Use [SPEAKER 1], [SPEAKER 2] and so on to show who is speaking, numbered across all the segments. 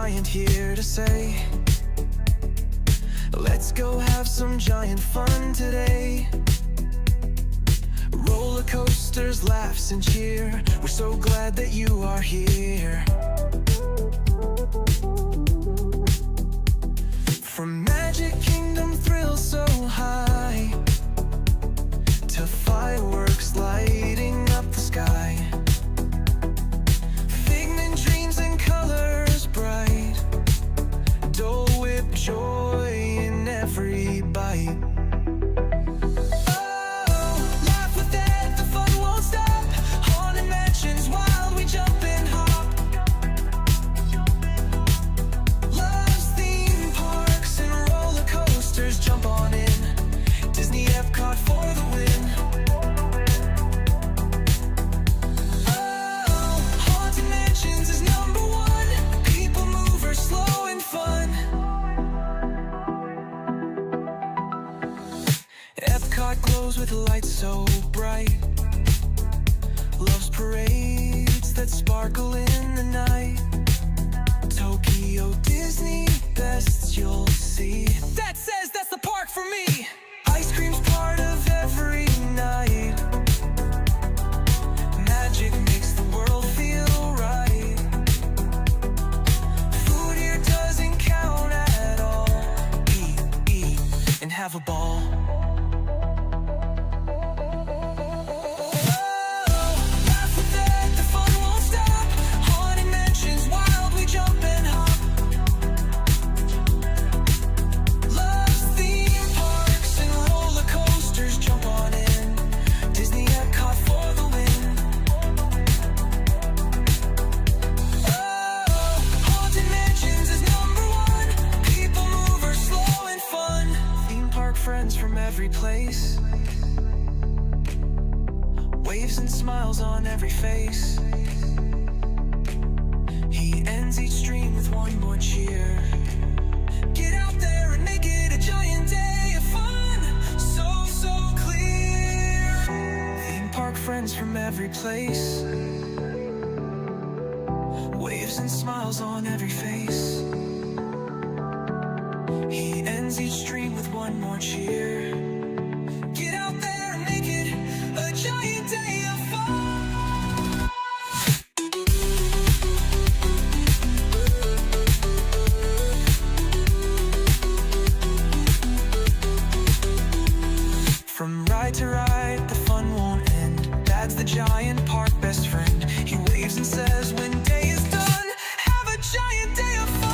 [SPEAKER 1] giant here to say, let's go have some giant fun today. Roller coasters, laughs and cheer, we're so glad that you are here. From Magic Kingdom thrills so high to fireworks lighting up the sky, figment dreams and colors bright, Dole Whip joy in every bite. Epcot glows with lights so bright, loves parades that sparkle in the night. Tokyo Disney, best you'll see. That says that's the park for me. Ice cream's part of every night. Magic makes the world feel right. Food here doesn't count at all. Eat, and have a ball. Friends from every place, waves and smiles on every face. He ends each stream with one more cheer. Get out there and make it a giant day of fun, so clear. Theme park friends from every place, waves and smiles on every face. He ends each stream with one more cheer. Get out there and make it a giant day of fun. From ride to ride, the fun won't end. Dad's the giant park best friend. He waves and says when day is done, have a giant day of fun.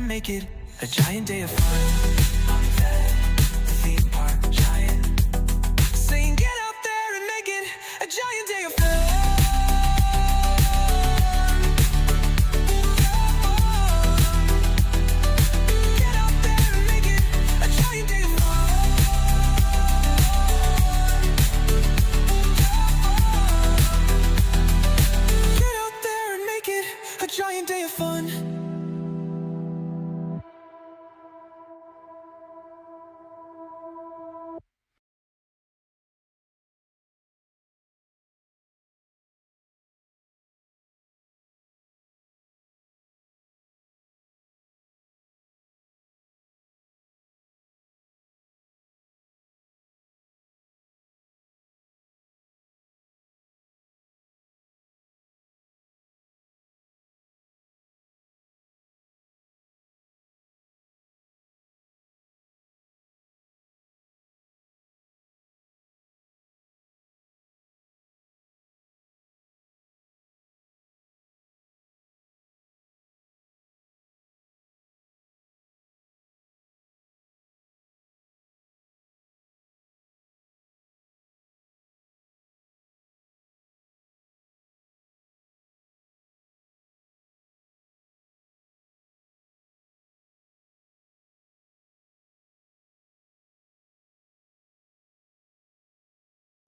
[SPEAKER 1] Make it a giant day of fun. The theme park giant, saying get out there and make it a giant day of fun. Get out there and make it a giant day of fun. Get out there and make it a giant day of fun.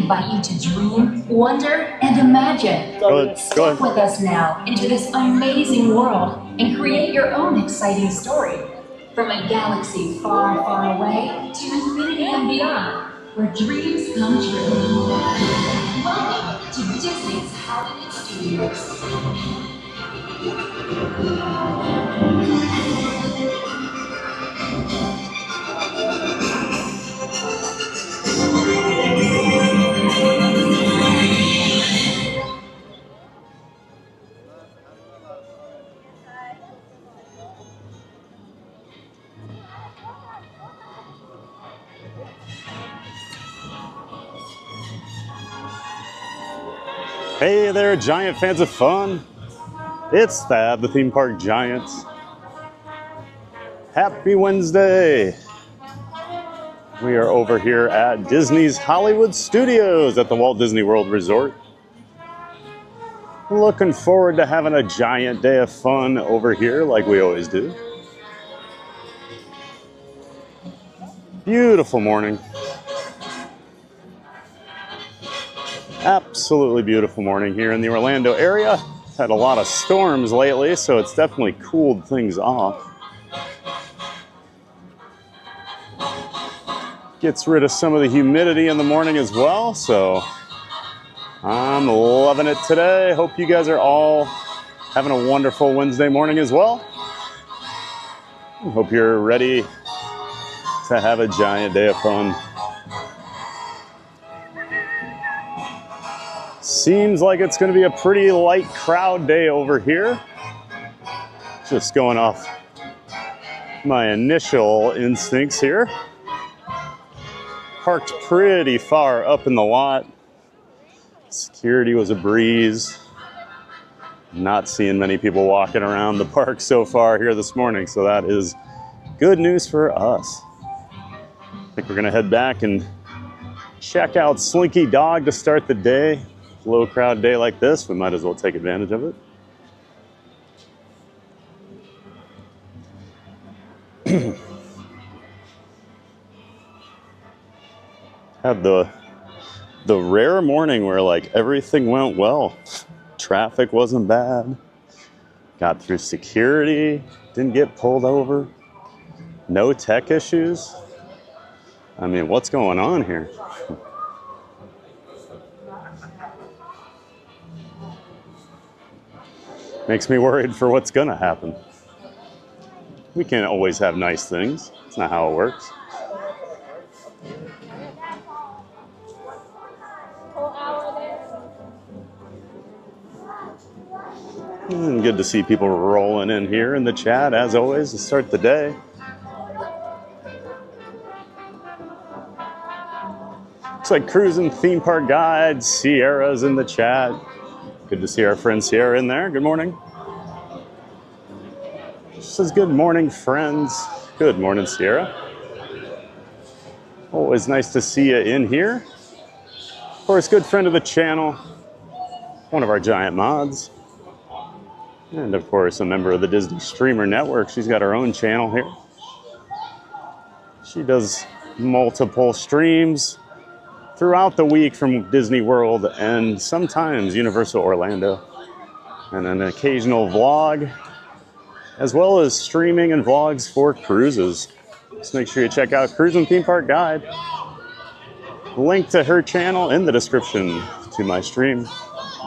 [SPEAKER 2] invite you to dream, wonder, and imagine. Step with us now into this amazing world and create your own exciting story. From a galaxy far, far away to infinity and beyond, where dreams come true. Welcome to Disney's Hollywood Studios.
[SPEAKER 3] Hey there, giant fans of fun. It's Thad, the theme park giant. Happy Wednesday. We are over here at Disney's Hollywood Studios at the Walt Disney World Resort. Looking forward to having a giant day of fun over here like we always do. Beautiful morning. Absolutely beautiful morning here in the Orlando area. Had a lot of storms lately, so it's definitely cooled things off. Gets rid of some of the humidity in the morning as well, so I'm loving it today. Hope you guys are all having a wonderful Wednesday morning as well. Hope you're ready to have a giant day of fun. Seems like it's going to be a pretty light crowd day over here. Just going off my initial instincts here. Parked pretty far up in the lot. Security was a breeze. Not seeing many people walking around the park so far here this morning, so that is good news for us. I think we're going to head back and check out Slinky Dog to start the day. Low crowd day like this, we might as well take advantage of it. Had the rare morning where like everything went well. Traffic wasn't bad. Got through security, didn't get pulled over. No tech issues. I mean, what's going on here? Makes me worried for what's gonna happen. We can't always have nice things. It's not how it works. And good to see people rolling in here in the chat, as always, to start the day. Looks like Cruising Theme Park Guide, Sierra's in the chat. Good to see our friend Sierra in there. Good morning. She says, good morning, friends. Good morning, Sierra. Always nice to see you in here. Of course, good friend of the channel. One of our giant mods. And of course, a member of the Disney Streamer Network. She's got her own channel here. She does multiple streams throughout the week from Disney World and sometimes Universal Orlando, and an occasional vlog, as well as streaming and vlogs for cruises. Just make sure you check out Cruising Theme Park Guide. Link to her channel in the description to my stream.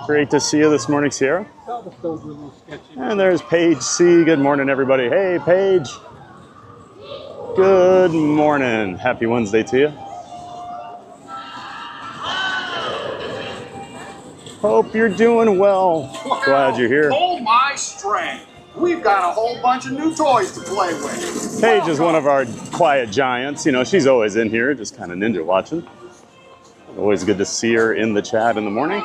[SPEAKER 3] Great to see you this morning, Sierra. And there's Paige C. Good morning, everybody. Hey, Paige. Good morning. Happy Wednesday to you. Hope you're doing well.
[SPEAKER 4] Wow.
[SPEAKER 3] Glad you're here.
[SPEAKER 4] Oh my strength. We've got a whole bunch of new toys to play with.
[SPEAKER 3] Paige is one of our quiet giants. You know, she's always in here, just kind of ninja watching. Always good to see her in the chat in the morning.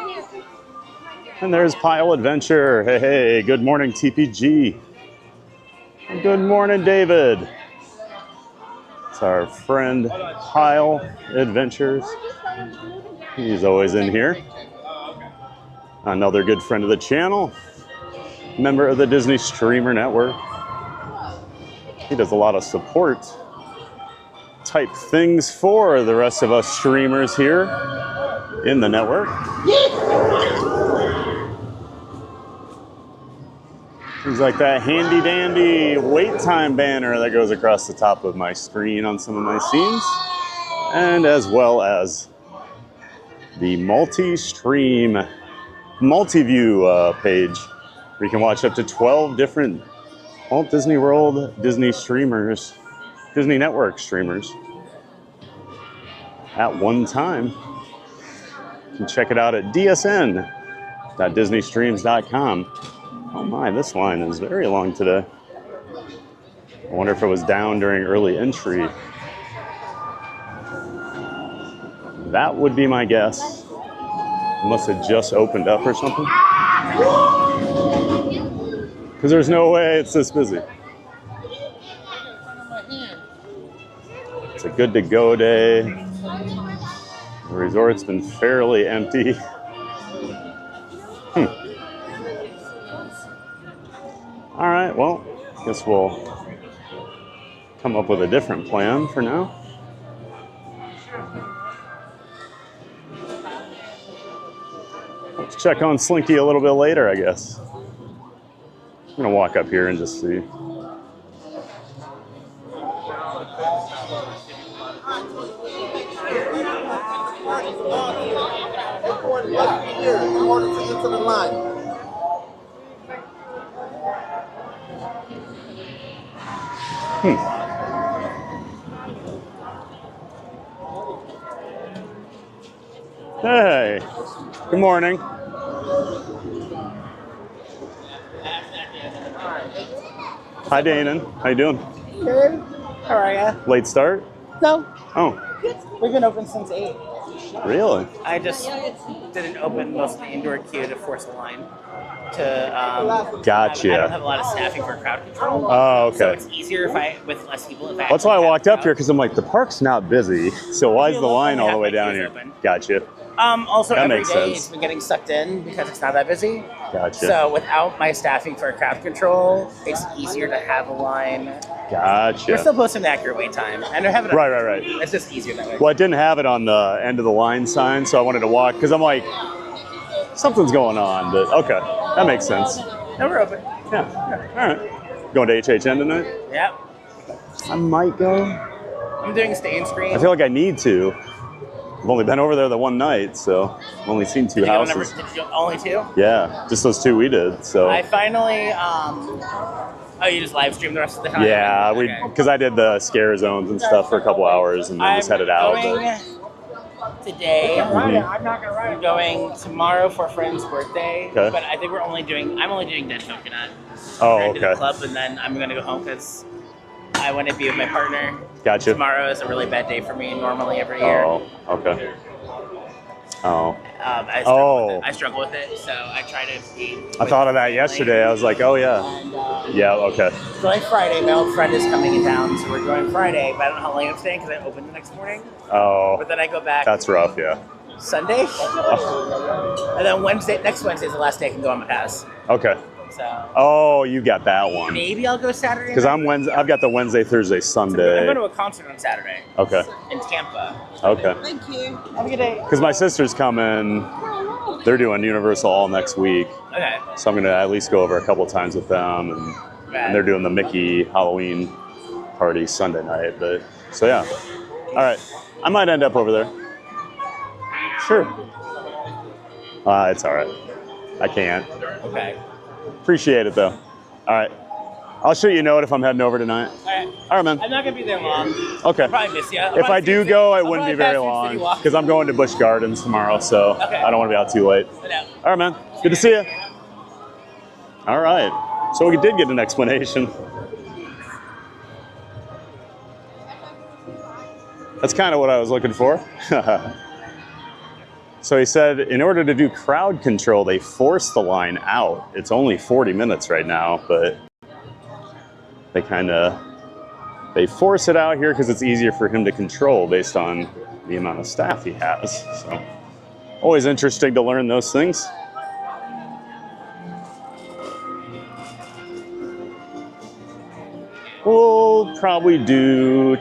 [SPEAKER 3] And there's Pile Adventure. Hey, hey, good morning, TPG. And good morning, David. It's our friend Pile Adventures. He's always in here. Another good friend of the channel, member of the Disney Streamer Network. He does a lot of support type things for the rest of us streamers here. in the network. Things like that handy dandy wait time banner that goes across the top of my screen on some of my scenes. And as well as the multi-stream, multi-view page where you can watch up to 12 different Walt Disney World Disney streamers, Disney Network streamers at one time. You can check it out at dsn.disneystreams.com. Oh my, this line is very long today. I wonder if it was down during early entry. That would be my guess. Unless it just opened up or something. Because there's no way it's this busy. It's a good to go day. The resort's been fairly empty. All right, well, I guess we'll come up with a different plan for now. Let's check on Slinky a little bit later, I guess. I'm gonna walk up here and just see. Hey, good morning. Hi, Danon. How you doing?
[SPEAKER 5] Good. How are ya?
[SPEAKER 3] Late start?
[SPEAKER 5] No,
[SPEAKER 3] Oh,
[SPEAKER 5] we've been open since 8.
[SPEAKER 3] really?
[SPEAKER 5] I just didn't open most of the indoor queue to force a line. I
[SPEAKER 3] Gotcha.
[SPEAKER 5] don't have a lot of staffing for crowd control.
[SPEAKER 3] Oh,
[SPEAKER 5] So
[SPEAKER 3] okay.
[SPEAKER 5] it's easier with less people. If
[SPEAKER 3] That's why I walked up here, because I'm like, the park's not busy, so why is the line all the way down here? Gotcha.
[SPEAKER 5] Also,
[SPEAKER 3] That
[SPEAKER 5] every
[SPEAKER 3] makes
[SPEAKER 5] day
[SPEAKER 3] sense.
[SPEAKER 5] it's been getting sucked in because it's not that busy.
[SPEAKER 3] Gotcha.
[SPEAKER 5] So without my staffing for crowd control, it's easier to have a line.
[SPEAKER 3] Gotcha.
[SPEAKER 5] We're still posting the accurate wait time, and they're having
[SPEAKER 3] Right.
[SPEAKER 5] It's just easier that way.
[SPEAKER 3] Well, I didn't have it on the end of the line sign, so I wanted to walk, because I'm like, something's going on, but okay, that makes sense.
[SPEAKER 5] No, we're open.
[SPEAKER 3] Yeah, all right. Going to HHN tonight?
[SPEAKER 5] Yep.
[SPEAKER 3] I might go.
[SPEAKER 5] I'm doing stay in screen.
[SPEAKER 3] I feel like I need to. I've only been over there the one night, so I've only seen 2 houses.
[SPEAKER 5] Did you only 2?
[SPEAKER 3] Yeah, just those 2 we did, so.
[SPEAKER 5] I finally, oh, you just live streamed the rest of the time?
[SPEAKER 3] Yeah,
[SPEAKER 5] Okay.
[SPEAKER 3] because I did the scare zones and stuff for a couple hours and then just headed out.
[SPEAKER 5] Going today.
[SPEAKER 3] Mhm.
[SPEAKER 5] I'm going tomorrow for a friend's birthday.
[SPEAKER 3] Okay.
[SPEAKER 5] But I think I'm only doing Dead Coconut.
[SPEAKER 3] Oh,
[SPEAKER 5] Going to the
[SPEAKER 3] okay.
[SPEAKER 5] club, and then I'm going to go home because I want to be with my partner.
[SPEAKER 3] Gotcha.
[SPEAKER 5] Tomorrow is a really bad day for me normally every year.
[SPEAKER 3] Oh, okay. Oh.
[SPEAKER 5] I struggle with it, so I try to be.
[SPEAKER 3] I thought of that yesterday. I was like, oh, yeah.
[SPEAKER 5] And,
[SPEAKER 3] Yeah, okay.
[SPEAKER 5] going Friday. My old friend is coming in town, so we're going Friday. But I don't know how late I'm staying because I open the next morning.
[SPEAKER 3] Oh,
[SPEAKER 5] But then I go back
[SPEAKER 3] that's rough, yeah.
[SPEAKER 5] Sunday, and then next Wednesday is the last day I can go on my pass.
[SPEAKER 3] Okay.
[SPEAKER 5] So
[SPEAKER 3] Oh, you got that one.
[SPEAKER 5] maybe I'll go Saturday.
[SPEAKER 3] Because I've got the Wednesday, Thursday,
[SPEAKER 5] I'm
[SPEAKER 3] Sunday.
[SPEAKER 5] going to a concert on Saturday
[SPEAKER 3] Okay.
[SPEAKER 5] in Tampa.
[SPEAKER 3] Okay.
[SPEAKER 5] Thank you. Have a good day.
[SPEAKER 3] Because my sister's coming. They're doing Universal all next week.
[SPEAKER 5] Okay.
[SPEAKER 3] So I'm going to at least go over a couple times with them. And they're doing the Mickey Halloween party Sunday night. But so, yeah. All right. I might end up over there. Sure. It's all right. I can't.
[SPEAKER 5] Okay.
[SPEAKER 3] Appreciate it, though. All right. I'll shoot you a note if I'm heading over tonight.
[SPEAKER 5] All right.
[SPEAKER 3] All right, man.
[SPEAKER 5] I'm not going to be there long.
[SPEAKER 3] Okay.
[SPEAKER 5] I'll probably miss you.
[SPEAKER 3] If I do go, it wouldn't be very long because I'm going to Busch Gardens tomorrow, so
[SPEAKER 5] Okay.
[SPEAKER 3] I don't want to be out too late. All right, man. Good to see you. All right. So we did get an explanation. That's kind of what I was looking for. So he said, in order to do crowd control, they force the line out. It's only 40 minutes right now, but they they force it out here because it's easier for him to control based on the amount of staff he has. So always interesting to learn those things. We'll probably do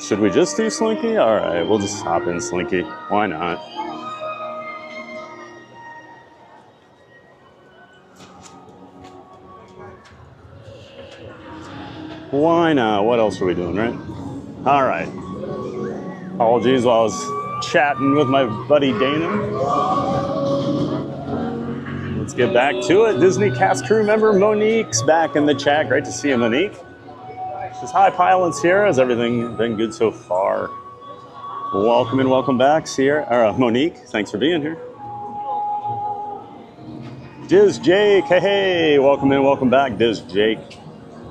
[SPEAKER 3] Should we just do Slinky? All right, we'll just hop in Slinky. Why not? Why not? What else are we doing, right? All right. Apologies while I was chatting with my buddy Dana. Let's get back to it. Disney cast crew member Monique's back in the chat. Great to see you, Monique. Says, hi, Pilot Sierra. Has everything been good so far? Welcome and welcome back, Sierra. Monique, thanks for being here. Diz Jake, hey, welcome in, welcome back, Diz Jake.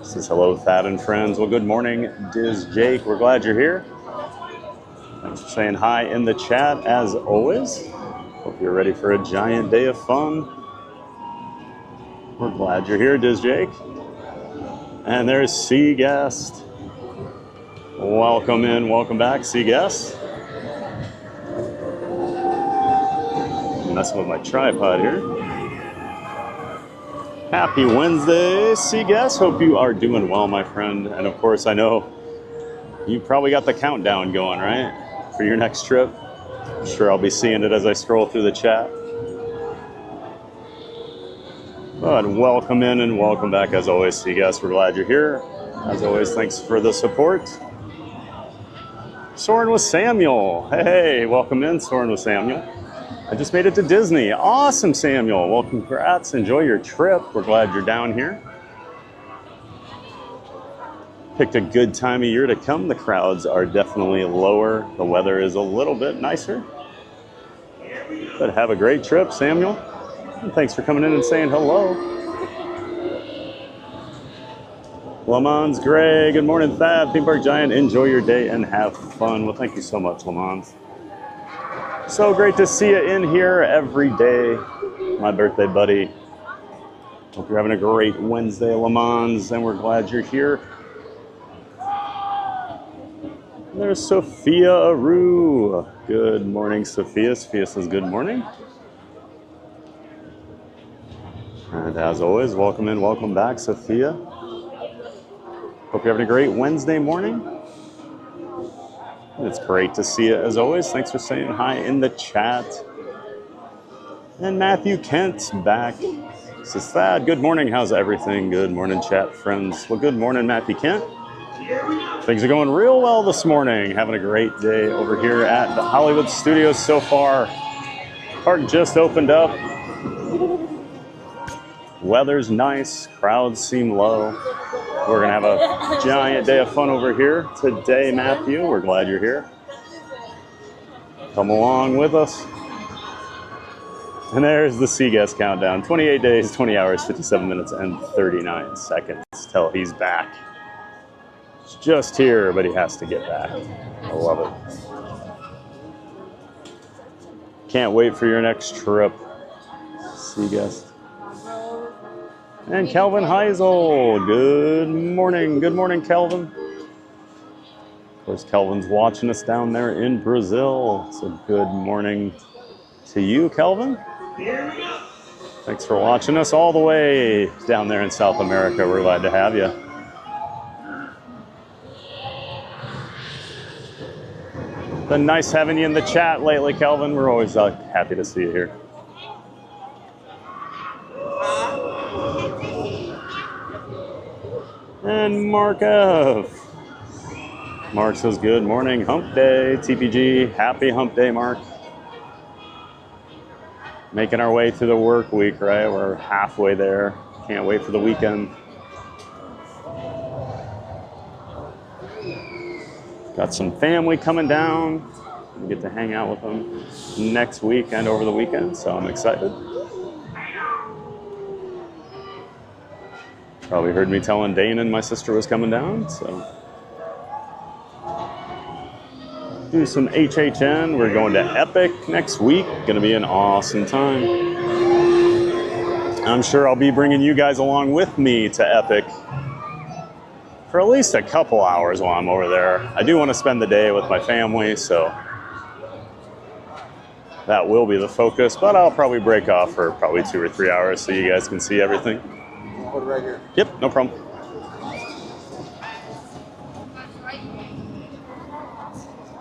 [SPEAKER 3] Says hello, Thad and friends. Well, good morning, Diz Jake. We're glad you're here. Thanks for saying hi in the chat, as always. Hope you're ready for a giant day of fun. We're glad you're here, Diz Jake. And there's Sea Guest. Welcome in, welcome back, Sea Guest. Messing with my tripod here. Happy Wednesday, Sea Guest. Hope you are doing well, my friend. And of course, I know you probably got the countdown going, right? For your next trip. I'm sure I'll be seeing it as I scroll through the chat. But welcome in and welcome back as always, Sea Guest. We're glad you're here. As always, thanks for the support. Soaring with Samuel. Hey, welcome in, Soaring with Samuel. I just made it to Disney. Awesome, Samuel. Well, congrats. Enjoy your trip. We're glad you're down here. Picked a good time of year to come. The crowds are definitely lower. The weather is a little bit nicer. But have a great trip, Samuel. And thanks for coming in and saying hello. Lamons Gray. Good morning, Thad. Theme Park Giant. Enjoy your day and have fun. Well, thank you so much, Lamons. So great to see you in here every day, my birthday buddy. Hope you're having a great Wednesday, Lamons, and we're glad you're here. There's Sophia Aru. Good morning, Sophia. Sophia says good morning. And as always, welcome in, welcome back, Sophia. Hope you're having a great Wednesday morning. It's great to see you as always. Thanks for saying hi in the chat. And Matthew Kent's back. Says Thad, good morning. How's everything? Good morning, chat friends. Well, good morning, Matthew Kent. Things are going real well this morning. Having a great day over here at the Hollywood Studios so far. Park just opened up. Weather's nice. Crowds seem low. We're going to have a giant day of fun over here today, Matthew. We're glad you're here. Come along with us. And there's the Sea Guest countdown. 28 days, 20 hours, 57 minutes, and 39 seconds till he's back. He's just here, but he has to get back. I love it. Can't wait for your next trip, Sea Guest. And Calvin Heisel, good morning. Good morning, Calvin. Of course, Calvin's watching us down there in Brazil. So good morning to you, Calvin. Thanks for watching us all the way down there in South America. We're glad to have you. Been nice having you in the chat lately, Calvin. We're always happy to see you here. And Mark F. Mark says, good morning, hump day, TPG. Happy hump day, Mark. Making our way through the work week, right? We're halfway there. Can't wait for the weekend. Got some family coming down. We get to hang out with them next week and over the weekend, so I'm excited. Probably heard me telling Dane and my sister was coming down, so. Do some HHN. We're going to Epic next week. Gonna be an awesome time. I'm sure I'll be bringing you guys along with me to Epic for at least a couple hours while I'm over there. I do want to spend the day with my family, so that will be the focus, but I'll probably break off for probably 2 or 3 hours so you guys can see everything.
[SPEAKER 4] Hold it right here.
[SPEAKER 3] Yep, no problem.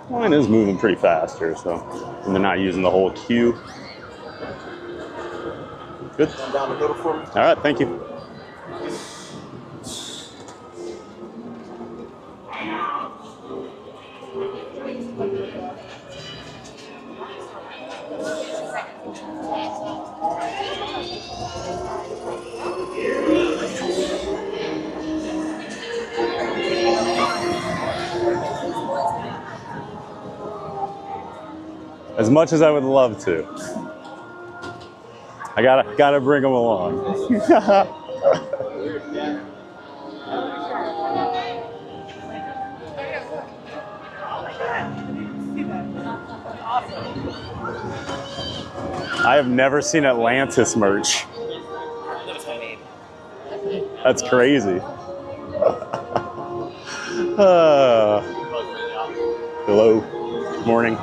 [SPEAKER 3] Line is moving pretty fast here, so and they're not using the whole queue. Good.
[SPEAKER 4] Down the middle for me.
[SPEAKER 3] All right, thank you. As much as I would love to, I gotta bring them along. I have never seen Atlantis merch. That's crazy. Hello, morning.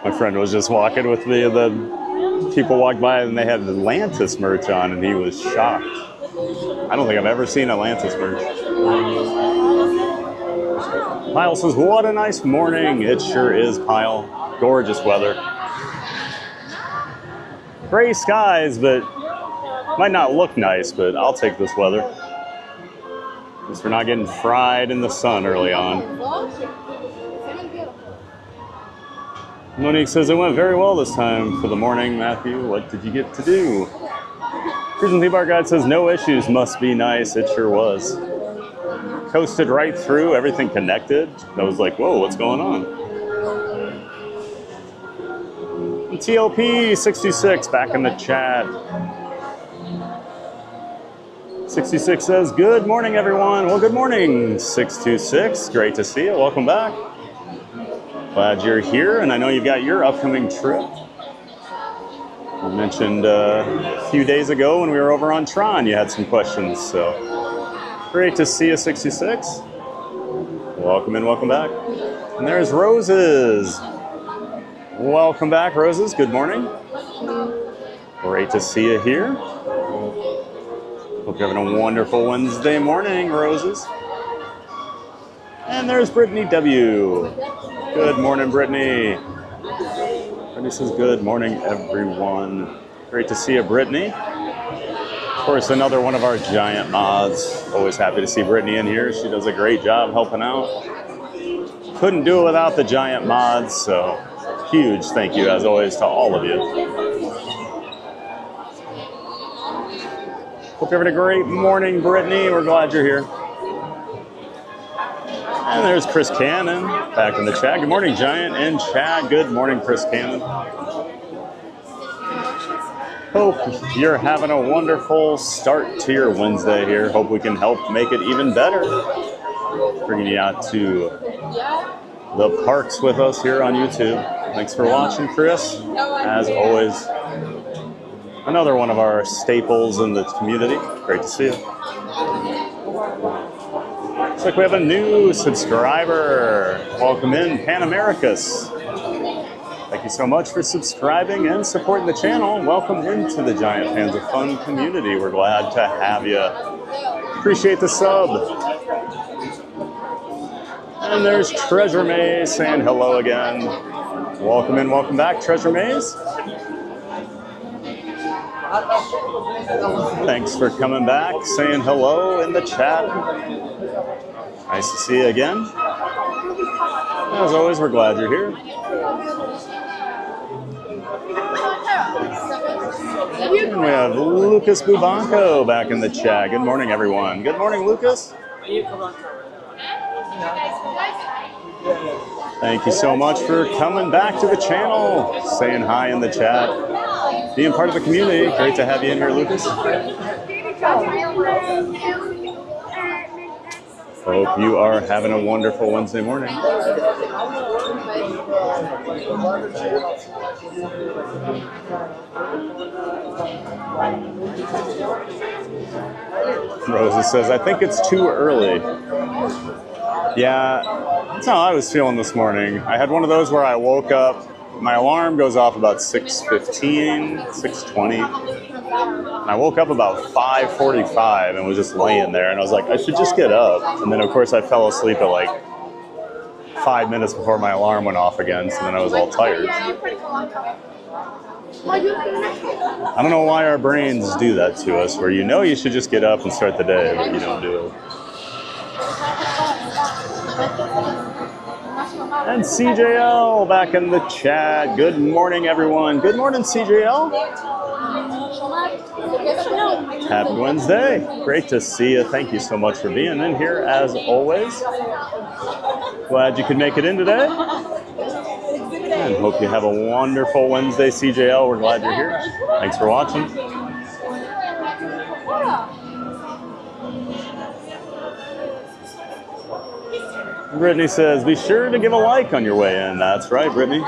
[SPEAKER 3] My friend was just walking with me, and the people walked by and they had Atlantis merch on, and he was shocked. I don't think I've ever seen Atlantis merch. Pyle says, what a nice morning. It sure is, Pyle. Gorgeous weather. Gray skies, but might not look nice, but I'll take this weather. At least we're not getting fried in the sun early on. Monique says, it went very well this time for the morning. Matthew, what did you get to do? Cruise and Theme Park Guide says, no issues, must be nice. It sure was. Coasted right through, everything connected. I was like, whoa, what's going on? And TLP 66 back in the chat. 66 says, good morning, everyone. Well, good morning, 626. Great to see you. Welcome back. Glad you're here, and I know you've got your upcoming trip. I mentioned a few days ago when we were over on Tron, you had some questions, so great to see you, 66. Welcome in, welcome back. And there's Roses. Welcome back, Roses. Good morning. Great to see you here. Hope you're having a wonderful Wednesday morning, Roses. And there's Brittany W. Good morning, Brittany. Brittany says, good morning, everyone. Great to see you, Brittany. Of course, another one of our giant mods. Always happy to see Brittany in here. She does a great job helping out. Couldn't do it without the giant mods, so huge thank you, as always, to all of you. Hope you're having a great morning, Brittany. We're glad you're here. And there's Chris Cannon back in the chat. Good morning, Giant and Chad. Good morning, Chris Cannon. Hope you're having a wonderful start to your Wednesday here. Hope we can help make it even better. Bringing you out to the parks with us here on YouTube. Thanks for watching, Chris. As always, another one of our staples in the community. Great to see you. Looks like we have a new subscriber. Welcome in, Pan Americas. Thank you so much for subscribing and supporting the channel. Welcome into the Giant Fans of Fun community. We're glad to have you. Appreciate the sub. And there's Treasure Maze saying hello again. Welcome in, welcome back, Treasure Maze. Thanks for coming back, saying hello in the chat. Nice to see you again. As always, we're glad you're here. And we have Lucas Bubanco back in the chat. Good morning, everyone. Good morning, Lucas. Thank you so much for coming back to the channel, saying hi in the chat, being part of the community. Great to have you in here, Lucas. Hope you are having a wonderful Wednesday morning. Rosa says, I think it's too early. Yeah, that's how I was feeling this morning. I had one of those where I woke up My alarm goes off about 6:15, 6:20. And I woke up about 5:45 and was just laying there. And I was like, I should just get up. And then, of course, I fell asleep at like 5 minutes before my alarm went off again. So then I was all tired. I don't know why our brains do that to us, where you know you should just get up and start the day, but you don't do it. And CJL back in the chat. Good morning, everyone. Good morning, CJL. Happy Wednesday. Great to see you. Thank you so much for being in here, as always. Glad you could make it in today. And hope you have a wonderful Wednesday, CJL. We're glad you're here. Thanks for watching. Brittany says, be sure to give a like on your way in. That's right, Brittany.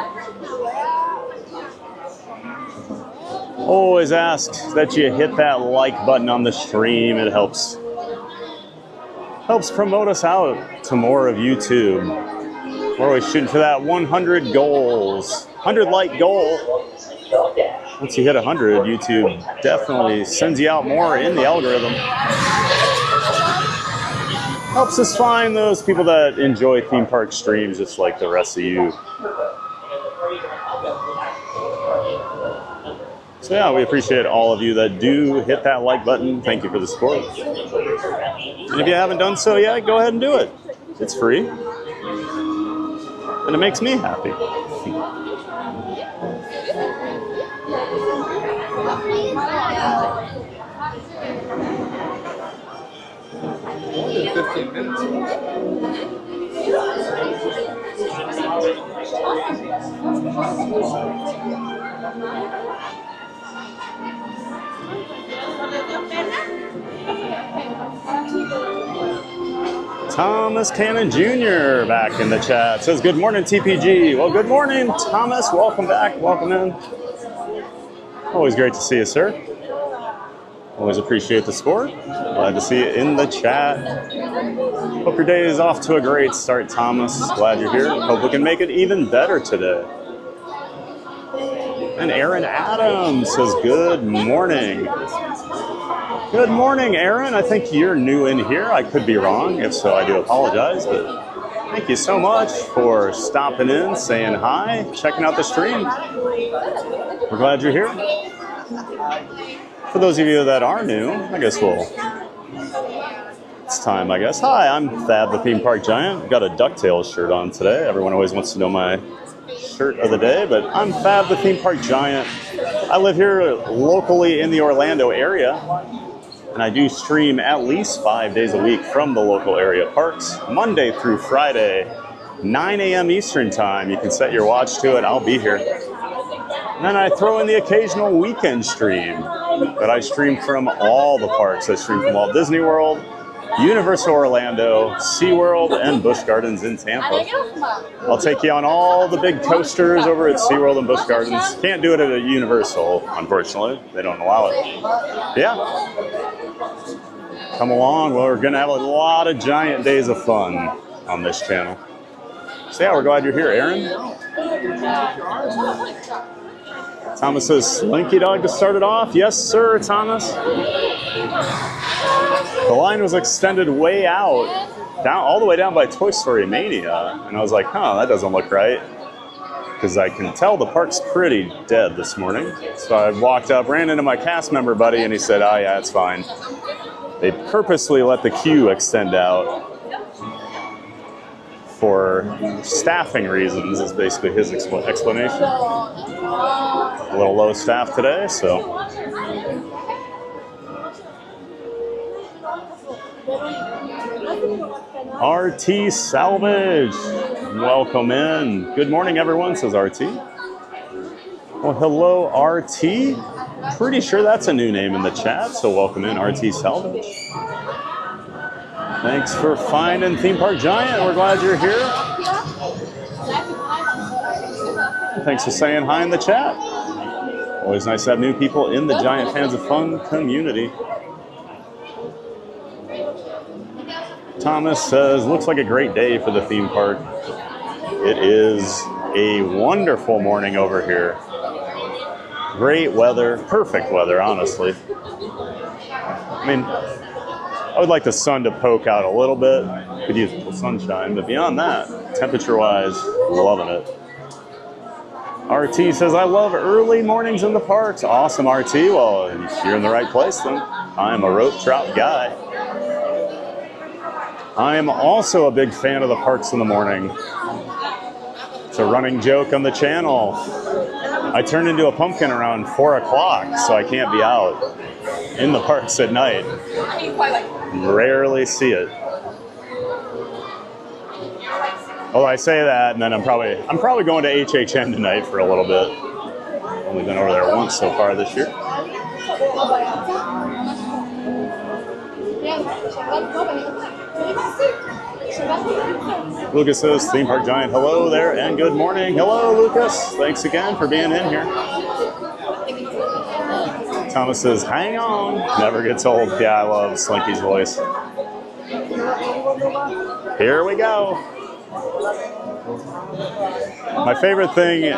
[SPEAKER 3] Always ask that you hit that like button on the stream. It helps promote us out to more of YouTube. We're always shooting for that 100 goals, 100 like goal. Once you hit 100, YouTube definitely sends you out more in the algorithm. Helps us find those people that enjoy theme park streams just like the rest of you. So yeah, we appreciate all of you that do hit that like button. Thank you for the support. And if you haven't done so yet, go ahead and do it. It's free. And it makes me happy.
[SPEAKER 4] More than 15 minutes.
[SPEAKER 3] Thomas Cannon Jr. back in the chat. Says, good morning, TPG. Well, good morning, Thomas. Welcome back. Welcome in. Always great to see you, sir. Always appreciate the support. Glad to see you in the chat. Hope your day is off to a great start, Thomas. Glad you're here. Hope we can make it even better today. And Aaron Adams says, good morning. Good morning, Aaron. I think you're new in here. I could be wrong. If so, I do apologize. But thank you so much for stopping in, saying hi, checking out the stream. We're glad you're here. For those of you that are new, I guess it's time, I guess. Hi, I'm Thad, the Theme Park Giant. I've got a DuckTales shirt on today. Everyone always wants to know my shirt of the day, but I'm Fab, the Theme Park Giant. I live here locally in the Orlando area, and I do stream at least 5 days a week from the local area parks, Monday through Friday, 9 a.m. Eastern time. You can set your watch to it. I'll be here. And then I throw in the occasional weekend stream, but I stream from all the parks. I stream from Walt Disney World, Universal Orlando, SeaWorld, and Busch Gardens in Tampa. I'll take you on all the big coasters over at SeaWorld and Busch Gardens. Can't do it at a Universal, unfortunately. They don't allow it. Yeah. Come along. Well, we're going to have a lot of giant days of fun on this channel. So yeah, we're glad you're here, Aaron. Thomas says, Slinky Dog to start it off. Yes, sir, Thomas. The line was extended way out, all the way down by Toy Story Mania. And I was like, that doesn't look right. Because I can tell the park's pretty dead this morning. So I walked up, ran into my cast member buddy, and he said, oh yeah, it's fine. They purposely let the queue extend out for staffing reasons, is basically his explanation. A little low staff today, so. RT Salvage, welcome in. Good morning, everyone, says RT. Well, hello, RT. Pretty sure that's a new name in the chat, so welcome in, RT Salvage. Thanks for finding Theme Park Giant. We're glad you're here. Thanks for saying hi in the chat. Always nice to have new people in the Giant Fans of Fun community. Thomas says, looks like a great day for the theme park. It is. a wonderful morning over here. Great weather, perfect weather, honestly. I mean, I would like the sun to poke out a little bit. Could use a little sunshine, but beyond that, temperature-wise, loving it. RT says, I love early mornings in the parks. Awesome, RT. Well, you're in the right place then. I am a rope trout guy. I am also a big fan of the parks in the morning. It's a running joke on the channel. I turn into a pumpkin around 4 o'clock, so I can't be out in the parks at night. Rarely see it. Well, I say that, and then I'm probably going to HHN tonight for a little bit. Only been over there once so far this year. Lucas says, Theme Park Giant, hello there and good morning. Hello, Lucas. Thanks again for being in here. Thomas says, hang on. Never gets old. Yeah, I love Slinky's voice. Here we go. My favorite thing,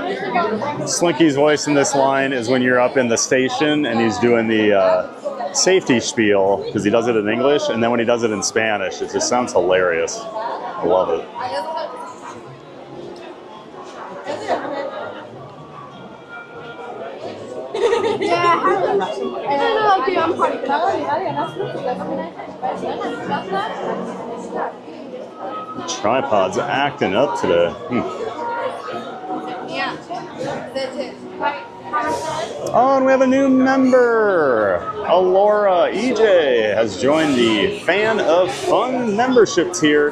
[SPEAKER 3] Slinky's voice in this line, is when you're up in the station and he's doing the safety spiel, because he does it in English, and then when he does it in Spanish, it just sounds hilarious. I love it. Tripod's acting up today. Oh, and we have a new member. Alora EJ has joined the Fan of Fun membership tier.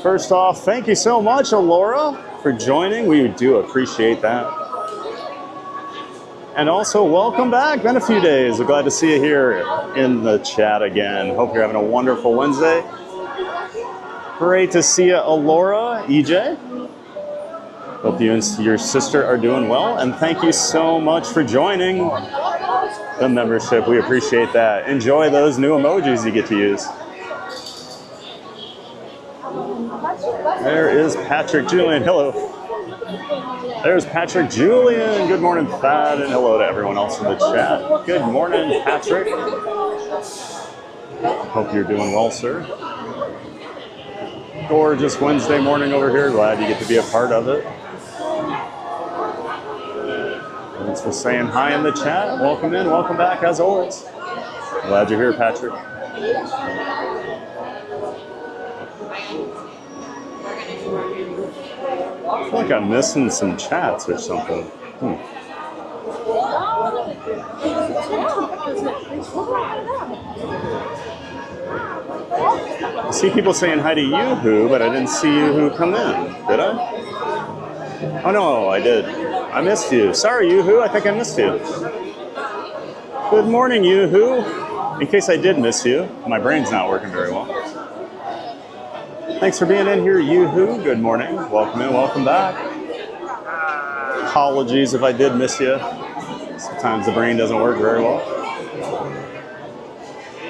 [SPEAKER 3] First off, thank you so much, Alora, for joining. We do appreciate that. And also, welcome back. Been a few days. We're glad to see you here in the chat again. Hope you're having a wonderful Wednesday. Great to see you, Alora EJ. Hope you and your sister are doing well, and thank you so much for joining the membership. We appreciate that. Enjoy those new emojis you get to use. There is Patrick Julian. Hello. There's Patrick Julian. Good morning, Thad, and hello to everyone else in the chat. Good morning, Patrick. Hope you're doing well, sir. Gorgeous Wednesday morning over here. Glad you get to be a part of it. Thanks for saying hi in the chat. Welcome in, welcome back as always. Glad you're here, Patrick. I feel like I'm missing some chats or something. I see people saying hi to Yoo-Hoo, but I didn't see Yoo-Hoo come in. Did I? Oh no, I did. I missed you. Sorry, Yoo-Hoo, I think I missed you. Good morning, Yoo-Hoo. In case I did miss you, my brain's not working very well. Thanks for being in here, Yoo-Hoo. Good morning. Welcome in, welcome back. Apologies if I did miss you. Sometimes the brain doesn't work very well.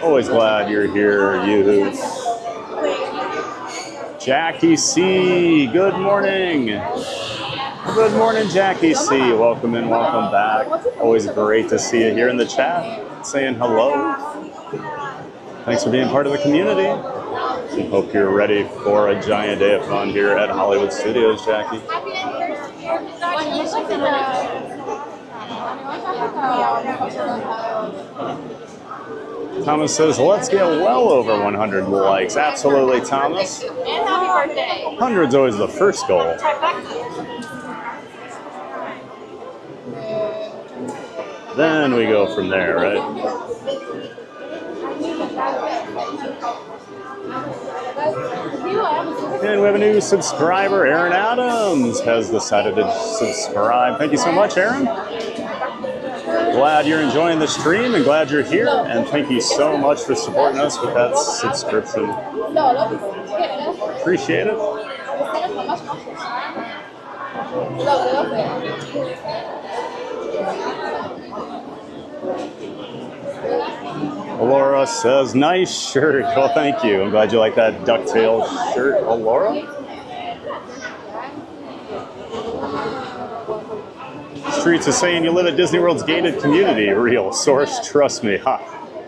[SPEAKER 3] Always glad you're here, Yoo-Hoo. Jackie C, good morning. Good morning, Jackie C. Welcome in, welcome back. Always great to see you here in the chat, saying hello. Thanks for being part of the community. I hope you're ready for a giant day of fun here at Hollywood Studios, Jackie. Thomas says, let's get well over 100 likes. Absolutely, Thomas.
[SPEAKER 6] And happy birthday.
[SPEAKER 3] 100's always the first goal. Then we go from there, right? And we have a new subscriber. Aaron Adams has decided to subscribe. Thank you so much, Aaron. Glad you're enjoying the stream and glad you're here. And thank you so much for supporting us with that subscription. Appreciate it. Laura says, nice shirt. Well, thank you. I'm glad you like that ducktail shirt, Laura. Streets is saying you live at Disney World's gated community. Real source, trust me. Ha.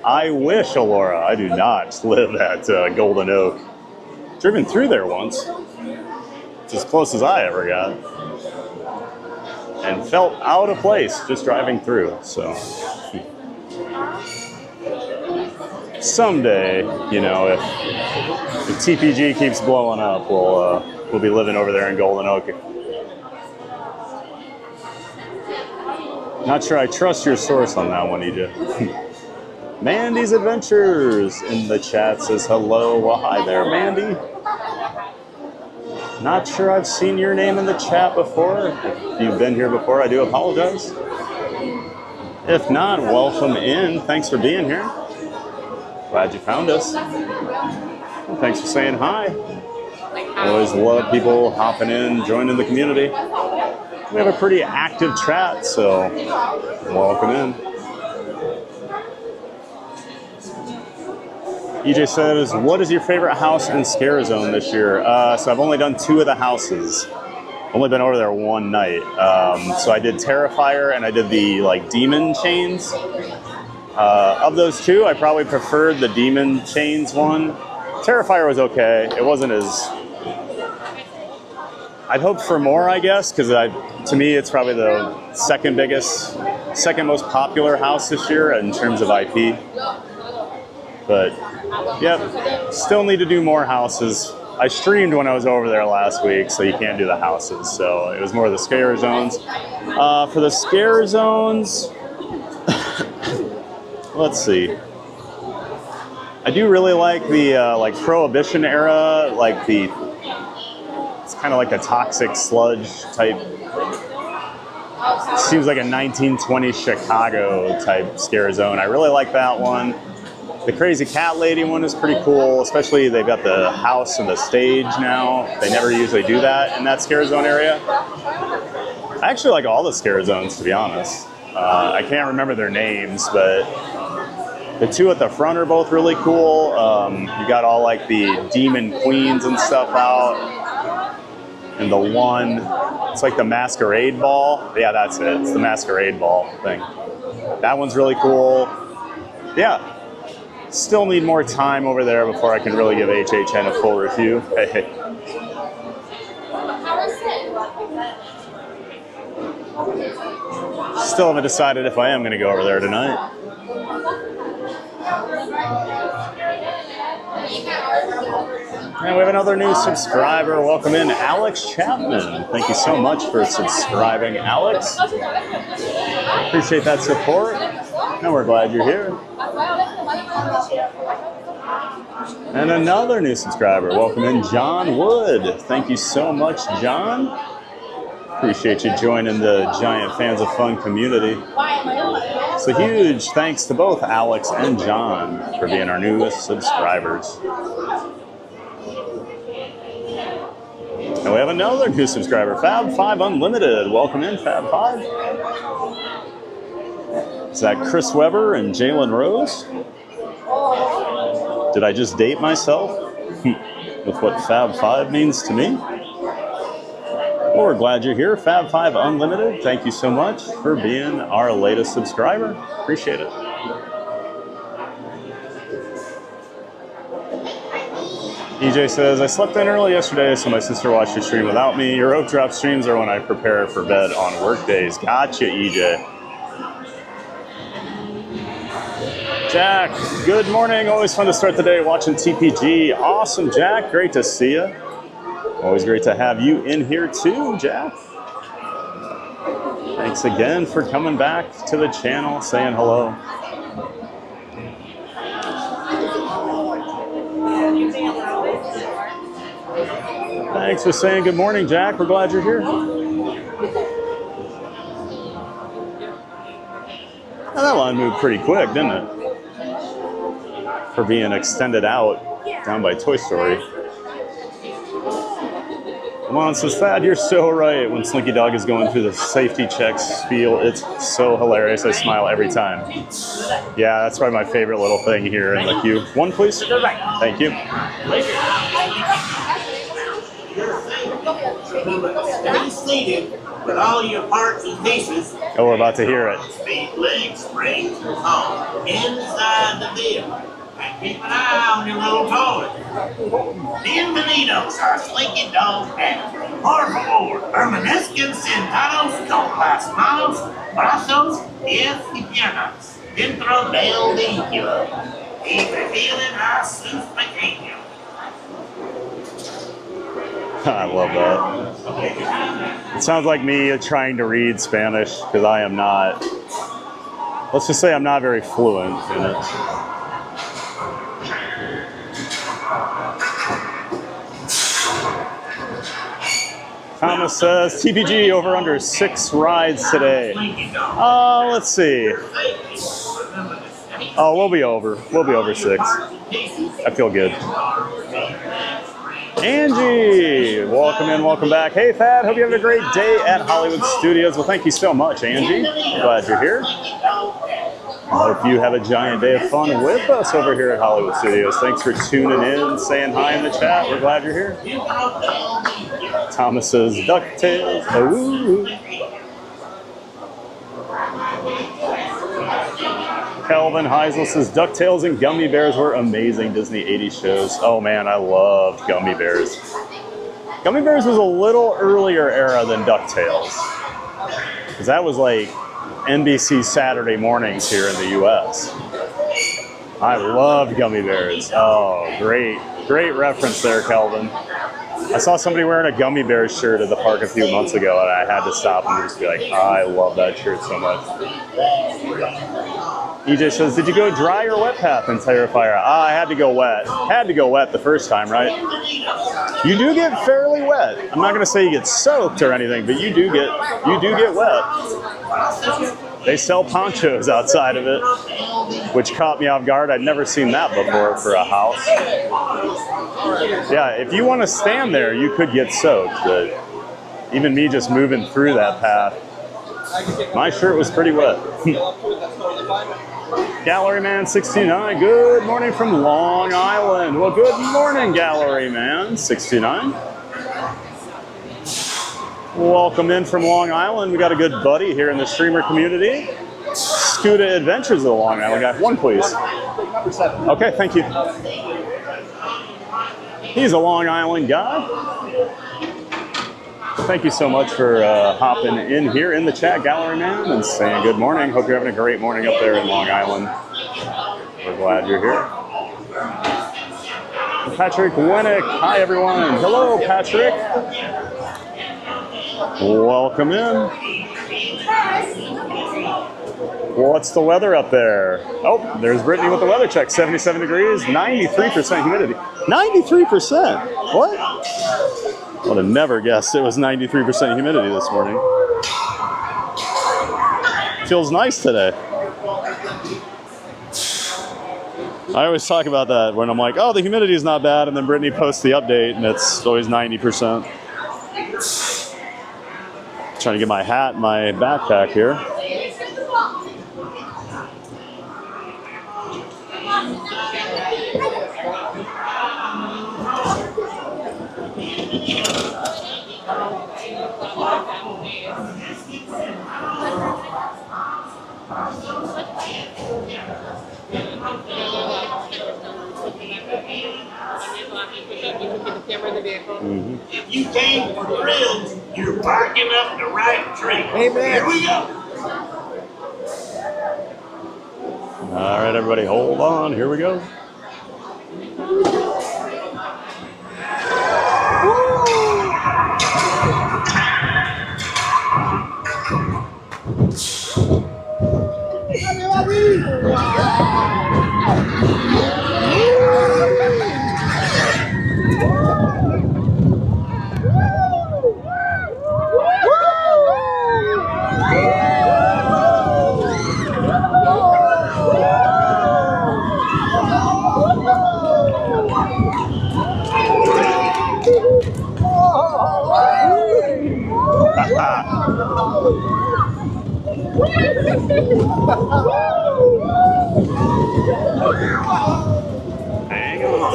[SPEAKER 3] I wish, Alora. I do not live at Golden Oak. Driven through there once. It's as close as I ever got. And felt out of place just driving through. So someday, you know, if TPG keeps blowing up, we'll be living over there in Golden Oak. Not sure I trust your source on that one, EJ. Mandy's Adventures in the chat says hello. Well, hi there, Mandy. Not sure I've seen your name in the chat before. If you've been here before, I do apologize. If not, welcome in. Thanks for being here. Glad you found us. And thanks for saying hi. I always love people hopping in, joining the community. We have a pretty active chat, so welcome in. EJ says, what is your favorite house in Scare Zone this year? So I've only done 2 of the houses. Only been over there one night. So I did Terrifier and I did the Demon Chains. Of those 2, I probably preferred the Demon Chains one. Terrifier was okay. It wasn't as... I'd hoped for more, I guess, because to me it's probably the second most popular house this year in terms of IP. But, yep, still need to do more houses. I streamed when I was over there last week, so you can't do the houses. So it was more of the Scare Zones. For the Scare Zones, let's see. I do really like the Prohibition era, it's kind of like a toxic sludge type. Seems like a 1920s Chicago type Scare Zone. I really like that one. The Crazy Cat Lady one is pretty cool, especially they've got the house and the stage now. They never usually do that in that Scare Zone area. I actually like all the Scare Zones, to be honest. I can't remember their names, but the 2 at the front are both really cool. You got all the Demon Queens and stuff out. And the one, it's like the Masquerade Ball. Yeah, that's it. It's the Masquerade Ball thing. That one's really cool. Yeah. Still need more time over there before I can really give HHN a full review. Hey. Still haven't decided if I am going to go over there tonight. And we have another new subscriber. Welcome in, Alex Chapman. Thank you so much for subscribing, Alex. Appreciate that support. And we're glad you're here. And another new subscriber. Welcome in, John Wood. Thank you so much, John. Appreciate you joining the Giant Fans of Fun community. So huge thanks to both Alex and John for being our newest subscribers. And we have another new subscriber, Fab5 Unlimited. Welcome in, Fab5. Is that Chris Weber and Jalen Rose? Did I just date myself with what Fab5 means to me? Well, we're glad you're here, Fab5 Unlimited. Thank you so much for being our latest subscriber. Appreciate it. EJ says, I slept in early yesterday, so my sister watched your stream without me. Your Oak Drop streams are when I prepare for bed on work days. Gotcha, EJ. Jack, good morning. Always fun to start the day watching TPG. Awesome, Jack. Great to see you. Always great to have you in here too, Jack. Thanks again for coming back to the channel, saying hello. Thanks for saying good morning, Jack. We're glad you're here. Now, that line moved pretty quick, didn't it? For being extended out down by Toy Story. Lamont says, Thad, you're so right. When Slinky Dog is going through the safety checks spiel, it's so hilarious. I smile every time. Yeah, that's probably my favorite little thing here in the queue. One, please. Thank you.
[SPEAKER 6] Stay seated with all your parts and pieces.
[SPEAKER 3] Oh, we're about to hear it.
[SPEAKER 6] Feet, legs, springs, and home inside the vehicle. And keep an eye on your little toys. Bienvenidos a Slinky Dog Pad. Por favor, permanezcan sentados con las manos, brazos, pies y piernas dentro del vehículo. Y refieren a sus pequeños.
[SPEAKER 3] I love that. It sounds like me trying to read Spanish because I am not, let's just say I'm not very fluent in it. Thomas says, TPG over under 6 rides today. Let's see. Oh, we'll be over. We'll be over 6. I feel good. Angie, welcome in, welcome back. Hey, Thad, hope you're having a great day at Hollywood Studios. Well, thank you so much, Angie. Glad you're here. I hope you have a giant day of fun with us over here at Hollywood Studios. Thanks for tuning in, saying hi in the chat. We're glad you're here. Thomas says, DuckTales. Ooh. Kelvin Heisel says, DuckTales and Gummy Bears were amazing Disney 80s shows. Oh man, I loved Gummy Bears. Gummy Bears was a little earlier era than DuckTales. Because that was like NBC Saturday mornings here in the US. I loved Gummy Bears. Oh, great reference there, Kelvin. I saw somebody wearing a Gummy Bears shirt at the park a few months ago, and I had to stop and just be like, I love that shirt so much. EJ says, did you go dry or wet path in Terrifier? I had to go wet. Had to go wet the first time, right? You do get fairly wet. I'm not going to say you get soaked or anything, but you do get wet. They sell ponchos outside of it, which caught me off guard. I'd never seen that before for a house. Yeah, if you want to stand there, you could get soaked, but even me just moving through that path, my shirt was pretty wet. Gallery Man 69, good morning from Long Island. Well, good morning, Gallery Man 69. Welcome in from Long Island. We got a good buddy here in the streamer community. Scuda Adventures of Long Island guy. 1, please. Okay, thank you. He's a Long Island guy. Thank you so much for hopping in here in the chat, Gallery Man, and saying good morning. Hope you're having a great morning up there in Long Island. We're glad you're here. Patrick Winnick. Hi, everyone. Hello, Patrick. Welcome in. What's the weather up there? Oh, there's Brittany with the weather check. 77 degrees, 93% humidity. 93%? What? I would have never guessed it was 93% humidity this morning. Feels nice today. I always talk about that when I'm like, oh, the humidity is not bad, and then Brittany posts the update, and it's always 90%. Trying to get my hat and my backpack here. Mm-hmm.
[SPEAKER 6] If you came for thrills, you're barking up the right tree.
[SPEAKER 5] Amen.
[SPEAKER 6] Here we go.
[SPEAKER 3] All right, everybody, hold on. Here we go. Hang on.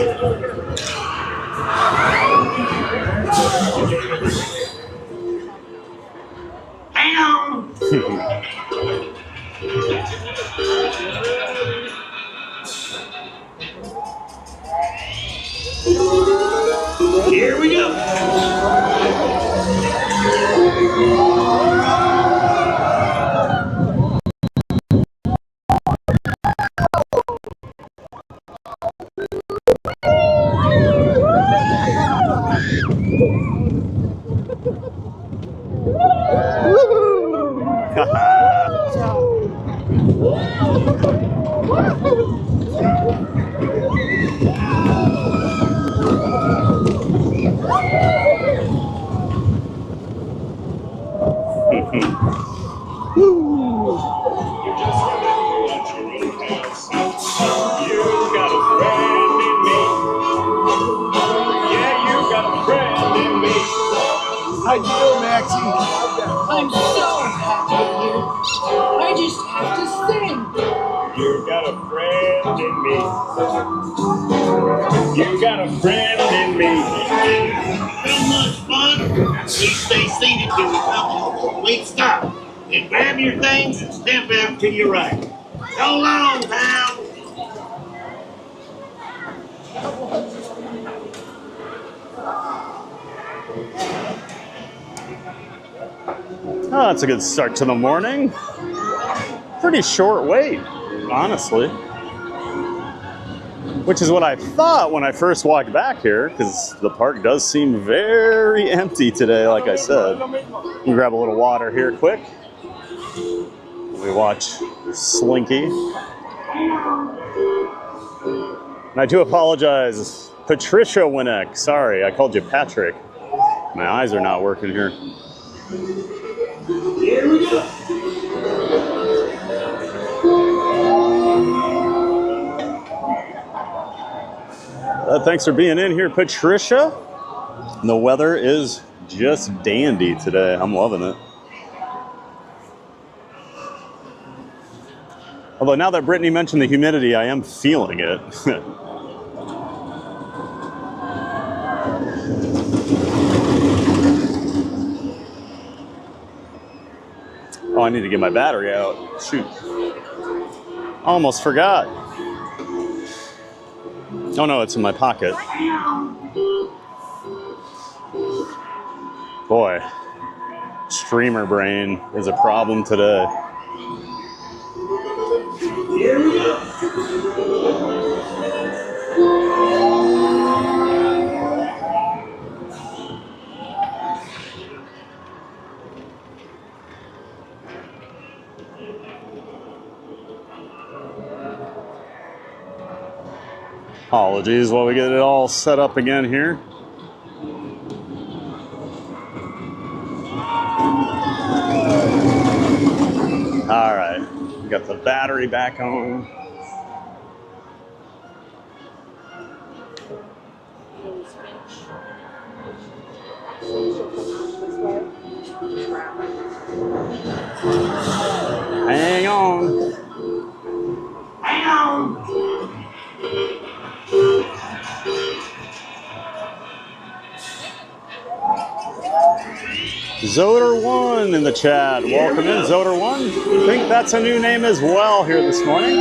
[SPEAKER 6] Hang on. Here we go.
[SPEAKER 4] How you doing, Maxie?
[SPEAKER 7] I'm so happy here. I just have to sing.
[SPEAKER 8] You got a friend in me. You got a friend in me.
[SPEAKER 6] So much fun. Please stay seated till we come to a complete stop. And grab your things and step out to your right. So long, pal.
[SPEAKER 3] Oh, that's a good start to the morning. Pretty short wait, honestly. Which is what I thought when I first walked back here, because the park does seem very empty today, like I said. You can grab a little water here quick. We watch Slinky. And I do apologize, Patricia Winnick. Sorry, I called you Patrick. My eyes are not working here.
[SPEAKER 6] Here we go.
[SPEAKER 3] Thanks for being in here, Patricia. And the weather is just dandy today. I'm loving it. Although now that Brittany mentioned the humidity, I am feeling it. Oh, I need to get my battery out. Shoot. Almost forgot. Oh no, it's in my pocket. Boy, streamer brain is a problem today.
[SPEAKER 6] Here we go.
[SPEAKER 3] Apologies while we get it all set up again here. All right, got the battery back on. Hang on.
[SPEAKER 6] Hang on.
[SPEAKER 3] Zoder1 in the chat. Welcome in, Zoder1. I think that's a new name as well here this morning.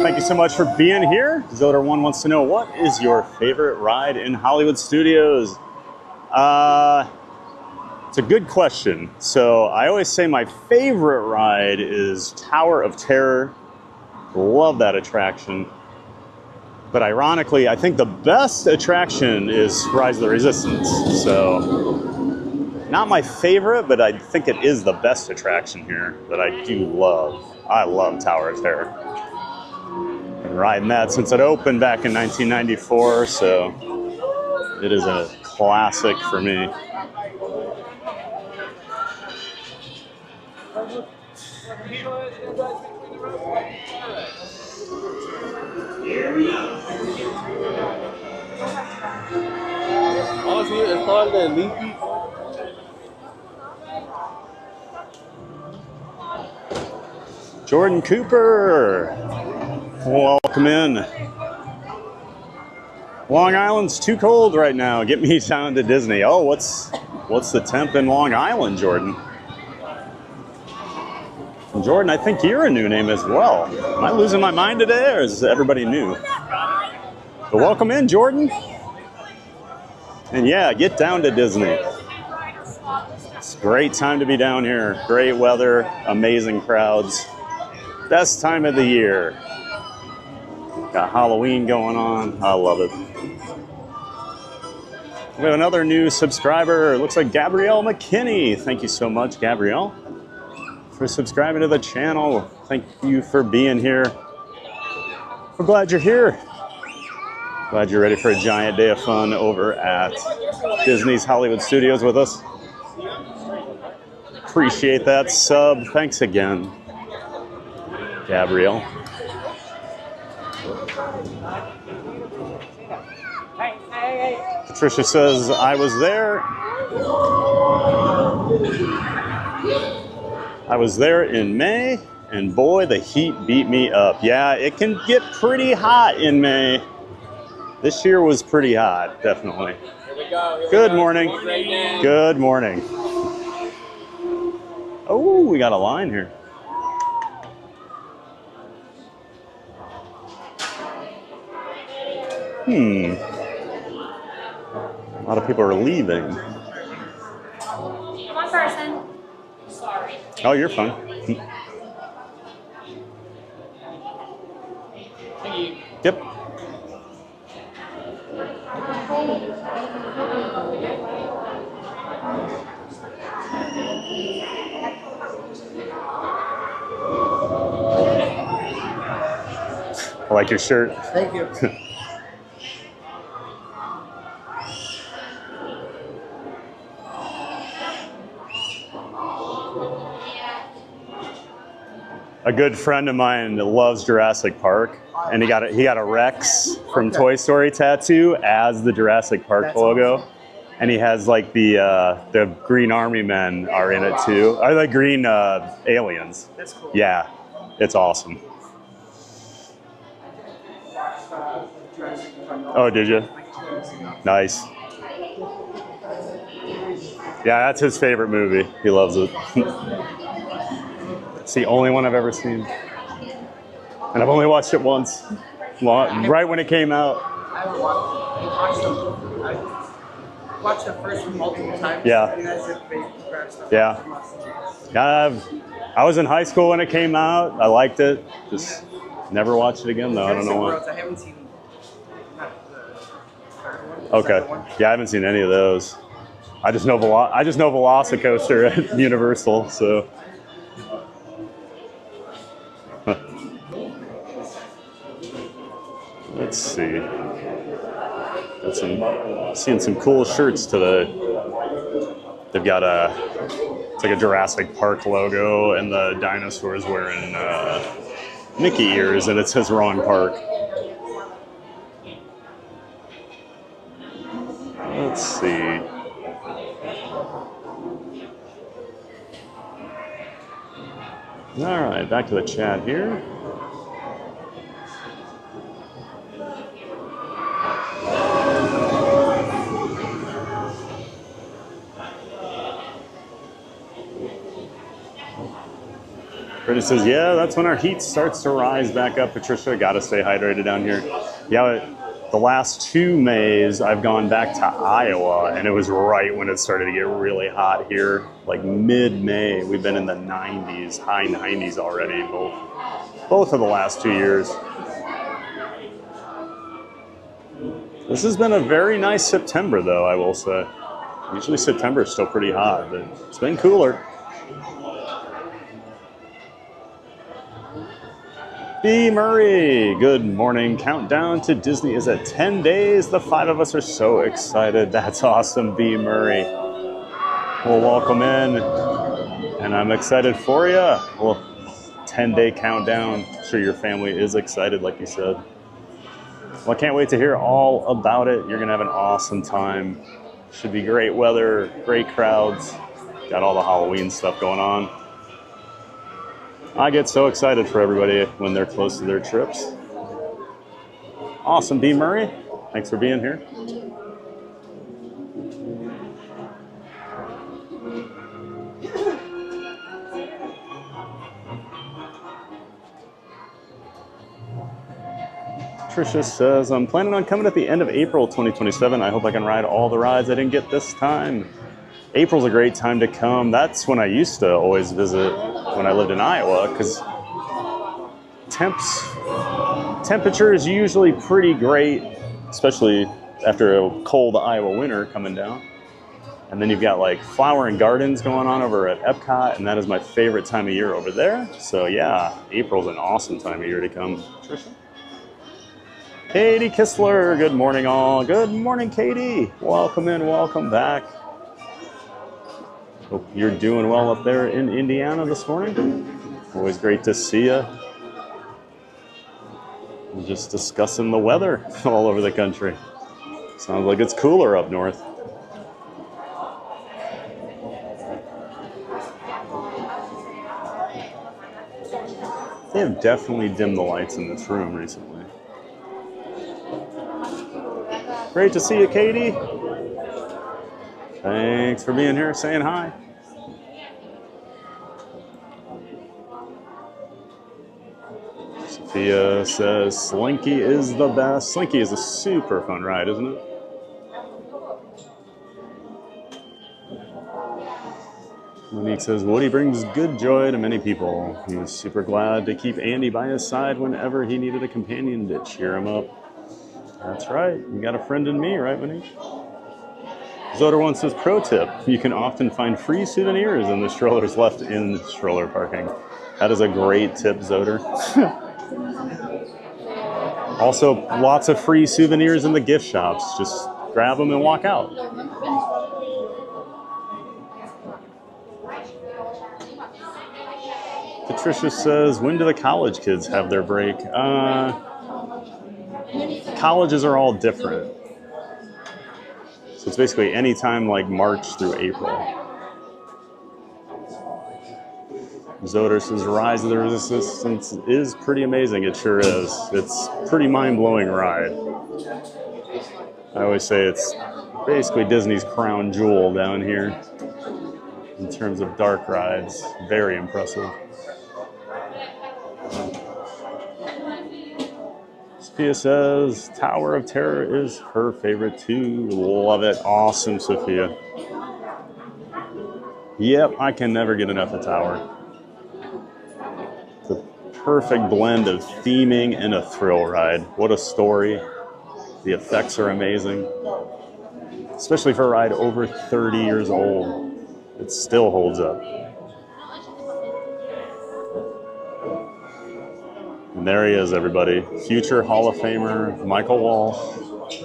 [SPEAKER 3] Thank you so much for being here. Zoder1 wants to know, what is your favorite ride in Hollywood Studios? It's a good question. So I always say my favorite ride is Tower of Terror. Love that attraction. But ironically, I think the best attraction is Rise of the Resistance. So not my favorite, but I think it is the best attraction here that I do love. I love Tower of Terror. Been riding that since it opened back in 1994, so it is a classic for me.
[SPEAKER 6] Here we go.
[SPEAKER 9] Oh, sí, es todo el de Slinky.
[SPEAKER 3] Jordan Cooper, welcome in. Long Island's too cold right now. Get me down to Disney. Oh, what's the temp in Long Island, Jordan? And Jordan, I think you're a new name as well. Am I losing my mind today, or is everybody new? But welcome in, Jordan. And yeah, get down to Disney. It's a great time to be down here. Great weather, amazing crowds. Best time of the year. Got Halloween going on. I love it. We have another new subscriber. It looks like Gabrielle McKinney. Thank you so much, Gabrielle, for subscribing to the channel. Thank you for being here. We're glad you're here. Glad you're ready for a giant day of fun over at Disney's Hollywood Studios with us. Appreciate that sub. Thanks again, Gabrielle. Patricia says, I was there. I was there in May, and boy, the heat beat me up. Yeah, it can get pretty hot in May. This year was pretty hot, definitely.
[SPEAKER 9] Here we go.
[SPEAKER 3] Good morning. Good morning. Oh, we got a line here. A lot of people are leaving.
[SPEAKER 2] One person. Sorry.
[SPEAKER 3] Oh, you're fine. Yep. I like your shirt.
[SPEAKER 5] Thank you.
[SPEAKER 3] A good friend of mine loves Jurassic Park, and he got a Rex from Toy Story tattoo as the Jurassic Park logo.
[SPEAKER 5] Awesome.
[SPEAKER 3] And he has like the Green Army men are in it too, or the green aliens.
[SPEAKER 5] That's cool.
[SPEAKER 3] Yeah, it's awesome. Oh, did you? Nice. Yeah, that's his favorite movie. He loves it. It's the only one I've ever seen. And I've only watched it once, right when it came out.
[SPEAKER 5] I watched the first one multiple times.
[SPEAKER 3] Yeah.
[SPEAKER 5] And that's it, basically.
[SPEAKER 3] Yeah. I was in high school when it came out. I liked it. Just never watched it again, though. I don't know why.
[SPEAKER 5] I haven't seen the third one.
[SPEAKER 3] Okay. Yeah, I haven't seen any of those. I just know Velocicoaster at Universal, so. Let's see. Seeing some cool shirts today. They've got it's like a Jurassic Park logo, and the dinosaur's wearing Mickey ears, and it says wrong park. Let's see. All right, back to the chat here. Brittany says, yeah, that's when our heat starts to rise back up. Patricia, got to stay hydrated down here. Yeah, the last 2 Mays, I've gone back to Iowa, and it was right when it started to get really hot here, like mid-May. We've been in the 90s, high 90s already, both of the last 2 years. This has been a very nice September, though, I will say. Usually September is still pretty hot, but it's been cooler. B. Murray, good morning. Countdown to Disney is at 10 days. The 5 of us are so excited. That's awesome, B. Murray. Well, welcome in, and I'm excited for you. Well, 10-day countdown. I'm sure your family is excited, like you said. Well, I can't wait to hear all about it. You're going to have an awesome time. Should be great weather, great crowds. Got all the Halloween stuff going on. I get so excited for everybody when they're close to their trips. Awesome, B. Murray. Thanks for being here. Tricia says, I'm planning on coming at the end of April 2027. I hope I can ride all the rides I didn't get this time. April's a great time to come. That's when I used to always visit when I lived in Iowa, because temperature is usually pretty great, especially after a cold Iowa winter coming down. And then you've got like flower and gardens going on over at Epcot, and that is my favorite time of year over there. So yeah, April's an awesome time of year to come. Tricia? Katie Kistler, good morning all. Good morning, Katie. Welcome in, welcome back. Hope you're doing well up there in Indiana this morning. Always great to see you. We're just discussing the weather all over the country. Sounds like it's cooler up north. They have definitely dimmed the lights in this room recently. Great to see you, Katie. Thanks for being here, saying hi. Sophia says, Slinky is the best. Slinky is a super fun ride, isn't it? Monique says, Woody brings good joy to many people. He was super glad to keep Andy by his side whenever he needed a companion to cheer him up. That's right. You got a friend in me, right, Monique? Zoder one says, pro tip, you can often find free souvenirs in the strollers left in stroller parking. That is a great tip, Zoder. Also, lots of free souvenirs in the gift shops. Just grab them and walk out. Patricia says, when do the college kids have their break? Colleges are all different. So it's basically any time like March through April. Zoder says, Rise of the Resistance is pretty amazing. It sure is. It's a pretty mind-blowing ride. I always say it's basically Disney's crown jewel down here in terms of dark rides. Very impressive. Sophia says, Tower of Terror is her favorite too. Love it. Awesome, Sophia. Yep, I can never get enough of Tower. It's a perfect blend of theming and a thrill ride. What a story. The effects are amazing. Especially for a ride over 30 years old. It still holds up. And there he is, everybody. Future Hall of Famer Michael Walsh,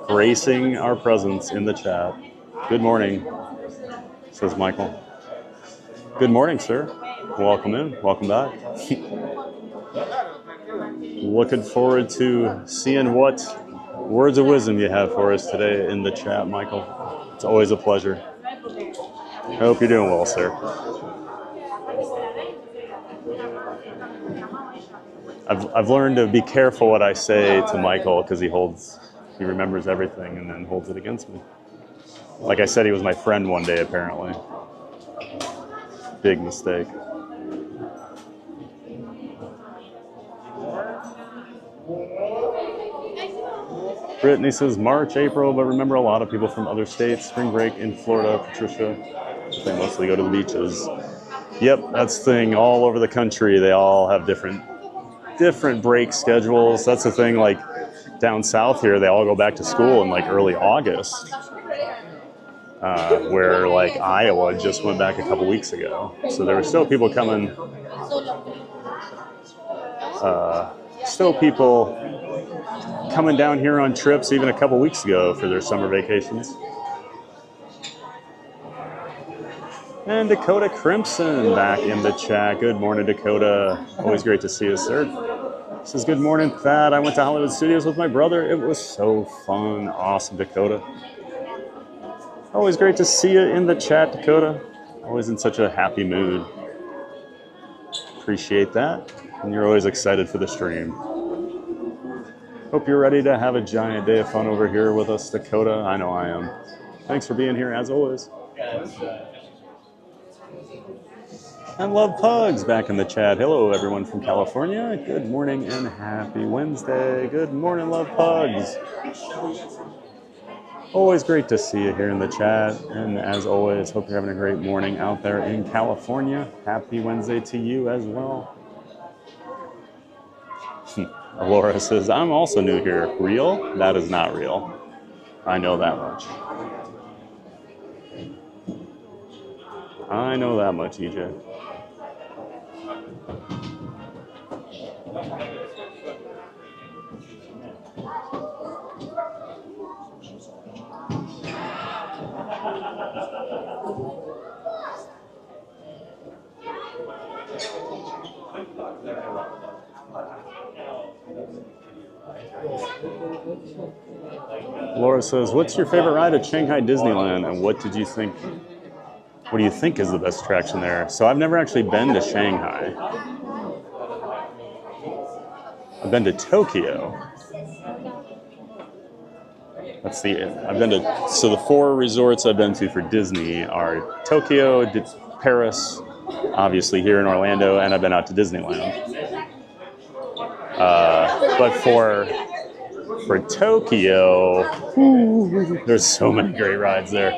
[SPEAKER 3] gracing our presence in the chat. Good morning, says Michael. Good morning, sir. Welcome in. Welcome back. Looking forward to seeing what words of wisdom you have for us today in the chat, Michael. It's always a pleasure. I hope you're doing well, sir. I've learned to be careful what I say to Michael because he remembers everything and then holds it against me. Like I said, he was my friend one day, apparently. Big mistake. Brittany says March, April, but remember a lot of people from other states. Spring break in Florida, Patricia. They mostly go to the beaches. Yep, that's the thing. All over the country, they all have different break schedules. That's the thing, like down south here, they all go back to school in like early August, where like Iowa just went back a couple weeks ago. So there were still people coming, down here on trips even a couple weeks ago for their summer vacations. And Dakota Crimson back in the chat. Good morning, Dakota. Always great to see you, sir. Says, good morning, Thad. I went to Hollywood Studios with my brother. It was so fun. Awesome, Dakota. Always great to see you in the chat, Dakota. Always in such a happy mood. Appreciate that. And you're always excited for the stream. Hope you're ready to have a giant day of fun over here with us, Dakota. I know I am. Thanks for being here, as always. And Love Pugs back in the chat. Hello, everyone from California. Good morning and happy Wednesday. Good morning, Love Pugs. Always great to see you here in the chat. And as always, hope you're having a great morning out there in California. Happy Wednesday to you as well. Laura says, I'm also new here. Real? That is not real. I know that much. I know that much, EJ. Laura says, what's your favorite ride at Shanghai Disneyland and what did you think? What do you think is the best attraction there? So I've never actually been to Shanghai. I've been to Tokyo. Let's see. I've been to, so the 4 resorts I've been to for Disney are Tokyo, Paris, obviously here in Orlando, and I've been out to Disneyland. But for Tokyo, there's so many great rides there.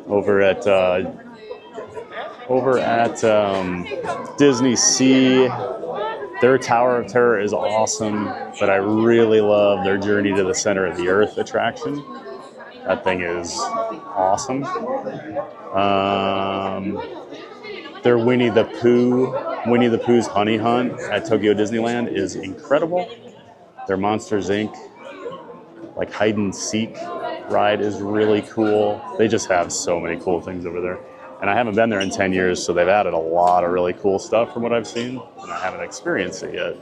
[SPEAKER 3] Over at Disney Sea, their Tower of Terror is awesome, but I really love their Journey to the Center of the Earth attraction. That thing is awesome. Their Winnie the Pooh's Honey Hunt at Tokyo Disneyland is incredible. Their Monsters Inc. like hide and seek ride is really cool. They just have so many cool things over there. And I haven't been there in 10 years, so they've added a lot of really cool stuff from what I've seen, and I haven't experienced it yet.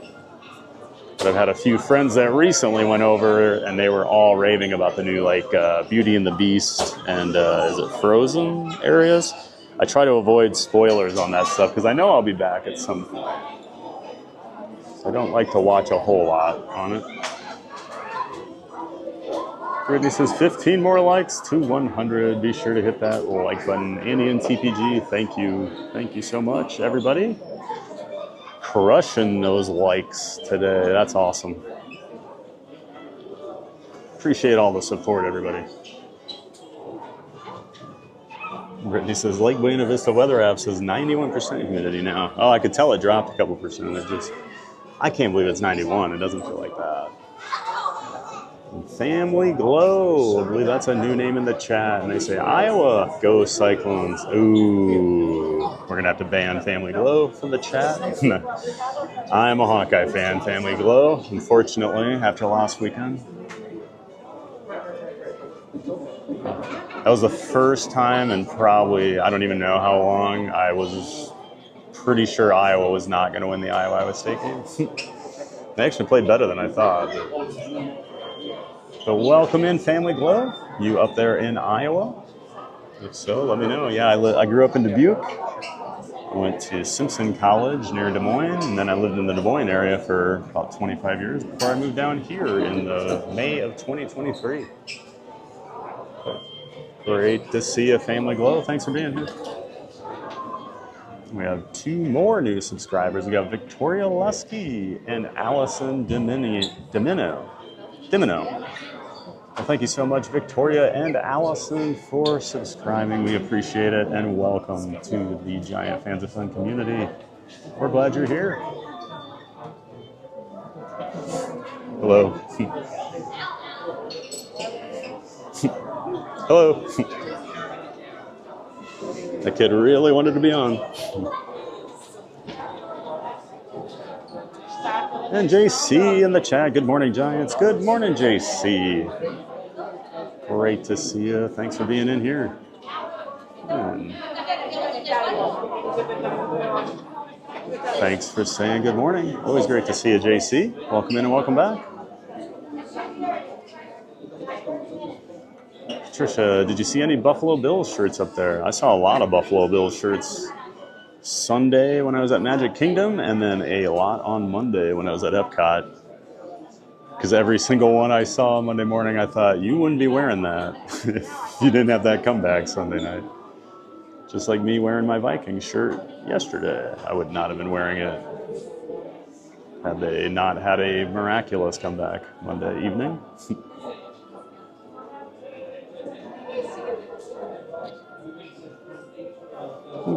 [SPEAKER 3] But I've had a few friends that recently went over, and they were all raving about the new Beauty and the Beast and is it Frozen areas? I try to avoid spoilers on that stuff because I know I'll be back at some point. So I don't like to watch a whole lot on it. Brittany says 15 more likes to 100. Be sure to hit that like button. Annie and TPG, thank you. Thank you so much, everybody. Crushing those likes today. That's awesome. Appreciate all the support, everybody. Brittany says Lake Buena Vista Weather app says 91% humidity now. Oh, I could tell it dropped a couple percent. I can't believe it's 91. It doesn't feel like that. Family Glow, I believe that's a new name in the chat, and they say Iowa, go Cyclones. Ooh, we're gonna have to ban Family Glow from the chat. I'm a Hawkeye fan, Family Glow, unfortunately, after last weekend. That was the first time in probably, I don't even know how long, I was pretty sure Iowa was not gonna win the Iowa State game. They actually played better than I thought. So welcome in, Family Glow. You up there in Iowa? If so, let me know. Yeah, I grew up in Dubuque. I went to Simpson College near Des Moines, and then I lived in the Des Moines area for about 25 years before I moved down here in the May of 2023. Great to see you, Family Glow. Thanks for being here. We have 2 more new subscribers. We got Victoria Lusky and Allison Dimino. Well, thank you so much, Victoria and Allison, for subscribing. We appreciate it, and welcome to the Giant Fans of Fun community. We're glad you're here. Hello. Hello. That kid really wanted to be on. And JC in the chat. Good morning, Giants. Good morning, JC. Great to see you. Thanks for being in here. And thanks for saying good morning. Always great to see you, JC. Welcome in and welcome back. Trisha, did you see any Buffalo Bills shirts up there? I saw a lot of Buffalo Bills shirts Sunday when I was at Magic Kingdom, and then a lot on Monday when I was at Epcot. Because every single one I saw Monday morning, I thought, you wouldn't be wearing that if you didn't have that comeback Sunday night. Just like me wearing my Vikings shirt yesterday. I would not have been wearing it had they not had a miraculous comeback Monday evening.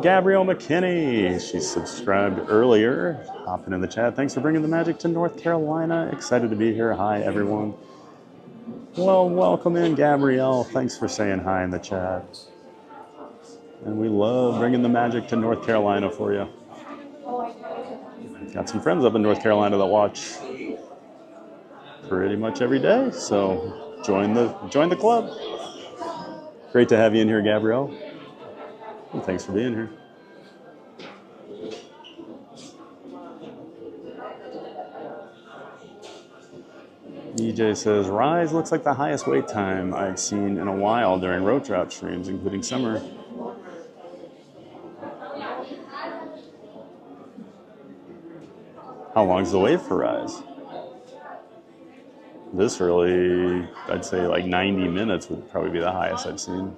[SPEAKER 3] Gabrielle McKinney, she subscribed earlier, hopping in the chat. Thanks for bringing the magic to North Carolina. Excited to be here. Hi, everyone. Well, welcome in, Gabrielle. Thanks for saying hi in the chat. And we love bringing the magic to North Carolina for you. Got some friends up in North Carolina that watch pretty much every day, so join the club. Great to have you in here, Gabrielle. And thanks for being here. EJ says, Rise looks like the highest wait time I've seen in a while during road drop streams, including summer. How long's the wait for Rise? This early, I'd say like 90 minutes would probably be the highest I've seen.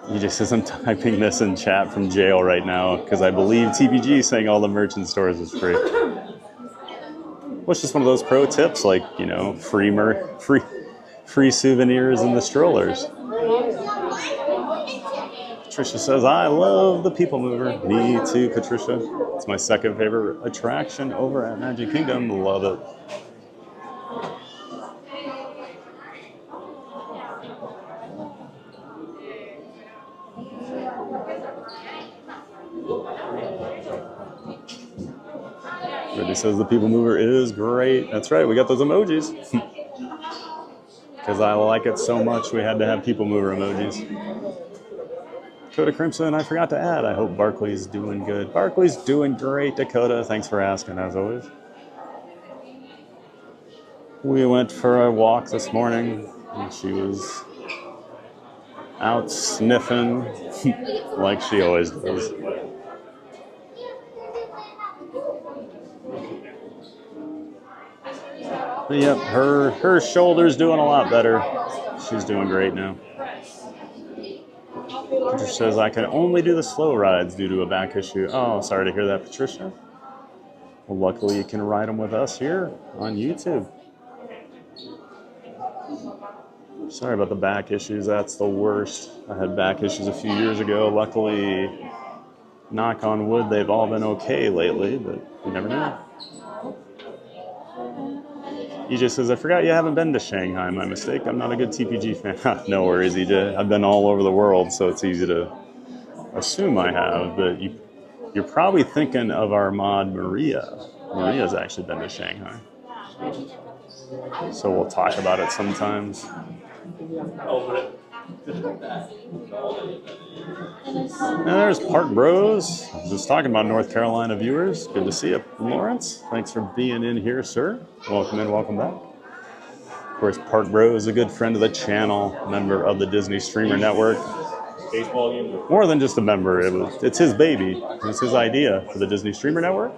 [SPEAKER 3] EJ says, I'm typing this in chat from jail right now because I believe TPG saying all the merchant stores is free. Well, it's just one of those pro tips, like, you know, free souvenirs in the strollers. Patricia says, I love the People Mover. Me too, Patricia. It's my second favorite attraction over at Magic Kingdom. Love it. Brittany says the People Mover is great. That's right, we got those emojis. Because I like it so much, we had to have People Mover emojis. Dakota Crimson, I forgot to add. I hope Barkley's doing good. Barkley's doing great, Dakota. Thanks for asking, as always. We went for a walk this morning, and she was out sniffing like she always does. But yep, her shoulder's doing a lot better. She's doing great now. Patricia says, I can only do the slow rides due to a back issue. Oh, sorry to hear that, Patricia. Well, luckily you can ride them with us here on YouTube. Sorry about the back issues. That's the worst. I had back issues a few years ago. Luckily, knock on wood, they've all been okay lately, but you never know. EJ says, I forgot you haven't been to Shanghai. My mistake. I'm not a good TPG fan. No worries, EJ. I've been all over the world, so it's easy to assume I have. But you're probably thinking of our mod, Maria. Maria's actually been to Shanghai. So we'll talk about it sometimes. And there's Park Bros. I was just talking about North Carolina viewers. Good to see you, Lawrence. Thanks for being in here, sir. Welcome in, welcome back. Of course, Park Bros is a good friend of the channel, member of the Disney Streamer Network. More than just a member, it's his baby. It's his idea for the Disney Streamer Network.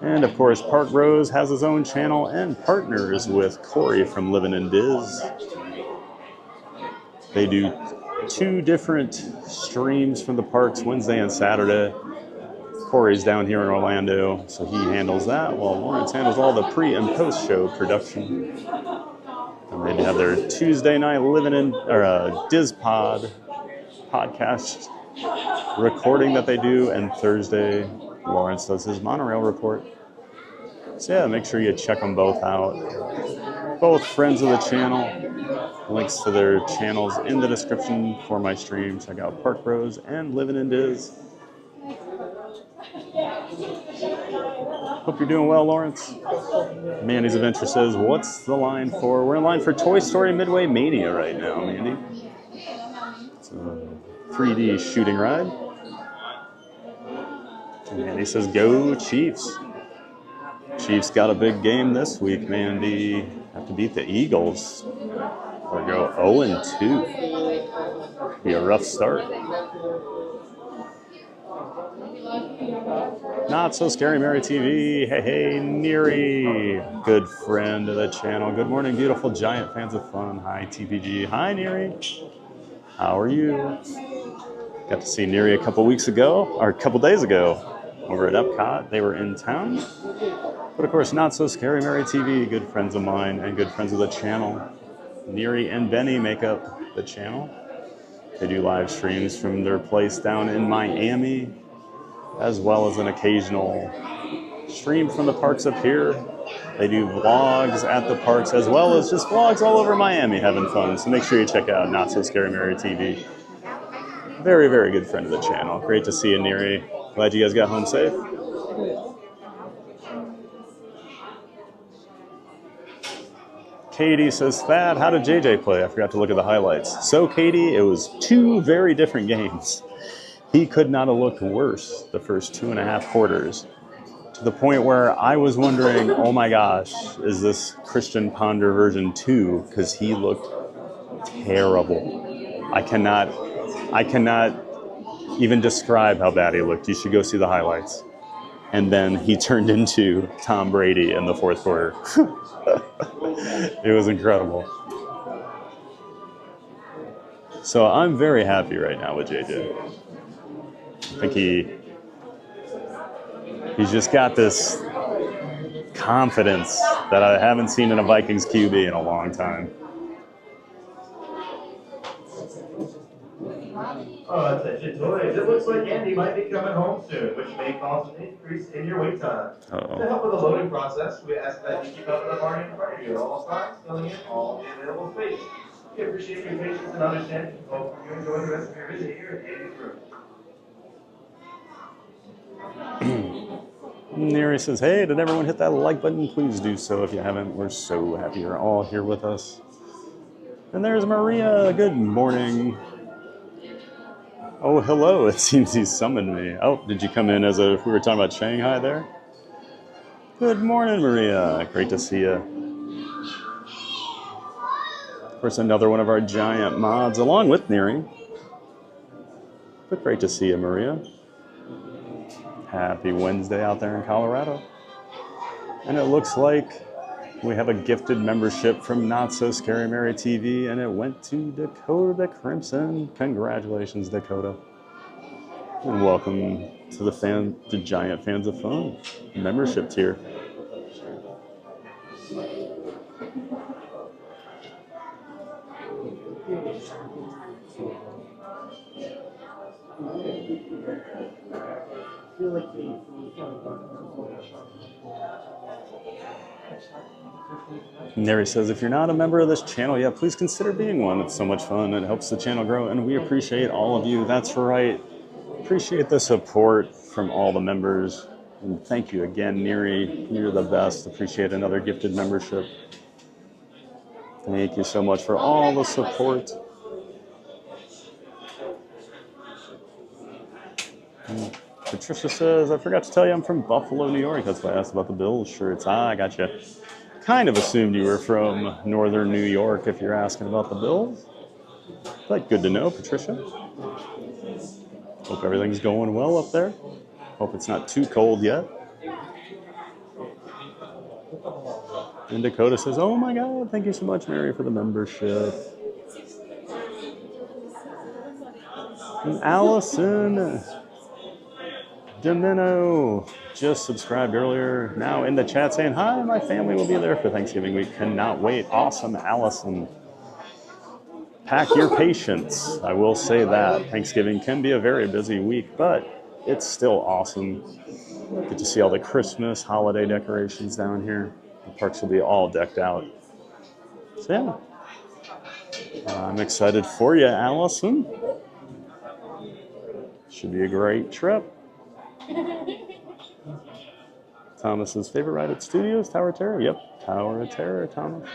[SPEAKER 3] And of course, Park Bros has his own channel and partners with Corey from Livin' in Diz. They do 2 different streams from the parks, Wednesday and Saturday. Corey's down here in Orlando, so he handles that, while Lawrence handles all the pre- and post-show production. And they have their Tuesday night Diz Pod podcast recording that they do, and Thursday, Lawrence does his monorail report. So yeah, make sure you check them both out. Both friends of the channel. Links to their channels in the description for my stream. Check out Park Bros and Livin' in Diz. Hope you're doing well, Lawrence. Mandy's Adventure says, what's the line for? We're in line for Toy Story Midway Mania right now, Mandy. It's a 3D shooting ride. And Mandy says, go Chiefs. Chiefs got a big game this week, Mandy. Have to beat the Eagles. Or go 0-2. Be a rough start. Not So Scary Mary TV. Hey, hey, Neri. Good friend of the channel. Good morning, beautiful giant fans of fun. Hi, TPG. Hi, Neri. How are you? Got to see Neri a couple weeks ago, or a couple days ago, over at Epcot. They were in town. But of course, Not So Scary Mary TV. Good friends of mine and good friends of the channel. Neri and Benny make up the channel. They do live streams from their place down in Miami, as well as an occasional stream from the parks up here. They do vlogs at the parks, as well as just vlogs all over Miami having fun. So make sure you check out Not So Scary Mary TV. Very, very good friend of the channel. Great to see you, Neri. Glad you guys got home safe. Katie says, Thad, how did JJ play? I forgot to look at the highlights. So, Katie, it was 2 very different games. He could not have looked worse the first 2.5 quarters, to the point where I was wondering, oh my gosh, is this Christian Ponder version 2? Because he looked terrible. I cannot even describe how bad he looked. You should go see the highlights. And then he turned into Tom Brady in the 4th quarter. It was incredible. So I'm very happy right now with JJ. I think he's just got this confidence that I haven't seen in a Vikings QB in a long time.
[SPEAKER 10] Oh, attention toys. It looks like Andy might be coming home soon, which may cause an increase in your wait time. To help with the loading process, we ask that you keep up with the party in front of you at all times, filling in all the available space. We appreciate your patience and understanding. Hope you enjoy the rest of your visit here at Andy's room.
[SPEAKER 3] Neri says, hey, did everyone hit that like button? Please do so if you haven't. We're so happy you're all here with us. And there's Maria. Good morning. Oh, hello. It seems he summoned me. Oh, did you come in as we were talking about Shanghai there? Good morning, Maria. Great to see you. Of course, another one of our giant mods, along with Neri. But great to see you, Maria. Happy Wednesday out there in Colorado. And it looks like we have a gifted membership from Not So Scary Mary TV, and it went to Dakota the Crimson. Congratulations, Dakota. And welcome to the Giant Fans of Fun membership tier. Neri says, if you're not a member of this channel yet, please consider being one. It's so much fun. It helps the channel grow, and we appreciate all of you. That's right. Appreciate the support from all the members. And thank you again, Neri. You're the best. Appreciate another gifted membership. Thank you so much for all the support. And Patricia says, I forgot to tell you I'm from Buffalo, New York. That's why I asked about the Bills shirts. I got you. Kind of assumed you were from northern New York if you're asking about the Bills. But good to know, Patricia. Hope everything's going well up there. Hope it's not too cold yet. And Dakota says, oh my God, thank you so much, Mary, for the membership. And Allison Domino just subscribed earlier, now in the chat saying, hi, my family will be there for Thanksgiving week. Cannot wait. Awesome, Allison. Pack your patience. I will say that. Thanksgiving can be a very busy week, but it's still awesome. Get to see all the Christmas holiday decorations down here. The parks will be all decked out. So yeah, I'm excited for you, Allison. Should be a great trip. Thomas's favorite ride at Studios, Tower of Terror. Yep, Tower of Terror, Thomas.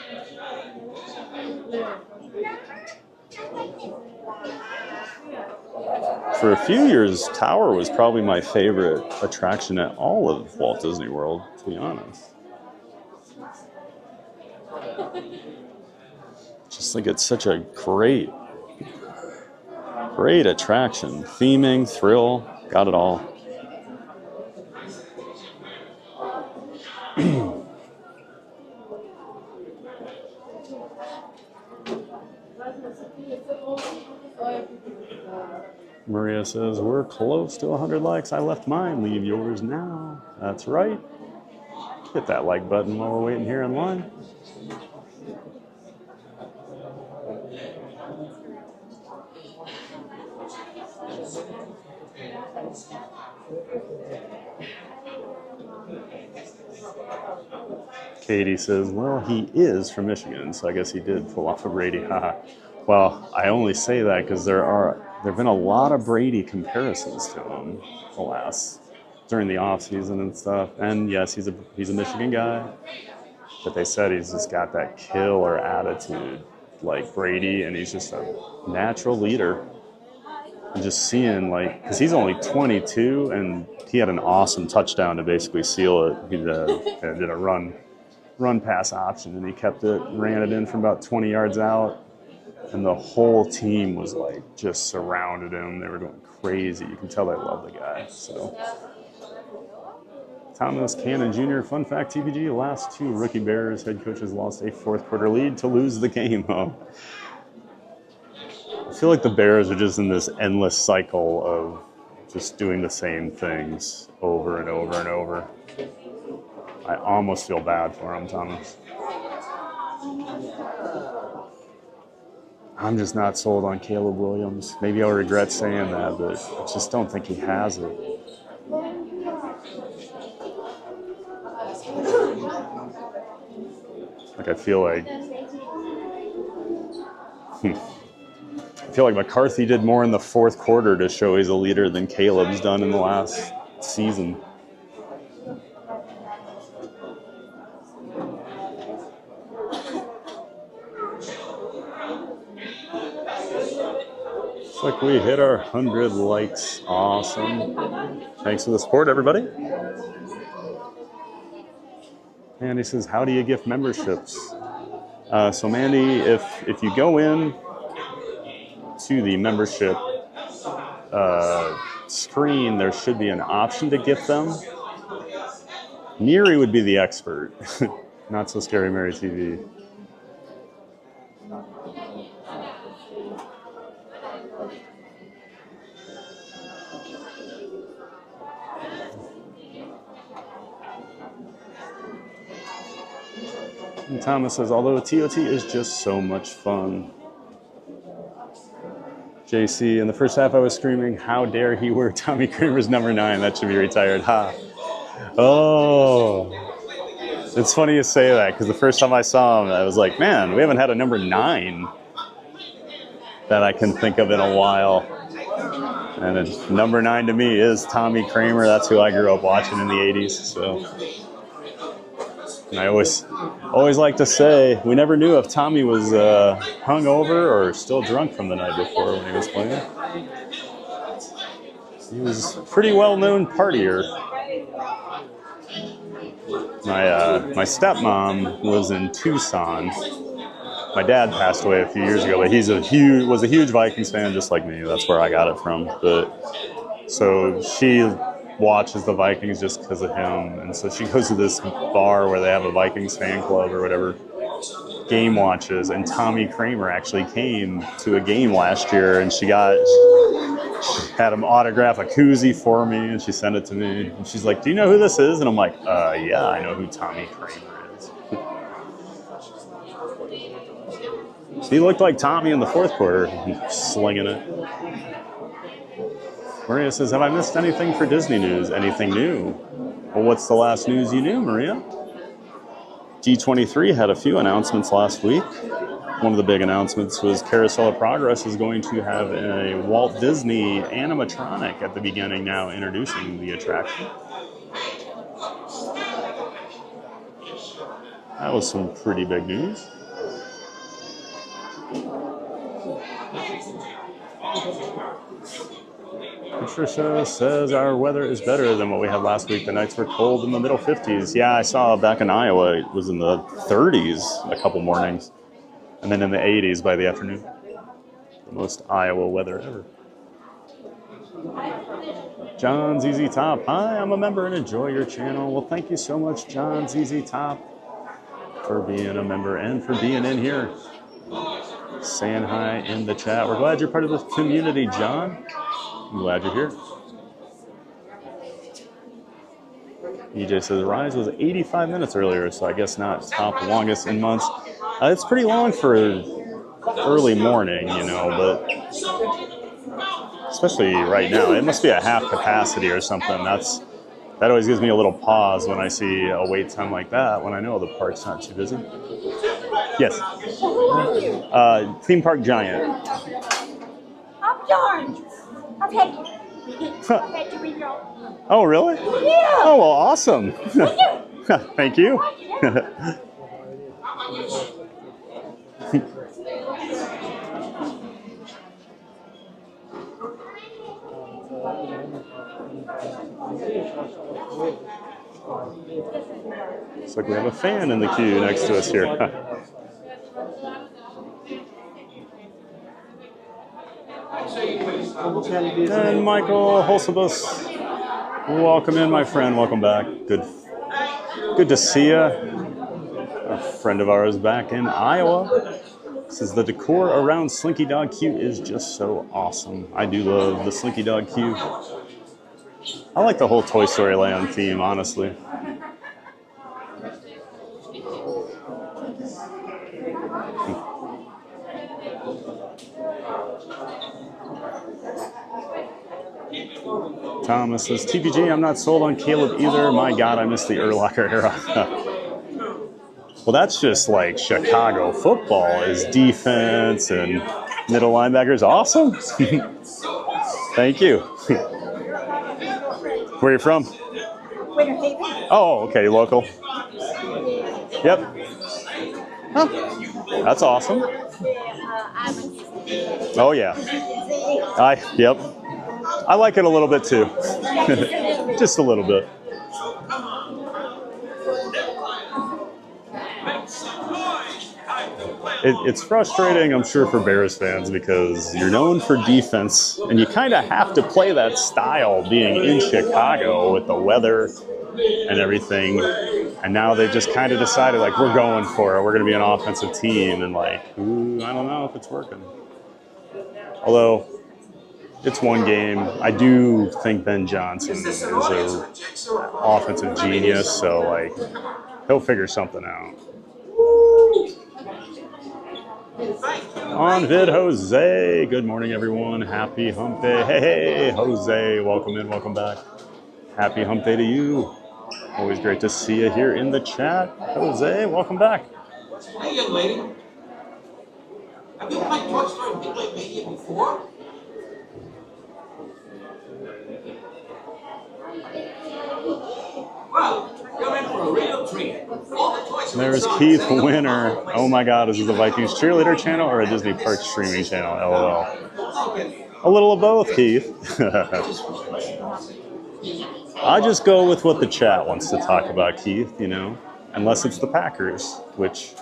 [SPEAKER 3] For a few years, Tower was probably my favorite attraction at all of Walt Disney World, to be honest. Just think it's such a great attraction. Theming, thrill, got it all. Maria says, we're close to 100 likes. I left mine. Leave yours now. That's right. Hit that like button while we're waiting here in line. Katie says, well, he is from Michigan, so I guess he did pull off a Brady. Haha. Well, I only say that because there have been a lot of Brady comparisons to him during the off season and stuff. And yes, he's a Michigan guy, but they said he's just got that killer attitude like Brady, and he's just a natural leader. And just seeing, like, because he's only 22, and he had an awesome touchdown to basically seal it. He did a run pass option, and he kept it, ran it in from about 20 yards out, and the whole team was like just surrounded him. They were going crazy. You can tell they love the guy. So Thomas Cannon Jr., fun fact, TPG, last two rookie Bears head coaches lost a fourth quarter lead to lose the game. I feel like the Bears are just in this endless cycle of just doing the same things over and over and over. I almost feel bad for him, Thomas. I'm just not sold on Caleb Williams. Maybe I'll regret saying that, but I just don't think he has it. Like, I feel like McCarthy did more in the fourth quarter to show he's a leader than Caleb's done in the last season. Looks like we hit our 100 likes. Awesome. Thanks for the support, everybody. Mandy says, how do you gift memberships? So Mandy, if you go in to the membership screen, there should be an option to gift them. Neri would be the expert. Not So Scary Mary TV. And Thomas says, although TOT is just so much fun. JC, in the first half I was screaming, how dare he wear Tommy Kramer's number 9? That should be retired. Ha. Oh. It's funny you say that, because the first time I saw him, I was like, man, we haven't had a number 9 that I can think of in a while. And number 9 to me is Tommy Kramer. That's who I grew up watching in the 80s. So, and I always like to say, we never knew if Tommy was hungover or still drunk from the night before when he was playing. He was a pretty well-known partier. My stepmom lives in Tucson. My dad passed away a few years ago, but he was a huge Vikings fan, just like me. That's where I got it from. But so she watches the Vikings just because of him, and so she goes to this bar where they have a Vikings fan club or whatever, game watches, and Tommy Kramer actually came to a game last year, and she had him autograph a koozie for me, and she sent it to me, and she's like, do you know who this is? And I'm like, yeah, I know who Tommy Kramer is. He looked like Tommy in the fourth quarter, slinging it. Maria says, have I missed anything for Disney news? Anything new? Well, what's the last news you knew, Maria? D23 had a few announcements last week. One of the big announcements was Carousel of Progress is going to have a Walt Disney animatronic at the beginning now, introducing the attraction. That was some pretty big news. Patricia says our weather is better than what we had last week. The nights were cold in the middle 50s. Yeah, I saw back in Iowa it was in the 30s a couple mornings, and then in the 80s by the afternoon. The most Iowa weather ever. John ZZ Top. Hi, I'm a member and enjoy your channel. Well, thank you so much, John ZZ Top, for being a member and for being in here. saying hi in the chat. We're glad you're part of this community, John. I'm glad you're here. EJ says the rise was 85 minutes earlier, so I guess not top longest in months. It's pretty long for early morning, you know, but especially right now, it must be a half capacity or something. That always gives me a little pause when I see a wait time like that, when I know the park's not too busy. Yes. Theme Park Giant.
[SPEAKER 11] I'm John. I've had to read your.
[SPEAKER 3] Oh, really?
[SPEAKER 11] Yeah.
[SPEAKER 3] Oh, well, awesome. Thank you. Looks like we have a fan in the queue next to us here. And Michael Holsabus, welcome in, my friend. Welcome back. Good to see you. A friend of ours back in Iowa says the decor around Slinky Dog Queue is just so awesome. I do love the Slinky Dog Queue. I like the whole Toy Story Land theme, honestly. Thomas says, TPG, I'm not sold on Caleb either. My God, I miss the Urlacher era. Well, that's just like Chicago football is defense and middle linebackers. Awesome. Thank you. Where are you from?
[SPEAKER 11] Winter Haven.
[SPEAKER 3] Oh, okay, local. Yep. Huh. That's awesome. Oh, yeah. Yep. I like it a little bit too. Just a little bit. It's frustrating, I'm sure, for Bears fans because you're known for defense and you kind of have to play that style being in Chicago with the weather and everything. And now they've just kind of decided, like, we're going for it. We're going to be an offensive team. And, like, ooh, I don't know if it's working. Although, it's one game. I do think Ben Johnson is an offensive genius. So, like, he'll figure something out. On vid, Jose. Good morning, everyone. Happy hump day. Hey, Jose. Welcome in. Welcome back. Happy hump day to you. Always great to see you here in the chat. Jose, welcome back.
[SPEAKER 12] Hey, young lady. Have you played Toy Story Mania before? Well, you're in for a real treat.
[SPEAKER 3] There's Keith Winter. Oh my God, is it the Vikings cheerleader channel or a Disney Park streaming channel? LOL. A little of both, Keith. I just go with what the chat wants to talk about, Keith, you know, unless it's the Packers, which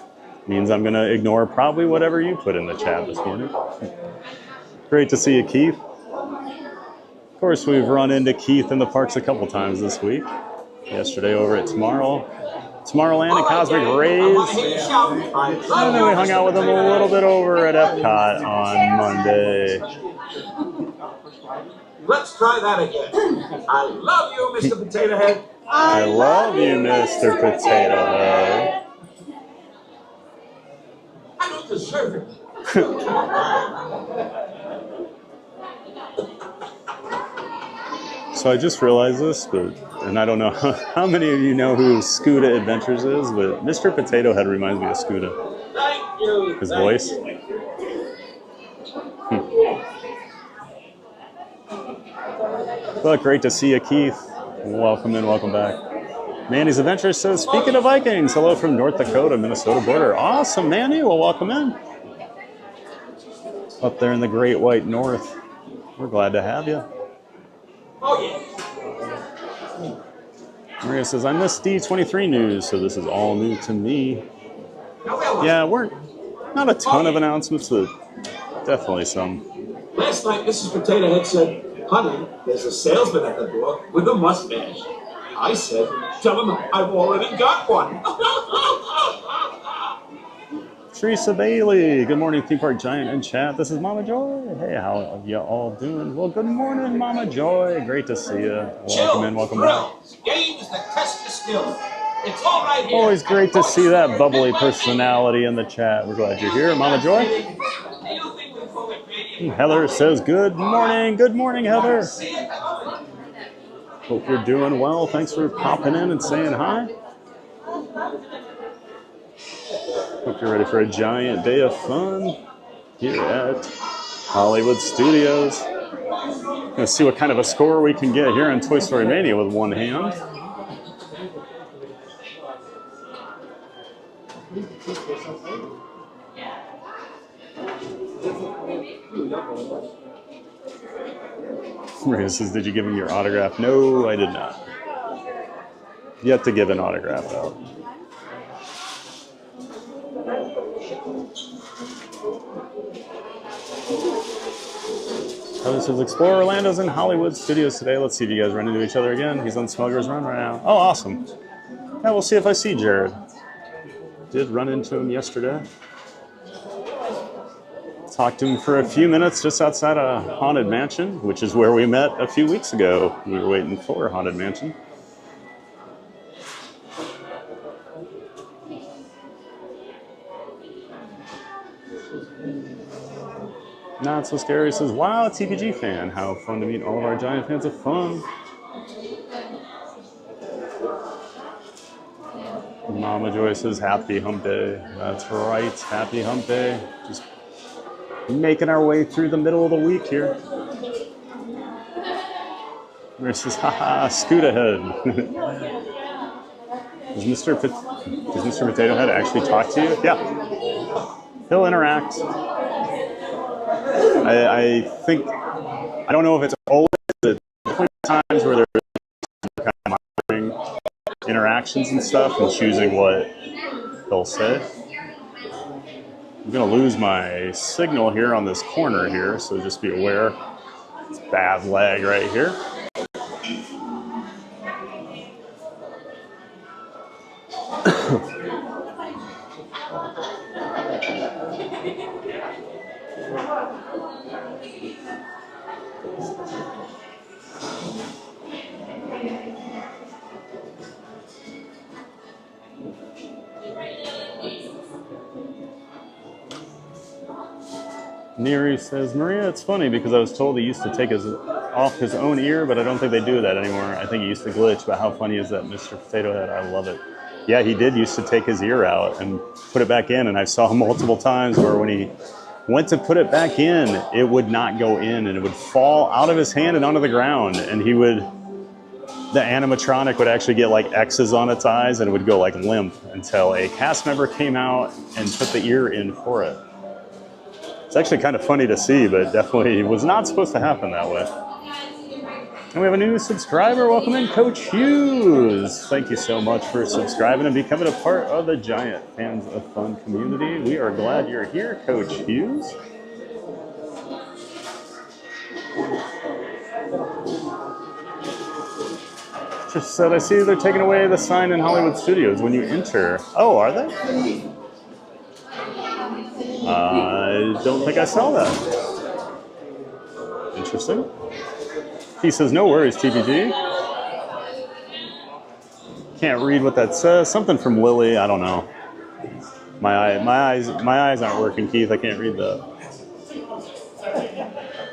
[SPEAKER 3] means I'm going to ignore probably whatever you put in the chat this morning. Great to see you, Keith. Of course, we've run into Keith in the parks a couple times this week. Yesterday over at Tomorrowland and Cosmic Rays. And then we hung out with him a little bit over at Epcot on Monday.
[SPEAKER 12] Let's try that again. I love you, Mr. Potato Head.
[SPEAKER 3] I love you, Mr. Potato Head.
[SPEAKER 12] I don't deserve it.
[SPEAKER 3] So I just realized this, and I don't know how many of you know who Scooter Adventures is, but Mr. Potato Head reminds me of Scooter.
[SPEAKER 12] Thank you.
[SPEAKER 3] His voice. Look, great to see you, Keith. Welcome in, welcome back. Manny's Adventures says, speaking of Vikings, hello from North Dakota, Minnesota border. Awesome, Manny. Well, welcome in. Up there in the Great White North. We're glad to have you.
[SPEAKER 12] Oh, yeah.
[SPEAKER 3] Maria says, I missed D23 news, so this is all new to me. Yeah, we're not a ton of announcements, but definitely some.
[SPEAKER 12] Last night, Mrs. Potato Head said, honey, there's a salesman at the door with a mustache. I said, tell him I've already got one.
[SPEAKER 3] Teresa Bailey, good morning, Theme Park Giant and chat. This is Mama Joy. Hey, how are you all doing? Well, good morning, Mama Joy. Great to see you. Welcome in, welcome back.
[SPEAKER 12] Games that test the skill. It's all right here.
[SPEAKER 3] Always great to see that bubbly personality in the chat. We're glad you're here, Mama Joy. Heather says, good morning. Good morning, Heather. Hope you're doing well. Thanks for popping in and saying hi. Hope you're ready for a giant day of fun here at Hollywood Studios. Gonna see what kind of a score we can get here in Toy Story Mania with one hand. Maria says, did you give him your autograph? No, I did not. Yet to give an autograph out. This is Explore Orlando's in Hollywood Studios today. Let's see if you guys run into each other again. He's on Smuggler's Run right now. Oh, awesome. Yeah, we'll see if I see Jared. Did run into him yesterday. Talked to him for a few minutes just outside of Haunted Mansion, which is where we met a few weeks ago. We were waiting for Haunted Mansion. Not So Scary says, wow, TPG fan. How fun to meet all of our giant fans of fun. Mama Joy says, happy hump day. That's right, happy hump day. Just making our way through the middle of the week here. Maria says, haha, Scooter Head. Does Mr. Potato Head actually talk to you? Yeah. He'll interact. I think, I don't know if it's always the times where there's kind of monitoring interactions and stuff and choosing what they'll say. I'm going to lose my signal here on this corner here, so just be aware. It's bad lag right here. Neri says, Maria, it's funny because I was told he used to take off his own ear, but I don't think they do that anymore. I think he used to glitch, but how funny is that, Mr. Potato Head? I love it. Yeah, he did used to take his ear out and put it back in, and I saw multiple times where when he went to put it back in, it would not go in, and it would fall out of his hand and onto the ground, and the animatronic would actually get like X's on its eyes, and it would go like limp until a cast member came out and put the ear in for it. It's actually kind of funny to see, but definitely was not supposed to happen that way. And we have a new subscriber. Welcome in, Coach Hughes. Thank you so much for subscribing and becoming a part of the Giant Fans of Fun community. We are glad you're here, Coach Hughes. Just said, I see they're taking away the sign in Hollywood Studios when you enter. Oh, are they? I don't think I saw that. Interesting. He says, no worries, TPG. Can't read what that says. Something from Lily, I don't know. My eyes aren't working, Keith. I can't read that.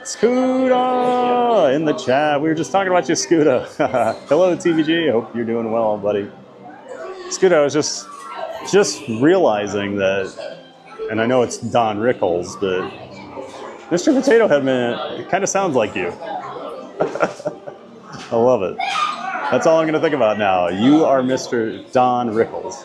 [SPEAKER 3] Scooter in the chat. We were just talking about you, Scooter. Hello, TPG. Hope you're doing well, buddy. Scooter, I was just realizing that, and I know it's Don Rickles, but Mr. Potato Head, man, it kind of sounds like you. I love it. That's all I'm going to think about now. You are Mr. Don Rickles.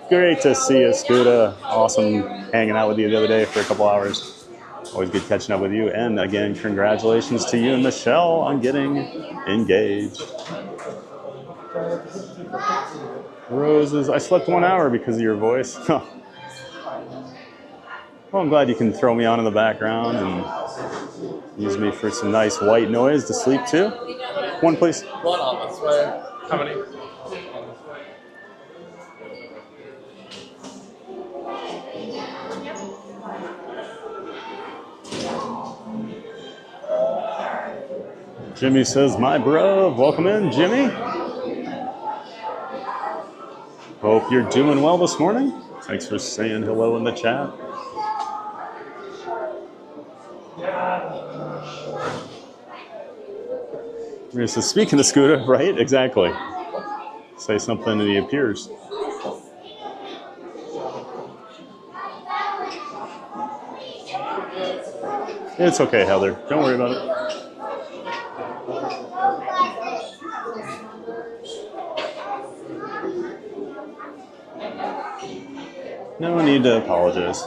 [SPEAKER 3] Great to see you, Scooter. Awesome hanging out with you the other day for a couple hours. Always good catching up with you. And again, congratulations to you and Michelle on getting engaged. Roses, I slept 1 hour because of your voice. Well, I'm glad you can throw me on in the background and use me for some nice white noise to sleep to. One, please.
[SPEAKER 9] One on this way. How many?
[SPEAKER 3] Jimmy says, my bro. Welcome in, Jimmy. Hope you're doing well this morning. Thanks for saying hello in the chat. Maria says, speaking of Scooter, right? Exactly. Say something and he appears. It's okay, Heather. Don't worry about it. No need to apologize.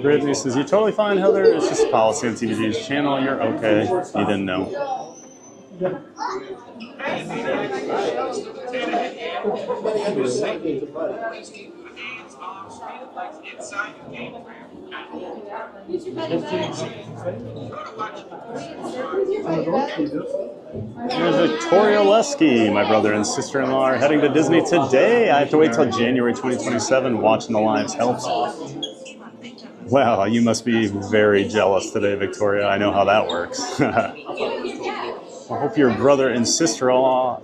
[SPEAKER 3] Brittany says, you're totally fine, Heather. It's just policy on TVG's channel. You're okay. You didn't know. Here's Victoria Lesky. My brother and sister-in-law are heading to Disney today. I have to wait till January 2027. Watching the lives helps. Wow, you must be very jealous today, Victoria. I know how that works. I hope your brother and sister-in-law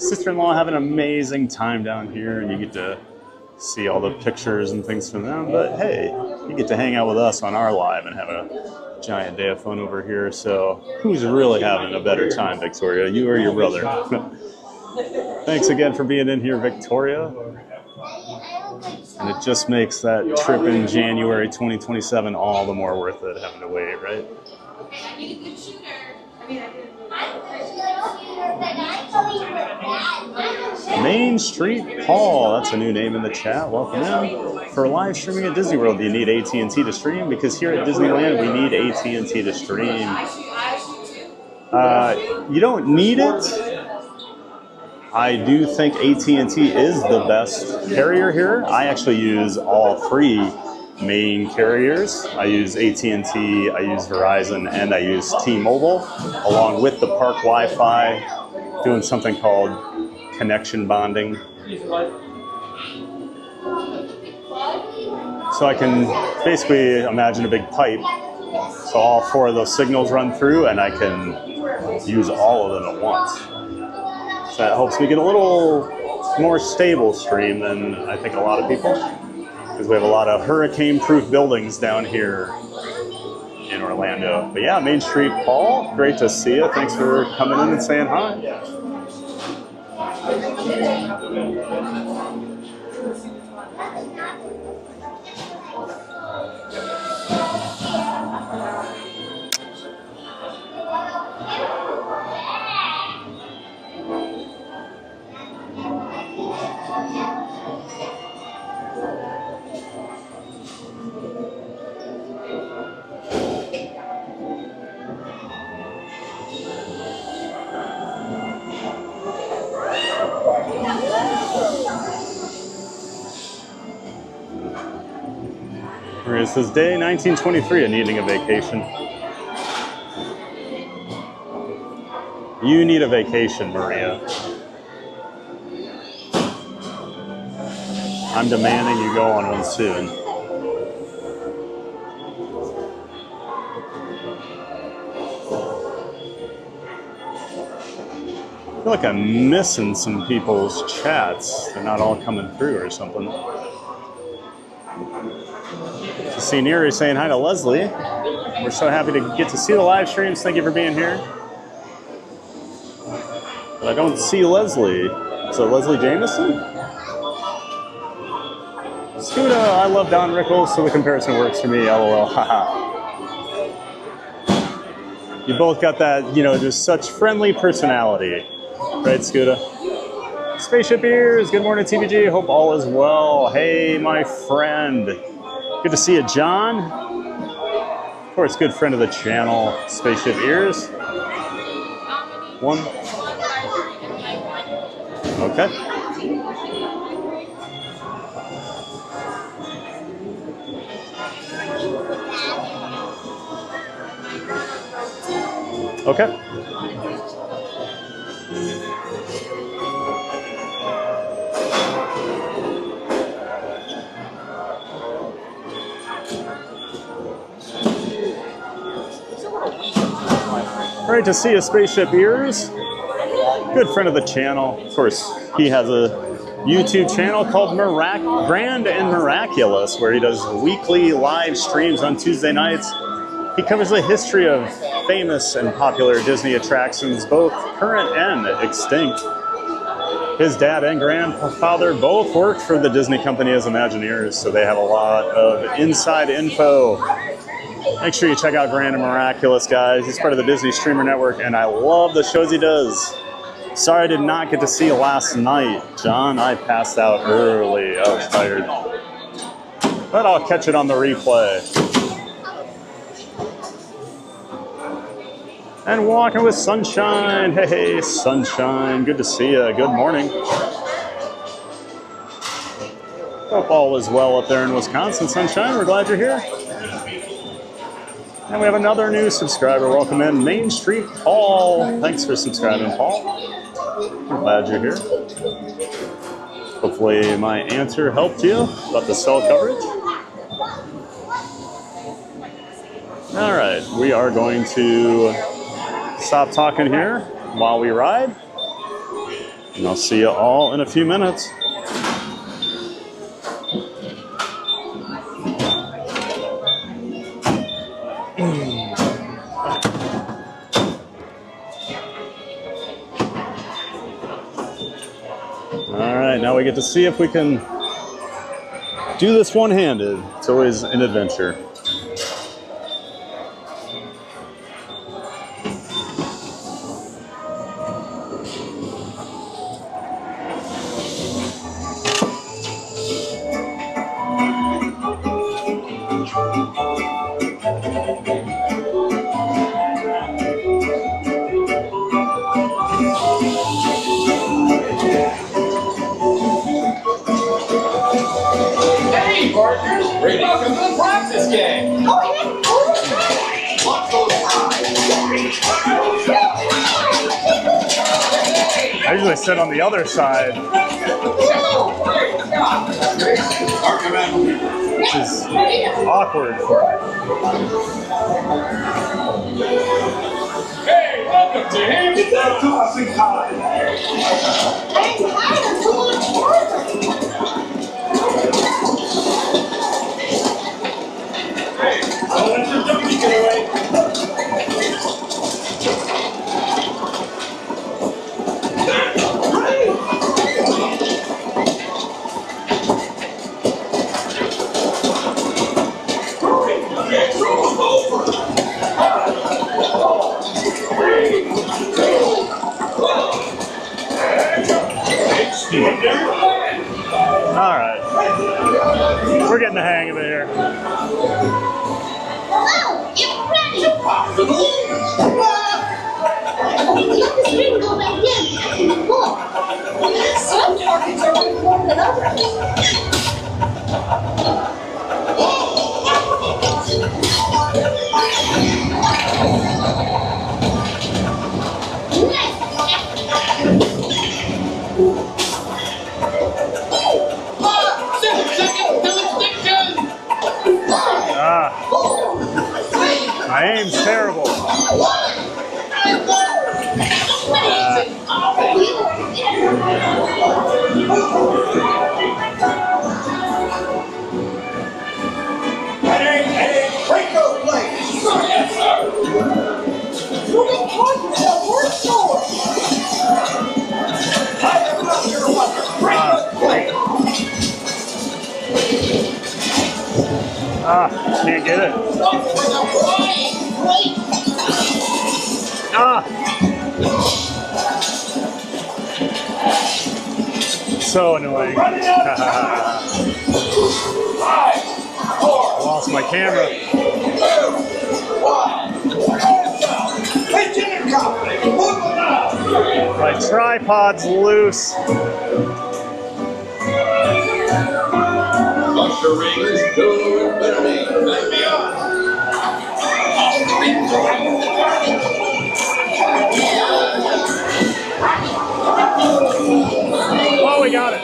[SPEAKER 3] have an amazing time down here, and you get to see all the pictures and things from them. But hey, you get to hang out with us on our live and have a giant day of fun over here. So who's really having a better time, Victoria? You or your brother? Thanks again for being in here, Victoria. And it just makes that trip in January 2027 all the more worth it, having to wait, right? Main Street Paul, that's a new name in the chat. Welcome in. For live streaming at Disney World, do you need AT&T to stream? Because here at Disneyland, we need AT&T to stream. You don't need it. I do think AT&T is the best carrier here. I actually use all three main carriers. I use AT&T, I use Verizon, and I use T-Mobile, along with the park Wi-Fi, doing something called connection bonding. So I can basically imagine a big pipe. So all four of those signals run through, and I can use all of them at once. So that helps me get a little more stable stream than I think a lot of people, because we have a lot of hurricane-proof buildings down here in Orlando. But yeah, Main Street Paul, great to see you. Thanks for coming in and saying hi. It says day 1923 and needing a vacation. You need a vacation, Maria. I'm demanding you go on one soon. I feel like I'm missing some people's chats. They're not all coming through or something. See Neri saying hi to Leslie. We're so happy to get to see the live streams. Thank you for being here. But I don't see Leslie. Is it Leslie Jameson? Scuda, I love Don Rickles, so the comparison works for me. LOL. Haha. You both got that, you know, just such friendly personality. Right, Scuda? Spaceship Ears, good morning, TVG. Hope all is well. Hey, my friend. Good to see you, John. Of course, good friend of the channel, Spaceship Ears. One. Okay. Okay. Great to see you, Spaceship Ears. Good friend of the channel. Of course, he has a YouTube channel called Grand and Miraculous, where he does weekly live streams on Tuesday nights. He covers the history of famous and popular Disney attractions, both current and extinct. His dad and grandfather both worked for the Disney company as Imagineers, so they have a lot of inside info. Make sure you check out Grand and Miraculous, guys. He's part of the Disney Streamer Network, and I love the shows he does. Sorry I did not get to see you last night, John. I passed out early. I was tired. But I'll catch it on the replay. And walking with Sunshine. Hey, Sunshine. Good to see you. Good morning. Hope all is well up there in Wisconsin, Sunshine. We're glad you're here. And we have another new subscriber. Welcome in, Main Street Paul. Thanks for subscribing, Paul. I'm glad you're here. Hopefully my answer helped you about the cell coverage. All right, we are going to stop talking here while we ride. And I'll see you all in a few minutes. Now we get to see if we can do this one-handed. It's always an adventure.
[SPEAKER 13] Welcome to the practice game.
[SPEAKER 11] Go ahead.
[SPEAKER 13] Watch those
[SPEAKER 3] I usually sit on the other side, which is awkward for me.
[SPEAKER 13] Hey, welcome to him. It's that tossing time.
[SPEAKER 11] I'm tired of doing work.
[SPEAKER 13] Don't let your dummy get away.
[SPEAKER 3] All right, we're getting the hang of it here.
[SPEAKER 11] Oh, you're ready. Let this ring go back in. Look, some targets are more warm than others.
[SPEAKER 3] My aim's terrible.
[SPEAKER 13] Hey, break those plates. Yes, sir.
[SPEAKER 11] Moving towards the work door.
[SPEAKER 13] I am not your weapon. Break those plates.
[SPEAKER 3] Can't get it.
[SPEAKER 13] Stop with the flying plate.
[SPEAKER 3] So annoying. I lost my camera. My tripod's loose.
[SPEAKER 13] Buster rings, go and better me. Let me on.
[SPEAKER 3] Oh, we got it.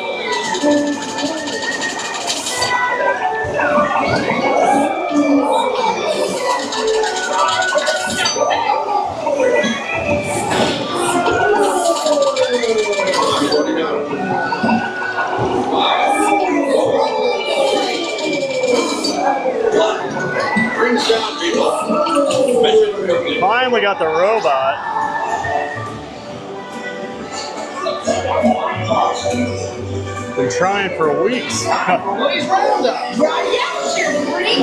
[SPEAKER 3] got the robot. Been trying for weeks.
[SPEAKER 7] Please round up. Right out, Shirley.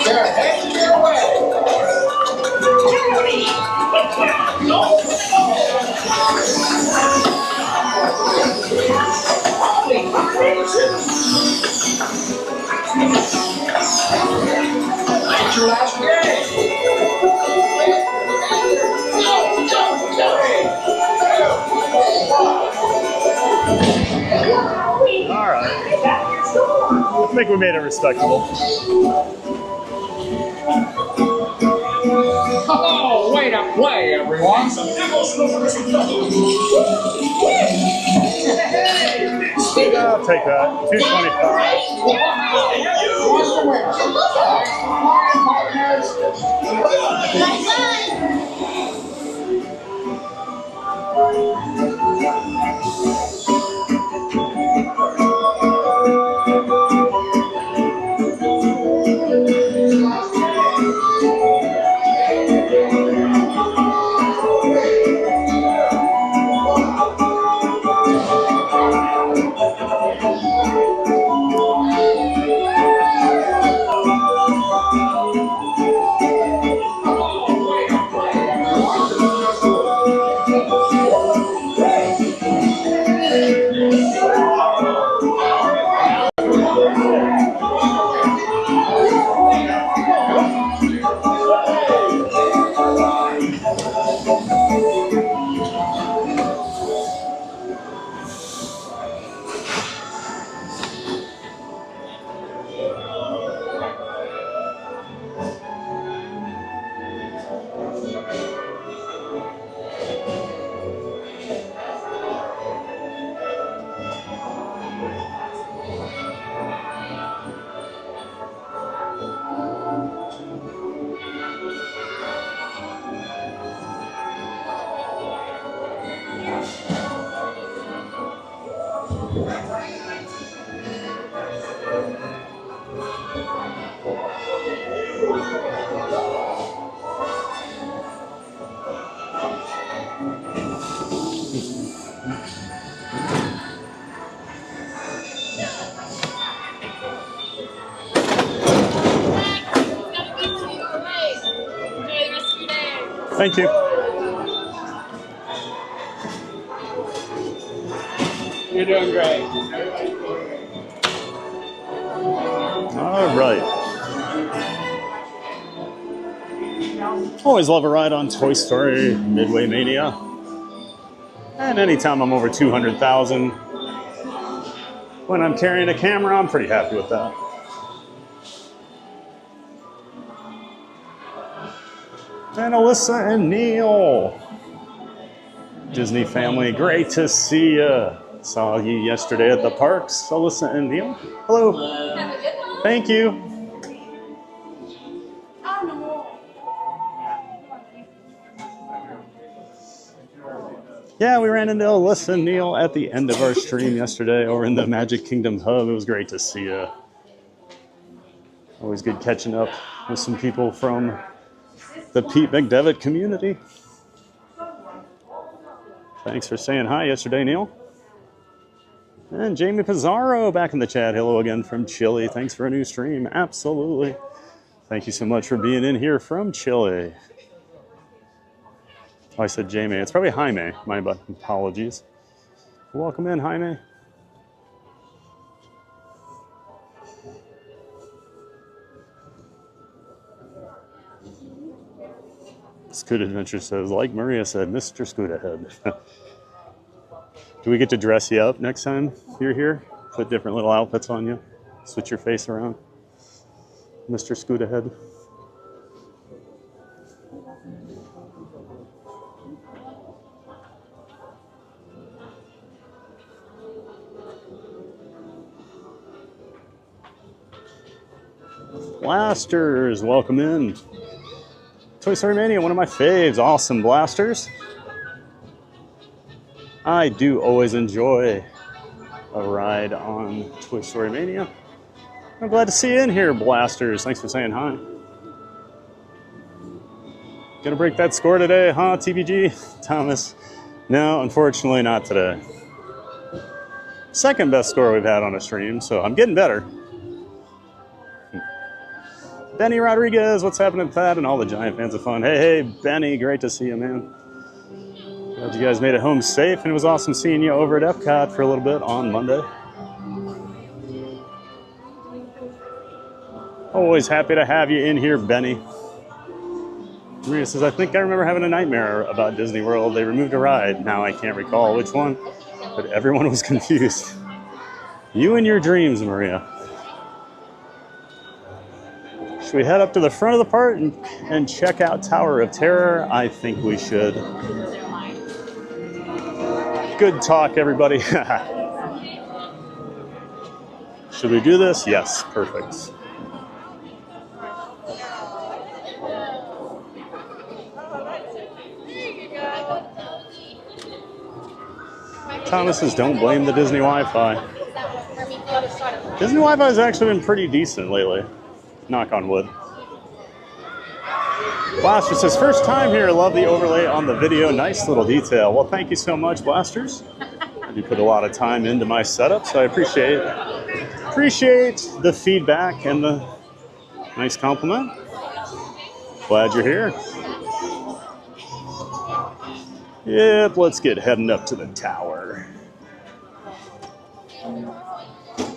[SPEAKER 10] They're heading your way. That's your last game.
[SPEAKER 3] All right. I think we made it respectable.
[SPEAKER 10] Oh, way to play, everyone.
[SPEAKER 3] I'll take that. 2:25. Thank you.
[SPEAKER 10] You're doing great.
[SPEAKER 3] All right. Always love a ride on Toy Story Midway Mania. And anytime I'm over 200,000, when I'm carrying a camera, I'm pretty happy with that. And Alyssa and Neil. Disney family, great to see you. Saw you yesterday at the parks, Alyssa and Neil. Hello.
[SPEAKER 11] Have a good one.
[SPEAKER 3] Thank you. Yeah, we ran into Alyssa and Neil at the end of our stream yesterday over in the Magic Kingdom Hub. It was great to see you. Always good catching up with some people from the Pete McDevitt community. Thanks for saying hi yesterday, Neil. And Jamie Pizarro back in the chat. Hello again from Chile. Thanks for a new stream. Absolutely. Thank you so much for being in here from Chile. Oh, I said Jamie. It's probably Jaime. My apologies. Welcome in, Jaime. Scoot Adventure says, like Maria said, Mr. Scoot Ahead. Do we get to dress you up next time you're here? Put different little outfits on you? Switch your face around? Mr. Scoot Ahead. Blasters, welcome in. Toy Story Mania, one of my faves. Awesome blasters. I do always enjoy a ride on Toy Story Mania. I'm glad to see you in here, blasters. Thanks for saying hi. Gonna break that score today, huh, TBG? Thomas? No, unfortunately not today. Second best score we've had on a stream, so I'm getting better. Benny Rodriguez, what's happening with that? And all the giant fans of fun. Hey, Benny, great to see you, man. Glad you guys made it home safe, and it was awesome seeing you over at Epcot for a little bit on Monday. Always happy to have you in here, Benny. Maria says, I think I remember having a nightmare about Disney World. They removed a ride. Now I can't recall which one, but everyone was confused. You and your dreams, Maria. Should we head up to the front of the park and check out Tower of Terror? I think we should. Good talk, everybody. Should we do this? Yes, perfect. Thomas says, don't blame the Disney Wi-Fi. Disney Wi-Fi has actually been pretty decent lately. Knock on wood. Blaster says, first time here. Love the overlay on the video. Nice little detail. Well, thank you so much, Blasters. You put a lot of time into my setup, so I appreciate the feedback and the nice compliment. Glad you're here. Yep, let's get heading up to the tower.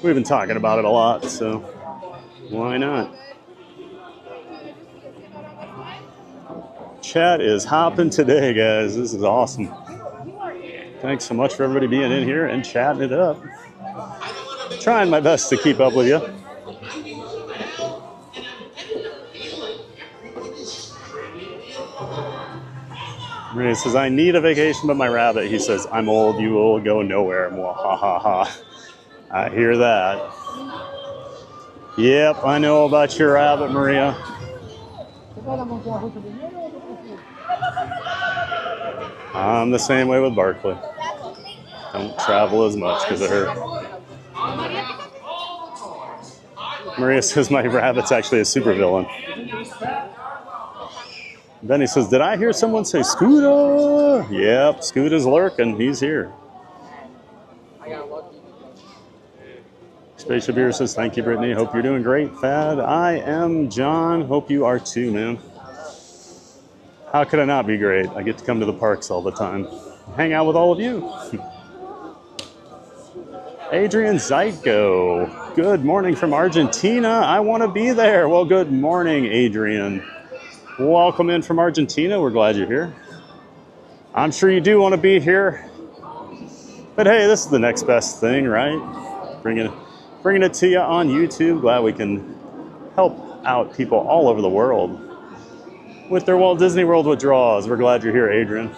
[SPEAKER 3] We've been talking about it a lot, so why not? Chat is hopping today, guys. This is awesome. Thanks so much for everybody being in here and chatting it up. Trying my best to keep up with you. Renee says, I need a vacation, but my rabbit, he says, I'm old, you will go nowhere. Ha ha ha. I hear that. Yep, I know about your rabbit, Maria. I'm the same way with Barkley. Don't travel as much because of her. Maria says my rabbit's actually a supervillain. Benny says, did I hear someone say Scooter? Yep, Scooter's lurking. He's here. Spaceship Beer says, thank you, Brittany. Hope you're doing great, Thad. I am, John. Hope you are too, man. How could I not be great? I get to come to the parks all the time. Hang out with all of you. Adrian Zeitko. Good morning from Argentina. I want to be there. Well, good morning, Adrian. Welcome in from Argentina. We're glad you're here. I'm sure you do want to be here. But hey, this is the next best thing, right? Bringing it to you on YouTube. Glad we can help out people all over the world with their Walt Disney World withdrawals. We're glad you're here, Adrian.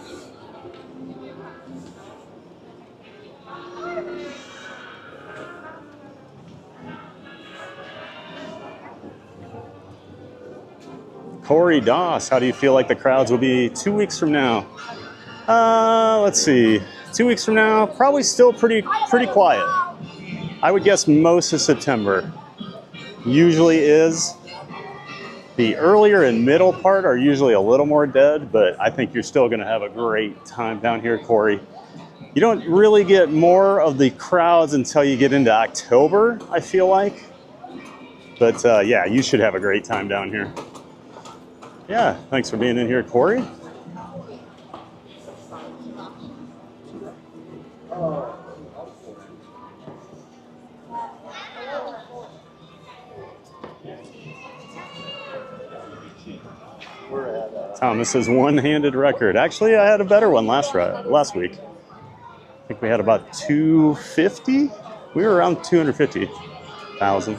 [SPEAKER 3] Corey Doss, how do you feel like the crowds will be 2 weeks from now? Let's see. 2 weeks from now, probably still pretty quiet. I would guess most of September usually is. The earlier and middle part are usually a little more dead, but I think you're still going to have a great time down here, Corey. You don't really get more of the crowds until you get into October, I feel like. But yeah, you should have a great time down here. Yeah, thanks for being in here, Corey. Thomas's one-handed record. Actually, I had a better one last week. I think we had about 250. We were around 250,000.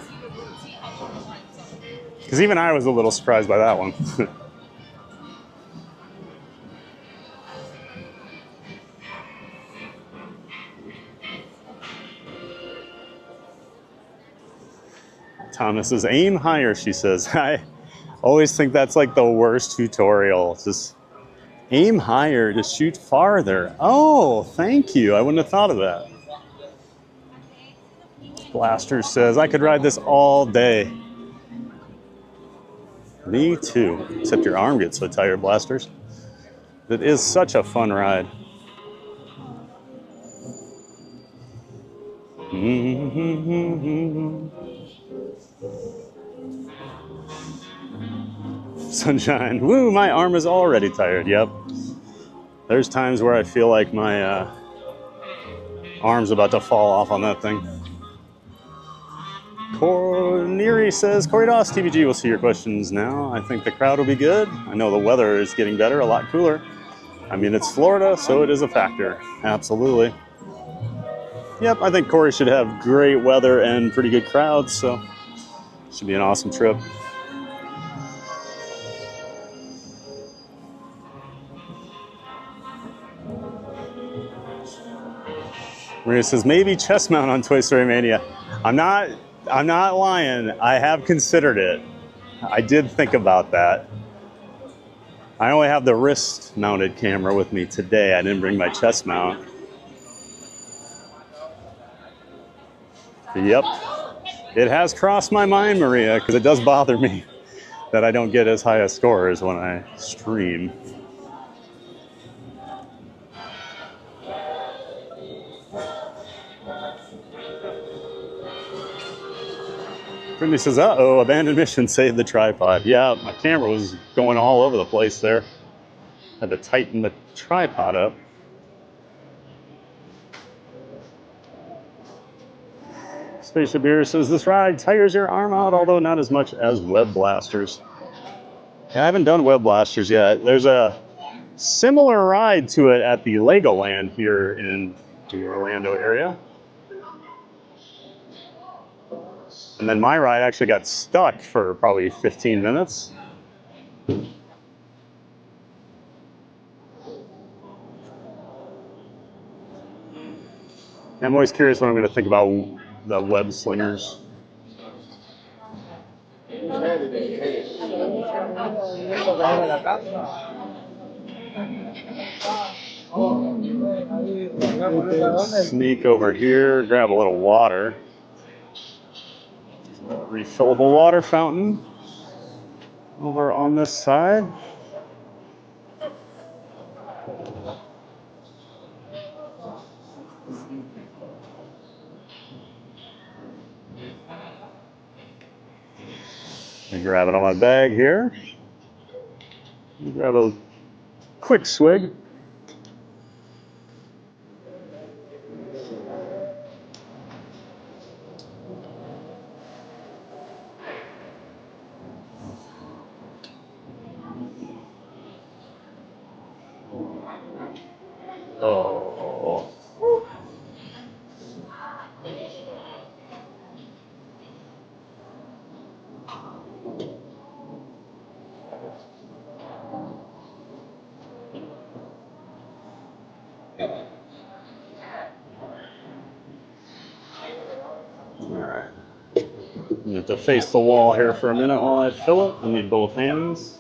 [SPEAKER 3] Because even I was a little surprised by that one. Thomas says, aim higher, she says. I always think that's like the worst tutorial. Just aim higher to shoot farther. Oh, thank you. I wouldn't have thought of that. Blaster says, I could ride this all day. Me too. Except your arm gets so tired, Blasters. It is such a fun ride. Sunshine. Woo, my arm is already tired. Yep. There's times where I feel like my arm's about to fall off on that thing. Neri says, Corey Doss, TVG will see your questions now. I think the crowd will be good. I know the weather is getting better, a lot cooler. I mean, it's Florida, so it is a factor. Absolutely. Yep, I think Corey should have great weather and pretty good crowds, so should be an awesome trip. Maria says, maybe chest mount on Toy Story Mania. I'm not lying. I have considered it. I did think about that. I only have the wrist mounted camera with me today. I didn't bring my chest mount. Yep. It has crossed my mind, Maria, because it does bother me that I don't get as high a scores when I stream. Brittany says, uh-oh, abandoned mission, saved the tripod. Yeah, my camera was going all over the place there. Had to tighten the tripod up. Spaceship Beer says, this ride tires your arm out, although not as much as Web Blasters. Yeah, I haven't done Web Blasters yet. There's a similar ride to it at the Legoland here in the Orlando area. And then my ride actually got stuck for probably 15 minutes. I'm always curious what I'm going to think about the web slingers. Sneak over here, grab a little water. Refillable water fountain over on this side. And grab it on my bag here. Grab a quick swig. Oh. Alright. You have to face the wall here for a minute while I fill it. I need both hands.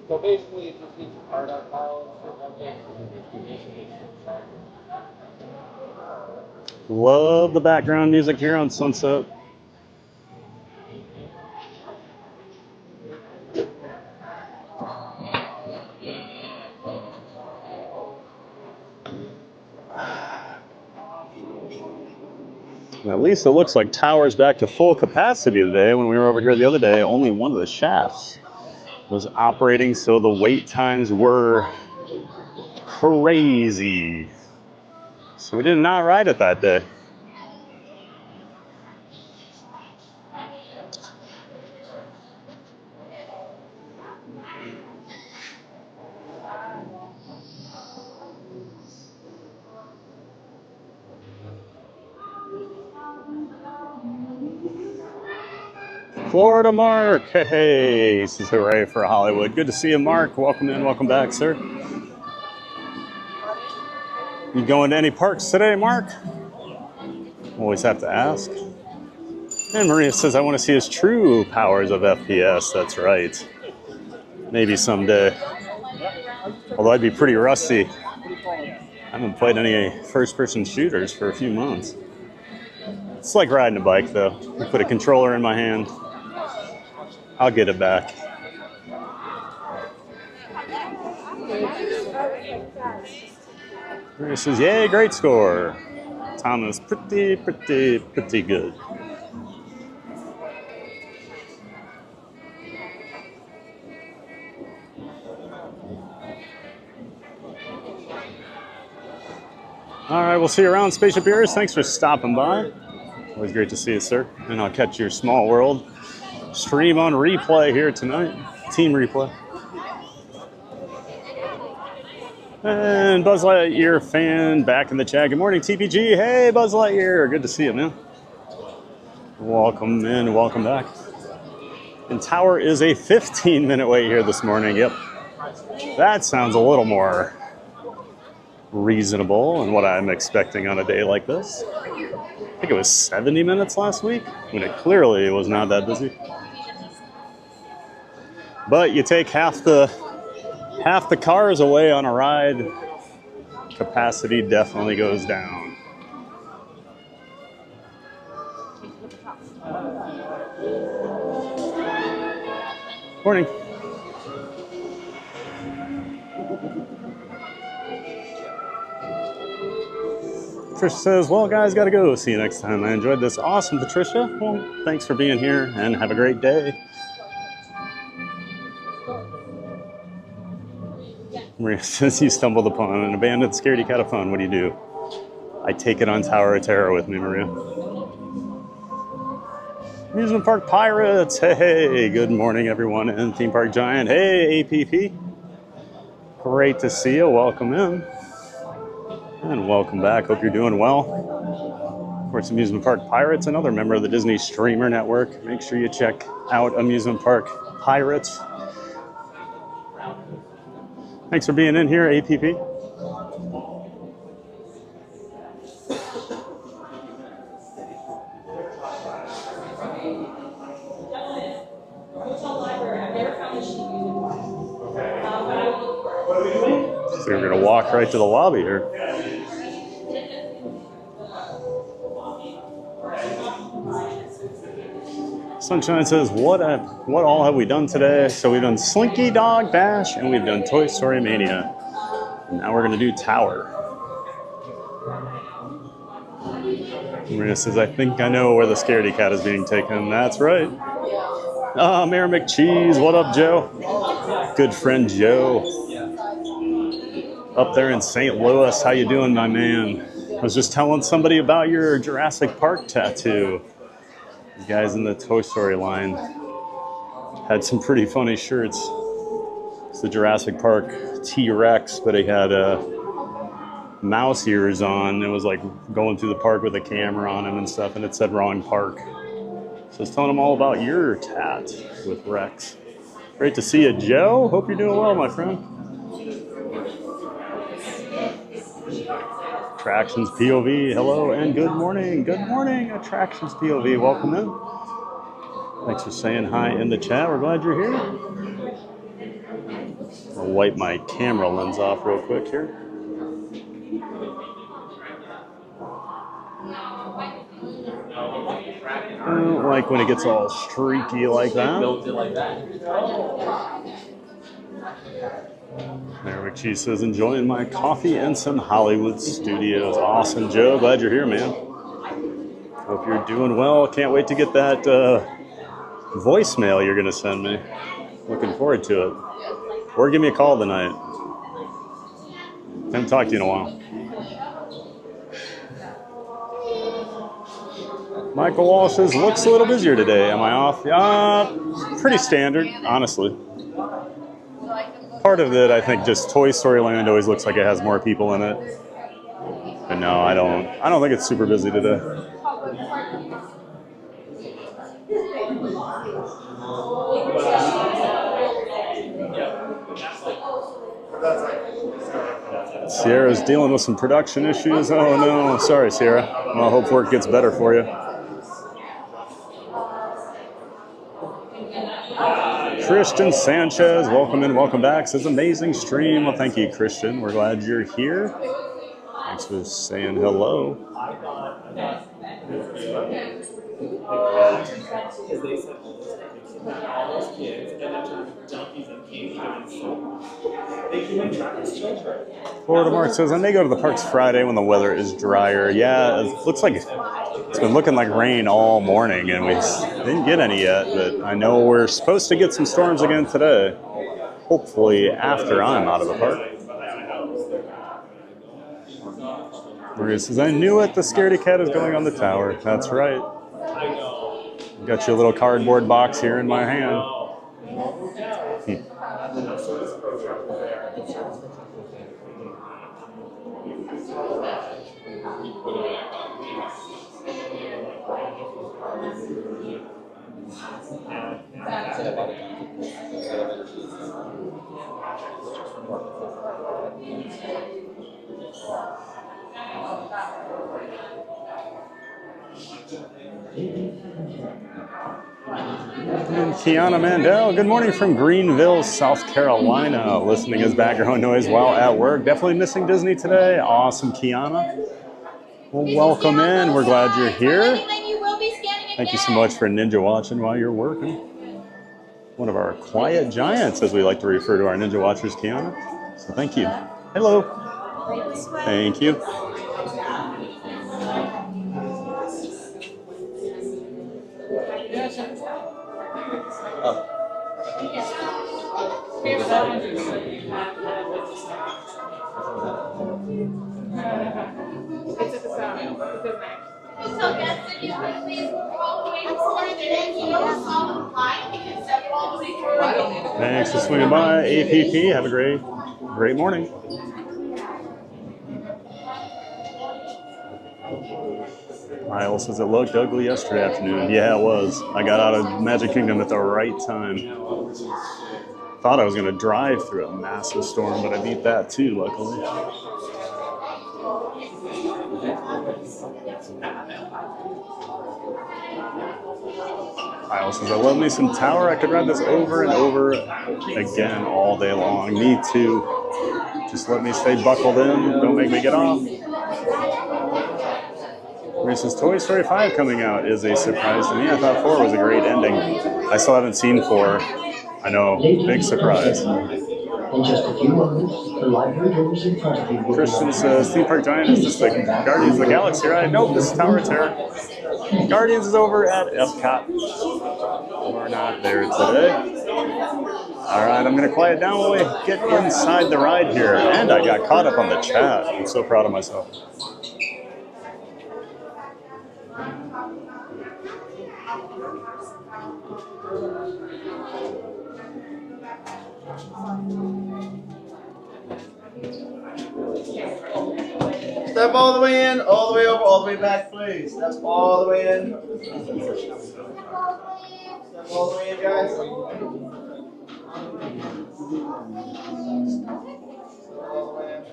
[SPEAKER 9] So basically, it just needs a card on file.
[SPEAKER 3] Love the background music here on Sunset. At least it looks like Tower's back to full capacity today. When we were over here the other day, only one of the shafts was operating, so the wait times were crazy. So we did not ride it that day. Florida Mark. Hey, this is hooray for Hollywood. Good to see you, Mark. Welcome in, welcome back, sir. You going to any parks today, Mark? Always have to ask. And Maria says, I want to see his true powers of FPS. That's right. Maybe someday. Although I'd be pretty rusty. I haven't played any first-person shooters for a few months. It's like riding a bike, though. You put a controller in my hand, I'll get it back. Maria says, yay, great score. Thomas, pretty good. All right, we'll see you around, Spaceship Ears. Thanks for stopping by. Always great to see you, sir. And I'll catch your Small World stream on replay here tonight. Team replay. And Buzz Lightyear fan back in the chat. Good morning, TPG. Hey, Buzz Lightyear. Good to see you, man. Welcome in, welcome back. And Tower is a 15-minute wait here this morning. Yep. That sounds a little more reasonable and what I'm expecting on a day like this. I think it was 70 minutes last week when it clearly was not that busy. But you take half the cars away on a ride, capacity definitely goes down. Morning. Patricia says, well, guys, gotta go. See you next time. I enjoyed this. Awesome, Patricia. Well, thanks for being here and have a great day. Maria says, you stumbled upon an abandoned scaredy cat of fun. What do? I take it on Tower of Terror with me, Maria. Amusement Park Pirates. Hey, good morning, everyone. And Theme Park Giant. Hey, APP. Great to see you. Welcome in. And welcome back. Hope you're doing well. Of course, Amusement Park Pirates, another member of the Disney Streamer Network. Make sure you check out Amusement Park Pirates. Thanks for being in here, APP. So we're going to walk right to the lobby here. Sunshine says, what all have we done today? So we've done Slinky Dog Dash and we've done Toy Story Mania. And now we're going to do Tower. Marina says, I think I know where the scaredy cat is being taken. That's right. Mayor McCheese, what up, Joe? Good friend Joe. Up there in St. Louis, how you doing, my man? I was just telling somebody about your Jurassic Park tattoo. These guys in the Toy Story line had some pretty funny shirts. It's the Jurassic Park T-Rex, but he had mouse ears on. It was like going through the park with a camera on him and stuff, and it said wrong park. So I was telling them all about your tat with Rex. Great to see you, Joe. Hope you're doing well, my friend. Attractions POV, hello and good morning. Good morning, Attractions POV. Welcome in. Thanks for saying hi in the chat. We're glad you're here. I'll wipe my camera lens off real quick here. I don't like when it gets all streaky like that. Mayor McCheese says, enjoying my coffee and some Hollywood studios. Awesome, Joe. Glad you're here, man. Hope you're doing well. Can't wait to get that voicemail you're going to send me. Looking forward to it. Or give me a call tonight. Haven't talked to you in a while. Michael Walsh says, looks a little busier today. Am I off? Pretty standard, honestly. Part of it, I think, just Toy Story Land always looks like it has more people in it. But no, I don't think it's super busy today. Sierra's dealing with some production issues. Oh no, sorry Sierra. Well, I hope work gets better for you. Christian Sanchez, welcome in, welcome back. Says amazing stream. Well, thank you, Christian. We're glad you're here. Thanks for saying hello. Florida Mark says, I may go to the parks Friday when the weather is drier. Yeah, it looks like it's been looking like rain all morning, and we didn't get any yet, but I know we're supposed to get some storms again today. Hopefully after I'm out of the park. Maria says, I knew it, the scaredy cat is going on the tower. That's right. Got your little cardboard box here in my hand. And Kiana Mandel, good morning from Greenville, South Carolina. Listening as background noise while at work. Definitely missing Disney today. Awesome, Kiana. Well, welcome in. We're glad you're here. Thank you so much for ninja watching while you're working. One of our quiet giants, as we like to refer to our ninja watchers, Kiana. So thank you. Hello. Thank you. Thanks for swinging by, APP. Have a great morning. Miles says it looked ugly yesterday afternoon. Yeah, it was. I got out of Magic Kingdom at the right time. Thought I was going to drive through a massive storm, but I beat that too, luckily. Miles says, I love me some Tower. I could ride this over and over again all day long. Me too. Just let me stay buckled in. Don't make me get off. Reese's Toy Story 5 coming out is a surprise to me. I thought 4 was a great ending. I still haven't seen 4. I know, big surprise.
[SPEAKER 14] In just a few moments, the library doors in front of you will
[SPEAKER 3] Christian says, Theme Park Giant, is this the Guardians of the Galaxy ride? Nope, this is Tower of Terror. Guardians is over at Epcot. We're not there today. All right, I'm going to quiet down while we get inside the ride here. And I got caught up on the chat. I'm so proud of myself.
[SPEAKER 15] Step all the way in, all the way over, all the way back, please. Step all the way in. Step all the way in, guys. Step all the way in.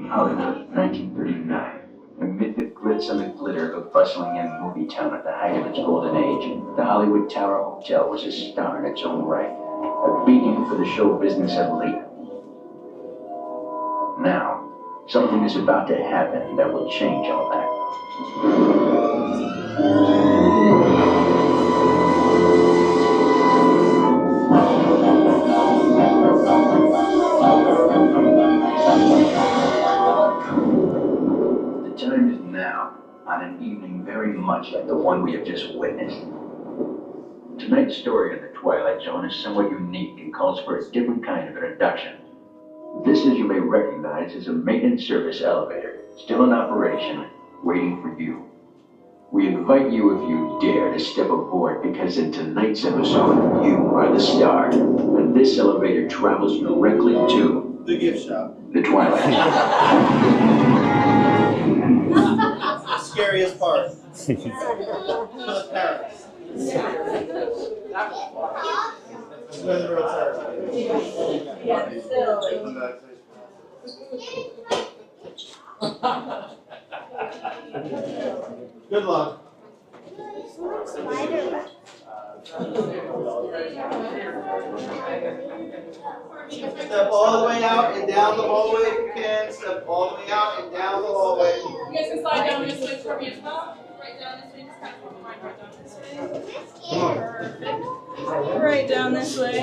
[SPEAKER 16] Hollywood, 1939. Amid the glitz and glitter of bustling young movie town at the height of its golden age, the Hollywood Tower Hotel was a star in its own right, a beacon for the show business elite. Now, something is about to happen that will change all that. The time is now, on an evening very much like the one we have just witnessed. Tonight's story in the Twilight Zone is somewhat unique and calls for a different kind of introduction. This, as you may recognize, is a maintenance service elevator, still in operation, waiting for you. We invite you, if you dare, to step aboard, because in tonight's episode, you are the star, and this elevator travels directly to
[SPEAKER 15] The gift shop.
[SPEAKER 16] the Twilight Zone.
[SPEAKER 15] The scariest part. For the parents. That's where the real Good luck. Step all the way out and down the hallway if you can. Step all the way out and down the hallway.
[SPEAKER 7] You guys can slide down this way for me as well. Right down this way. Just kind of right down this way. Perfect. Right down this way.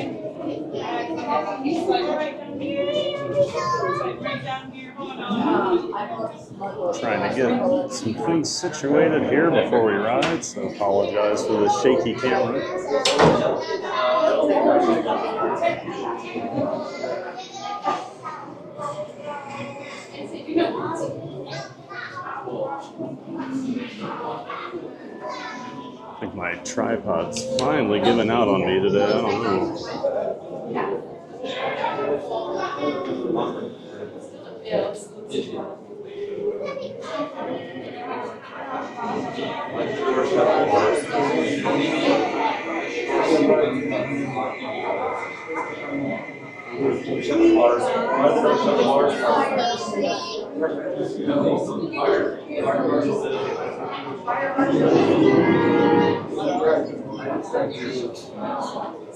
[SPEAKER 7] Slide right down here. Slide right down here. Hold on.
[SPEAKER 3] Trying to get some things situated here before we ride, so apologize for the shaky camera. I think my tripod's finally giving out on me today. I don't know.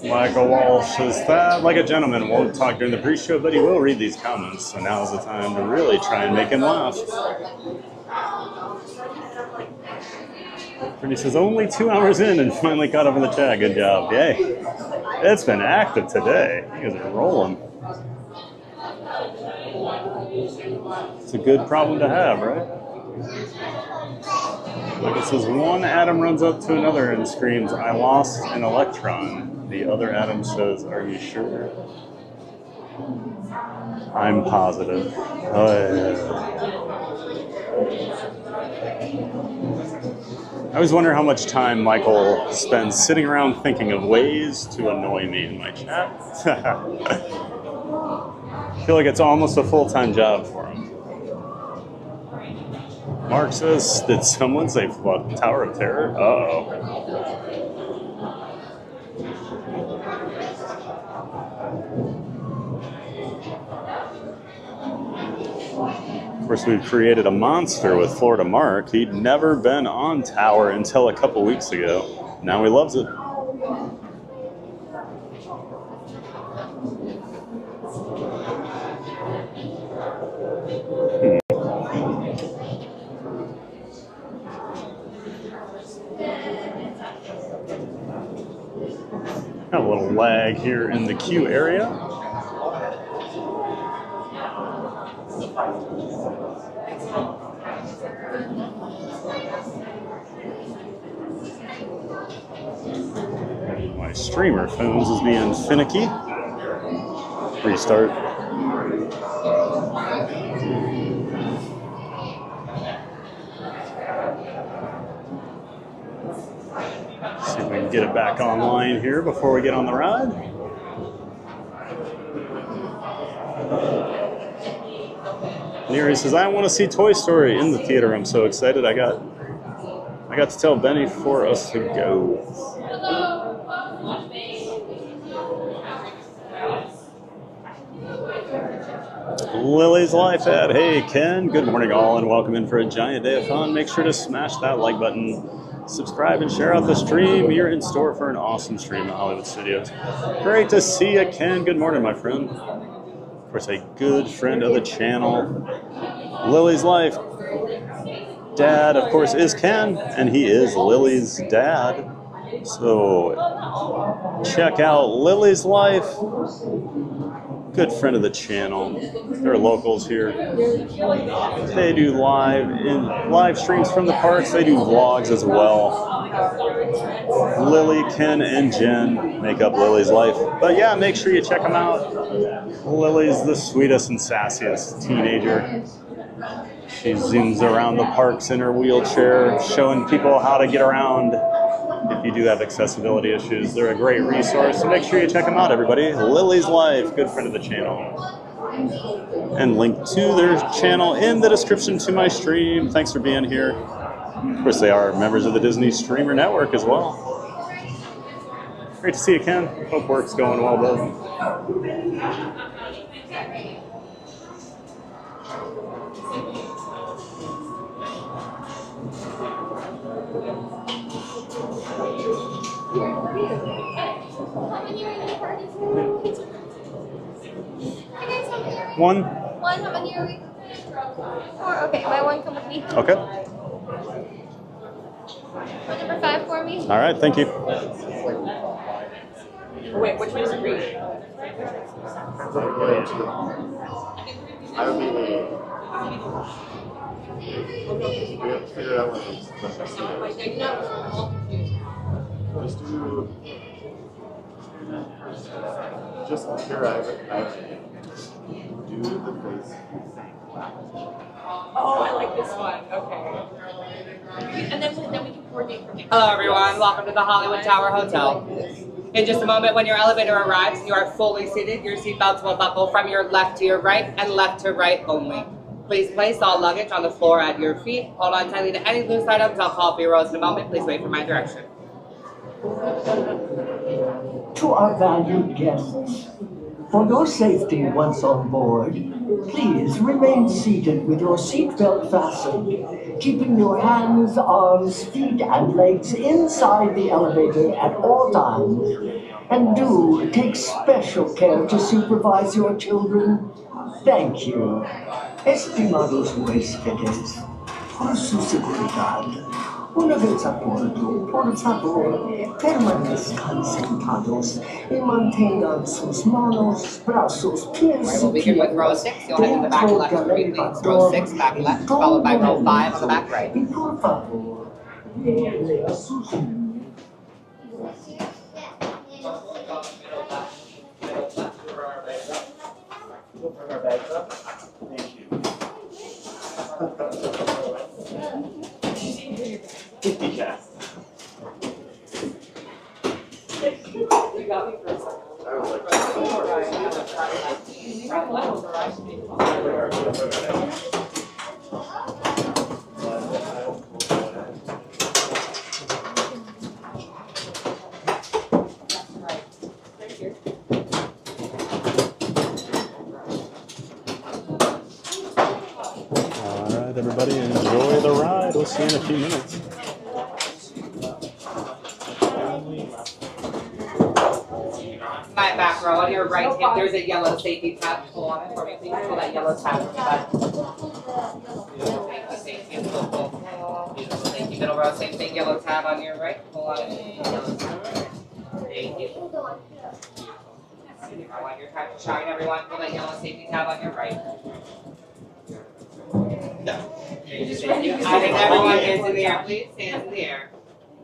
[SPEAKER 3] Michael Walsh says that, like a gentleman, won't talk during the pre-show, but he will read these comments, so now's the time to really try and make him laugh. Brittany says, only 2 hours in and finally caught up in the chat. Good job. Yay. It's been active today. You guys are rolling. It's a good problem to have, right? Like it says, one atom runs up to another and screams, I lost an electron. The other atom says, are you sure? I'm positive. Oh, yeah. I always wonder how much time Michael spends sitting around thinking of ways to annoy me in my chat. I feel like it's almost a full-time job for him. Mark says, did someone say what, Tower of Terror? Uh-oh. Of course, we've created a monster with Florida Mark. He'd never been on Tower until a couple weeks ago. Now he loves it. Got a little lag here in the queue area. My streamer phones is being finicky. Restart. See if we can get it back online here before we get on the ride. Neri says, I want to see Toy Story in the theater. I'm so excited. I got to tell Benny for us to go. Lily's Life at, hey Ken, good morning all and welcome in for a giant day of fun. Make sure to smash that like button, subscribe and share out the stream. You're in store for an awesome stream at Hollywood Studios. Great to see you, Ken. Good morning, my friend. Of course, a good friend of the channel. Lily's Life. Dad, of course, is Ken, and he is Lily's dad. So check out Lily's Life. Good friend of the channel. They're locals here. They do live streams from the parks. They do vlogs as well. Lily, Ken, and Jen make up Lily's Life. But yeah, make sure you check them out. Lily's the sweetest and sassiest teenager. She zooms around the parks in her wheelchair, showing people how to get around if you do have accessibility issues. They're a great resource, so make sure you check them out, everybody. Lily's Life, good friend of the channel. And link to their channel in the description to my stream. Thanks for being here. Of course, they are members of the Disney Streamer Network as well. Great to see you, Ken. Hope work's going well, bud. One.
[SPEAKER 17] One, how many are we? Four, okay, my one come with me.
[SPEAKER 3] Okay.
[SPEAKER 17] One number 5 for me.
[SPEAKER 3] All right, thank you.
[SPEAKER 7] Wait, which one is it read?
[SPEAKER 10] I would be we have to figure out what Just do just pure I do the face.
[SPEAKER 7] Oh, I like this one. Okay. And then we can coordinate from there. Hello, everyone. Welcome to the Hollywood Tower Hotel. In just a moment, when your elevator arrives and you are fully seated, your seatbelts will buckle from your left to your right and left to right only. Please place all luggage on the floor at your feet. Hold on tightly to any loose items. I'll call for your rows in a moment. Please wait for my direction.
[SPEAKER 14] To our valued guests, for your safety once on board, please remain seated with your seatbelt fastened, keeping your hands, arms, feet, and legs inside the elevator at all times. And do take special care to supervise your children. Thank you. Estimados huéspedes, por su seguridad, una vez a bordo, por favor, permanezcan sentados y mantengan sus manos, brazos, pies y
[SPEAKER 7] We'll begin with row 6. You'll head to the back left for me, please. Row 6, back left, followed by row 5 on the back right.
[SPEAKER 14] Y por favor, lea sus
[SPEAKER 10] Yeah.
[SPEAKER 7] You got me for a second.
[SPEAKER 10] I was like,
[SPEAKER 3] All right, everybody, enjoy the ride. We'll see you in a few minutes.
[SPEAKER 7] My back row on your right hip, there's a yellow safety tab. Pull on it for me, please. Pull that yellow tab from your back. Thank you. Beautiful. Thank you. Middle row, same thing. Yellow tab on your right. Pull on it. Yellow tab. Thank you. I want your time to shine, everyone. Pull that yellow safety tab on your right. Thank you. I think everyone hands in the air, please. Hands in the air.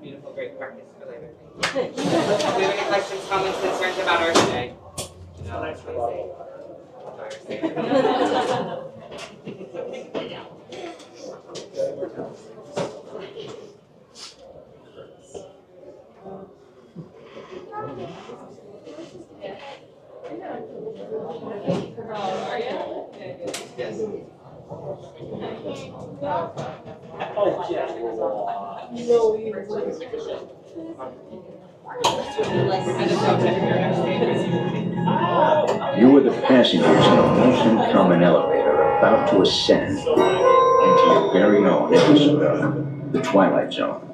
[SPEAKER 7] Beautiful, great practice for later. Do we have any questions, comments, concerns about our today? No, that's really
[SPEAKER 16] You are the passengers in a motion common elevator about to ascend into your very own episode, The Twilight Zone.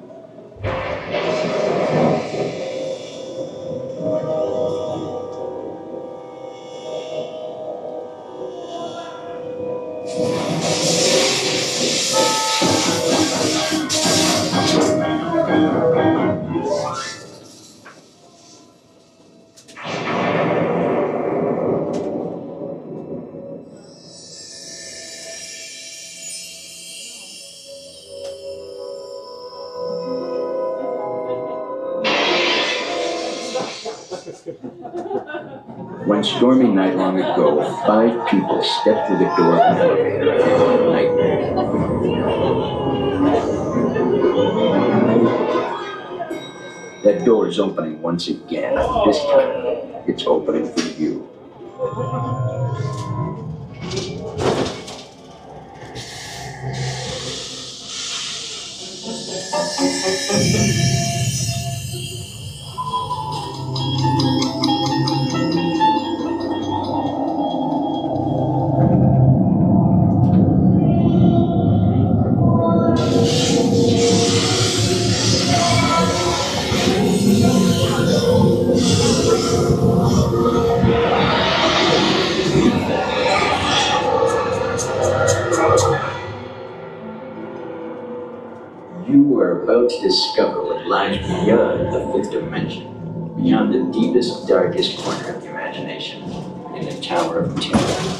[SPEAKER 16] stormy night long ago, 5 people stepped through the door of an elevator and had a nightmare. That door is opening once again. This time, it's opening for you. You are about to discover what lies beyond the 5th dimension, beyond the deepest, darkest corner of the imagination, in the Tower of Terror.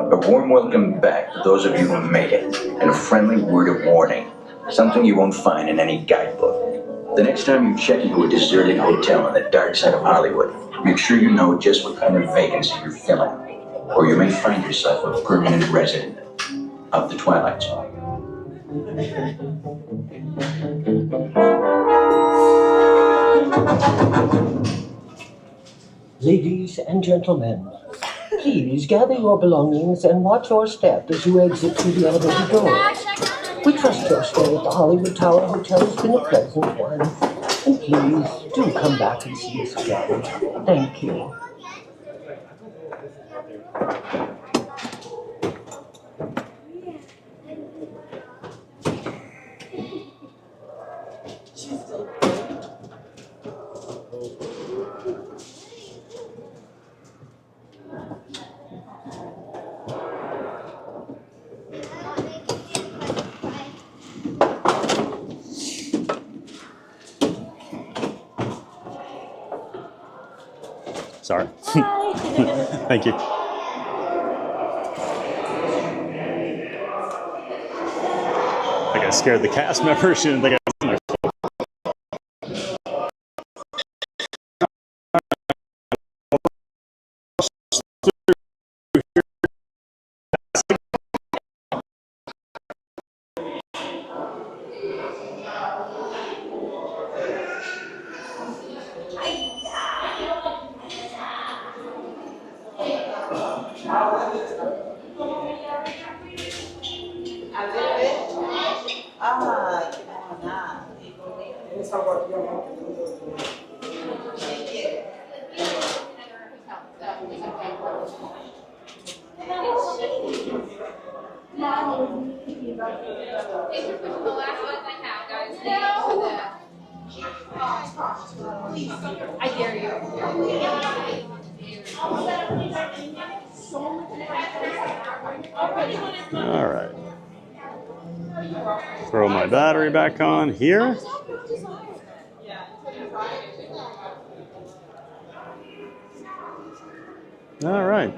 [SPEAKER 16] A warm welcome back to those of you who made it, and a friendly word of warning. Something you won't find in any guidebook. The next time you check into a deserted hotel on the dark side of Hollywood, make sure you know just what kind of vacancy you're filling, or you may find yourself a permanent resident of the Twilight Zone.
[SPEAKER 14] Ladies and gentlemen, please gather your belongings and watch your step as you exit through the elevator doors. We trust your stay at the Hollywood Tower Hotel has been a pleasant one. And please do come back and see us again. Thank you.
[SPEAKER 3] Sorry. Thank you. I think I scared the cast members. She didn't think I was in there.
[SPEAKER 17] I dare you.
[SPEAKER 3] All right. Throw my battery back on here. All right.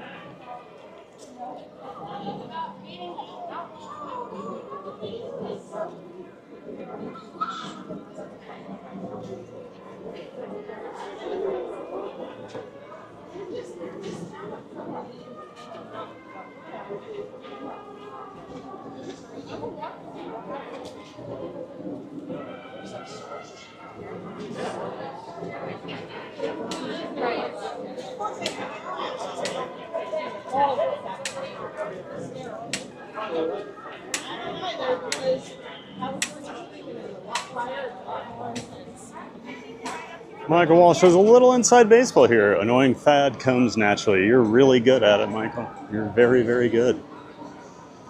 [SPEAKER 3] Michael Walsh has a little inside baseball here. Annoying fad comes naturally. You're really good at it, Michael. You're very, very good.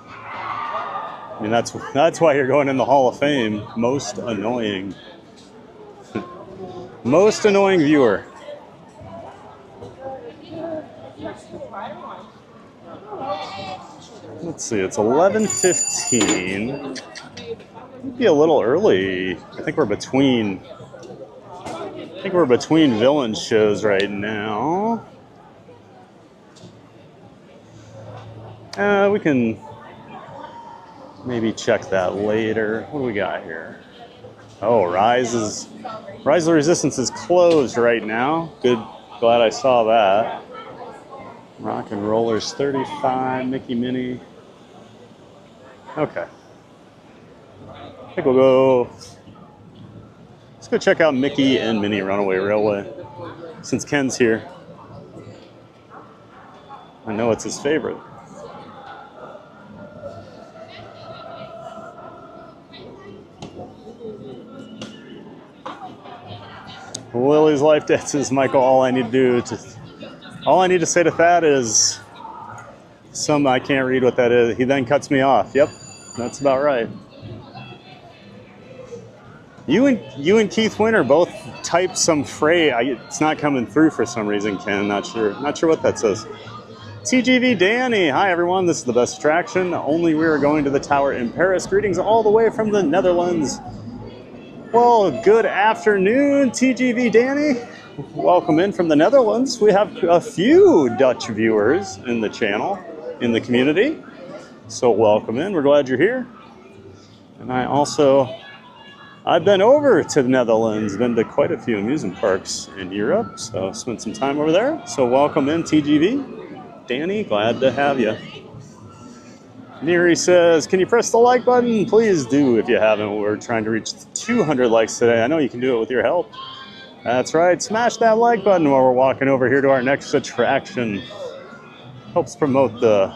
[SPEAKER 3] I mean, that's why you're going in the Hall of Fame. Most annoying. Most annoying viewer. Let's see, it's 11:15. Maybe a little early. I think we're between villain shows right now. We can maybe check that later. What do we got here? Oh, Rise of the Resistance is closed right now. Good, glad I saw that. Rock and Rollers 35, Mickey Minnie. Okay. I think we'll go. Let's go check out Mickey and Minnie Runaway Railway. Since Ken's here, I know it's his favorite. Lily's life dances, Michael. All I need to say to that is I can't read what that is. He then cuts me off. Yep, that's about right. You and Keith Winter both typed some phrase. It's not coming through for some reason, Ken. Not sure what that says. TGV Danny. Hi, everyone. This is the best attraction. Only we are going to the tower in Paris. Greetings all the way from the Netherlands. Well, good afternoon, TGV Danny. Welcome in from the Netherlands. We have a few Dutch viewers in the channel, in the community. So welcome in. We're glad you're here. And I've been over to the Netherlands, been to quite a few amusement parks in Europe, so spent some time over there. So welcome in, TGV. Danny, glad to have you. Neri says, can you press the like button? Please do if you haven't. We're trying to reach 200 likes today. I know you can do it with your help. That's right. Smash that like button while we're walking over here to our next attraction. Helps promote the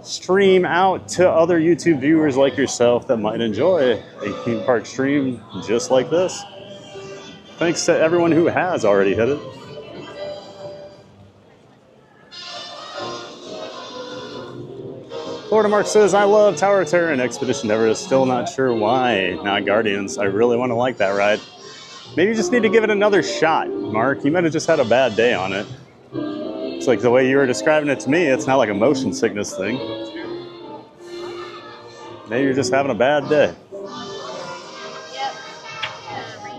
[SPEAKER 3] stream out to other YouTube viewers like yourself that might enjoy a theme park stream just like this. Thanks to everyone who has already hit it. Florida Mark says, I love Tower of Terror and Expedition Everest. Still not sure why not Guardians. I really want to like that ride. Maybe you just need to give it another shot, Mark. You might have just had a bad day on it. It's like the way you were describing it to me, it's not like a motion sickness thing. Maybe you're just having a bad day.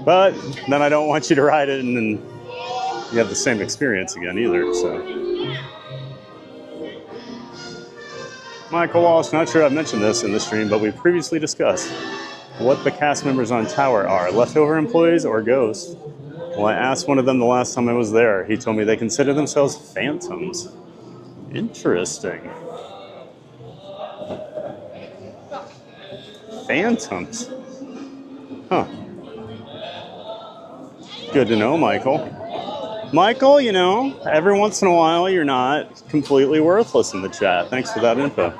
[SPEAKER 3] But then I don't want you to ride it and then you have the same experience again either, so. Michael Walsh, not sure I've mentioned this in the stream, but we previously discussed what the cast members on Tower are, leftover employees or ghosts. Well, I asked one of them the last time I was there. He told me they consider themselves phantoms. Interesting. Phantoms. Huh. Good to know, Michael. Michael, you know, every once in a while you're not completely worthless in the chat. Thanks for that info.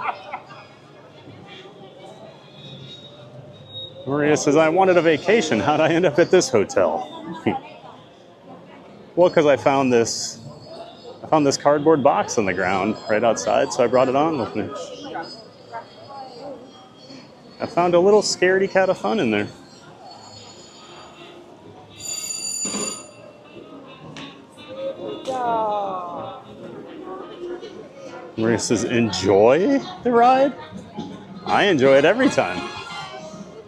[SPEAKER 3] Maria says, I wanted a vacation. How'd I end up at this hotel? Well, because I found this cardboard box on the ground right outside, so I brought it on with me. I found a little scaredy cat of fun in there. Maria says, enjoy the ride? I enjoy it every time.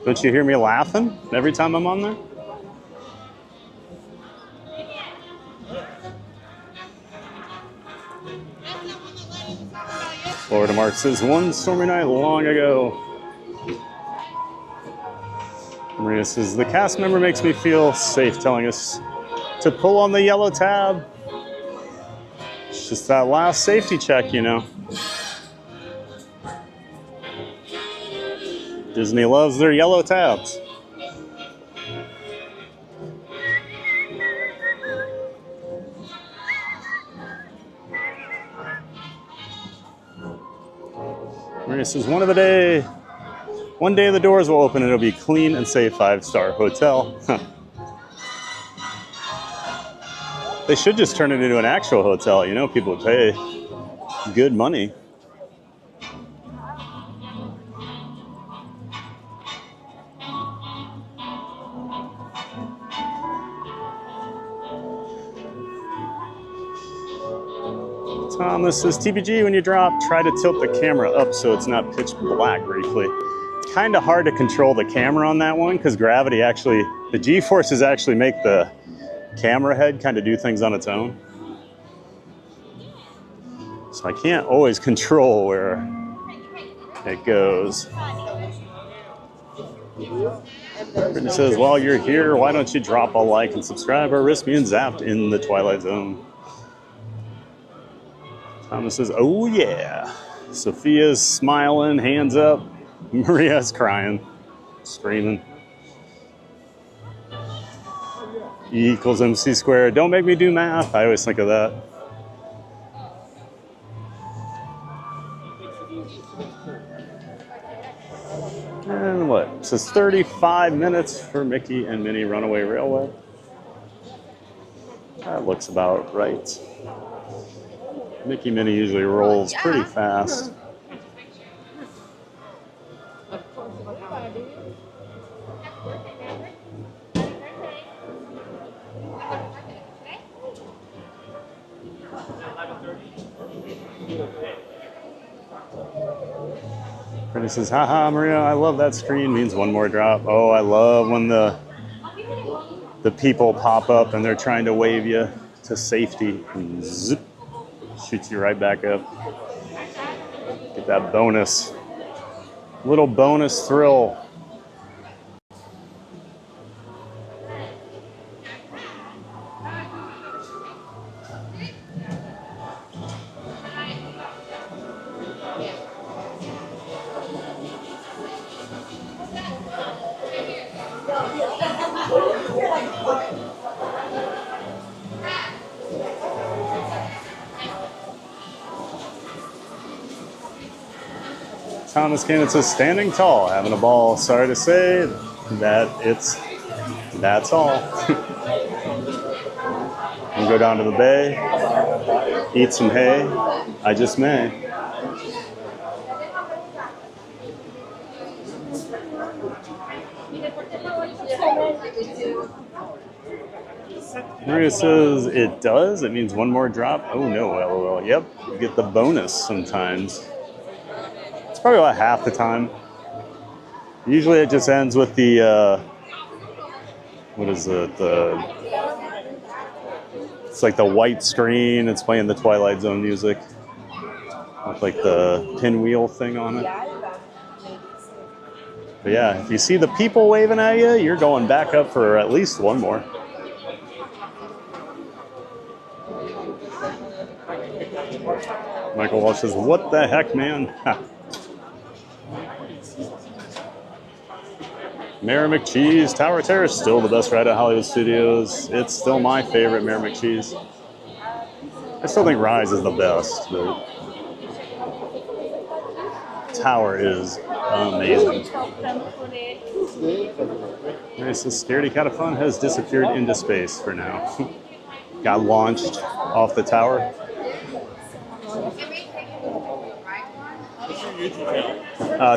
[SPEAKER 3] Don't you hear me laughing every time I'm on there? Florida Mark says, one stormy night long ago. Maria says, the cast member makes me feel safe telling us to pull on the yellow tab. It's just that last safety check, you know. Disney loves their yellow tabs. Maria says, one day the doors will open and it'll be clean and safe 5-star hotel. They should just turn it into an actual hotel. You know, people would pay good money. Thomas says, TPG, when you drop, try to tilt the camera up so it's not pitch black briefly. It's kind of hard to control the camera on that one because gravity actually, the G-forces actually make the camera head kind of do things on its own. So I can't always control where it goes. Brittany says, while you're here, why don't you drop a like and subscribe or risk being zapped in the Twilight Zone? Thomas says, oh yeah. Sophia's smiling, hands up. Maria's crying, screaming. E equals MC squared. Don't make me do math. I always think of that. And what? It says 35 minutes for Mickey and Minnie Runaway Railway. That looks about right. Mickey Minnie usually rolls pretty fast. Brittany says, haha, Maria, I love that screen, means one more drop. Oh, I love when the people pop up and they're trying to wave you to safety and zip, shoots you right back up. Get that bonus, little bonus thrill. Thomas Cannon says, standing tall, having a ball. Sorry to say that that's all. And go down to the bay, eat some hay. I just may. Maria says, it does? It means one more drop? Oh no, LOL. Yep, you get the bonus sometimes. It's probably about half the time. Usually it just ends with the, what is it? It's like the white screen. It's playing the Twilight Zone music with like the pinwheel thing on it. But yeah, if you see the people waving at you, you're going back up for at least one more. Michael Walsh says, what the heck, man? Mayor McCheese, Tower Terrace, still the best ride at Hollywood Studios. It's still my favorite Mayor McCheese. I still think Rise is the best, but Tower is amazing. Nice, the Scaredy Cat of Fun has disappeared into space for now. Got launched off the tower.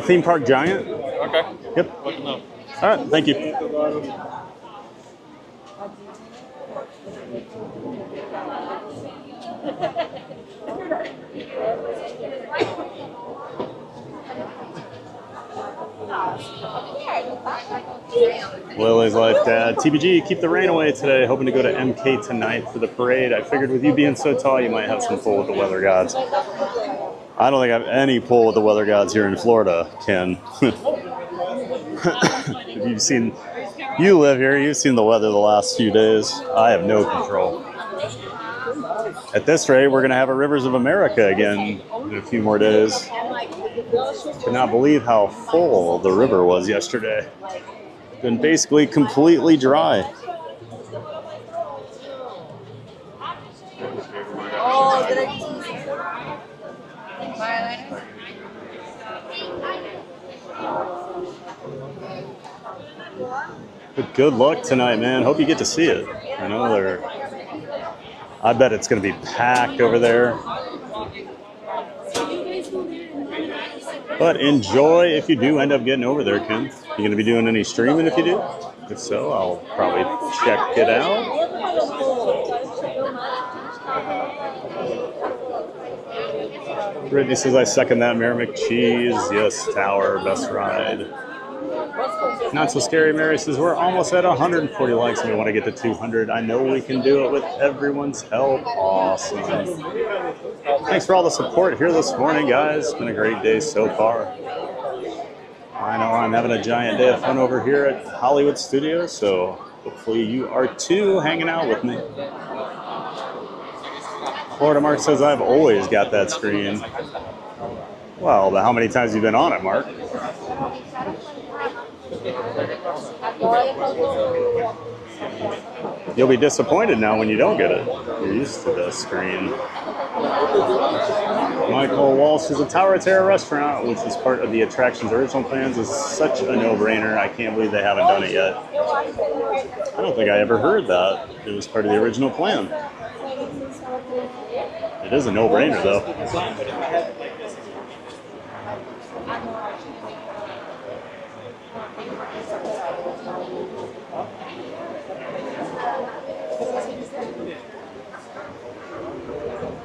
[SPEAKER 3] Theme Park Giant.
[SPEAKER 9] Okay.
[SPEAKER 3] Yep.
[SPEAKER 9] Let them know.
[SPEAKER 3] All right, thank you. Lily's Life Dad. TBG, keep the rain away today. Hoping to go to MK tonight for the parade. I figured with you being so tall, you might have some pull with the weather gods. I don't think I have any pull with the weather gods here in Florida, Ken. If you've seen, you live here, you've seen the weather the last few days. I have no control. At this rate, we're going to have a Rivers of America again in a few more days. Could not believe how full the river was yesterday. Been basically completely dry.
[SPEAKER 17] Oh, did I
[SPEAKER 3] But good luck tonight, man. Hope you get to see it. I know I bet it's going to be packed over there. But enjoy if you do end up getting over there, Ken. You going to be doing any streaming if you do? If so, I'll probably check it out. Brittany says, I second that. Mayor McCheese. Yes, Tower, best ride. Not so scary. Mary says, we're almost at 140 likes and we want to get to 200. I know we can do it with everyone's help. Awesome. Thanks for all the support here this morning, guys. It's been a great day so far. I know I'm having a giant day of fun over here at Hollywood Studios, so hopefully you are too hanging out with me. Florida Mark says, I've always got that screen. Well, but how many times have you been on it, Mark? You'll be disappointed now when you don't get it. You're used to the screen. Michael Walsh is a Tower of Terror restaurant, which is part of the attraction's original plans, is such a no-brainer. I can't believe they haven't done it yet. I don't think I ever heard that. It was part of the original plan. It is a no-brainer, though.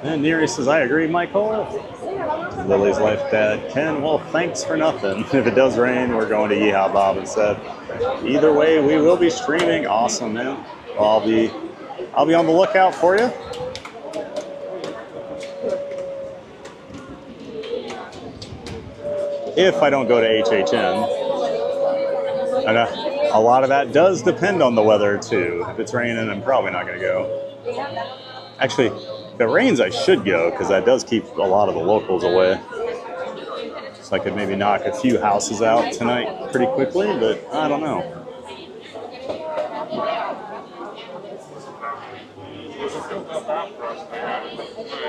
[SPEAKER 3] And Neri says, I agree, Michael. Lily's life dad. Ken, well, thanks for nothing. If it does rain, we're going to Yeehaw Bob instead. Either way, we will be streaming. Awesome, man. Well, I'll be on the lookout for you. If I don't go to HHN. And a lot of that does depend on the weather, too. If it's raining, I'm probably not going to go. Actually, if it rains, I should go, because that does keep a lot of the locals away. So I could maybe knock a few houses out tonight pretty quickly, but I don't know.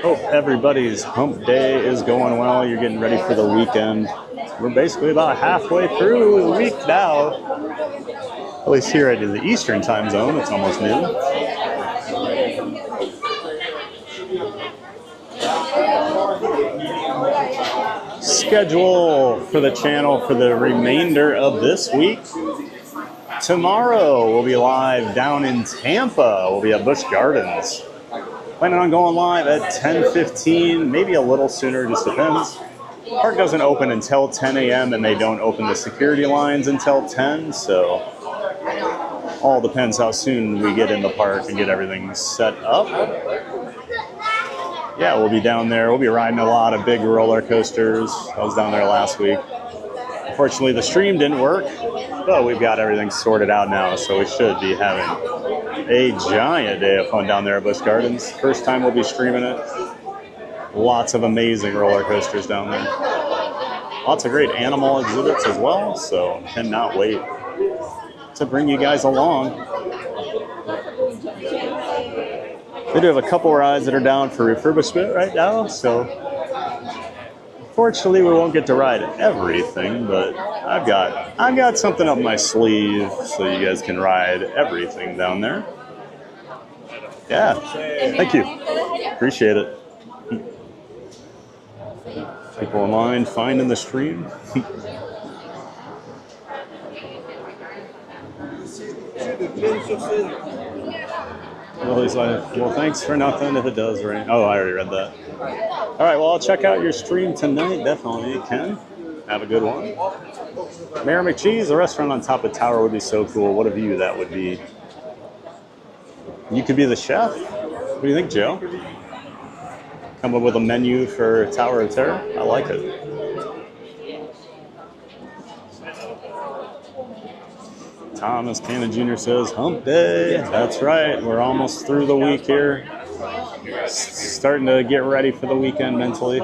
[SPEAKER 3] Hope everybody's hump day is going well. You're getting ready for the weekend. We're basically about halfway through the week now. At least here in the Eastern time zone, it's almost noon. Schedule for the channel for the remainder of this week. Tomorrow we'll be live down in Tampa. We'll be at Busch Gardens. Planning on going live at 10:15, maybe a little sooner, just depends. Park doesn't open until 10 a.m. and they don't open the security lines until 10, so all depends how soon we get in the park and get everything set up. Yeah, we'll be down there. We'll be riding a lot of big roller coasters. I was down there last week. Unfortunately, the stream didn't work, but we've got everything sorted out now, so we should be having a giant day of fun down there at Busch Gardens. First time we'll be streaming it. Lots of amazing roller coasters down there. Lots of great animal exhibits as well, so cannot wait to bring you guys along. We do have a couple rides that are down for refurbishment right now, so fortunately we won't get to ride everything, but I've got something up my sleeve so you guys can ride everything down there. Yeah, thank you. Appreciate it. People online finding the stream. Lily's life. Well, thanks for nothing if it does rain. Oh, I already read that. All right, well, I'll check out your stream tonight. Definitely, Ken. Have a good one. Mayor McCheese, a restaurant on top of Tower would be so cool. What a view that would be. You could be the chef. What do you think, Joe? Come up with a menu for Tower of Terror? I like it. Thomas Cannon Jr. says, hump day. That's right. We're almost through the week here. Starting to get ready for the weekend mentally.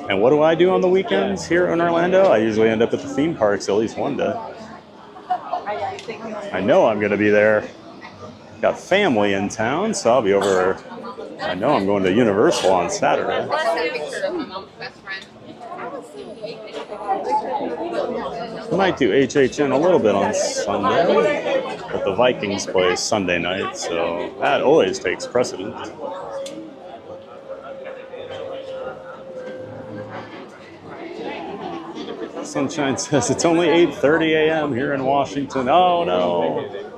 [SPEAKER 3] And what do I do on the weekends here in Orlando? I usually end up at the theme parks at least one day. I know I'm going to be there. Got family in town, so I'll be over. I know I'm going to Universal on Saturday. We might do HHN a little bit on Sunday, but the Vikings play Sunday night, so that always takes precedence. Sunshine says it's only 8:30 a.m. here in Washington. Oh no.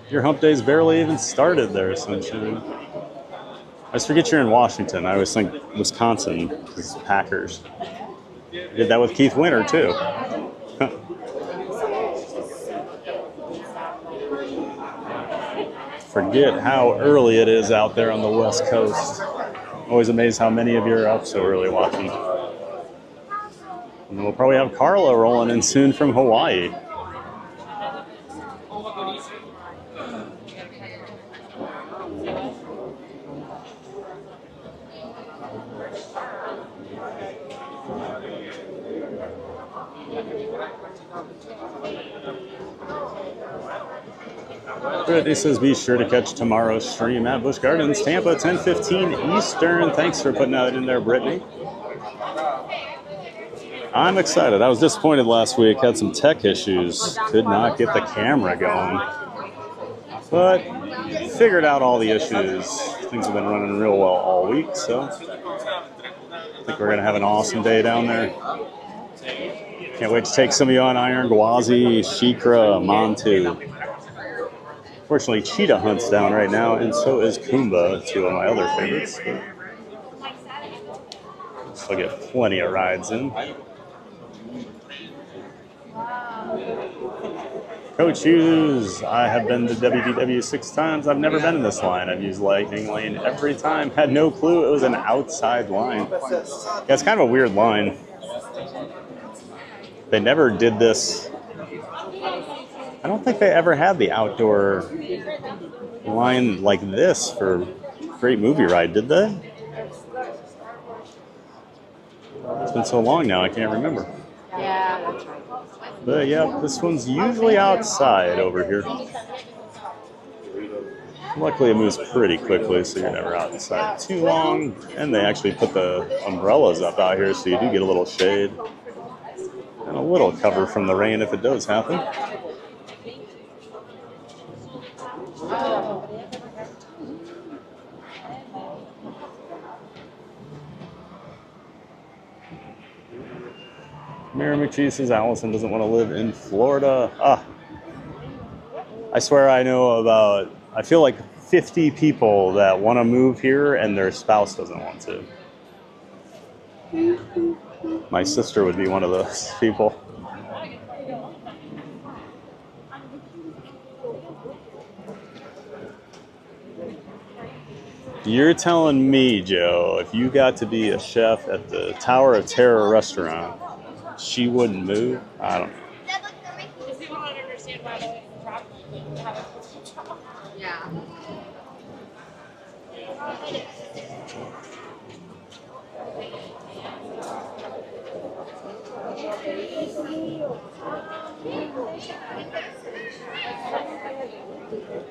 [SPEAKER 3] Your hump day's barely even started there, Sunshine. I just forget you're in Washington. I always think Wisconsin is Packers. I did that with Keith Winter too. Forget how early it is out there on the West Coast. Always amazed how many of you are up so early watching. And we'll probably have Carla rolling in soon from Hawaii. Brittany says, be sure to catch tomorrow's stream at Busch Gardens, Tampa, 10:15 Eastern. Thanks for putting that in there, Brittany. I'm excited. I was disappointed last week. Had some tech issues. Could not get the camera going. But figured out all the issues. Things have been running real well all week, so I think we're going to have an awesome day down there. Can't wait to take some of you on Iron Gwazi, Shikra, Montu. Fortunately, Cheetah Hunt's down right now, and so is Kumba, two of my other favorites. So I'll get plenty of rides in. Coach Hughes, I have been to WDW 6 times. I've never been in this line. I've used Lightning Lane every time. Had no clue it was an outside line. Yeah, it's kind of a weird line. They never did this. I don't think they ever had the outdoor line like this for Great Movie Ride, did they? It's been so long now, I can't remember.
[SPEAKER 17] Yeah.
[SPEAKER 3] But yeah, this one's usually outside over here. Luckily, it moves pretty quickly, so you're never outside too long. And they actually put the umbrellas up out here, so you do get a little shade and a little cover from the rain if it does happen. Mary McGee says Allison doesn't want to live in Florida. I swear I know about, I feel like 50 people that want to move here and their spouse doesn't want to. My sister would be one of those people. You're telling me, Joe, if you got to be a chef at the Tower of Terror restaurant, she wouldn't move? I don't know.
[SPEAKER 17] Because people don't understand why they travel. Yeah.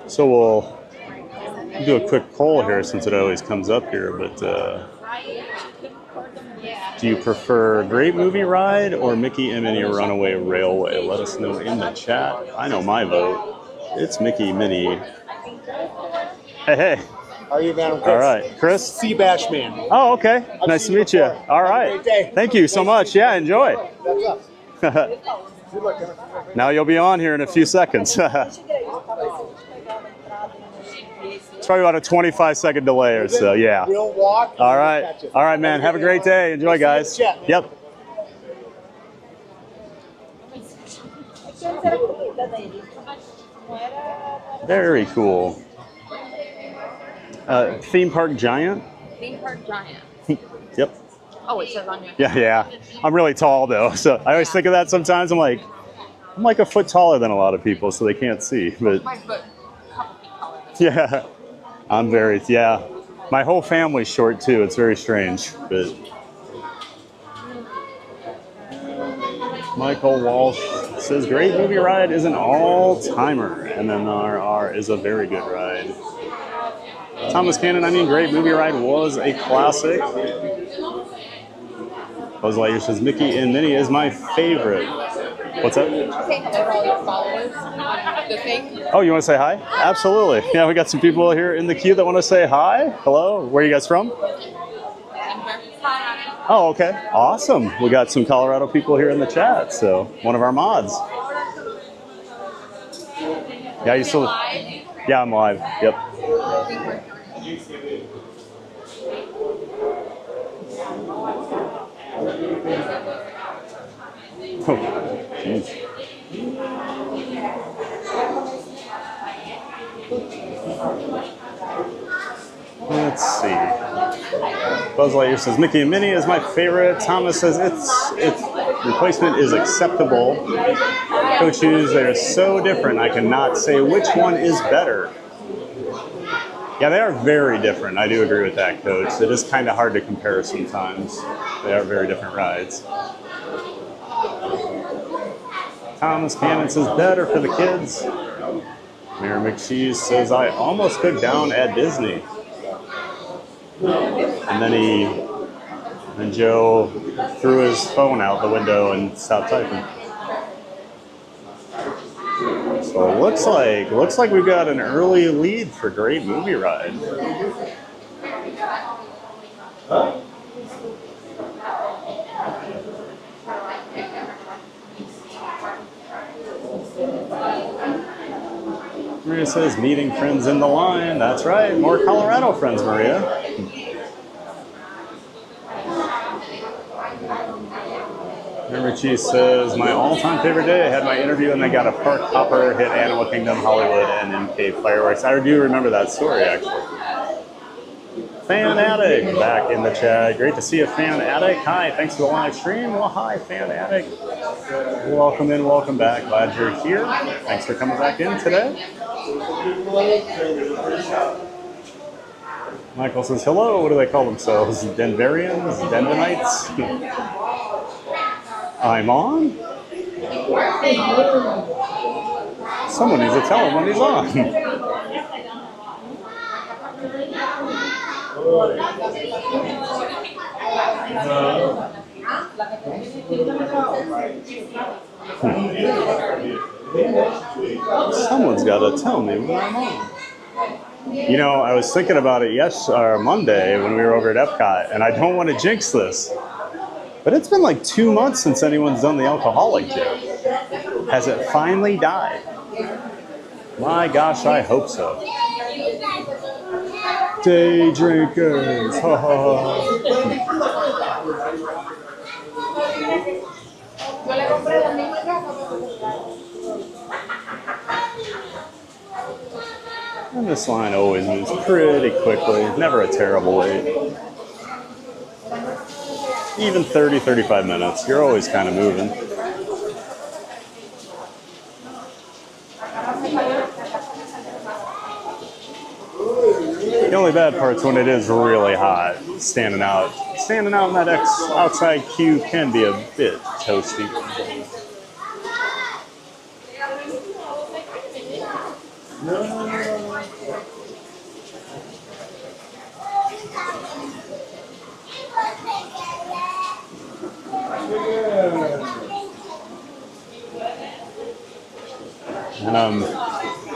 [SPEAKER 3] So we'll do a quick poll here since it always comes up here, but do you prefer Great Movie Ride or Mickey and Minnie Runaway Railway? Let us know in the chat. I know my vote. It's Mickey Minnie. Hey, hey.
[SPEAKER 18] How are you, man? I'm Chris.
[SPEAKER 3] All right. Chris?
[SPEAKER 18] Seabash Man.
[SPEAKER 3] Oh, okay. Nice to meet you. All right.
[SPEAKER 18] Have a great day.
[SPEAKER 3] Thank you so much. Yeah, enjoy.
[SPEAKER 18] That's up. Good luck, man.
[SPEAKER 3] Now you'll be on here in a few seconds. It's probably about a 25-second delay or so, yeah.
[SPEAKER 18] We'll walk.
[SPEAKER 3] All right. All right, man. Have a great day. Enjoy, guys. Yep. Very cool. Theme Park Giant?
[SPEAKER 17] Theme Park Giant.
[SPEAKER 3] Yep.
[SPEAKER 17] Oh, it says on your.
[SPEAKER 3] Yeah. I'm really tall, though, so I always think of that sometimes. I'm like a foot taller than a lot of people, so they can't see. But
[SPEAKER 17] My foot, a couple feet taller than
[SPEAKER 3] yeah, I'm very, yeah. My whole family's short, too. It's very strange, but Michael Walsh says, Great Movie Ride is an all-timer. MMRR is a very good ride. Thomas Cannon, Great Movie Ride was a classic. Buzz Lightyear says Mickey and Minnie is my favorite. What's that?
[SPEAKER 17] Say hello to all your followers on the thing.
[SPEAKER 3] Oh, you want to say hi? Absolutely. Yeah, we got some people here in the queue that want to say hi. Hello. Where are you guys from? Oh, okay. Awesome. We got some Colorado people here in the chat. So one of our mods. Yeah, you still? Yeah, I'm live. Yep. Oh, jeez. Let's see. Buzz Lightyear says Mickey and Minnie is my favorite. Thomas says its replacement is acceptable. Coach Hughes, they're so different. I cannot say which one is better. Yeah, they are very different. I do agree with that, Coach. It is kind of hard to compare sometimes. They are very different rides. Thomas Cannon says better for the kids. Mayor McCheese says I almost cooked down at Disney. And then Joe threw his phone out the window and stopped typing. So it looks like we've got an early lead for Great Movie Ride. Maria says meeting friends in the line. That's right, more Colorado friends, Maria. Richie says, my all-time favorite day. I had my interview and I got a park hopper, hit Animal Kingdom, Hollywood, and MK fireworks. I do remember that story, actually. Fan Addict back in the chat. Great to see you, Fan Addict. Hi, thanks for the live stream. Well, hi, Fan Addict. Welcome in, welcome back. Glad you're here. Thanks for coming back in today. Michael says, hello. What do they call themselves? Denverians? Denverites? I'm on? Someone needs to tell him when he's on. Someone's got to tell me when I'm on. You know, I was thinking about it Monday when we were over at Epcot, and I don't want to jinx this. But it's been like 2 months since anyone's done the alcoholic joke. Has it finally died? My gosh, I hope so. Day drinkers, ha ha ha. And this line always moves pretty quickly, never a terrible wait. Even 30, 35 minutes, you're always kind of moving. The only bad part's when it is really hot, standing out. Standing out in that outside queue can be a bit toasty. And I'm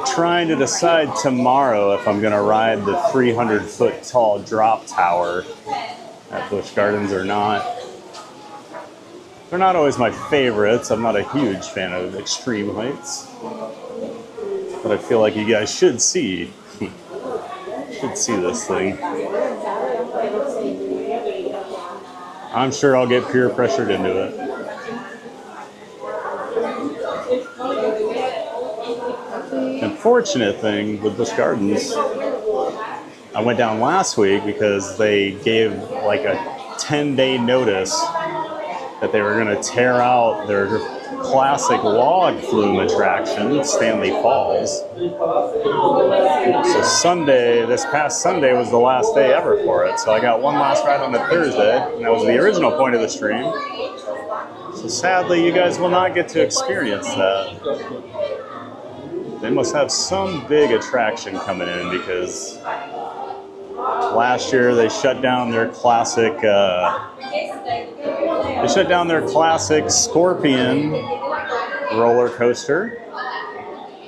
[SPEAKER 3] trying to decide tomorrow if I'm going to ride the 300-foot tall drop tower at Busch Gardens or not. They're not always my favorites. I'm not a huge fan of extreme heights. But I feel like you guys should see this thing. I'm sure I'll get peer pressured into it. Unfortunate thing with Busch Gardens, I went down last week because they gave like a 10-day notice that they were going to tear out their classic log flume attraction, Stanley Falls. So this past Sunday was the last day ever for it. So I got one last ride on a Thursday, and that was the original point of the stream. So sadly, you guys will not get to experience that. They must have some big attraction coming in because last year they shut down their classic They shut down their classic Scorpion roller coaster.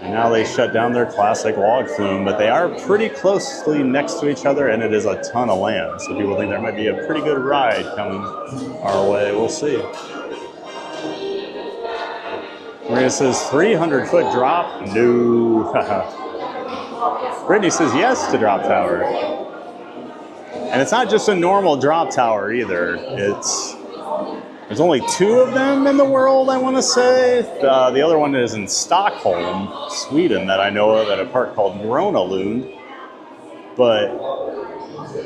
[SPEAKER 3] And now they shut down their classic log flume, but they are pretty closely next to each other, and it is a ton of land. So people think there might be a pretty good ride coming our way. We'll see. Maria says 300-foot drop. No. Brittany says yes to drop tower. And it's not just a normal drop tower either. There's only 2 of them in the world, I want to say. The other one is in Stockholm, Sweden, that I know of at a park called Gröna Lund. But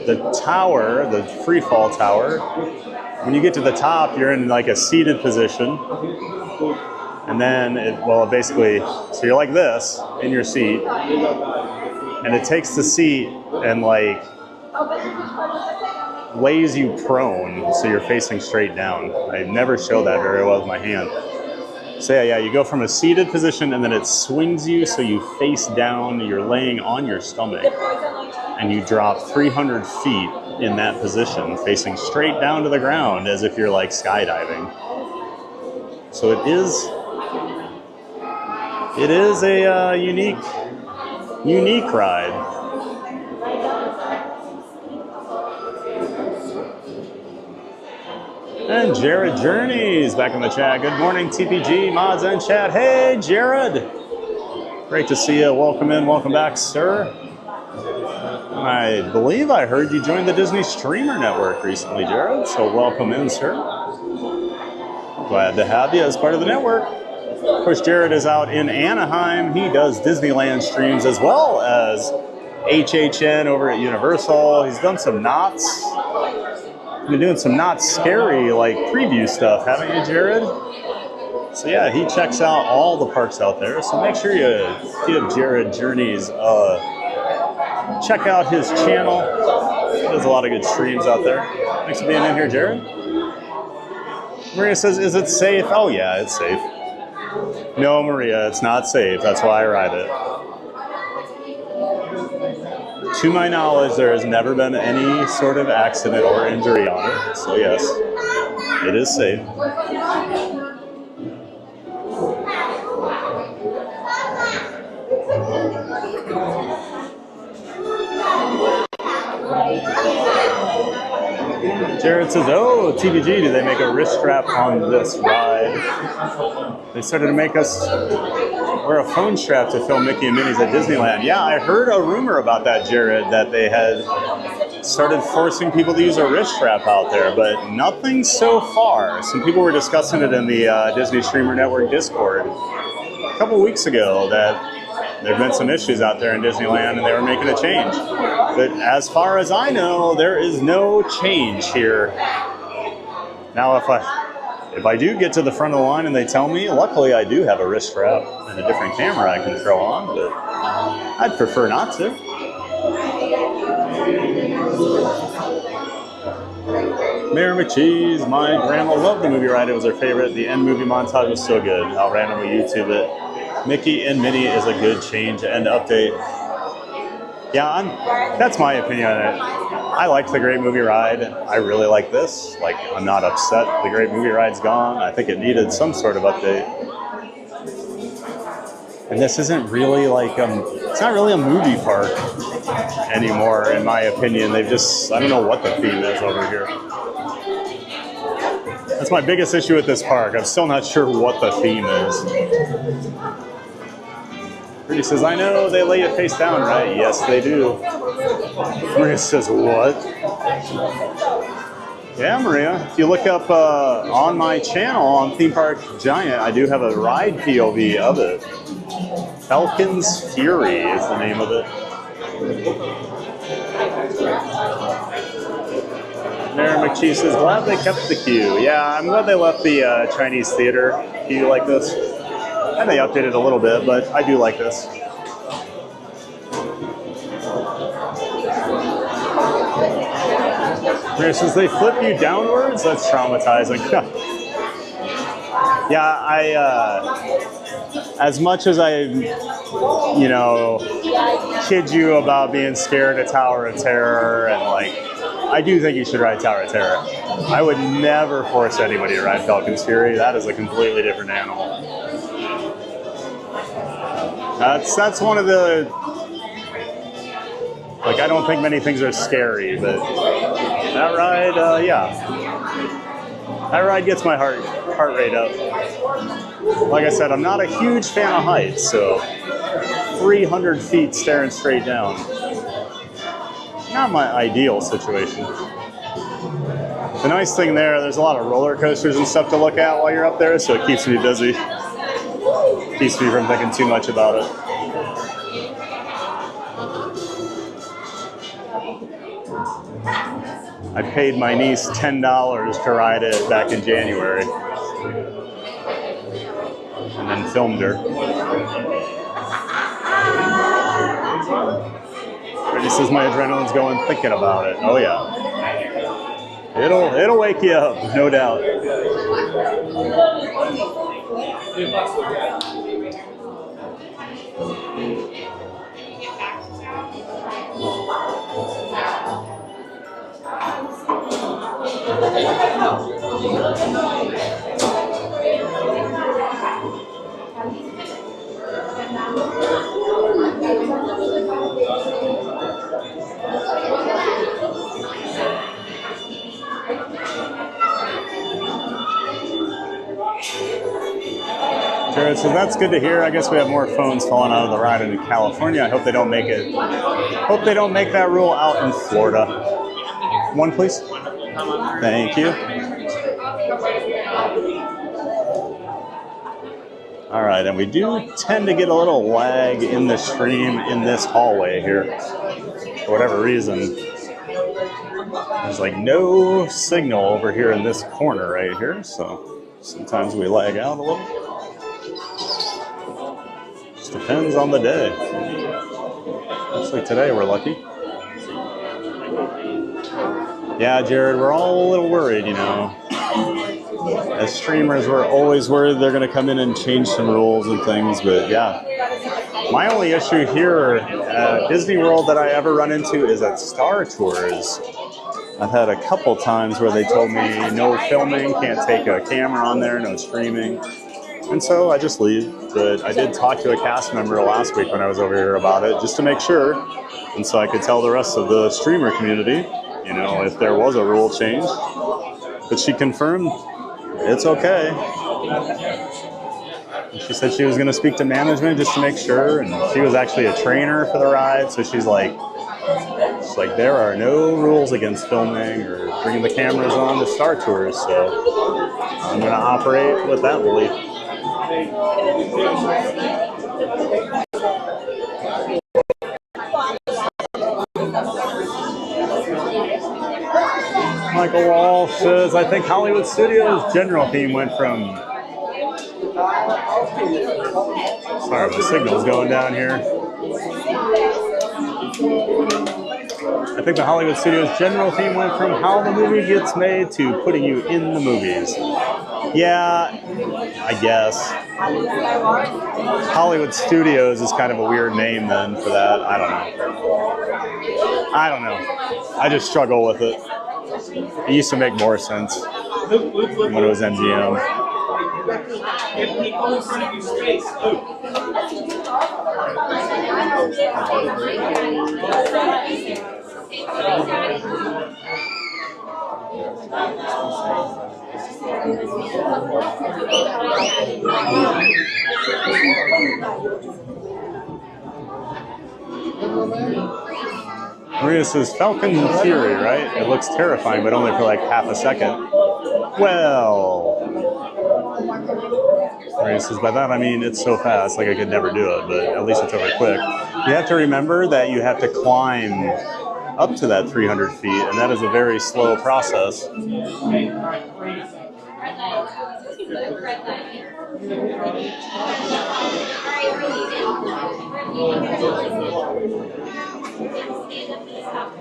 [SPEAKER 3] the tower, the free fall tower, when you get to the top, you're in like a seated position. And then, basically, so you're like this in your seat. And it takes the seat and like lays you prone, so you're facing straight down. I never show that very well with my hand. So yeah, you go from a seated position and then it swings you so you face down, you're laying on your stomach, and you drop 300 feet in that position, facing straight down to the ground as if you're like skydiving. So it is a unique ride. And Jared Journeys back in the chat. Good morning, TPG, mods, and chat. Hey, Jared. Great to see you. Welcome in. Welcome back, sir. I believe I heard you joined the Disney Streamer Network recently, Jared. So welcome in, sir. Glad to have you as part of the network. Of course, Jared is out in Anaheim. He does Disneyland streams as well as HHN over at Universal. He's done some Knott's. Been doing some Not Scary like preview stuff, haven't you, Jared? So yeah, he checks out all the parks out there. So make sure you give Jared Journeys check out his channel. He does a lot of good streams out there. Thanks for being in here, Jared. Maria says, "Is it safe?" Oh yeah, it's safe. No, Maria, it's not safe. That's why I ride it. To my knowledge, there has never been any sort of accident or injury on it. So yes, it is safe. Jared says, "Oh, TVG, do they make a wrist strap on this ride? They started to make us wear a phone strap to film Mickey and Minnie's at Disneyland." Yeah, I heard a rumor about that, Jared, that they had started forcing people to use a wrist strap out there, but nothing so far. Some people were discussing it in the Disney Streamer Network Discord a couple weeks ago that there have been some issues out there in Disneyland and they were making a change. But as far as I know, there is no change here. Now, if I do get to the front of the line and they tell me, luckily I do have a wrist strap and a different camera I can throw on, but I'd prefer not to. Mayor McCheese, my grandma loved the movie ride. It was her favorite. The end movie montage was so good. I'll randomly YouTube it. Mickey and Minnie is a good change and update. Yeah, that's my opinion on it. I liked the Great Movie Ride. I really like this. Like, I'm not upset the Great Movie Ride's gone. I think it needed some sort of update. And this isn't really like, it's not really a movie park anymore, in my opinion. They've just, I don't know what the theme is over here. That's my biggest issue with this park. I'm still not sure what the theme is. Rudy says, "I know they lay it face down, right?" Yes, they do. Maria says, "What?" Yeah, Maria. If you look up on my channel on Theme Park Giant, I do have a ride POV of it. Falcon's Fury is the name of it. Mayor McCheese says, "Glad they kept the queue." Yeah, I'm glad they left the Chinese theater queue like this. And they updated a little bit, but I do like this. Since they flip you downwards, that's traumatizing. Yeah, as much as I, kid you about being scared of Tower of Terror and like I do think you should ride Tower of Terror. I would never force anybody to ride Falcon's Fury. That is a completely different animal. That's one of the, like, I don't think many things are scary, but that ride, yeah. That ride gets my heart rate up. Like I said, I'm not a huge fan of heights, so 300 feet staring straight down. Not my ideal situation. The nice thing there's a lot of roller coasters and stuff to look at while you're up there, so it keeps me busy. Keeps me from thinking too much about it. I paid my niece $10 to ride it back in January. And then filmed her. Brittany says my adrenaline's going thinking about it. Oh yeah. It'll wake you up, no doubt. Jared, so that's good to hear. I guess we have more phones falling out of the ride in California. I hope they don't make it. Hope they don't make that rule out in Florida. One, please. Thank you. All right, and we do tend to get a little lag in the stream in this hallway here. For whatever reason, there's like no signal over here in this corner right here, so sometimes we lag out a little. Just depends on the day. Looks like today we're lucky. Yeah, Jared, we're all a little worried, you know. As streamers, we're always worried they're going to come in and change some rules and things, but yeah. My only issue here at Disney World that I ever run into is at Star Tours. I've had a couple times where they told me no filming, can't take a camera on there, no streaming. And so I just leave. But I did talk to a cast member last week when I was over here about it, just to make sure. And so I could tell the rest of the streamer community, you know, if there was a rule change. But she confirmed it's okay. And she said she was going to speak to management just to make sure. And she was actually a trainer for the ride. So she's like, there are no rules against filming or bringing the cameras on to Star Tours. So I'm going to operate with that belief. Michael Walsh says, I think Hollywood Studios' general theme went from... Sorry, the signal's going down here. I think the Hollywood Studios' general theme went from how the movie gets made to putting you in the movies. Yeah, I guess. Hollywood Studios is kind of a weird name then for that. I don't know. I just struggle with it. It used to make more sense when it was MGM. Maria says, Falcon Fury, right? It looks terrifying, but only for like half a second. Well, Maria says, by that I mean it's so fast, like I could never do it, but at least it's over quick. You have to remember that you have to climb up to that 300 feet, and that is a very slow process.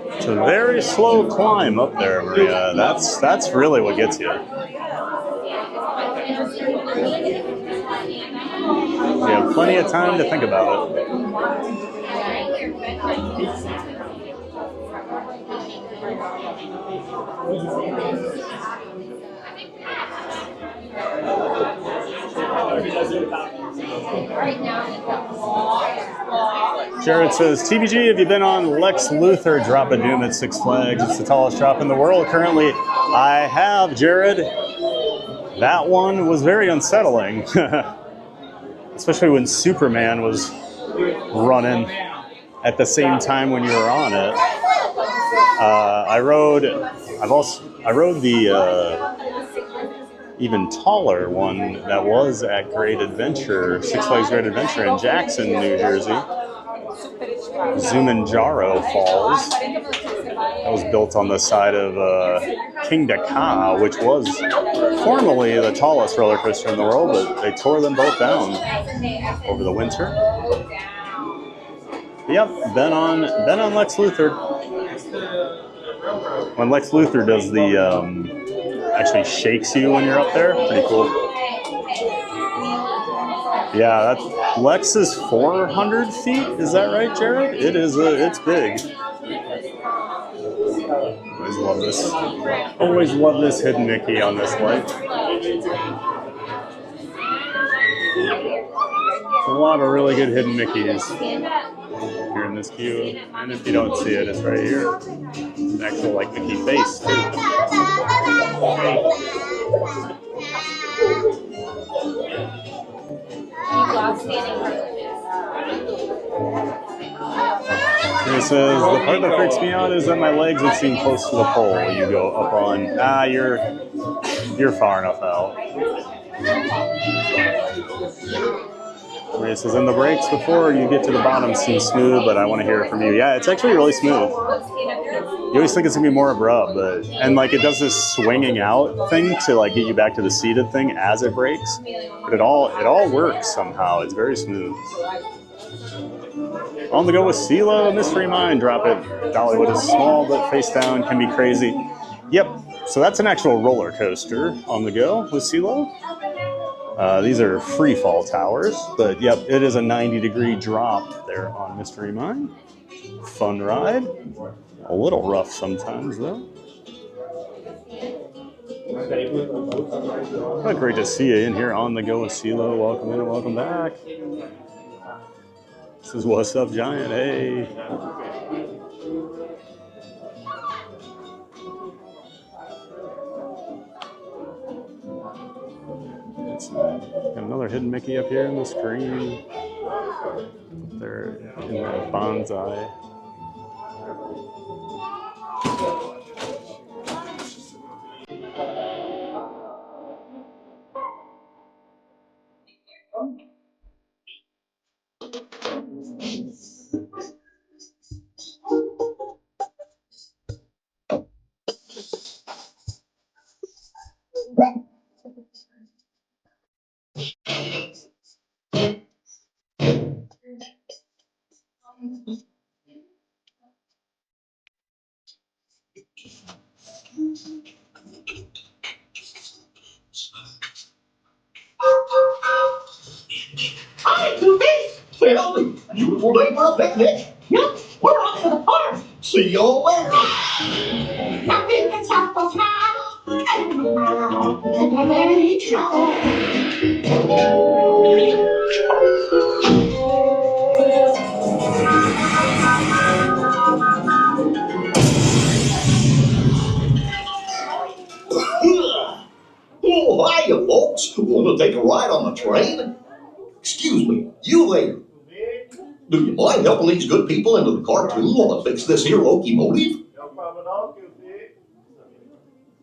[SPEAKER 3] It's a very slow climb up there, Maria. That's really what gets you. You have plenty of time to think about it. Jared says, TBG, have you been on Lex Luthor Drop a Doom at Six Flags? It's the tallest drop in the world currently. I have, Jared. That one was very unsettling. Especially when Superman was running at the same time when you were on it. I rode the even taller one that was at Great Adventure, Six Flags Great Adventure in Jackson, New Jersey. Zumanjaro Falls. That was built on the side of Kingda Ka, which was formerly the tallest roller coaster in the world, but they tore them both down over the winter. Yep, been on Lex Luthor. When Lex Luthor does the actually shakes you when you're up there, pretty cool. Yeah, Lex is 400 feet. Is that right, Jared? It is. It's big. Always love this. Always love this hidden Mickey on this light. A lot of really good hidden Mickeys here in this queue, and if you don't see it, it's right here. It's an actual like Mickey face too. It says, the part that freaks me out is that my legs would seem close to the pole you go up on. You're far enough out. It says, and the brakes before you get to the bottom seem smooth, but I want to hear it from you. Yeah, it's actually really smooth. You always think it's going to be more abrupt, and like it does this swinging out thing to like get you back to the seated thing as it brakes. But it all works somehow. It's very smooth. On the go with CeeLo, Mystery Mine, drop it. Dollywood is small, but face down can be crazy. Yep, so that's an actual roller coaster on the go with CeeLo. These are free fall towers, but yep, it is a 90-degree drop there on Mystery Mine. Fun ride. A little rough sometimes, though. Oh, great to see you in here on the go with CeeLo. Welcome in and welcome back. This is What's Up, Giant. Hey. Got another hidden Mickey up here on the screen. There in the bonsai.
[SPEAKER 11] Hi, Goofy! Well, beautiful day for a picnic. Yep, we're off to the park. See you all later. Nothing can stop us now. And each Oh, hiya, folks. Want to take a ride on the train? Excuse me, you there. Do you mind helping these good people into the cartoon while I fix this here locomotive?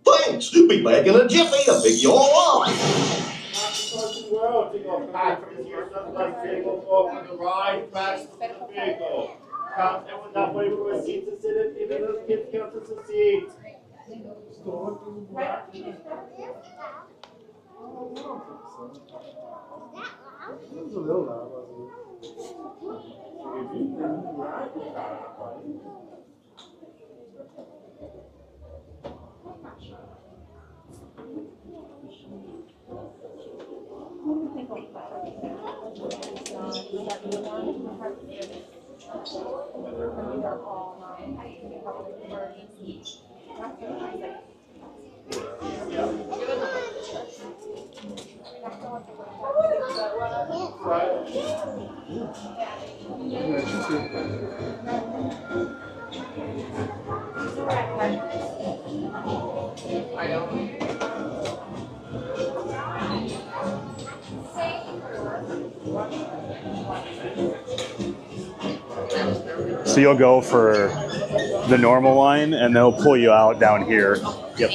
[SPEAKER 11] Thanks. Be back in a jiffy to pick you all up.
[SPEAKER 8] That way for a seat to sit in, even those kids count as a seat. It was a little loud, wasn't it?
[SPEAKER 3] So you'll go for the normal line, and they'll pull you out down here. Yep.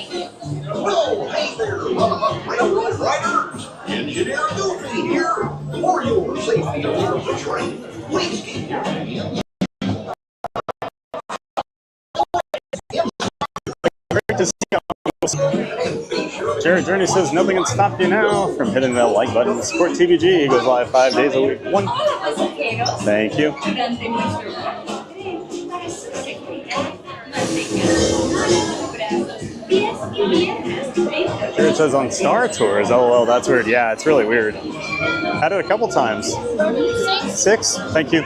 [SPEAKER 11] Oh, hey there, railroad riders! Engineer Goofy here. For your safety aboard the train, please keep your hands.
[SPEAKER 3] Great to see you. Jared Journey says nothing can stop you now from hitting that like button to support TVG. He goes live 5 days a week. Thank you. Jared says on Star Tours. Oh, well, that's weird. Yeah, it's really weird. Had it a couple times. 6? Thank you.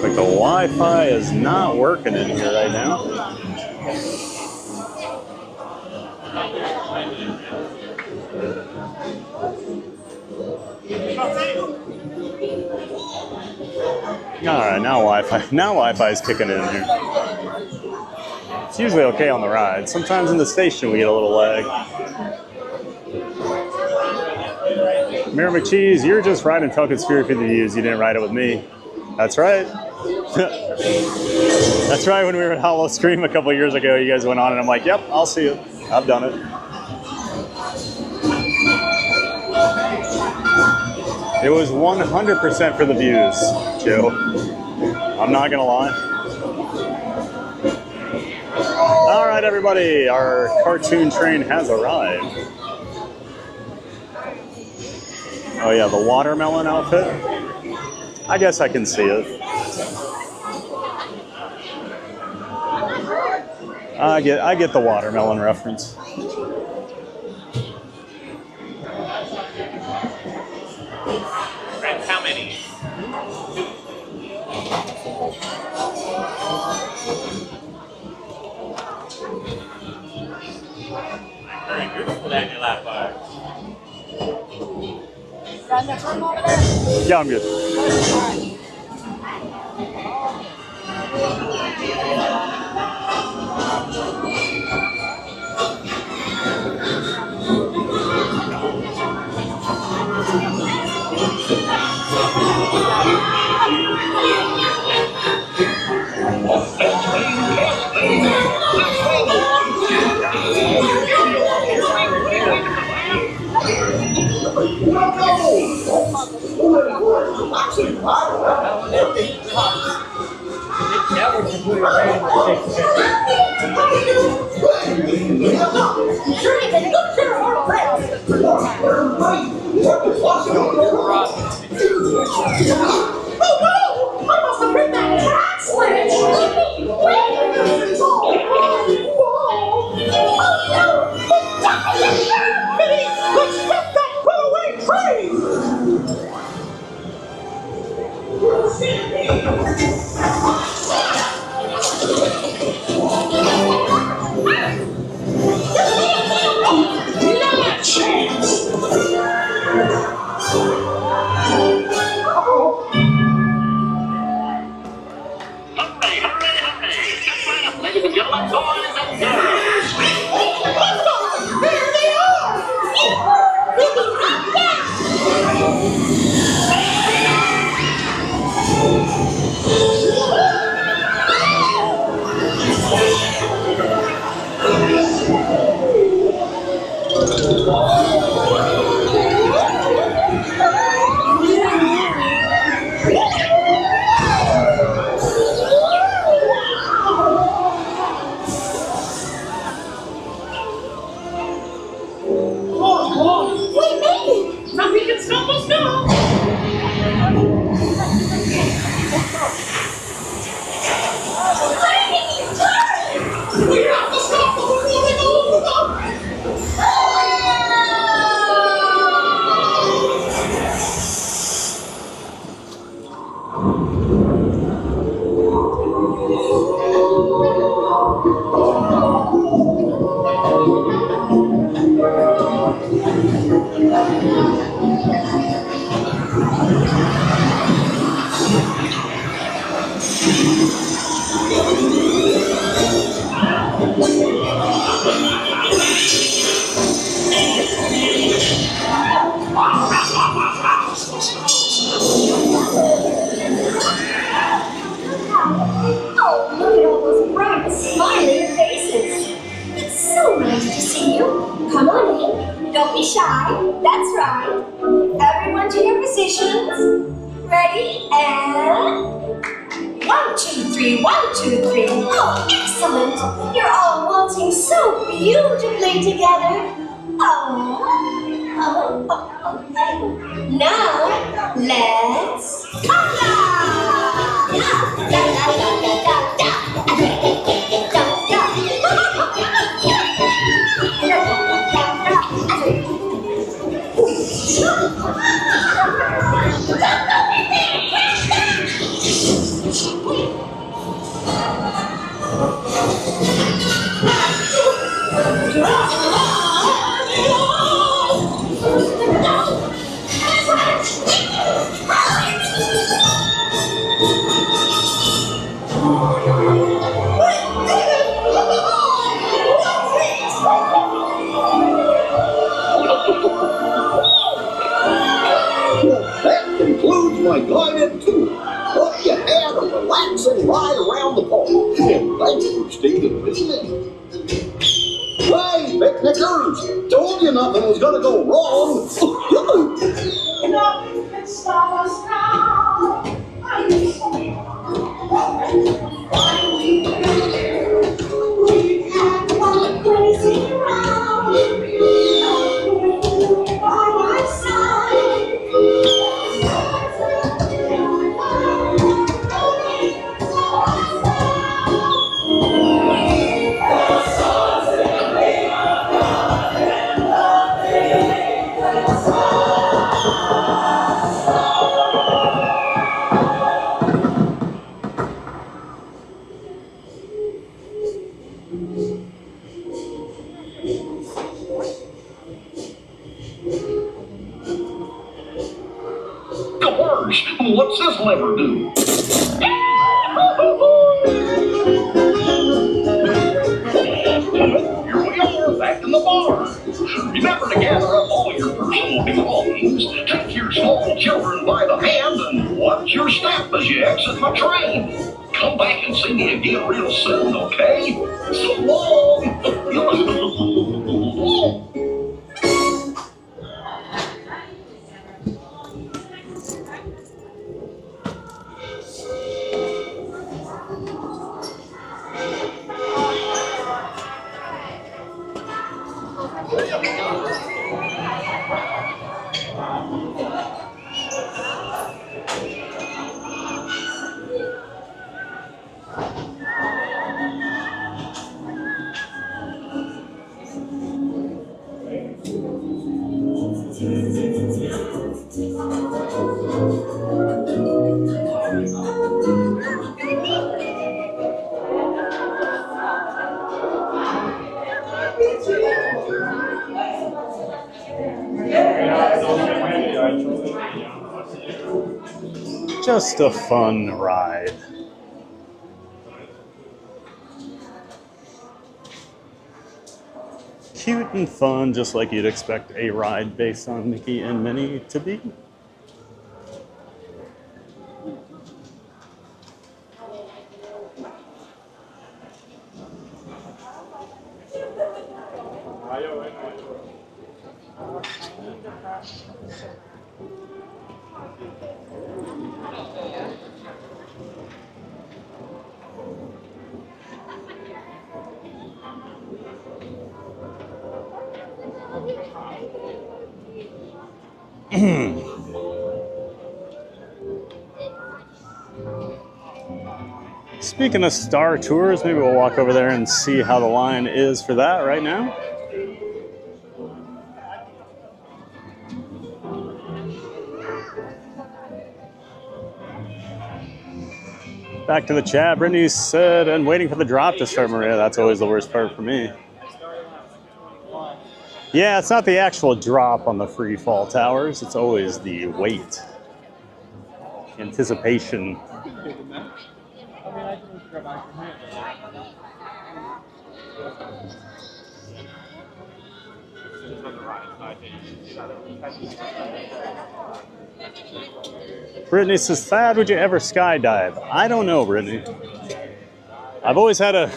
[SPEAKER 3] Like the Wi-Fi is not working in here right now. All right, now Wi-Fi is kicking in here. It's usually okay on the ride. Sometimes in the station we get a little lag. Mayor McCheese, you're just riding Falcon Spirit for the views. You didn't ride it with me. That's right. That's right. When we were at Hollow Stream a couple years ago, you guys went on, and I'm like, "Yep, I'll see you. I've done it." It was 100% for the views, Joe. I'm not gonna lie. All right, everybody, our cartoon train has arrived. Oh yeah, the watermelon outfit. I guess I can see it. I get the watermelon reference.
[SPEAKER 6] Friends, how many? Very good for that in your lap bar.
[SPEAKER 3] Yeah, I'm good.
[SPEAKER 11] be shy. That's right. Everyone to your positions. Ready? And 1, 2, 3, 1, 2, 3. Oh, excellent. You're all waltzing so beautifully together. Now, let's conga! Da, da, da, da, da, da,
[SPEAKER 19] That concludes my guided tour. Hope you had a relaxing ride around the park. And thanks for staying with me. Hey, picnickers! Told you nothing was gonna go wrong.
[SPEAKER 11] Nothing can stop us now. We have one crazy round. By my side.
[SPEAKER 19] Gosh, what's this lever do? Here we are, back in the bar. Remember to gather up all your personal belongings, take your small children by the hand, and watch your step as you exit my train. Come back and see me again real soon, okay? So long!
[SPEAKER 3] Just a fun ride. Cute and fun, just like you'd expect a ride based on Mickey and Minnie to be. Speaking of Star Tours, maybe we'll walk over there and see how the line is for that right now. Back to the chat. Brittany said, and waiting for the drop to start, Maria. That's always the worst part for me. Yeah, it's not the actual drop on the free fall towers. It's always the wait. Anticipation. Brittany says, Thad, would you ever skydive? I don't know, Brittany. I've always had a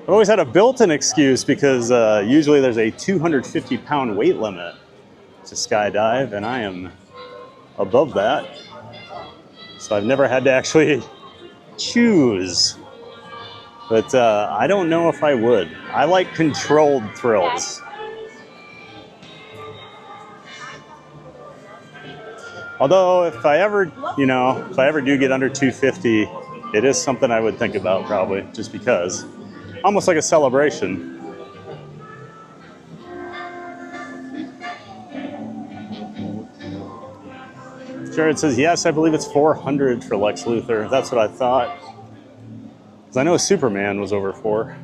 [SPEAKER 3] I've always had a built-in excuse because usually there's a 250-pound weight limit to skydive, and I am above that. So I've never had to actually choose. But I don't know if I would. I like controlled thrills. Although if I ever do get under 250, it is something I would think about probably, just because. Almost like a celebration. Jared says, yes, I believe it's 400 for Lex Luthor. That's what I thought. Because I know Superman was over 4.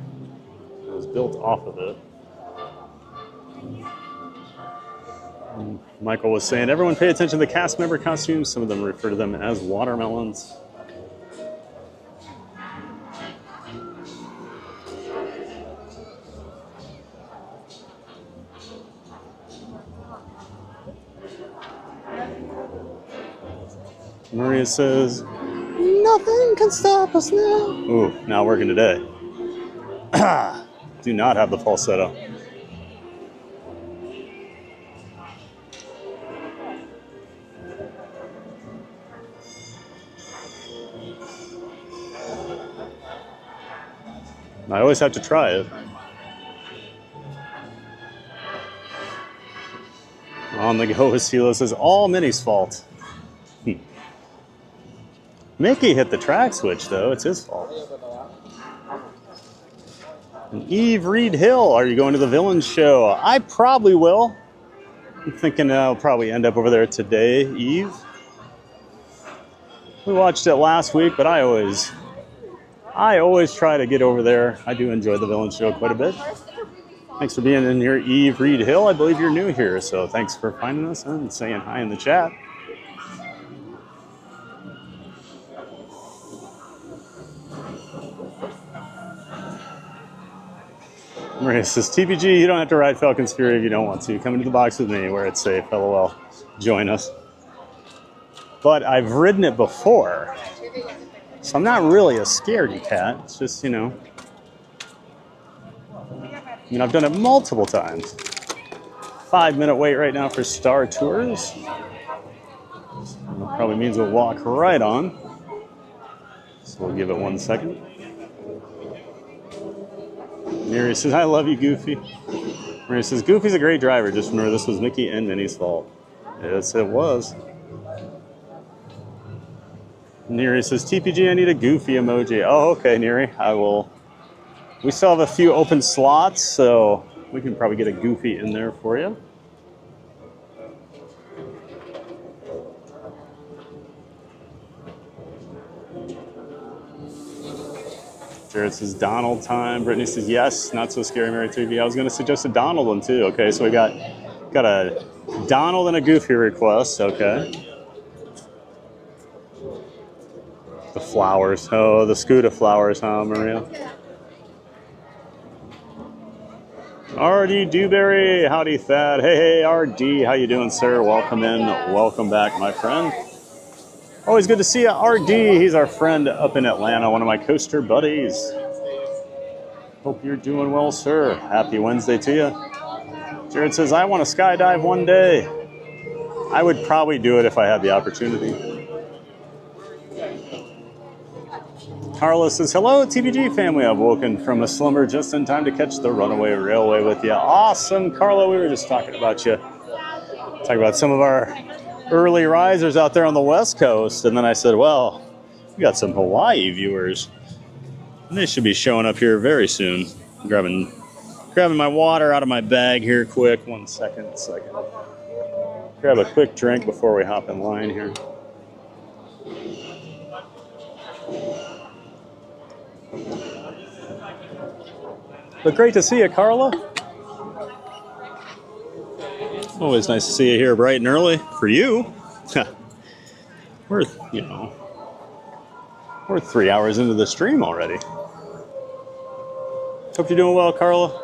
[SPEAKER 3] It was built off of it. And Michael was saying, everyone pay attention to the cast member costumes. Some of them refer to them as watermelons. Maria says, nothing can stop us now. Ooh, not working today. Do not have the falsetto. I always have to try it. On the go, Hilo says, all Minnie's fault. Mickey hit the track switch, though. It's his fault. And Eve Reed Hill, are you going to the Villains show? I probably will. I'm thinking I'll probably end up over there today, Eve. We watched it last week, but I always try to get over there. I do enjoy the Villains show quite a bit. Thanks for being in here, Eve Reed Hill. I believe you're new here, so thanks for finding us and saying hi in the chat. Maria says, TPG, you don't have to ride Falcon's Fury if you don't want to. Come into the box with me where it's safe. LOL. Join us. But I've ridden it before. So I'm not really a scaredy cat. It's just, you know. I mean, I've done it multiple times. 5-minute wait right now for Star Tours. So that probably means we'll walk right on. So we'll give it 1 second. Mary says, I love you, Goofy. Mary says, Goofy's a great driver. Just remember, this was Mickey and Minnie's fault. Yes, it was. Neri says, TPG, I need a Goofy emoji. Oh, okay, Neri. I will. We still have a few open slots, so we can probably get a Goofy in there for you. Jared says Donald time. Brittany says yes, not so scary Mary 3V. I was going to suggest a Donald one too. Okay, so we got a Donald and a Goofy request. Okay. The flowers. Oh, the Scuda flowers, huh, Maria? RD Dewberry, howdy Thad. Hey, RD, how you doing, sir? Welcome in, welcome back, my friend. Always good to see you, RD. He's our friend up in Atlanta, one of my coaster buddies. Hope you're doing well, sir. Happy Wednesday to you. Jared says, I want to skydive one day. I would probably do it if I had the opportunity. Carla says, hello, TPG family. I've woken from a slumber just in time to catch the runaway railway with you. Awesome, Carla. We were just talking about you. Talking about some of our early risers out there on the West Coast. And then I said, well, we got some Hawaii viewers. And they should be showing up here very soon. Grabbing my water out of my bag here quick. 1 second, so I can grab a quick drink before we hop in line here. But great to see you, Carla. Always nice to see you here bright and early. For you, we're 3 hours into the stream already. Hope you're doing well, Carla.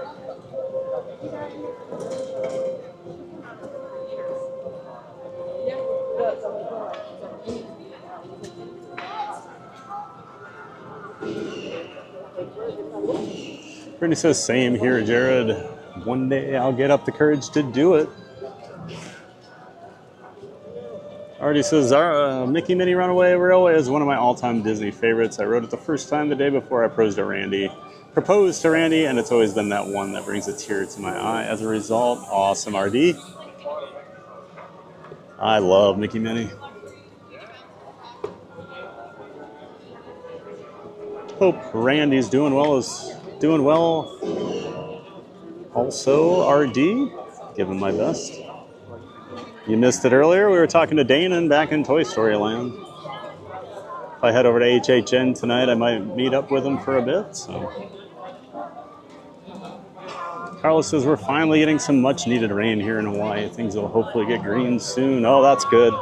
[SPEAKER 3] Brittany says, same here, Jared. One day I'll get up the courage to do it. Artie says, Mickey Minnie Runaway Railway is one of my all-time Disney favorites. I wrote it the first time the day before I proposed to Randy, and it's always been that one that brings a tear to my eye. As a result, awesome, RD. I love Mickey Minnie. Hope Randy's doing well. Also, RD, give him my best. You missed it earlier. We were talking to Danon back in Toy Story Land. If I head over to HHN tonight, I might meet up with him for a bit. So, Carlos says we're finally getting some much-needed rain here in Hawaii. Things will hopefully get green soon. Oh, that's good.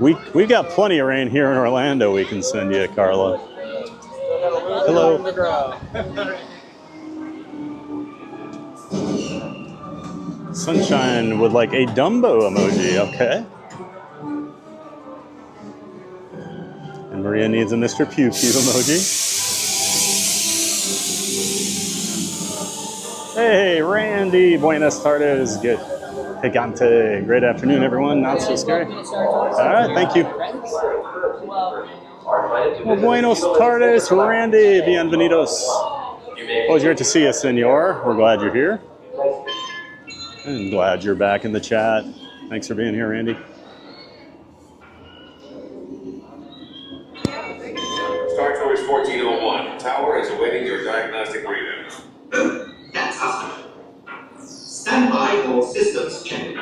[SPEAKER 3] We got plenty of rain here in Orlando. We can send you, Carla. Hello. Sunshine would like a Dumbo emoji, okay. And Maria needs a Mr. Pew Pew emoji. Hey, Randy, buenas tardes, good. Gigante, great afternoon, everyone. Not so scary. All right, thank you. Well, buenos tardes, Randy, bienvenidos. Always great to see you, senor. We're glad you're here. And glad you're back in the chat. Thanks for being here, Randy.
[SPEAKER 13] Star Tours 1401. Tower is awaiting your diagnostic readout.
[SPEAKER 11] That's awesome. Stand by for systems check.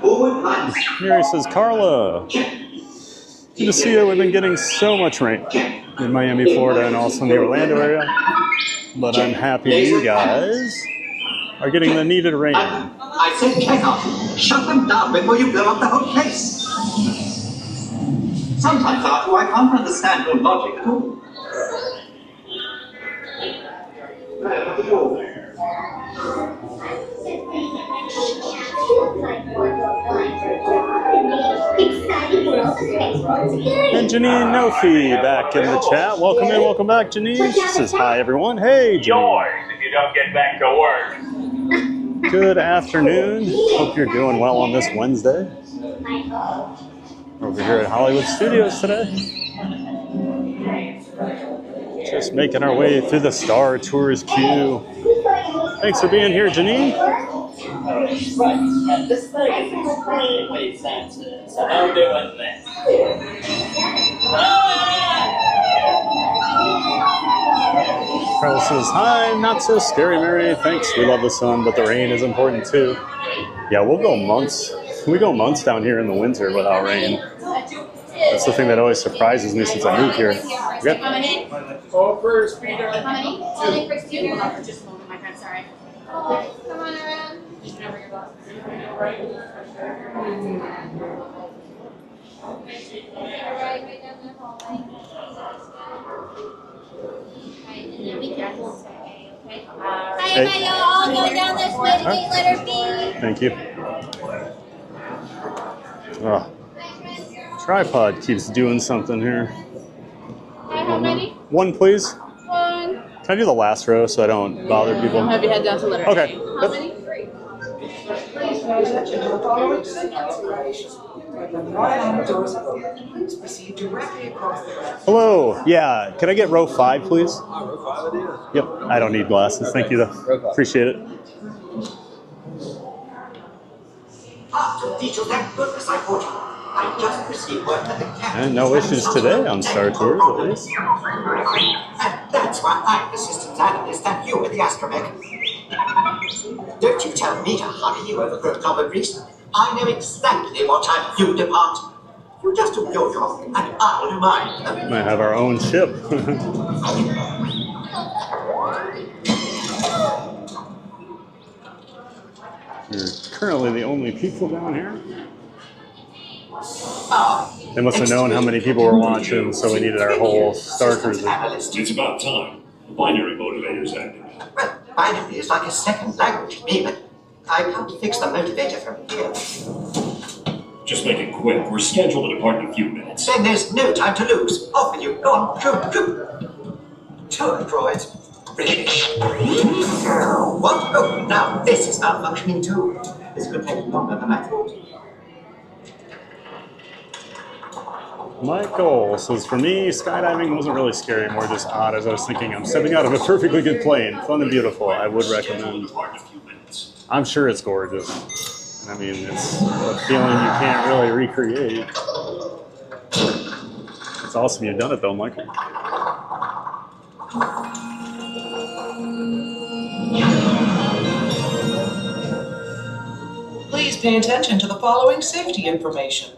[SPEAKER 11] Forward lines.
[SPEAKER 3] Mary says, Carla. Good to see you. We've been getting so much rain in Miami, Florida, and also in the Orlando area. But I'm happy you guys are getting the needed rain.
[SPEAKER 11] I said check out. Shut them down before you blow up the whole place. Sometimes, Arthur, I can't understand your logic at all.
[SPEAKER 3] And Janine Nofi back in the chat. Welcome in, welcome back, Janine. She says hi, everyone. Hey, Janine.
[SPEAKER 20] Yours if you don't get back to work.
[SPEAKER 3] Good afternoon. Hope you're doing well on this Wednesday. Over here at Hollywood Studios today. Just making our way through the Star Tours queue. Thanks for being here, Janine.
[SPEAKER 21] Right, this thing is extremely sensitive, so don't do it then.
[SPEAKER 3] Carlos says, hi, not so scary, Mary. Thanks, we love the sun, but the rain is important too. Yeah, we'll go months. We go months down here in the winter without rain. That's the thing that always surprises me since I moved here. Okay.
[SPEAKER 8] Oh, first, Peter.
[SPEAKER 17] How many? Only for two. Hold on for just a moment, my friend. Sorry. Come on, Aaron. You can have your glasses. Right down the hallway. Right, and then be careful. Okay. Hi, y'all. Going down this way to gate letter B.
[SPEAKER 3] Thank you. Oh. Tripod keeps doing something here.
[SPEAKER 17] Hi, how many?
[SPEAKER 3] One, please.
[SPEAKER 17] One.
[SPEAKER 3] Can I do the last row so I don't bother people?
[SPEAKER 17] Have your head down to letter
[SPEAKER 3] Okay.
[SPEAKER 17] A. How many? Three.
[SPEAKER 3] Hello. Yeah. Can I get row 5, please? Yep. I don't need glasses. Thank you, though. Appreciate it.
[SPEAKER 11] Details, thank goodness I caught you. I just received word that the captain...
[SPEAKER 3] And no issues today on Star Tours, at least.
[SPEAKER 11] And that's why I'm the systems analyst and you were the astromech. Don't you tell me to hurry you over common reason. I know exactly what time you depart. You just do your job, and I'll do mine.
[SPEAKER 3] Might have our own ship. We're currently the only people down here. They must have known how many people were watching, so we needed our whole Star Cruiser.
[SPEAKER 19] It's about time. Binary motivator's active.
[SPEAKER 11] Well, binary is like a second language to me, but I can't fix the motivator from here.
[SPEAKER 1] Just make it quick. We're scheduled to depart in a few minutes.
[SPEAKER 11] Then there's no time to lose. Off with you. Go on. Shoot. Tour droids. What? Oh, now this is malfunctioning too. This could take longer than I thought.
[SPEAKER 3] Michael says, for me, skydiving wasn't really scary, more just odd as I was thinking I'm stepping out of a perfectly good plane. Fun and beautiful. I would recommend. I'm sure it's gorgeous. I mean, it's a feeling you can't really recreate. It's awesome you've done it though, Michael.
[SPEAKER 22] Please pay attention to the following safety information.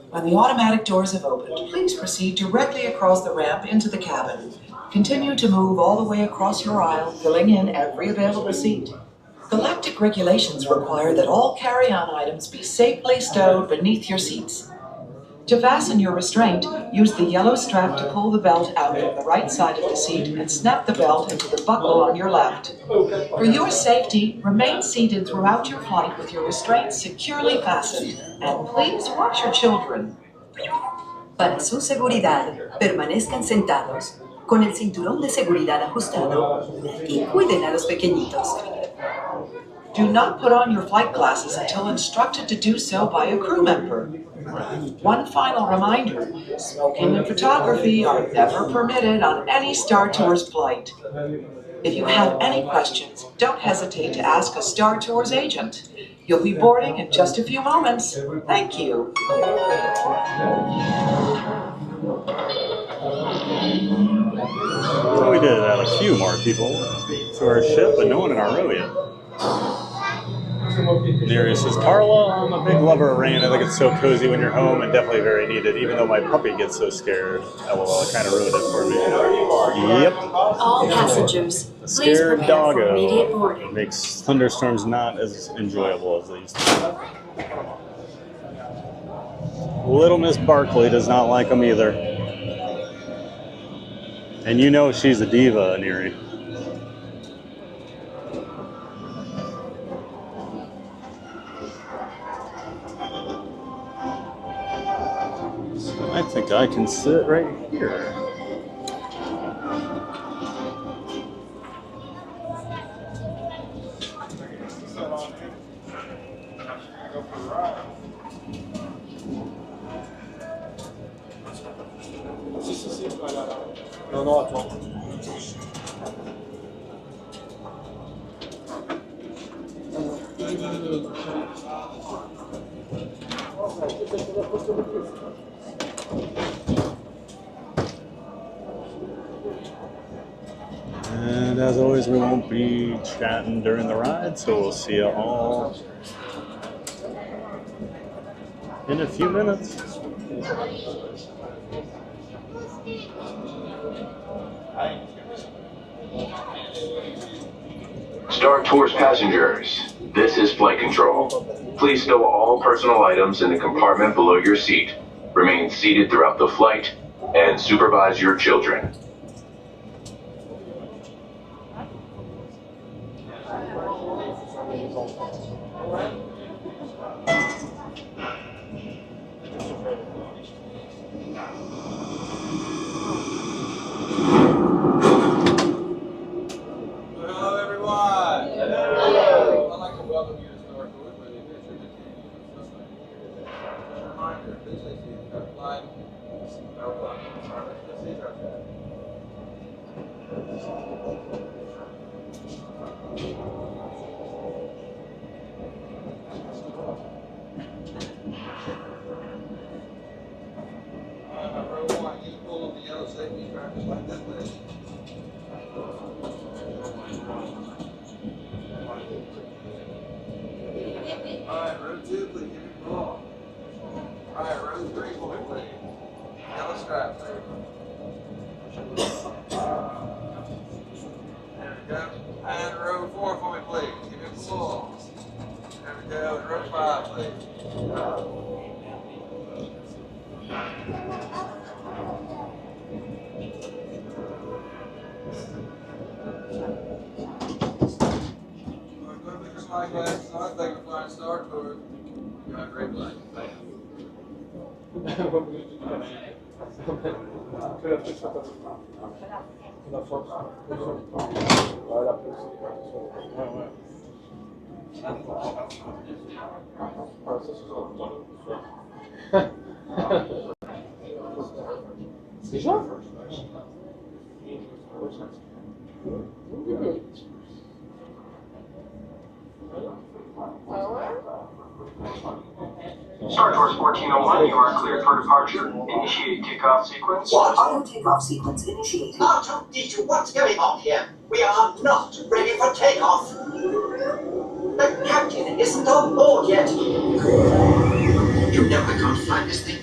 [SPEAKER 22] When the automatic doors have opened, please proceed directly across the ramp into the cabin. Continue to move all the way across your aisle, filling in every available seat. Galactic regulations require that all carry-on items be safely stowed beneath your seats. To fasten your restraint, use the yellow strap to pull the belt out from the right side of the seat and snap the belt into the buckle on your left. For your safety, remain seated throughout your flight with your restraints securely fastened, and please watch your children.
[SPEAKER 23] Para su seguridad, permanezcan sentados, con el cinturón de seguridad ajustado, y cuiden a los pequeñitos.
[SPEAKER 22] Do not put on your flight glasses until instructed to do so by a crew member. One final reminder, smoking and photography are never permitted on any Star Tours flight. If you have any questions, don't hesitate to ask a Star Tours agent. You'll be boarding in just a few moments. Thank you.
[SPEAKER 3] So we did add a few more people to our ship, but no one in our row yet. Nereus says, Carla, I'm a big lover of rain. I think it's so cozy when you're home and definitely very needed, even though my puppy gets so scared. LOL, it kind of ruined it for me. Yep.
[SPEAKER 23] All passengers,
[SPEAKER 3] The
[SPEAKER 23] please
[SPEAKER 3] scared
[SPEAKER 23] prepare for immediate
[SPEAKER 3] doggo
[SPEAKER 23] boarding.
[SPEAKER 3] makes thunderstorms not as enjoyable as they used to be. Little Miss Barkley does not like them either. And you know she's a diva, Neri. I think I can sit right here.
[SPEAKER 18] Non, non, attends.
[SPEAKER 3] And as always, we won't be chatting during the ride, so we'll see you all in a few minutes.
[SPEAKER 24] Star Tours passengers, this is flight control. Please stow all personal items in the compartment below your seat. Remain seated throughout the flight and supervise your children.
[SPEAKER 9] Hello, everyone. Hello. I'd like to welcome you to Star Tours for the adventure that came to us. Just a reminder, please stay seated throughout the flight. No problem. Sorry, let's see our chat. Row one, you pull on the yellow safety strap just like that, please. Alright, row two, please give me the ball. Alright, row three, for me, please. Yellow strap, please. There we go. And row four for me, please. Give me the ball. There we go. And row five, please. My glasses on, thank you for flying Star Tours. You have a great flight. Thank you.
[SPEAKER 18] Déjà?
[SPEAKER 2] Star Tours 1401, you are cleared for departure. Initiate takeoff sequence.
[SPEAKER 11] What? Auto takeoff sequence initiated. R2-D2, what's going on here? We are not ready for takeoff. The captain isn't on board yet. You know I can't fly this thing.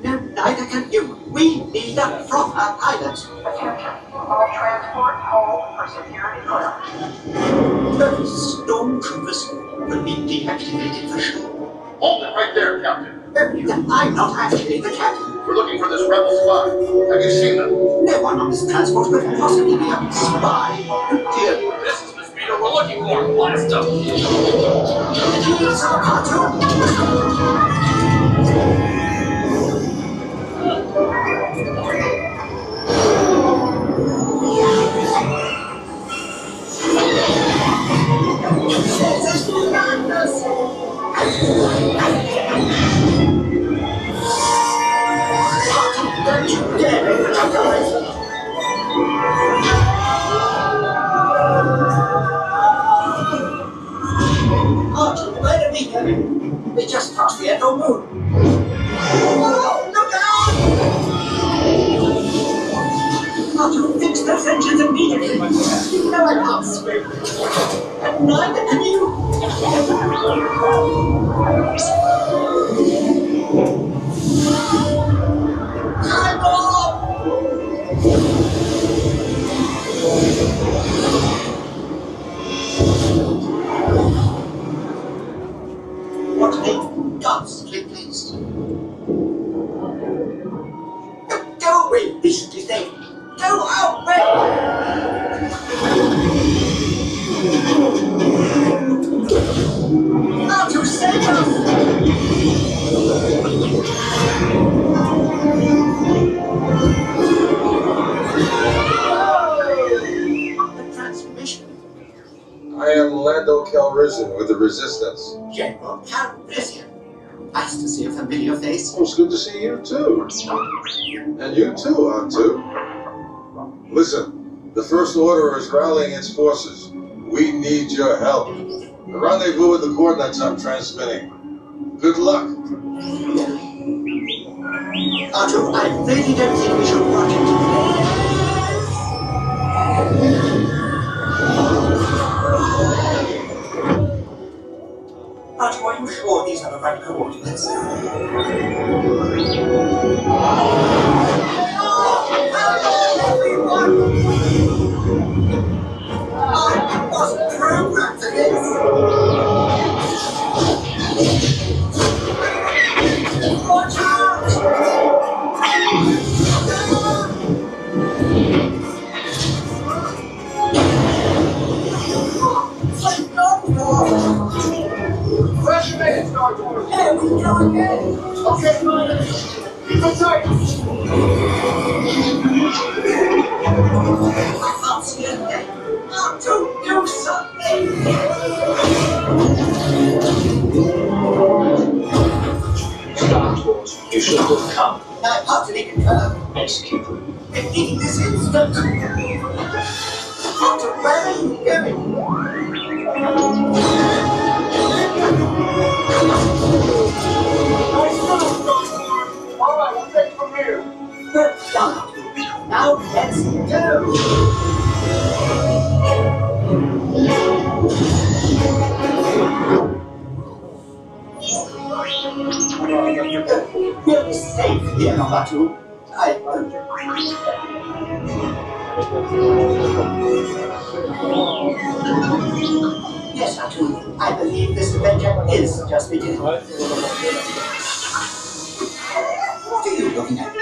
[SPEAKER 11] No, neither can you. We need a proper pilot.
[SPEAKER 22] Attention. All transport hold for security clearance.
[SPEAKER 11] Those stormtroopers will be deactivated for sure.
[SPEAKER 19] Hold it right there, Captain.
[SPEAKER 11] I'm not actually the captain.
[SPEAKER 19] We're looking for this rebel spy. Have you seen them?
[SPEAKER 11] No one on this transport could possibly be a spy. Dear.
[SPEAKER 19] This is the speeder we're looking for. Blast him!
[SPEAKER 11] He's a cartoon. This is madness! Don't you dare me, guys! Archie, where are we going? We just passed the Echo Moon. Oh, look out! Archie, fix those engines immediately. You know I can't swim. And neither can you. I'm off! What a ghastly place. Go away, beastly thing. Go away! Now to save us! The transmission.
[SPEAKER 9] I am Lando Calrissian with the Resistance.
[SPEAKER 11] General Calrissian. Nice to see a familiar face.
[SPEAKER 9] Oh, it's good to see you too. And you too, R2. Listen, the First Order is rallying its forces. We need your help. The rendezvous with the coordinates I'm transmitting. Good luck.
[SPEAKER 11] R2, I really don't think we should watch it. R2, are you sure these are the right coordinates? I wasn't programmed for this! Watch out! Thank God for
[SPEAKER 18] Crash your man, Star Tours.
[SPEAKER 11] Here we go again!
[SPEAKER 18] Okay, fine. Keep it tight.
[SPEAKER 11] I can't see anything! R2, do something!
[SPEAKER 16] Star Tours, you should have come.
[SPEAKER 11] I heartily concur.
[SPEAKER 16] Execute them.
[SPEAKER 11] Repeating this instant. Doctor, where are you going?
[SPEAKER 18] All right, we'll take it from here.
[SPEAKER 11] Good job. Now let's go. We'll be safe here, R2. I hope. Yes, R2. I believe this adventure is just beginning. What are you looking at?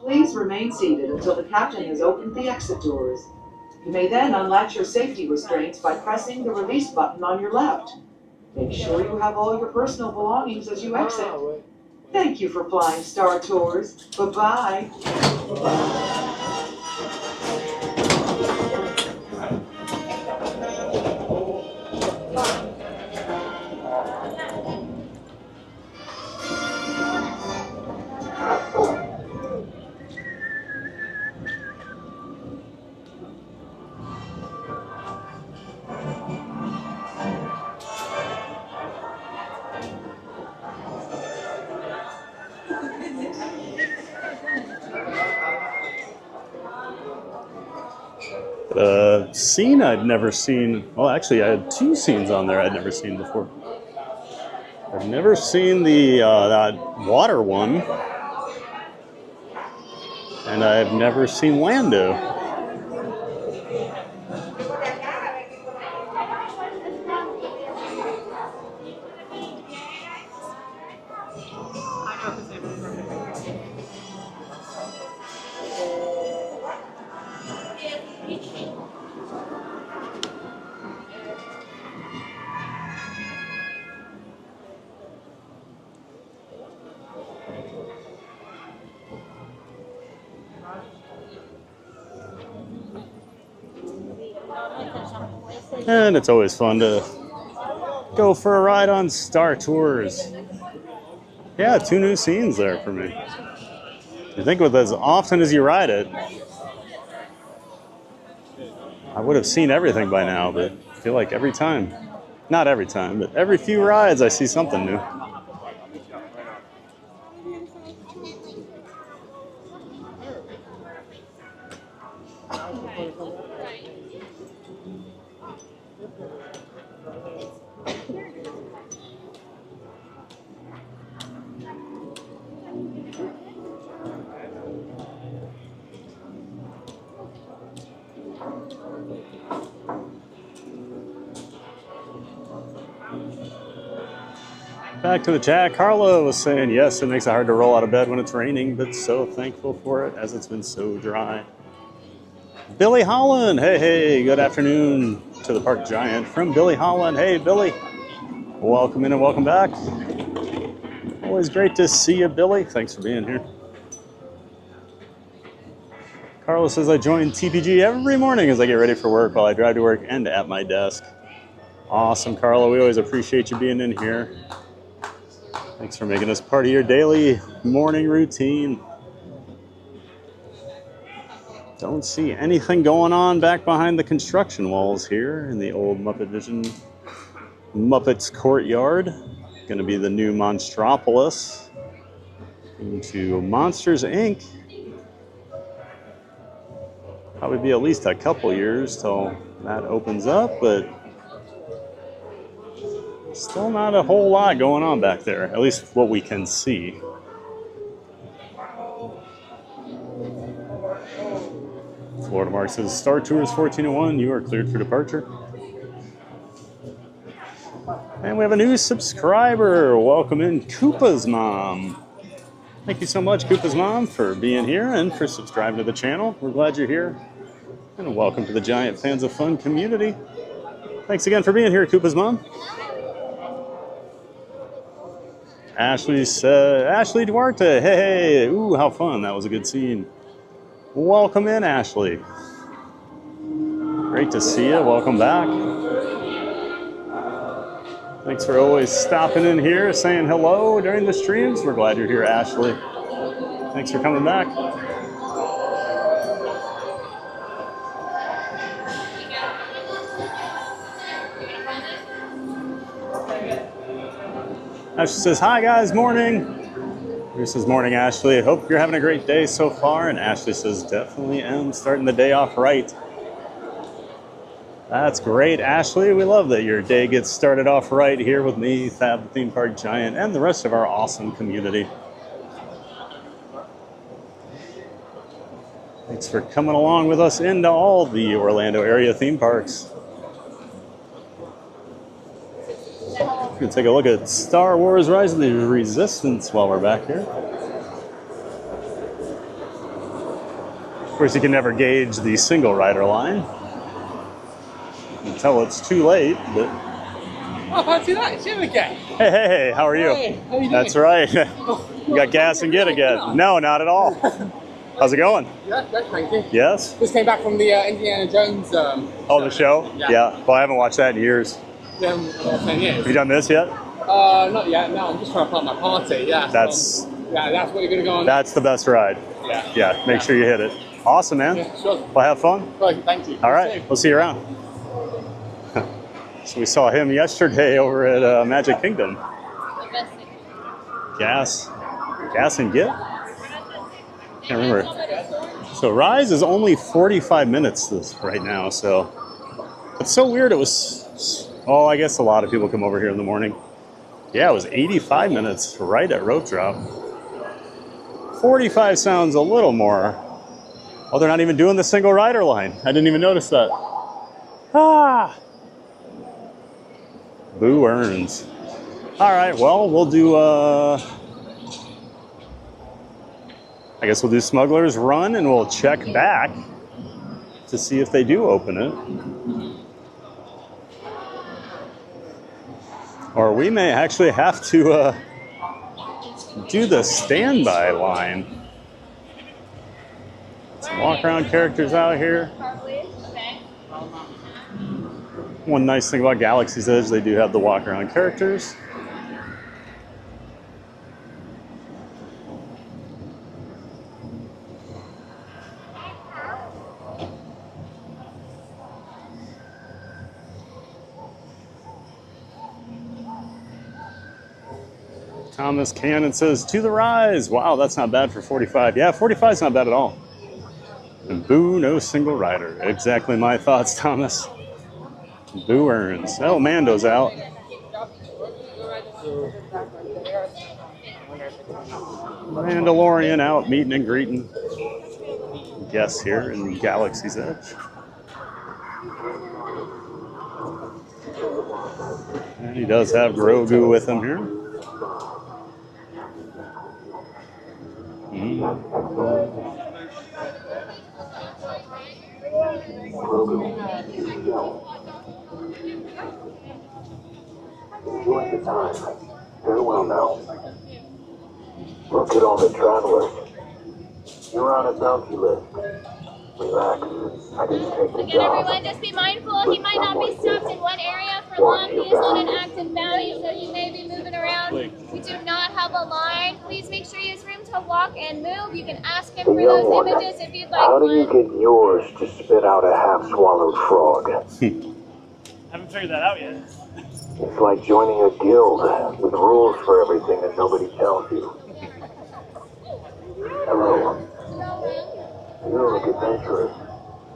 [SPEAKER 22] Please remain seated until the captain has opened the exit doors. You may then unlatch your safety restraints by pressing the release button on your left. Make sure you have all your personal belongings as you exit. Thank you for flying Star Tours. Bye-bye.
[SPEAKER 3] Scene I'd never seen. Well, actually, I had two scenes on there I'd never seen before. I've never seen the that water one, and I've never seen Lando. And it's always fun to go for a ride on Star Tours. Yeah, 2 new scenes there for me. You think with as often as you ride it, I would have seen everything by now, but I feel like every time, not every time, but every few rides I see something new. Back to the chat, Carla was saying, yes, it makes it hard to roll out of bed when it's raining, but so thankful for it as it's been so dry. Billy Holland, hey, good afternoon to the Park Giant from Billy Holland. Hey, Billy, welcome in and welcome back. Always great to see you, Billy. Thanks for being here. Carla says, I join TPG every morning as I get ready for work while I drive to work and at my desk. Awesome, Carla. We always appreciate you being in here. Thanks for making this part of your daily morning routine. Don't see anything going on back behind the construction walls here in the old Muppet Vision Muppets Courtyard. Going to be the new Monstropolis into Monsters, Inc. Probably be at least a couple years till that opens up, but still not a whole lot going on back there, at least what we can see. Florida Mark says, Star Tours 1401, you are cleared for departure. And we have a new subscriber. Welcome in, Koopa's Mom. Thank you so much, Koopa's Mom, for being here and for subscribing to the channel. We're glad you're here. And welcome to the Giant Fans of Fun community. Thanks again for being here, Koopa's Mom. Ashley Duarte, hey, ooh, how fun, that was a good scene. Welcome in, Ashley. Great to see you, welcome back. Thanks for always stopping in here, saying hello during the streams. We're glad you're here, Ashley. Thanks for coming back. Ashley says, hi guys, morning. This is morning, Ashley. Hope you're having a great day so far. And Ashley says, definitely am starting the day off right. That's great, Ashley. We love that your day gets started off right here with me, Thab the Theme Park Giant, and the rest of our awesome community. Thanks for coming along with us into all the Orlando area theme parks. We're going to take a look at Star Wars Rise of the Resistance while we're back here. Of course, you can never gauge the single rider line until it's too late, but
[SPEAKER 4] Oh, fancy that. It's him again.
[SPEAKER 3] Hey, hey, hey, how are you?
[SPEAKER 4] Hey, how you doing?
[SPEAKER 3] That's right. You got gas and get again. No, not at all. How's it going?
[SPEAKER 4] Yeah, great, thank you.
[SPEAKER 3] Yes?
[SPEAKER 4] Just came back from the Indiana Jones.
[SPEAKER 3] Oh, the show?
[SPEAKER 4] Yeah.
[SPEAKER 3] Well, I haven't watched that in years.
[SPEAKER 4] 10 years.
[SPEAKER 3] Have you done this yet?
[SPEAKER 4] Not yet. No, I'm just trying to plan my party. Yeah.
[SPEAKER 3] That's
[SPEAKER 4] that's what you're gonna go on.
[SPEAKER 3] That's the best ride.
[SPEAKER 4] Yeah.
[SPEAKER 3] Yeah. Make sure you hit it. Awesome, man.
[SPEAKER 4] Yeah, sure.
[SPEAKER 3] Well, have fun.
[SPEAKER 4] Right, thank you.
[SPEAKER 3] All right. We'll see you around. So we saw him yesterday over at Magic Kingdom. Gas and get? Can't remember. So Rise is only 45 minutes right now, so it's so weird. It was, oh, I guess a lot of people come over here in the morning. Yeah, it was 85 minutes right at rope drop. 45 sounds a little more. Oh, they're not even doing the single rider line. I didn't even notice that. Ah! Boo earns. All right, well, we'll do, I guess we'll do Smuggler's Run and we'll check back to see if they do open it. Or we may actually have to do the standby line. Some walk around characters out here. One nice thing about Galaxy's Edge, they do have the walk around characters. Thomas Cannon says, to the rise. Wow, that's not bad for 45. Yeah, 45 is not bad at all. And boo, no single rider. Exactly my thoughts, Thomas. Boo earns. Oh, Mando's out. Mandalorian out, meeting and greeting guests here in Galaxy's Edge. And he does have Grogu with him here.
[SPEAKER 11] Enjoy the time. Farewell now. Look at all the travelers. You're on a bounty list. Relax. I didn't take the
[SPEAKER 17] Again,
[SPEAKER 11] job.
[SPEAKER 17] everyone, just be mindful. He might not be stopped in one area for long. He is on an active bounty, so he may be moving around. We do not have a line. Please make sure he has room to walk and move. You can ask him for
[SPEAKER 11] young
[SPEAKER 17] those
[SPEAKER 11] one.
[SPEAKER 17] images if you'd like
[SPEAKER 11] How do
[SPEAKER 17] one.
[SPEAKER 11] you get yours to spit out a half-swallowed frog?
[SPEAKER 4] Haven't figured that out yet.
[SPEAKER 11] It's like joining a guild with rules for everything that nobody tells you. Hello. You look adventurous.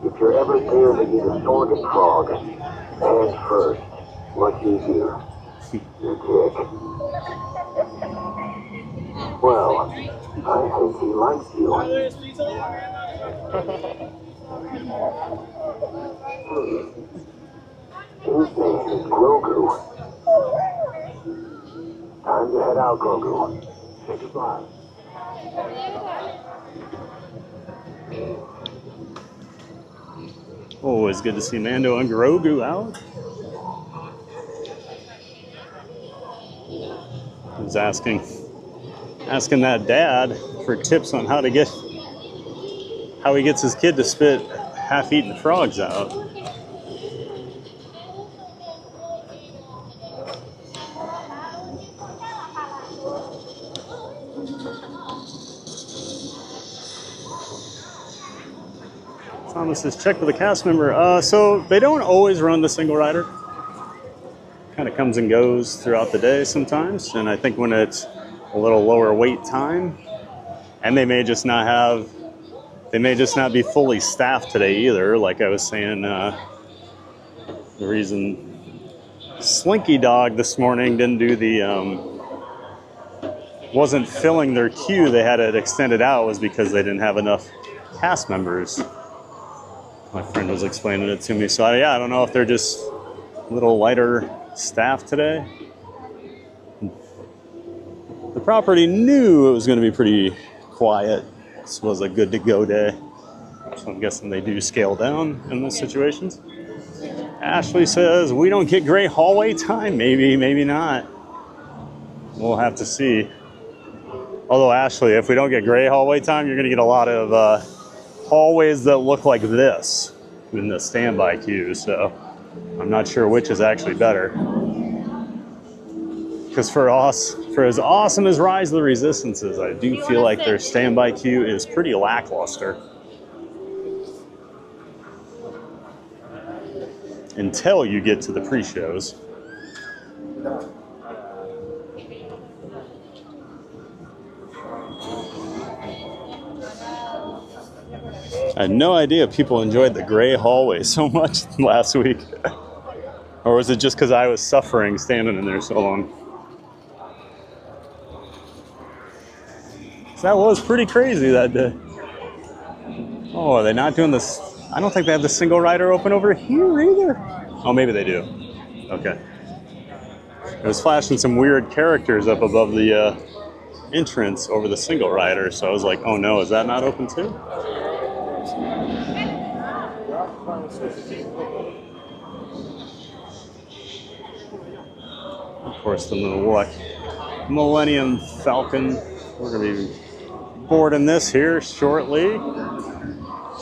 [SPEAKER 11] If you're ever dared to eat a sorghum frog, hands first. Much easier. You kick. Well, I think he likes you. His name is Grogu. Time to head out, Grogu. Say goodbye.
[SPEAKER 3] Always good to see Mando and Grogu out. I was asking that dad for tips on how he gets his kid to spit half-eaten frogs out. Thomas says, check with the cast member. So they don't always run the single rider. Kind of comes and goes throughout the day sometimes. And I think when it's a little lower wait time, and they may just not be fully staffed today either. Like I was saying, the reason Slinky Dog this morning didn't do wasn't filling their queue, they had it extended out, was because they didn't have enough cast members. My friend was explaining it to me. So I don't know if they're just a little lighter staffed today. The property knew it was going to be pretty quiet. This was a good to go day. So I'm guessing they do scale down in those situations. Ashley says we don't get gray hallway time. Maybe, maybe not. We'll have to see. Although, Ashley, if we don't get gray hallway time, you're going to get a lot of hallways that look like this in the standby queue. So I'm not sure which is actually better. Because for as awesome as Rise of the Resistance is, I do feel like their standby queue is pretty lackluster. Until you get to the pre-shows. I had no idea people enjoyed the gray hallway so much last week. Or was it just because I was suffering standing in there so long? That was pretty crazy that day. Oh, are they not doing this? I don't think they have the single rider open over here either. Oh, maybe they do. Okay. It was flashing some weird characters up above the entrance over the single rider, so I was like, oh no, is that not open too? Of course, the little Millennium Falcon. We're going to be boarding this here shortly.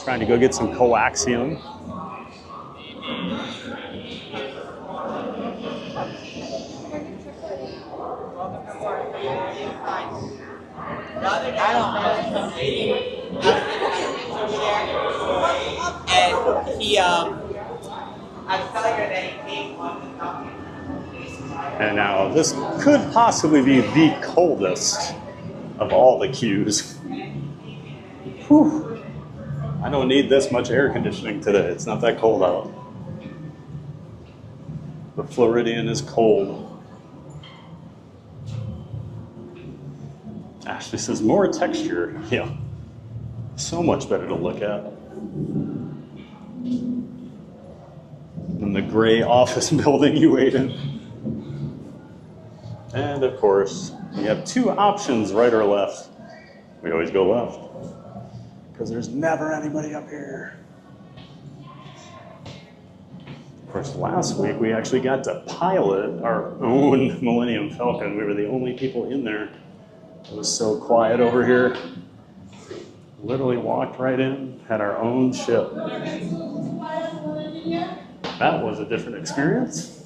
[SPEAKER 3] Trying to go get some coaxium. And now this could possibly be the coldest of all the queues. Whew. I don't need this much air conditioning today. It's not that cold out. The Floridian is cold. Ashley says more texture. Yeah. So much better to look at than the gray office building you ate in. And of course, we have two options, right or left. We always go left, because there's never anybody up here. Of course, last week we actually got to pilot our own Millennium Falcon. We were the only people in there. It was so quiet over here. Literally walked right in, had our own ship. That was a different experience.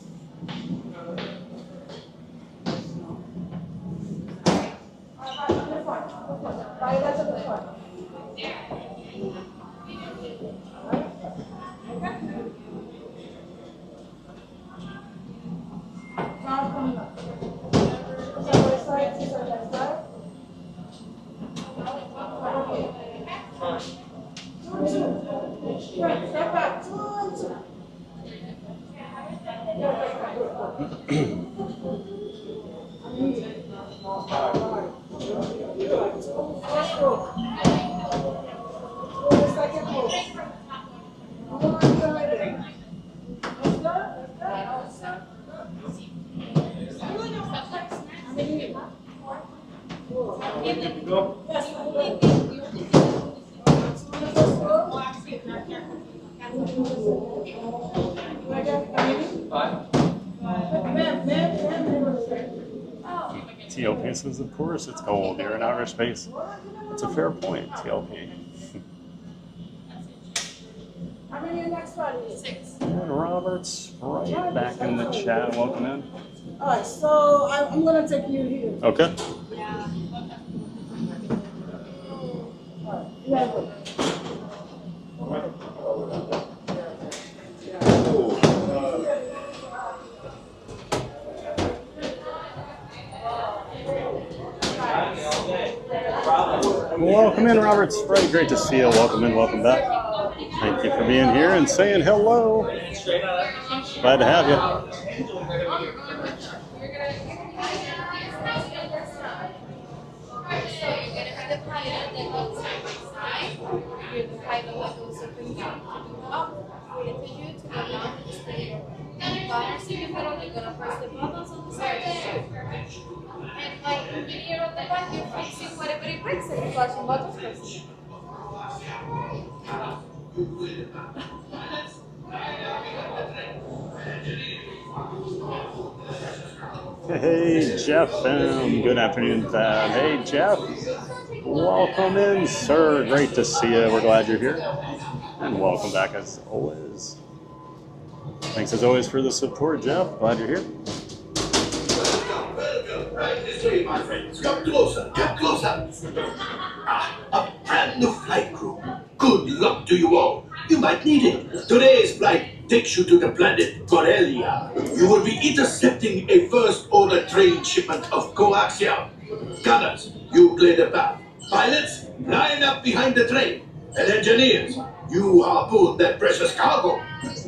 [SPEAKER 3] TLP says, of course it's cold. You're in outer space. That's a fair point, TLP.
[SPEAKER 18] How many are next Friday? 6.
[SPEAKER 3] And Robert's right back in the chat. Welcome in.
[SPEAKER 18] All right, so I'm going to take you here.
[SPEAKER 3] Okay.
[SPEAKER 18] Yeah. All right.
[SPEAKER 3] Welcome in, Robert's right. Great to see you. Welcome in, welcome back. Thank you for being here and saying hello. Glad to have you.
[SPEAKER 17] And like when you're on the back, you're fixing whatever it breaks and you're flashing buttons first.
[SPEAKER 3] Hey, Jeff. Good afternoon, Thad. Hey, Jeff. Welcome in, sir. Great to see you. We're glad you're here. And welcome back as always. Thanks as always for the support, Jeff. Glad you're here.
[SPEAKER 11] Right this way, my friends. Come closer. Get closer. A brand new flight crew. Good luck to you all. You might need it. Today's flight takes you to the planet Corellia. You will be intercepting a first-order train shipment of coaxium. Gunners, you play the path. Pilots, line up behind the train. And engineers, you harpoon that precious cargo.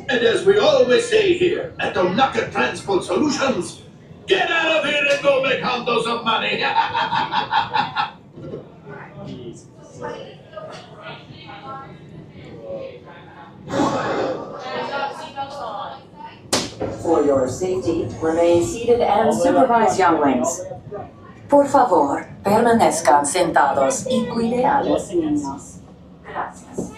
[SPEAKER 11] And as we always say here at Onaka Transport Solutions, get out of here and go make hundos of money.
[SPEAKER 23] For your safety, remain seated and supervise younglings. Por favor, permanezcan sentados y cuide a los niños. Gracias.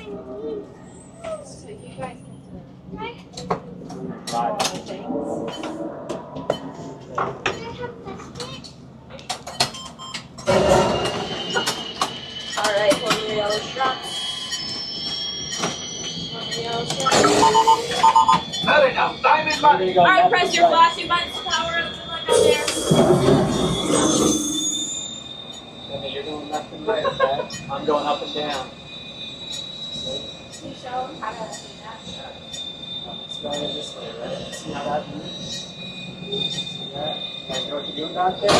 [SPEAKER 18] All right, hold your yellow straps.
[SPEAKER 11] Not enough. Time is money.
[SPEAKER 18] All right, press your flashing buttons to power up the light up there.
[SPEAKER 4] You're going left and right, okay? I'm going up and down.
[SPEAKER 18] You show them how to do that.
[SPEAKER 4] Let's go this way, right? See how that moves? See that? You guys know what you're doing back there?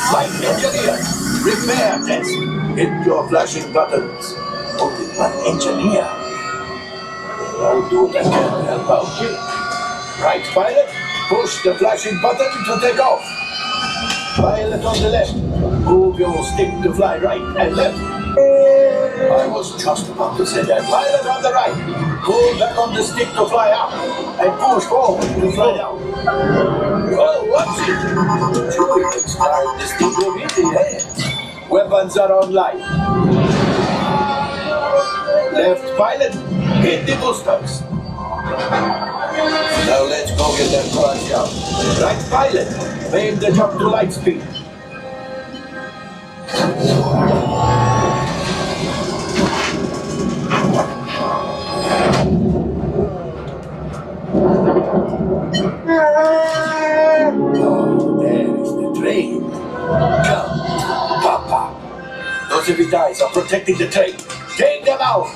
[SPEAKER 11] Flight engineer, repair test. Hit your flashing buttons. Only one engineer. I'll do what I can to help out. Right, pilot, push the flashing button to take off. Pilot on the left, move your stick to fly right and left. I was just about to say that. Pilot on the right, pull back on the stick to fly up and push forward to fly down. Oh, what's it? Two expired the stick will be in the air. Weapons are online. Left pilot, hit the boosters. Now let's go get that crash out. Right pilot, make the jump to light speed. Oh, there is the train. Come, Papa. Those Evitais are protecting the train. Take them out!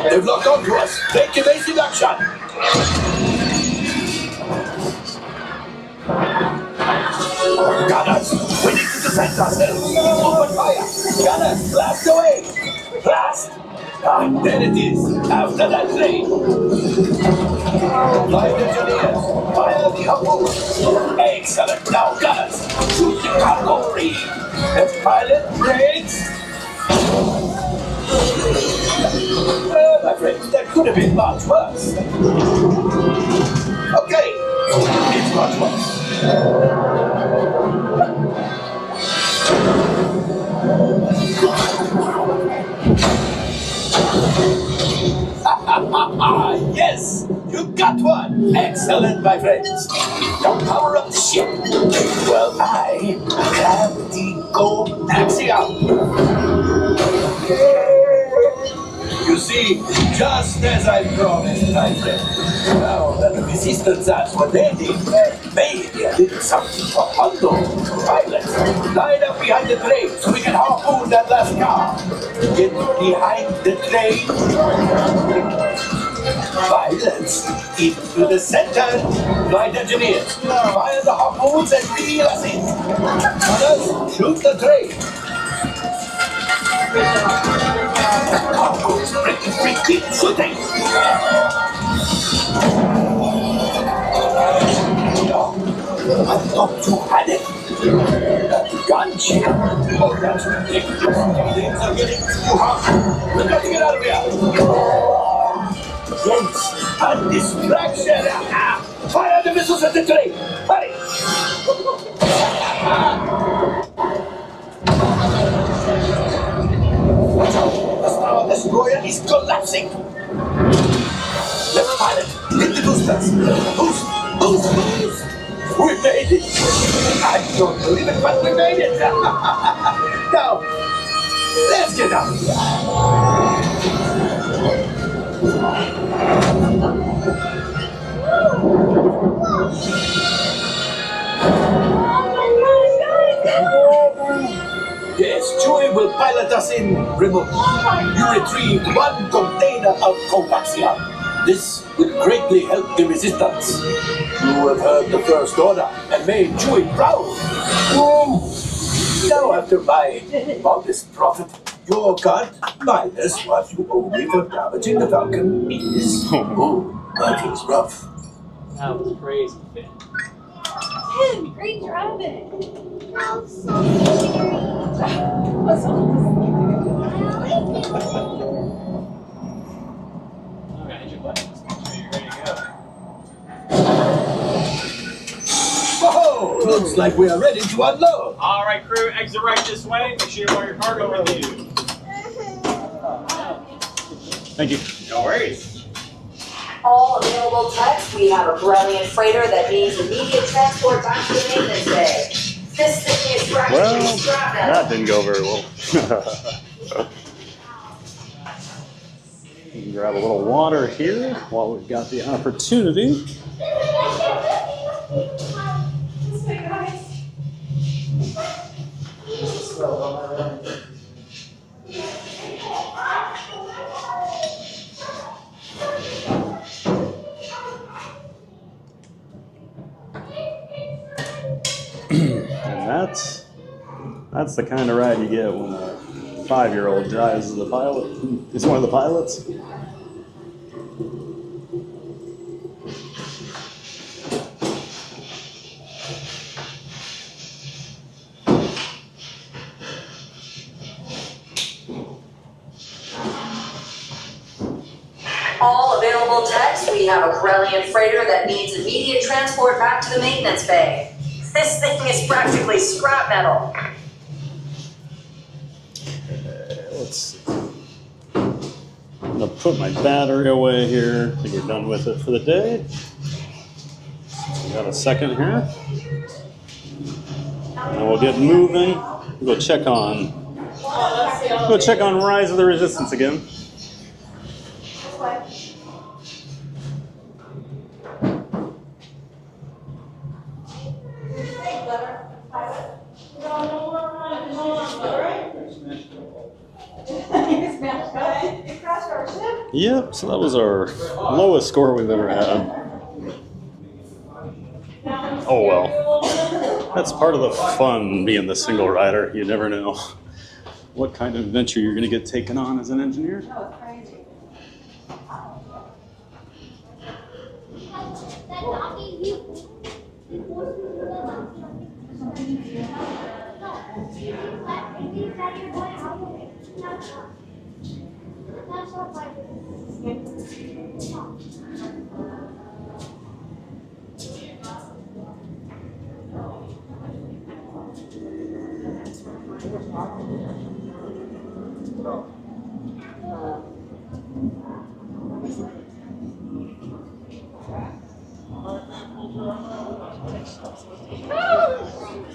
[SPEAKER 11] They've locked onto us. Take evasive action! Gunners, we need to defend ourselves. Open fire! Gunners, blast away! Blast! Ah, there it is, after that train. Flight engineers, fire the harpoon. Excellent. Now, gunners, shoot the cargo free. The pilot brakes. My friends, that could have been much worse. Okay, it's much worse. Yes, you got one. Excellent, my friends. Now power up the ship. Well, I have the go axiom. You see, just as I promised, my friend. Now that the resistance has what they did, maybe a little something for Hondo. Pilots, line up behind the train so we can harpoon that last car. Get behind the train. Pilots, into the center. Flight engineers, fire the harpoons and reel us in. Gunners, shoot the train. Cargo's breaking, shooting. No, I thought you had it. Gunship. Oh, that's ridiculous. Things are getting too hot. We've got to get out of here. Yes, a distraction. Fire the missiles at the train. Hurry. The Star Destroyer is collapsing. Yes, pilot. Hit the boosters. Boost, boost, boost. We made it. I don't believe it, but we made it. Now, let's get out of here. Yes, Chewie will pilot us in remote. You retrieved 1 container of coaxium. This will greatly help the resistance. You have heard the First Order and made Chewie proud. Now, after my modest profit, your cut minus what you owe me for damaging the Falcon is... Oh, that was rough.
[SPEAKER 4] That was crazy, Finn.
[SPEAKER 18] Tim, great driving. That was so
[SPEAKER 4] Alright, hit your buttons. Make sure you're ready to go.
[SPEAKER 11] Whoa! Looks like we are ready to unload.
[SPEAKER 20] Alright, crew, exit right this way. Make sure you have all your cargo with you.
[SPEAKER 3] Thank you.
[SPEAKER 20] No worries.
[SPEAKER 23] All available techs, we have a Corellian freighter that needs immediate transport back to the maintenance bay. This thing is practically
[SPEAKER 3] Well,
[SPEAKER 23] strapped
[SPEAKER 3] that didn't go very well. We can grab a little water here while we've got the opportunity. And that's the kind of ride you get when a 5-year-old drives the pilot. Is one of the pilots.
[SPEAKER 23] All available techs, we have a Corellian freighter that needs immediate transport back to the maintenance bay. This thing is practically scrap metal.
[SPEAKER 3] Let's see. I'm gonna put my battery away here. I think we're done with it for the day. We got a second here. And we'll get moving. We'll go check on Rise of the Resistance again. Yep, so that was our lowest score we've ever had. Oh well. That's part of the fun being the single rider. You never know what kind of adventure you're going to get taken on as an engineer.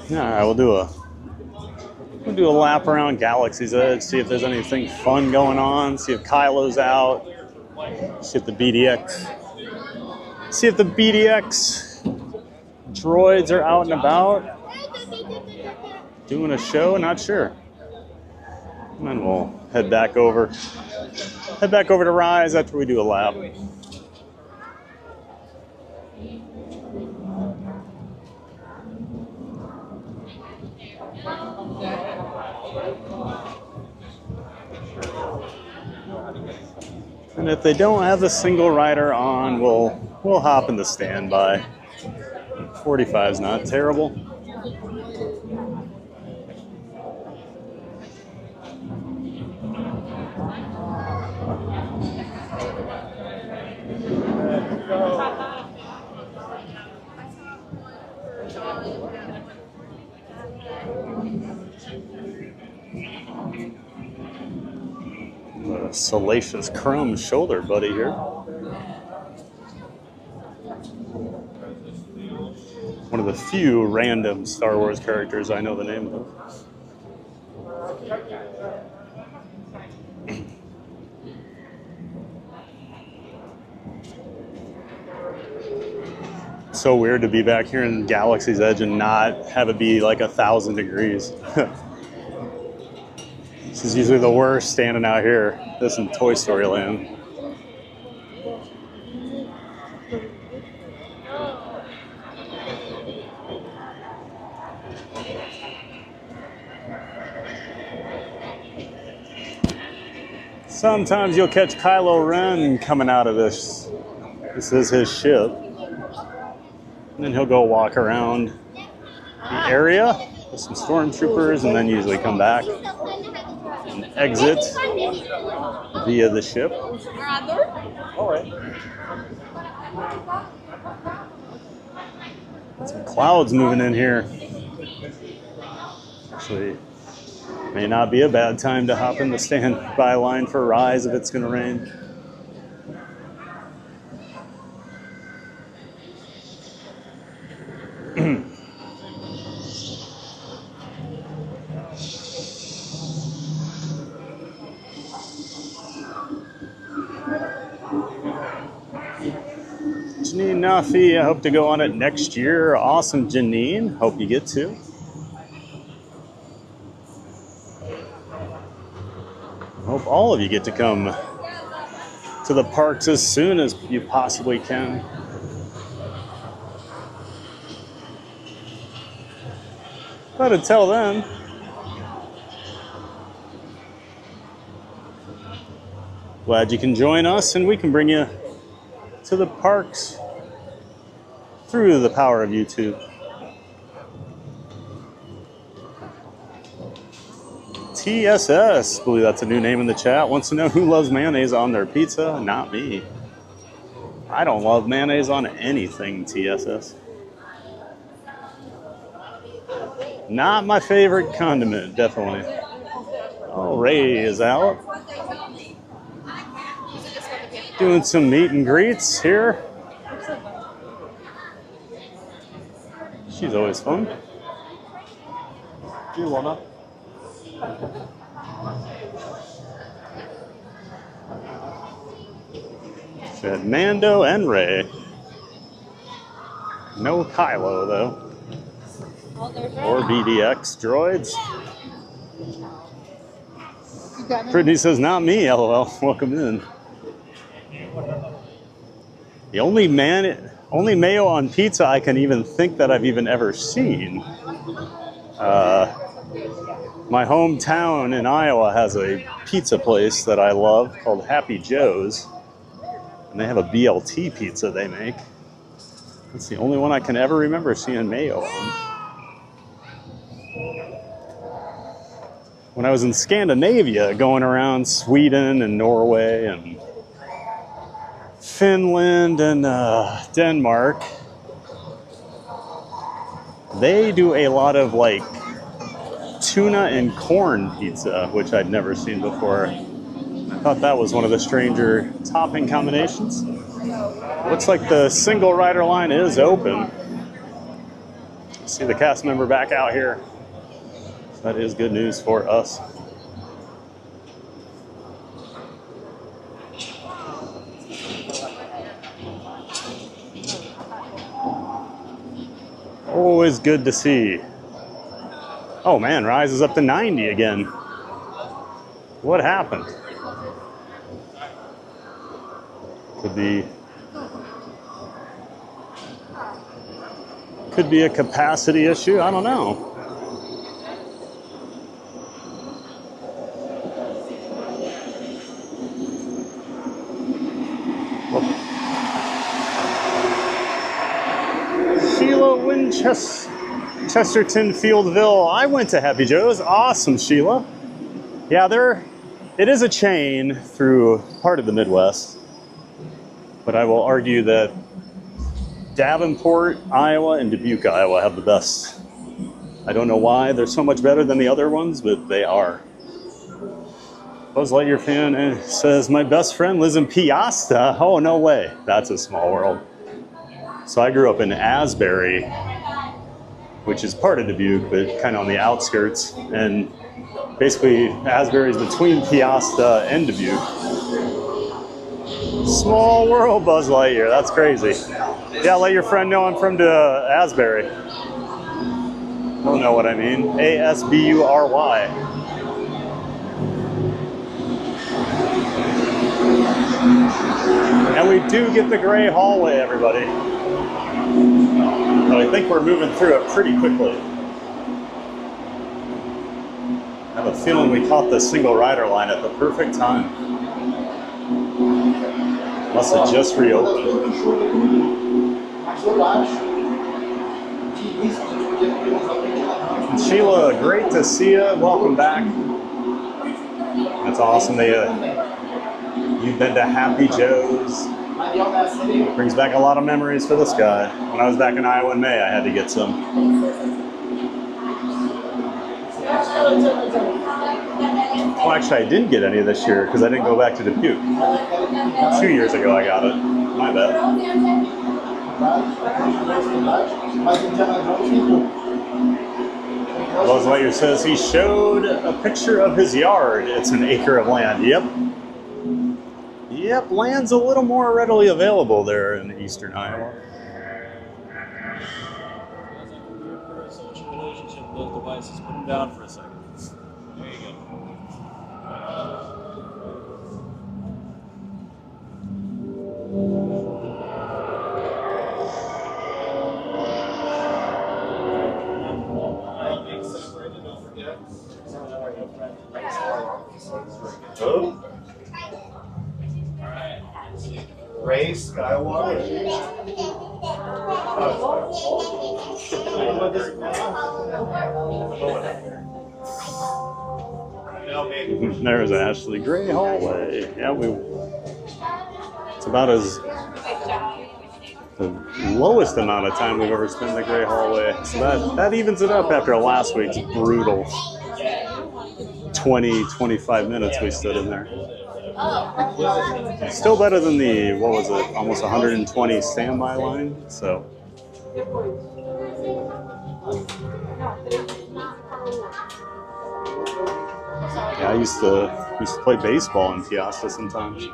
[SPEAKER 3] Alright, we'll do a lap around Galaxy's Edge, see if there's anything fun going on, see if Kylo's out, see if the BDX droids are out and about, doing a show, not sure. And then we'll head back over to Rise after we do a lap. And if they don't have the single rider on, we'll hop into standby. 45's not terrible. A salacious crumb shoulder buddy here. One of the few random Star Wars characters I know the name of. So weird to be back here in Galaxy's Edge and not have it be like 1,000 degrees. This is usually the worst standing out here. This in Toy Story Land. Sometimes you'll catch Kylo Ren coming out of this. This is his ship. And then he'll go walk around the area with some stormtroopers and then usually come back and exit via the ship. All right. Some clouds moving in here. Actually, may not be a bad time to hop in the standby line for Rise if it's going to rain. Janine Nafi, I hope to go on it next year. Awesome, Janine. Hope you get to. Hope all of you get to come to the parks as soon as you possibly can. But until then, glad you can join us and we can bring you to the parks through the power of YouTube. TSS, I believe that's a new name in the chat, wants to know who loves mayonnaise on their pizza. Not me. I don't love mayonnaise on anything, TSS. Not my favorite condiment, definitely. Oh, Ray is out. Doing some meet and greets here. She's always fun. Do you wanna? Said Mando and Ray. No Kylo though. Or BDX droids. Brittany says, not me, LOL. Welcome in. The only mayo on pizza I can even think that I've even ever seen. My hometown in Iowa has a pizza place that I love called Happy Joe's. And they have a BLT pizza they make. That's the only one I can ever remember seeing mayo on. When I was in Scandinavia, going around Sweden and Norway and Finland and Denmark, they do a lot of like tuna and corn pizza, which I'd never seen before. I thought that was one of the stranger topping combinations. Looks like the single rider line is open. See the cast member back out here. So that is good news for us. Always good to see. Oh man, Rise is up to 90 again. What happened? Could be a capacity issue. I don't know. Sheila Chesterton Fieldville. I went to Happy Joe's. Awesome, Sheila. Yeah, it is a chain through part of the Midwest. But I will argue that Davenport, Iowa, and Dubuque, Iowa have the best. I don't know why they're so much better than the other ones, but they are. Buzz Lightyear fan says, my best friend lives in Piasta. Oh, no way. That's a small world. So I grew up in Asbury, which is part of Dubuque, but kind of on the outskirts. And basically, Asbury's between Piasta and Dubuque. Small world, Buzz Lightyear. That's crazy. Yeah, let your friend know I'm from Asbury. Don't know what I mean. A-S-B-U-R-Y. And we do get the gray hallway, everybody. But I think we're moving through it pretty quickly. I have a feeling we caught the single rider line at the perfect time. Must have just reopened. And Sheila, great to see you. Welcome back. That's awesome. You've been to Happy Joe's. Brings back a lot of memories for this guy. When I was back in Iowa in May, I had to get some. Well, actually, I didn't get any this year because I didn't go back to Dubuque. 2 years ago, I got it. My bad. Buzz Lightyear says he showed a picture of his yard. It's an acre of land. Yep. Yep, land's a little more readily available there in eastern Iowa.
[SPEAKER 9] Social relationship with those devices. Put them down for a second. There you go.
[SPEAKER 8] Who? Ray Skywalker.
[SPEAKER 3] There's Ashley. Gray hallway. Yeah, it's about as the lowest amount of time we've ever spent in the gray hallway. So that evens it up after last week's brutal 20-25 minutes we stood in there. Still better than the, what was it, almost 120 standby line. So yeah, I used to play baseball in Piasta sometimes.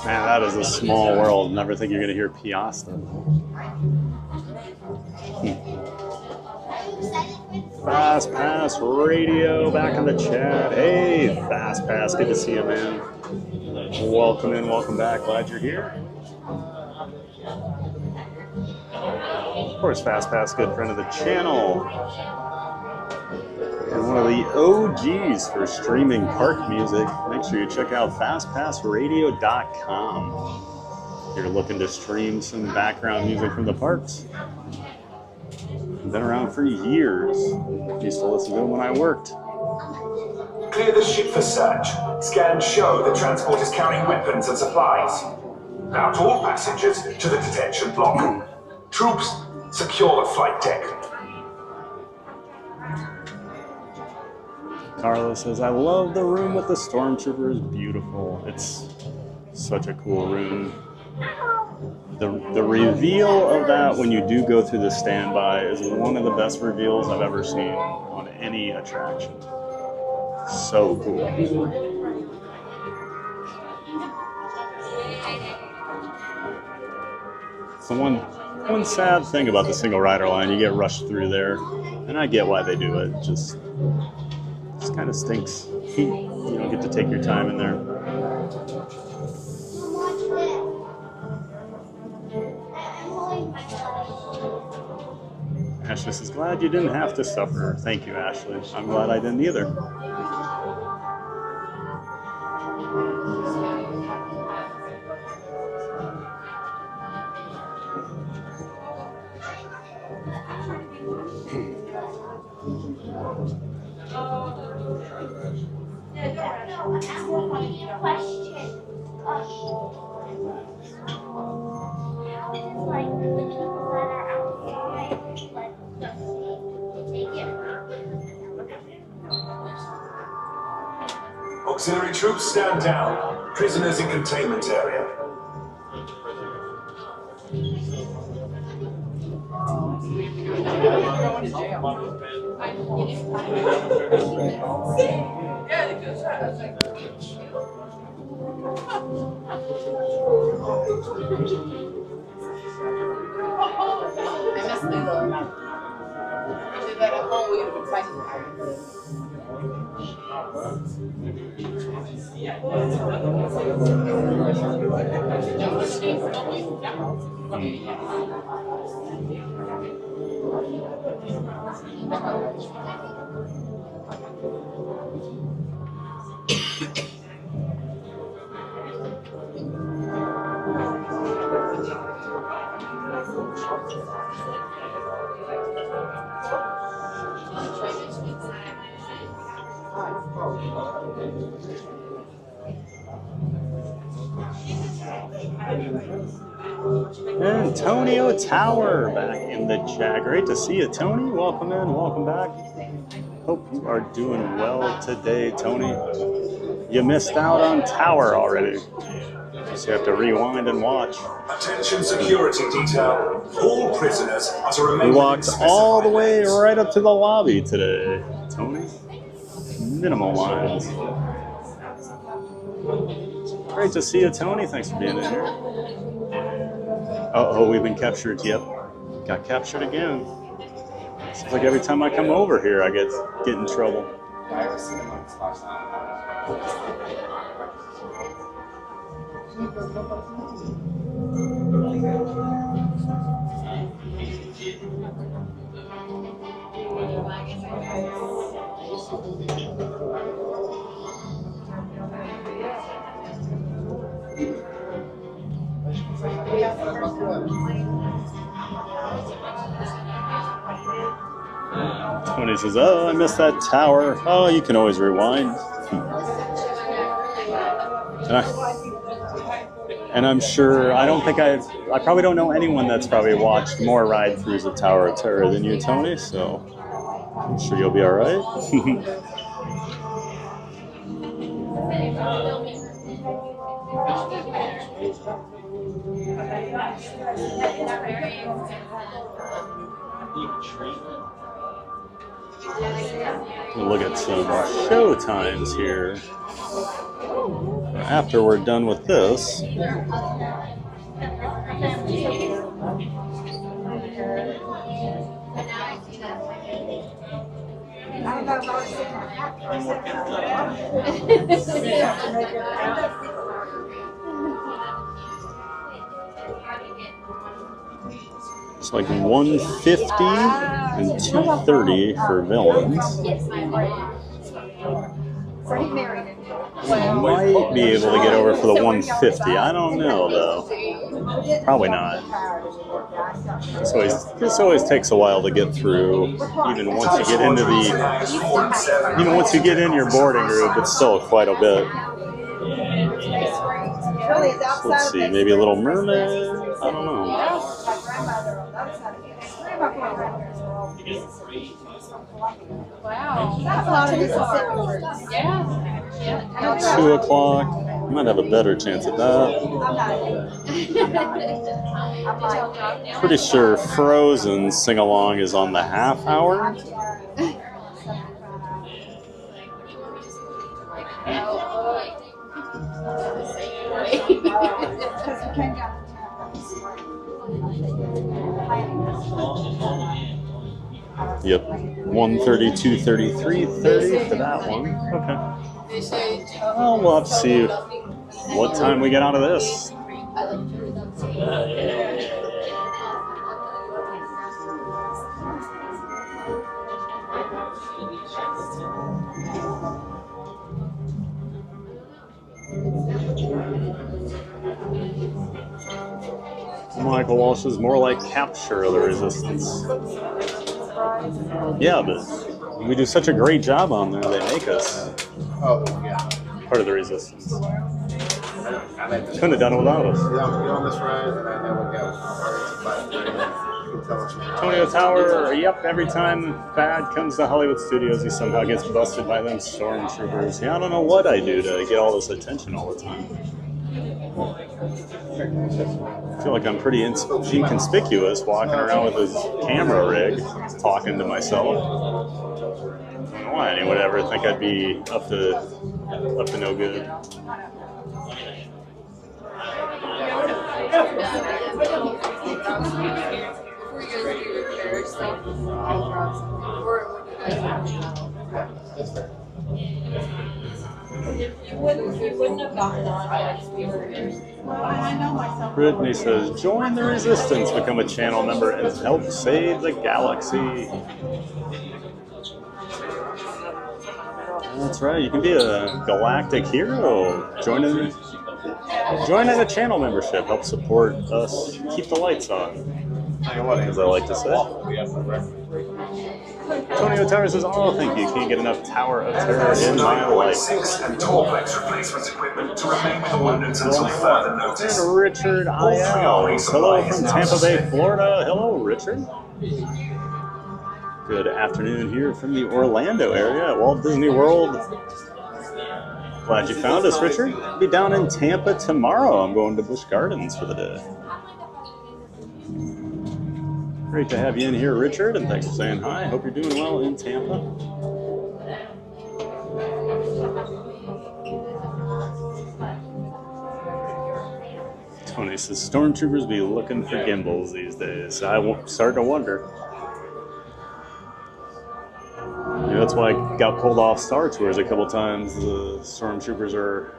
[SPEAKER 3] Man, that is a small world. Never think you're going to hear Piasta. Fast Pass Radio back in the chat. Hey, Fast Pass, good to see you, man. Welcome in, welcome back. Glad you're here. Of course, Fast Pass, good friend of the channel. And one of the OGs for streaming park music. Make sure you check out fastpassradio.com if you're looking to stream some background music from the parks. Been around for years. Used to listen to them when I worked.
[SPEAKER 5] Clear the ship for search. Scans show the transport is carrying weapons and supplies. Route all passengers to the detention block. Troops, secure the flight deck.
[SPEAKER 3] Carla says, I love the room with the stormtroopers. Beautiful. It's such a cool room. The reveal of that when you do go through the standby is one of the best reveals I've ever seen on any attraction. So cool. So one sad thing about the single rider line, you get rushed through there, and I get why they do it. Just kind of stinks. You don't get to take your time in there. Ashley says, glad you didn't have to suffer. Thank you, Ashley. I'm glad I didn't either.
[SPEAKER 5] Auxiliary troops stand down. Prisoners in containment area.
[SPEAKER 3] Antonio Tower back in the chat. Great to see you, Tony. Welcome in, welcome back. Hope you are doing well today, Tony. You missed out on Tower already, so you have to rewind and watch.
[SPEAKER 5] Attention security detail. All prisoners are to remain.
[SPEAKER 3] We walked all the way right up to the lobby today, Tony. Minimal lines. Great to see you, Tony. Thanks for being in here. Oh, we've been captured. Yep. Got captured again. Seems like every time I come over here, I get in trouble. Tony says, oh, I missed that tower. Oh, you can always rewind. And I'm sure, I probably don't know anyone that's probably watched more ride-throughs of Tower of Terror than you, Tony, so I'm sure you'll be all right. We'll look at some show times here after we're done with this. It's like 150 and 230 for villains. Might be able to get over for the 150. I don't know though. Probably not. This always takes a while to get through. Even once you get in your boarding group, it's still quite a bit. So let's see, maybe a Little Mermaid. I don't know.
[SPEAKER 18] Wow. That's a lot of yeah.
[SPEAKER 3] 2 o'clock. You might have a better chance at that. Pretty sure Frozen Sing-Along is on the half hour. Yep, 1:30, 2:30, 3:30 for that one. Okay. Well, we'll have to see what time we get out of this. Michael Walsh is more like Capture of the Resistance. Yeah, but we do such a great job on there, they make us part of the Resistance. Couldn't have done it without us. Antonio Tower, yep, every time Bad comes to Hollywood Studios, he somehow gets busted by them stormtroopers. Yeah, I don't know what I do to get all this attention all the time. I feel like I'm pretty inconspicuous walking around with this camera rig, talking to myself. I don't know why anyone would ever think I'd be up to no good.
[SPEAKER 18] You wouldn't have gotten on if we were here. I know myself.
[SPEAKER 3] Brittany says, join the resistance, become a channel member, and help save the galaxy. That's right, you can be a galactic hero. Joining a channel membership helps support us keep the lights on, as I like to say. Antonio Tower says, oh, thank you. Can't get enough Tower of Terror in my life.
[SPEAKER 5] 6 and Torplex replacement equipment to remain with ordnance until further notice.
[SPEAKER 3] And Richard I.L. Hello from Tampa Bay, Florida. Hello, Richard. Good afternoon here from the Orlando area at Walt Disney World. Glad you found us, Richard. I'll be down in Tampa tomorrow. I'm going to Busch Gardens for the day. Great to have you in here, Richard, and thanks for saying hi. Hope you're doing well in Tampa. Tony says, stormtroopers be looking for gimbals these days. I'm starting to wonder. Yeah, that's why I got pulled off Star Tours a couple times. The stormtroopers are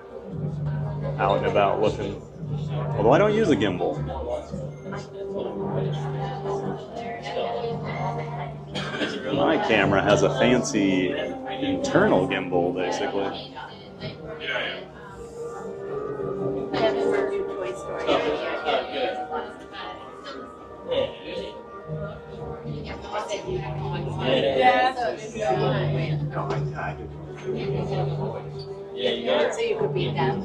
[SPEAKER 3] out and about looking. Although I don't use a gimbal. My camera has a fancy internal gimbal, basically.
[SPEAKER 18] Yeah, you got it. So you could beat them.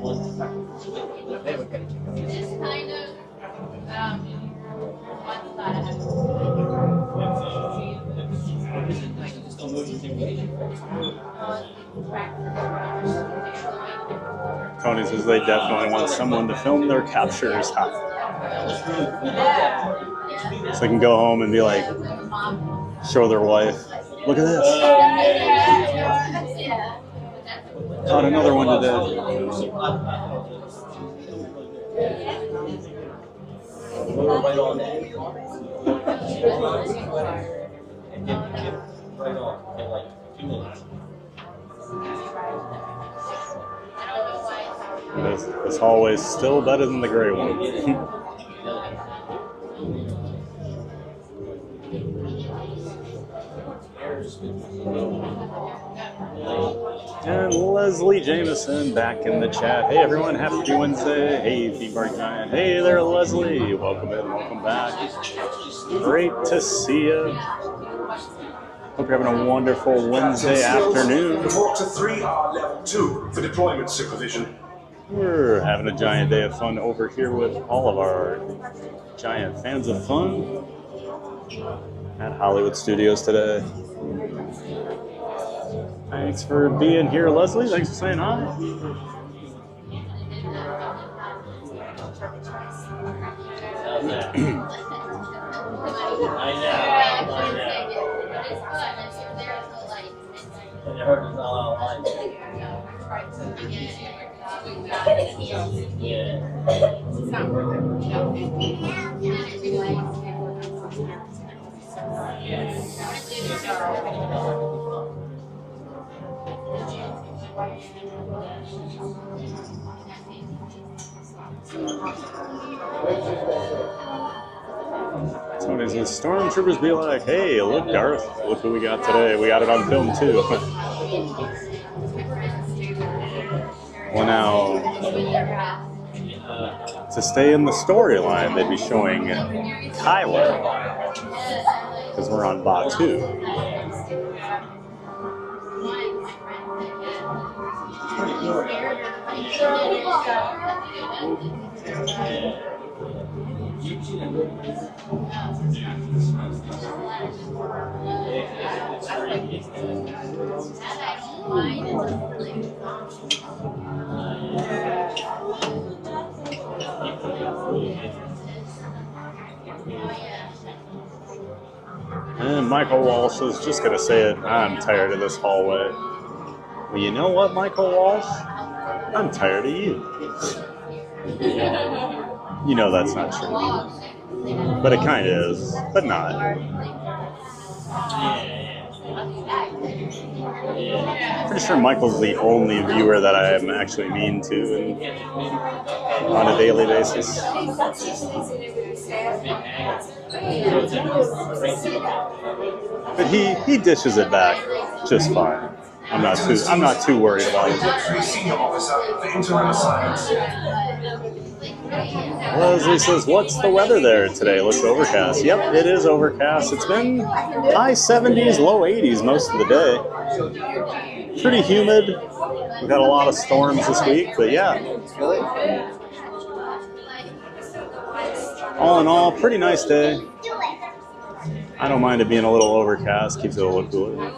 [SPEAKER 3] Tony says they definitely want someone to film their captures. So they can go home and be like, show their wife, look at this. Caught another one today. This hallway's still better than the gray one. And Leslie Jameson back in the chat. Hey everyone, happy Wednesday. Hey Theme Park Giant. Hey there, Leslie. Welcome in, welcome back. Great to see you. Hope you're having a wonderful Wednesday afternoon.
[SPEAKER 5] Report to 3R Level 2 for deployment supervision.
[SPEAKER 3] We're having a giant day of fun over here with all of our giant fans of fun at Hollywood Studios today. Thanks for being here, Leslie. Thanks for saying hi. Tony says, stormtroopers be like, hey, look, Darth, look who we got today. We got it on film, too. Well, now, to stay in the storyline, they'd be showing Kylo, because we're on Batuu. And Michael Walsh is just going to say it. I'm tired of this hallway. Well, you know what, Michael Walsh? I'm tired of you. You know that's not true. But it kind of is, but not. Pretty sure Michael's the only viewer that I am actually mean to on a daily basis. But he dishes it back just fine. I'm not too worried about it.
[SPEAKER 5] Senior officer for interim assignments.
[SPEAKER 3] Leslie says, "What's the weather there today? Looks overcast." Yep, it is overcast. It's been high 70s, low 80s most of the day. Pretty humid. We've got a lot of storms this week, but yeah. All in all, pretty nice day. I don't mind it being a little overcast. Keeps it a little cooler.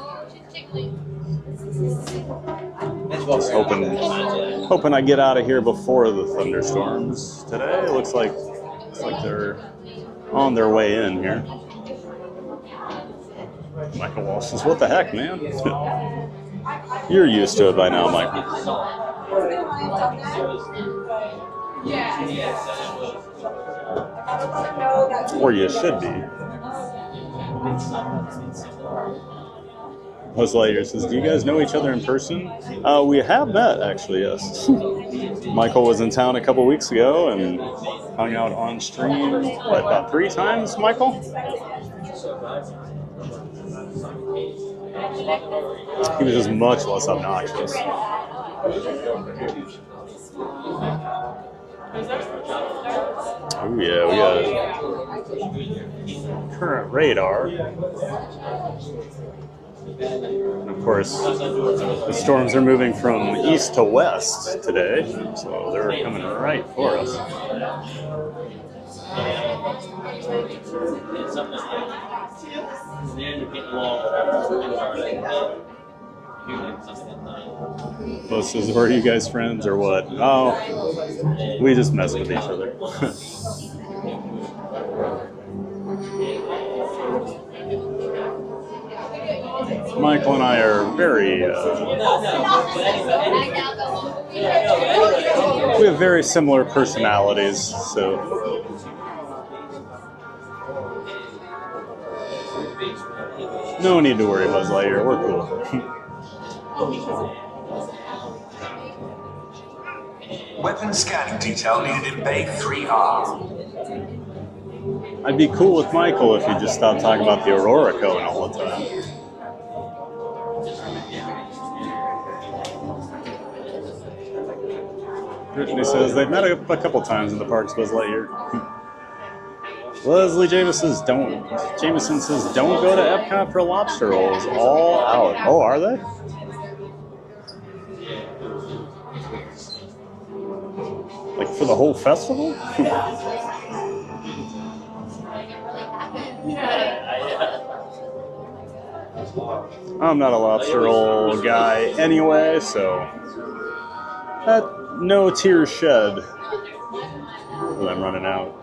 [SPEAKER 3] Hoping I get out of here before the thunderstorms today. It looks like they're on their way in here. Michael Walsh says, "What the heck, man?" You're used to it by now, Michael. Or you should be. Buzz Lightyear says, "Do you guys know each other in person?" We have met, actually, yes. Michael was in town a couple weeks ago and hung out on stream, about 3 times, Michael? He was just much less obnoxious. Oh yeah, we got current radar. And of course, the storms are moving from east to west today, so they're coming right for us. This is, were you guys friends or what? Oh, we just mess with each other. Michael and I are very, we have very similar personalities, so. No need to worry, Buzz Lightyear, we're cool.
[SPEAKER 5] Weapon scanning detail needed in Bay 3R.
[SPEAKER 3] I'd be cool with Michael if he just stopped talking about the Aurora Cone all the time. Brittany says they've met a couple times in the parks, Buzz Lightyear. Leslie Jameson says, "Don't go to Epcot for lobster rolls. All out." Oh, are they? Like for the whole festival? I'm not a lobster roll guy anyway, so no tears shed. But I'm running out.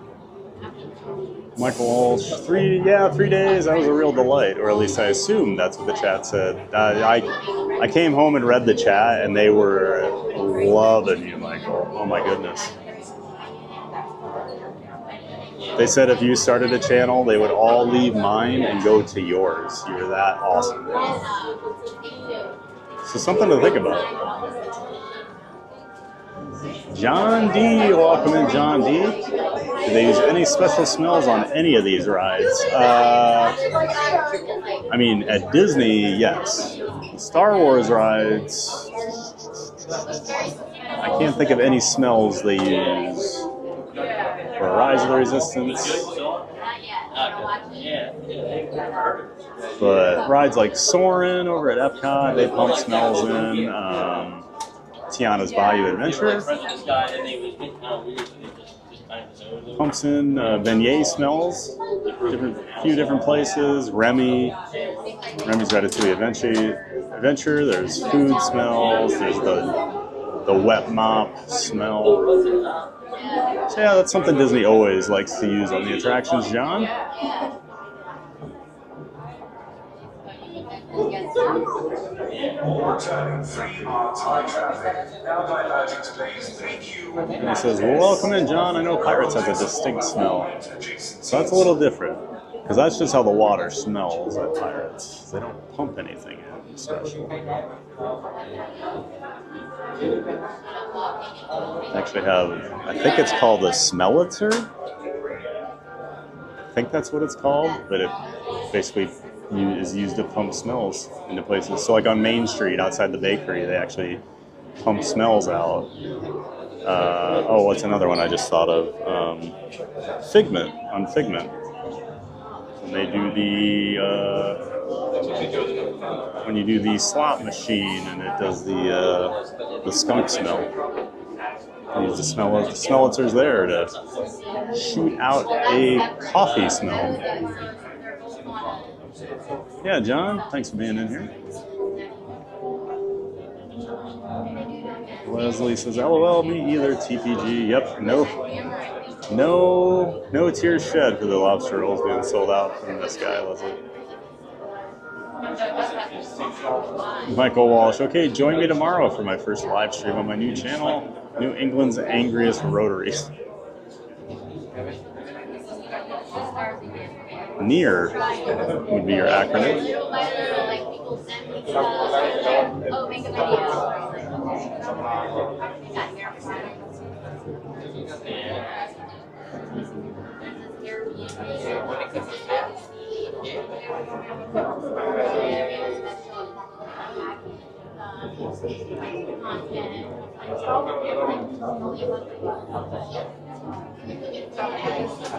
[SPEAKER 3] Michael Walsh, 3 days. That was a real delight, or at least I assume that's what the chat said. I came home and read the chat, and they were loving you, Michael. Oh my goodness. They said if you started a channel, they would all leave mine and go to yours. You're that awesome. So something to think about. John D, welcome in, John D. Do they use any special smells on any of these rides? I mean, at Disney, yes. Star Wars rides, I can't think of any smells they use. For Rise of the Resistance. But rides like Soarin' over at Epcot, they pump smells in. Tiana's Bayou Adventure pumps in beignet smells, few different places. Remy's Ratatouille Adventure. There's food smells. There's the wet mop smell. So yeah, that's something Disney always likes to use on the attractions, John.
[SPEAKER 5] Returning 3 high traffic, now diverging to bays 3Q.
[SPEAKER 3] And he says, well, welcome in, John. I know Pirates has a distinct smell. So that's a little different, because that's just how the water smells at Pirates. They don't pump anything in special. Actually have, I think it's called a smellitzer. I think that's what it's called, but it basically is used to pump smells into places. So like on Main Street outside the bakery, they actually pump smells out. Oh, what's another one I just thought of? Figment, on Figment. When they do when you do the slot machine and it does the skunk smell. They use the smellitzers there to shoot out a coffee smell. Yeah, John, thanks for being in here. Leslie says, LOL, me either, TPG. Yep, no tears shed for the lobster rolls being sold out from this guy, Leslie. Michael Walsh, okay, join me tomorrow for my first live stream on my new channel, New England's Angriest Rotaries. NEAR would be your acronym.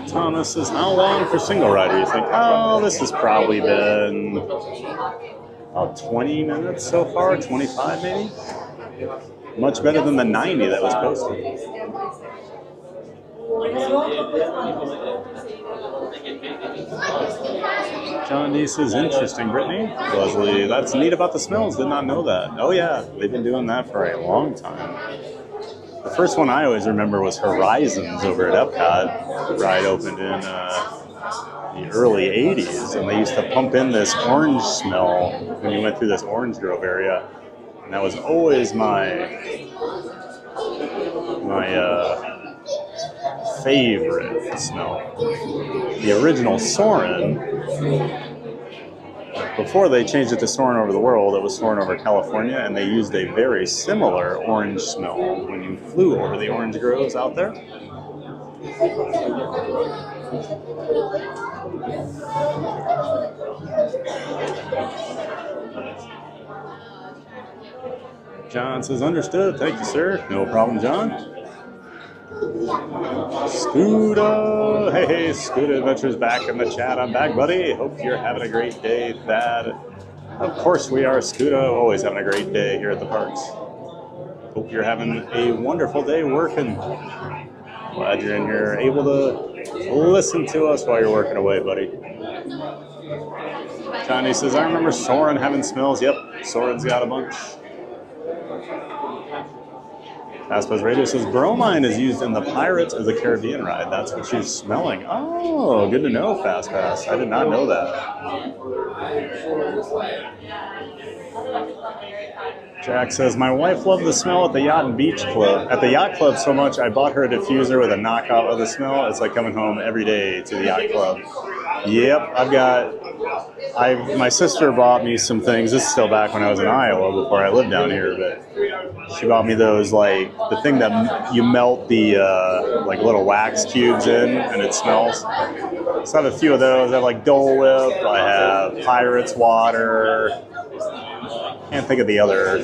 [SPEAKER 3] Thomas says, how long for single rider you think? Oh, this has probably been about 20 minutes so far, 25 maybe? Much better than the 90 that was posted. John D says, interesting, Brittany. Leslie, that's neat about the smells. Did not know that. Oh yeah, they've been doing that for a long time. The first one I always remember was Horizons over at Epcot. The ride opened in the early 80s, and they used to pump in this orange smell when you went through this orange grove area. And that was always my favorite smell. The original Soarin', before they changed it to Soarin' Over the World, it was Soarin' Over California, and they used a very similar orange smell when you flew over the orange groves out there. John says, understood. Thank you, sir. No problem, John. Scooter! Hey, Scooter Adventures back in the chat. I'm back, buddy. Hope you're having a great day, Thad. Of course we are, Scooter. Always having a great day here at the parks. Hope you're having a wonderful day working. Glad you're in here able to listen to us while you're working away, buddy. Johnny says, I remember Soarin' having smells. Yep, Soarin's got a bunch. Aspaz Radio says, bromine is used in the Pirates of the Caribbean ride. That's what she's smelling. Oh, good to know, Fast Pass. I did not know that. Jack says, my wife loved the smell at the Yacht and Beach Club. At the Yacht Club so much, I bought her a diffuser with a knockout of the smell. It's like coming home every day to the Yacht Club. Yep, my sister bought me some things. This is still back when I was in Iowa before I lived down here, but she bought me those, like, the thing that you melt the, like, little wax cubes in and it smells. So I have a few of those. I have, like, Dole Whip. I have Pirates Water. Can't think of the other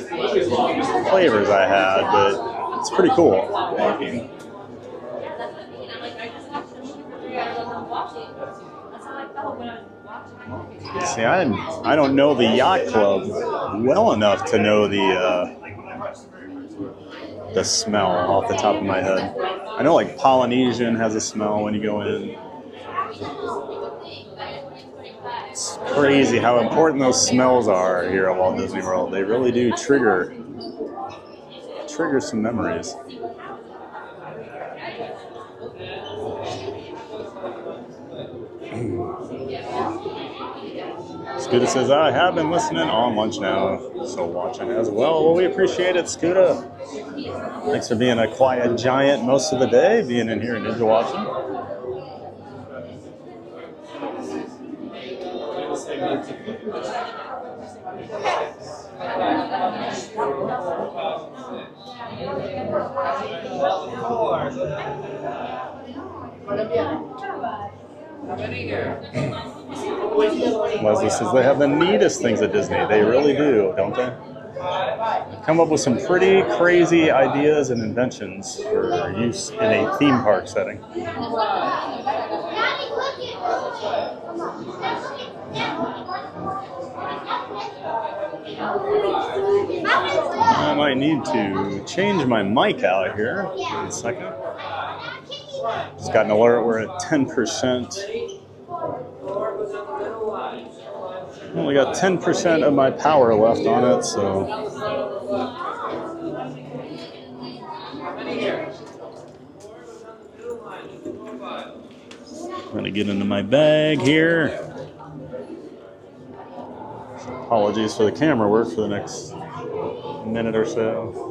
[SPEAKER 3] flavors I had, but it's pretty cool. See, I don't know the Yacht Club well enough to know the smell off the top of my head. I know, like, Polynesian has a smell when you go in. It's crazy how important those smells are here at Walt Disney World. They really do trigger some memories. Scooter says, I have been listening on lunch now, so watching as well. Well, we appreciate it, Scooter. Thanks for being a quiet giant most of the day, being in here and ninja watching. Leslie says they have the neatest things at Disney. They really do, don't they? They come up with some pretty crazy ideas and inventions for use in a theme park setting. I might need to change my mic out here in a second. Just got an alert, we're at 10%. Only got 10% of my power left on it, so. I'm gonna get into my bag here. Apologies for the camera work for the next minute or so.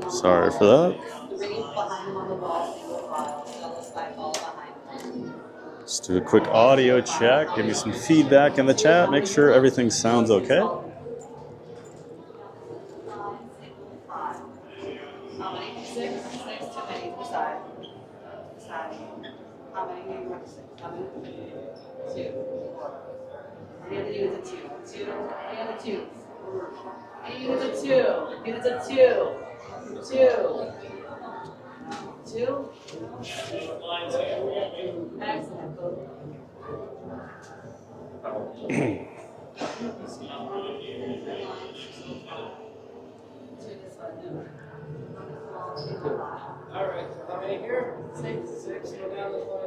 [SPEAKER 3] Sorry for that. Just do a quick audio check. Give me some feedback in the chat. Make sure everything sounds okay.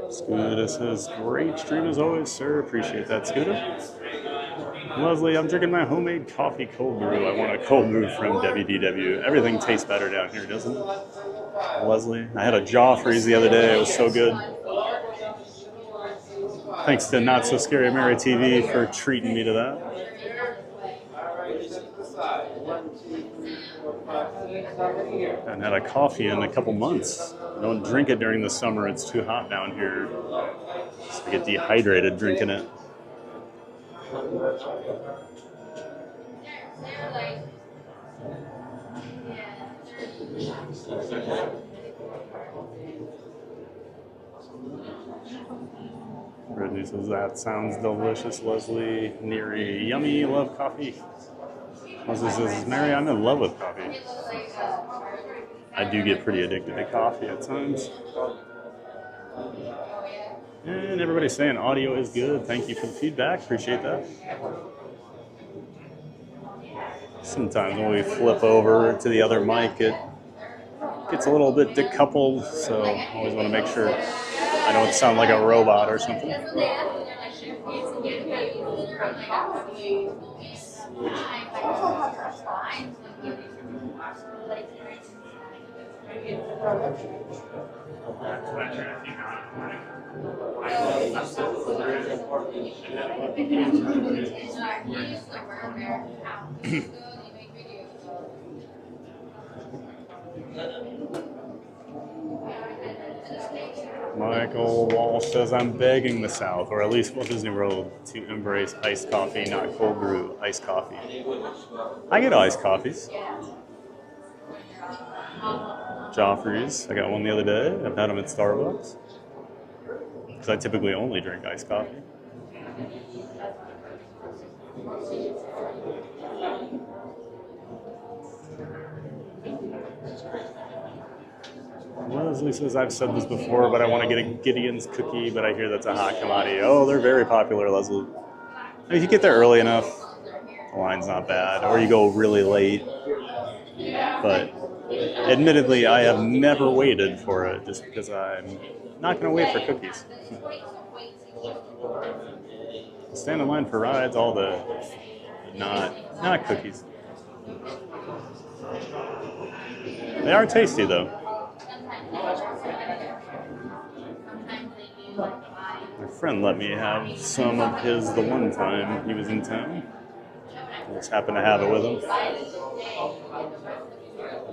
[SPEAKER 3] Scooter says, great stream as always, sir. Appreciate that, Scooter. Leslie, I'm drinking my homemade coffee cold brew. I want a cold brew from WDW. Everything tastes better down here, doesn't it? Leslie, I had a jaw freeze the other day. It was so good. Thanks to Not So Scary Mary TV for treating me to that. I haven't had a coffee in a couple months. I don't drink it during the summer. It's too hot down here. So I get dehydrated drinking it. Brittany says, that sounds delicious, Leslie. Neary, yummy, love coffee. Leslie says, Mary, I'm in love with coffee. I do get pretty addicted to coffee at times. And everybody's saying audio is good. Thank you for the feedback. Appreciate that. Sometimes when we flip over to the other mic, it gets a little bit decoupled, so I always want to make sure I don't sound like a robot or something. Michael Walsh says, I'm begging the South, or at least Walt Disney World, to embrace iced coffee, not cold brew iced coffee. I get iced coffees. Joffrey's, I got one the other day. I've had them at Starbucks. Because I typically only drink iced coffee. Leslie says, I've said this before, but I want to get a Gideon's cookie, but I hear that's a hot commodity. Oh, they're very popular, Leslie. I mean, if you get there early enough, the line's not bad. Or you go really late. But admittedly, I have never waited for it just because I'm not going to wait for cookies. Stand in line for rides, all the not cookies. They are tasty, though. My friend let me have some of his the one time he was in town. I just happened to have it with him.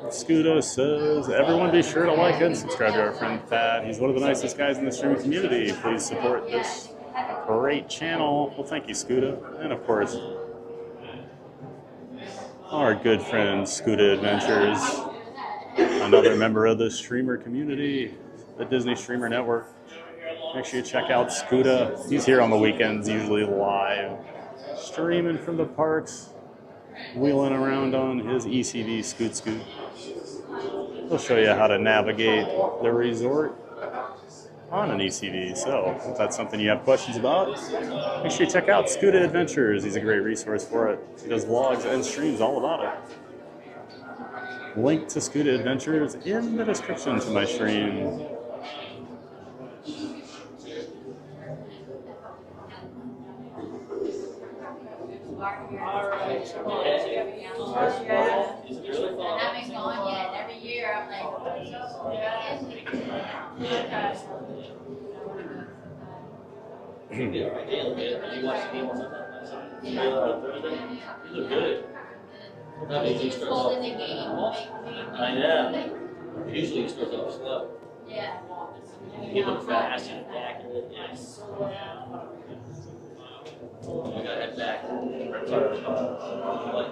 [SPEAKER 3] Scudo says, everyone be sure to like and subscribe to our friend Thad. He's one of the nicest guys in the streaming community. Please support this great channel. Well, thank you, Scudo. And of course, our good friend Scudo Adventures, another member of the streamer community, the Disney Streamer Network. Make sure you check out Scuda. He's here on the weekends, usually live, streaming from the parks, wheeling around on his ECV Scoot. He'll show you how to navigate the resort on an ECV. So if that's something you have questions about, make sure you check out Scuda Adventures. He's a great resource for it. He does vlogs and streams all about it. Link to Scuda Adventures in the description to my stream.
[SPEAKER 21] Alright. I haven't gone yet. Every year I'm like,
[SPEAKER 7] You watched the game on Sunday? Thursday? You look good. That means he starts off. I know. Usually he starts off slow.
[SPEAKER 21] Yeah.
[SPEAKER 7] You look fast and accurate. Yes. I gotta head back. Like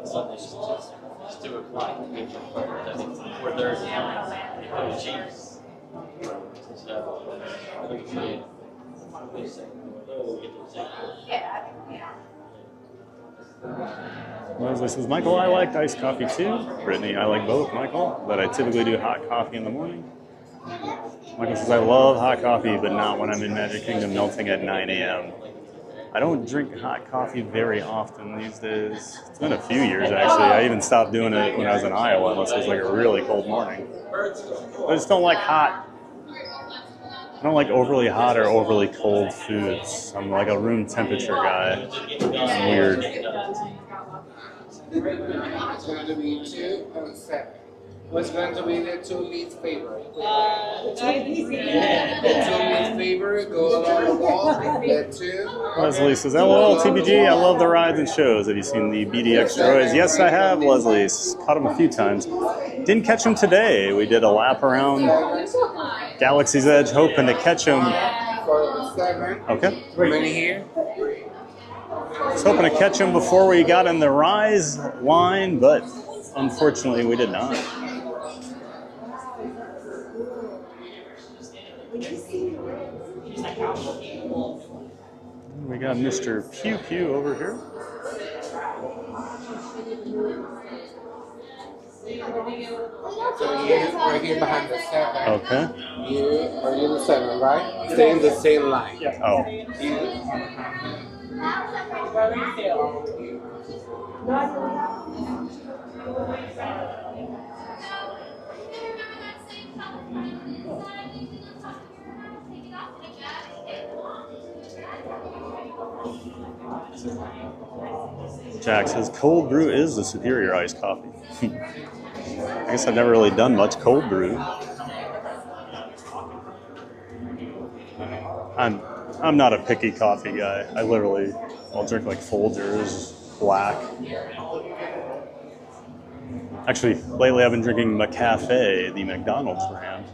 [SPEAKER 7] Sunday school. It's 2 o'clock. I think 4:30. Chiefs. So, I'm looking for you.
[SPEAKER 3] Leslie says, Michael, I like iced coffee too. Brittany, I like both, Michael, but I typically do hot coffee in the morning. Michael says, I love hot coffee, but not when I'm in Magic Kingdom melting at 9 a.m. I don't drink hot coffee very often these days. It's been a few years, actually. I even stopped doing it when I was in Iowa, unless it was like a really cold morning. I just don't like hot. I don't like overly hot or overly cold foods. I'm like a room temperature guy. I'm weird.
[SPEAKER 4] It's going to be 2 and 7. What's going to be the 2 least favorite? The 2 least favorite, go along the wall. The 2.
[SPEAKER 3] Leslie says, LOL, TBG, I love the rides and shows. Have you seen the BDX droids? Yes, I have, Leslie. Caught them a few times. Didn't catch them today. We did a lap around Galaxy's Edge, hoping to catch them. Okay.
[SPEAKER 4] Many here.
[SPEAKER 3] I was hoping to catch them before we got in the Rise line, but unfortunately we did not. We got Mr. Pew Pew over here.
[SPEAKER 4] So you right here behind the 7.
[SPEAKER 3] Okay.
[SPEAKER 4] You are in the 7, right? Stay in the same line.
[SPEAKER 3] Oh. Jack says cold brew is the superior iced coffee. I guess I've never really done much cold brew. I'm not a picky coffee guy. I'll drink like Folgers, black. Actually, lately I've been drinking McCafe, the McDonald's brand.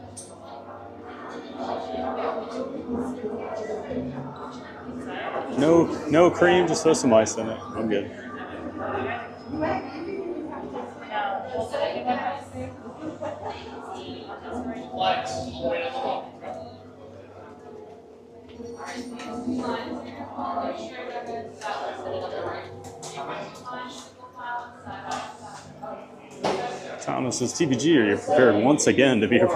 [SPEAKER 3] No cream, just throw some ice in it. I'm good. Thomas says, TBG, are you prepared once again to be a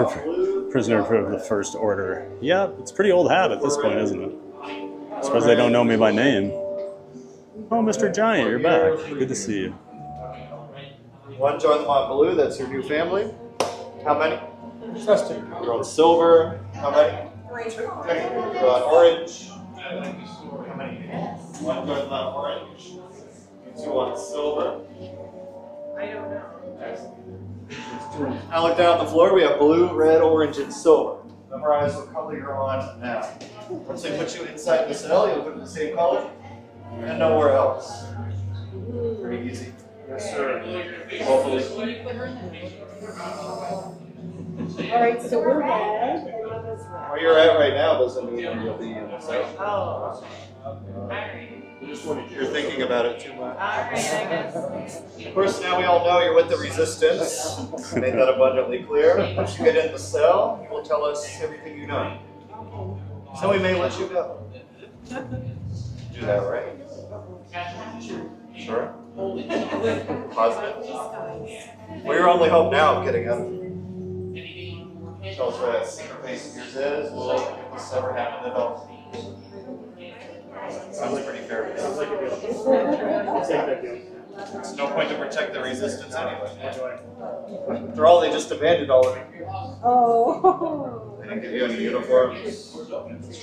[SPEAKER 3] prisoner for the first order? Yeah, it's a pretty old hat at this point, isn't it? I suppose they don't know me by name. Oh, Mr. Giant, you're back. Good to see you.
[SPEAKER 10] One, join them on blue. That's your new family. How many? Just two. You're on silver. How many? You're on orange. How many? One, join them on orange. You two on silver. I don't know. Now look down at the floor. We have blue, red, orange, and silver. Memorize what color you're on now. Once they put you inside the cell, you'll put the same color and nowhere else. Pretty easy. Yes, sir. Hopefully.
[SPEAKER 18] All right, so we're red.
[SPEAKER 10] Where you're at right now doesn't mean you'll be in the cell. You're thinking about it too much. Of course, now we all know you're with the resistance. I made that abundantly clear. Once you get in the cell, you will tell us everything you know. So we may let you go. Do that, right? Sure? Positive? Well, your only hope now of getting out of here. Tell us what that secret base of yours is. We'll if this ever happened at all. Sounds pretty fair. Sounds like a deal. I'll take that deal. There's no point to protect the resistance anyway. After all, they just abandoned all of you.
[SPEAKER 18] Oh.
[SPEAKER 10] They didn't give you any uniforms. It's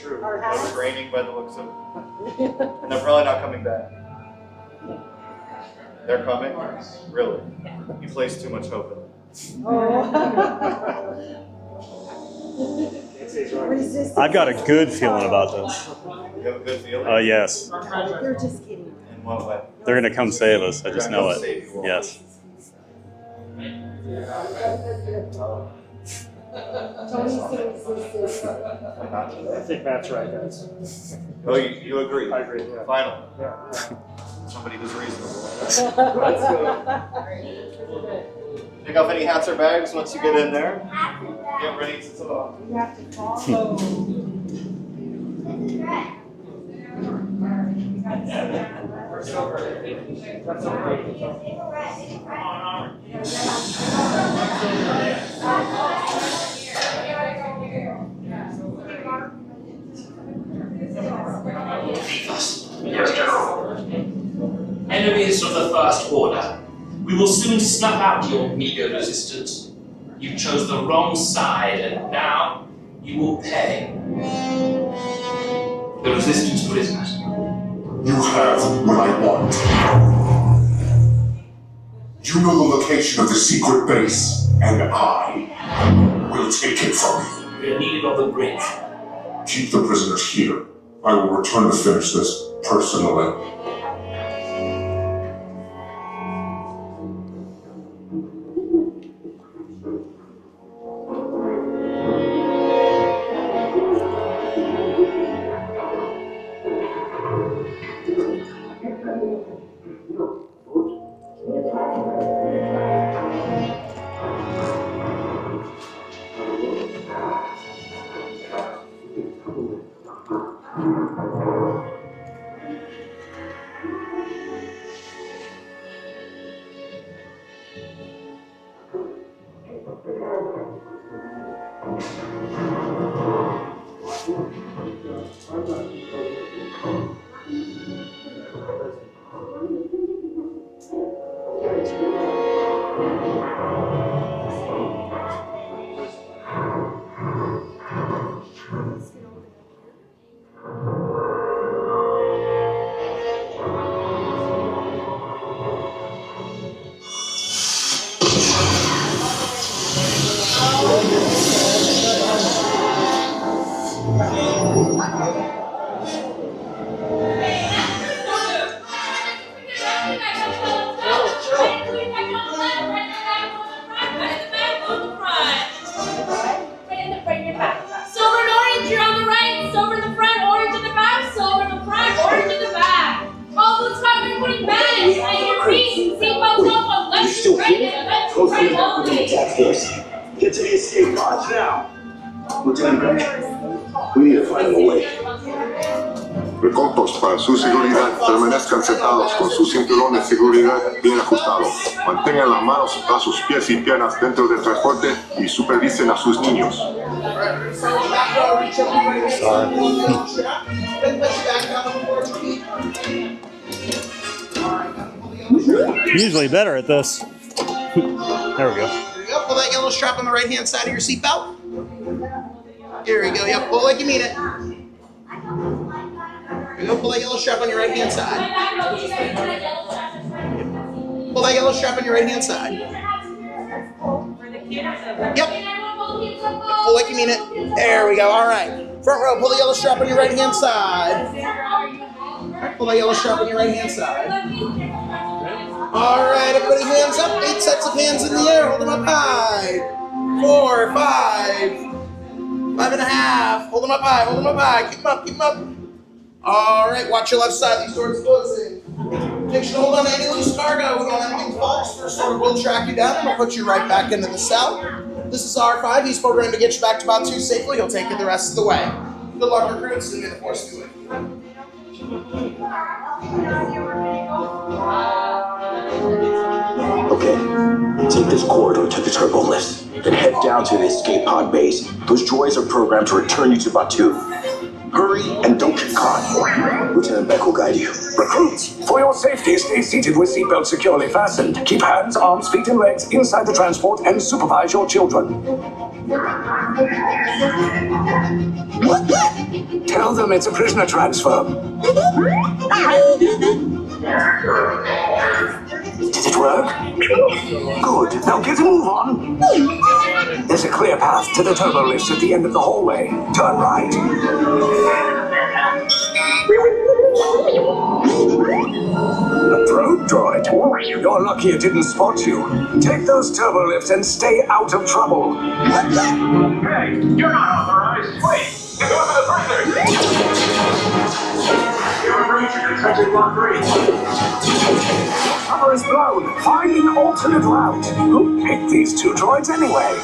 [SPEAKER 10] true. It was raining by the looks of it. And they're probably not coming back. They're coming? Really? You place too much hope in them.
[SPEAKER 18] Oh.
[SPEAKER 3] I've got a good feeling about this.
[SPEAKER 10] You have a good feeling?
[SPEAKER 3] Yes.
[SPEAKER 18] They're just kidding.
[SPEAKER 10] In what way?
[SPEAKER 3] They're going to come save us. I just know it. Yes.
[SPEAKER 8] I think Matt's right, guys.
[SPEAKER 10] Oh, you agree?
[SPEAKER 8] I agree, yeah.
[SPEAKER 10] Final.
[SPEAKER 8] Yeah.
[SPEAKER 10] Somebody who's reasonable. Let's go. Pick up any hats or bags once you get in there. Get ready to talk.
[SPEAKER 18] You have to follow.
[SPEAKER 12] Yes, General. Enemies of the First Order, we will soon snuff out your meager resistance. You chose the wrong side, and now you will pay. The Resistance prisoners.
[SPEAKER 14] You have what I want. You know the location of the secret base, and I will take it from you.
[SPEAKER 12] We are needed on the bridge.
[SPEAKER 14] Keep the prisoners here. I will return to finish this personally.
[SPEAKER 11] coming back with an attack force. Get to the escape pods now. Lieutenant Beck, we need to find him a way.
[SPEAKER 14] Recaudos para su seguridad, permanezcan sentados con su cinturón de seguridad bien ajustado. Mantengan las manos a sus pies y piernas dentro del transporte y supervisen a sus niños.
[SPEAKER 3] Usually better at this. There we go.
[SPEAKER 1] There you go. Pull that yellow strap on the right-hand side of your seatbelt. Here we go. Yep, pull like you mean it. Here we go. Pull that yellow strap on your right-hand side. Pull that yellow strap on your right-hand side. Yep. Pull like you mean it. There we go. All right. Front row, pull the yellow strap on your right-hand side. All right, pull that yellow strap on your right-hand side. All right, everybody, hands up. 8 sets of hands in the air. Hold them up high. 4, 5, 5.5. Hold them up high. Hold them up high. Keep them up. Keep them up. All right, watch your left side. These doors closing. Make sure to hold on to any loose cargo. We don't have anything false. First order will track you down and we'll put you right back into the cell. This is R5. He's programmed to get you back to Batuu safely. He'll take you the rest of the way. Good luck, recruits, and may the force be with you.
[SPEAKER 11] Okay, take this corridor to the turbo lifts, then head down to the escape pod base. Those droids are programmed to return you to Batuu. Hurry and don't get caught. Lieutenant Beck will guide you.
[SPEAKER 6] Recruits, for your safety, stay seated with seatbelts securely fastened. Keep hands, arms, feet, and legs inside the transport and supervise your children. Tell them it's a prisoner transfer. Did it work? Good. Now get a move on. There's a clear path to the turbo lifts at the end of the hallway. Turn right. A probe droid. You're lucky it didn't spot you. Take those turbo lifts and stay out of trouble.
[SPEAKER 5] Hey, you're not authorized. Wait, you're going for the prisoner. You're in breach of detected block 3.
[SPEAKER 6] Cover is blown. Find an alternate route. Who picked these two droids anyway?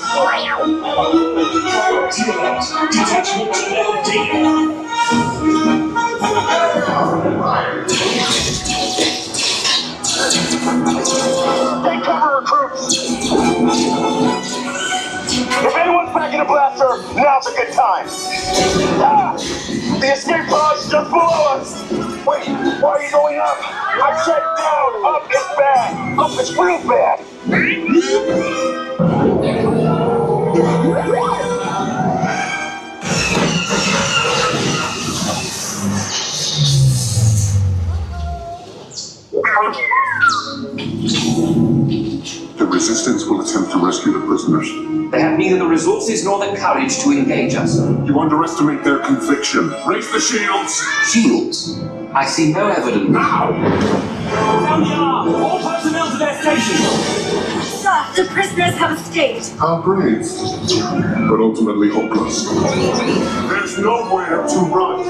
[SPEAKER 11] Detachment to level D.
[SPEAKER 6] Take cover, recruits! If anyone's packing a blaster, now's a good time. Ah! The escape pod's just below us! Wait, why are you going up? I said down! Up is bad! Up is real bad!
[SPEAKER 14] The resistance will attempt to rescue the prisoners.
[SPEAKER 12] They have neither the resources nor the courage to engage us.
[SPEAKER 14] You underestimate their conviction. Raise the shields!
[SPEAKER 12] Shields? I see no evidence.
[SPEAKER 14] Now!
[SPEAKER 12] Down the arm! All personnel to their stations!
[SPEAKER 18] Sir, the prisoners have escaped.
[SPEAKER 14] How brave, but ultimately hopeless. There's nowhere to run.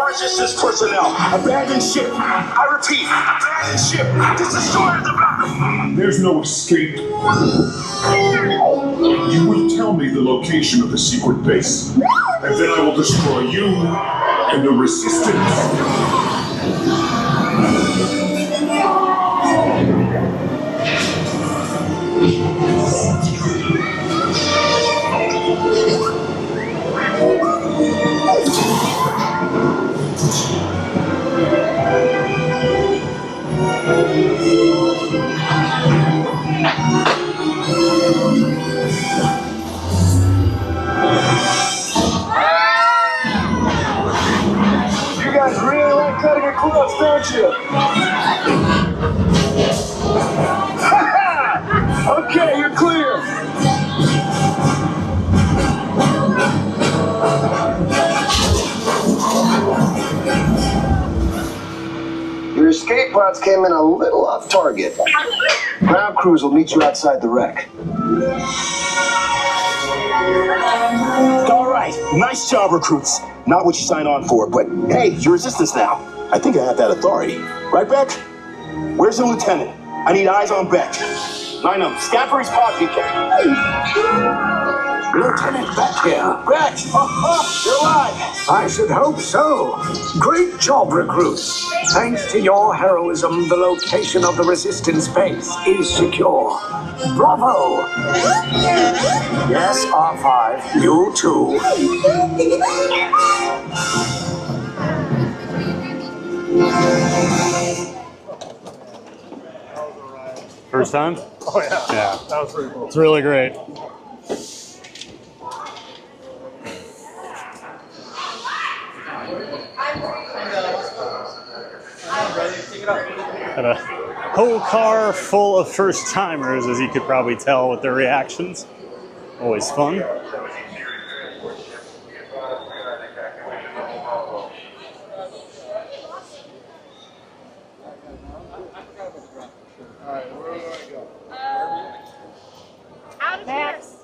[SPEAKER 6] Resistance personnel, abandon ship. I repeat, abandon ship. This destroyer the battle.
[SPEAKER 14] There's no escape. You will tell me the location of the secret base, and then I will destroy you and the resistance.
[SPEAKER 6] target. Ground crews will meet you outside the wreck. All right, nice job, recruits. Not what you signed on for, but hey, you're resistance now. I think I have that authority. Right, Beck? Where's the lieutenant? I need eyes on Beck. Line up. Scan for his pod beacon.
[SPEAKER 11] Lieutenant Beck here.
[SPEAKER 6] Beck! You're alive!
[SPEAKER 11] I should hope so. Great job, recruits. Thanks to your heroism, the location of the resistance base is secure. Bravo! Yes, R5, you too.
[SPEAKER 3] First time?
[SPEAKER 8] Oh yeah.
[SPEAKER 3] Yeah.
[SPEAKER 8] That was pretty cool.
[SPEAKER 3] It's really great. Had a whole car full of first timers, as you could probably tell with their reactions. Always fun.
[SPEAKER 17] Out of Max.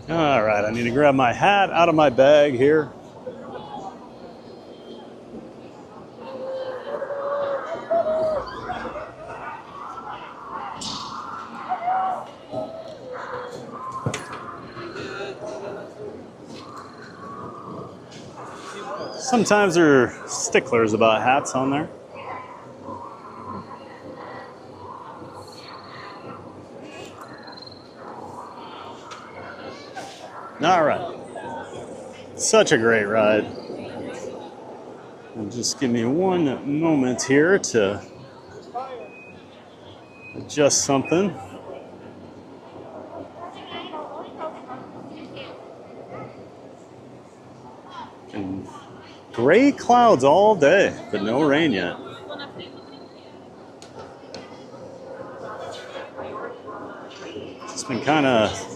[SPEAKER 3] All right, I need to grab my hat out of my bag here. Sometimes they're sticklers about hats on there. All right. Such a great ride. And just give me one moment here to adjust something. And gray clouds all day, but no rain yet. It's been kind of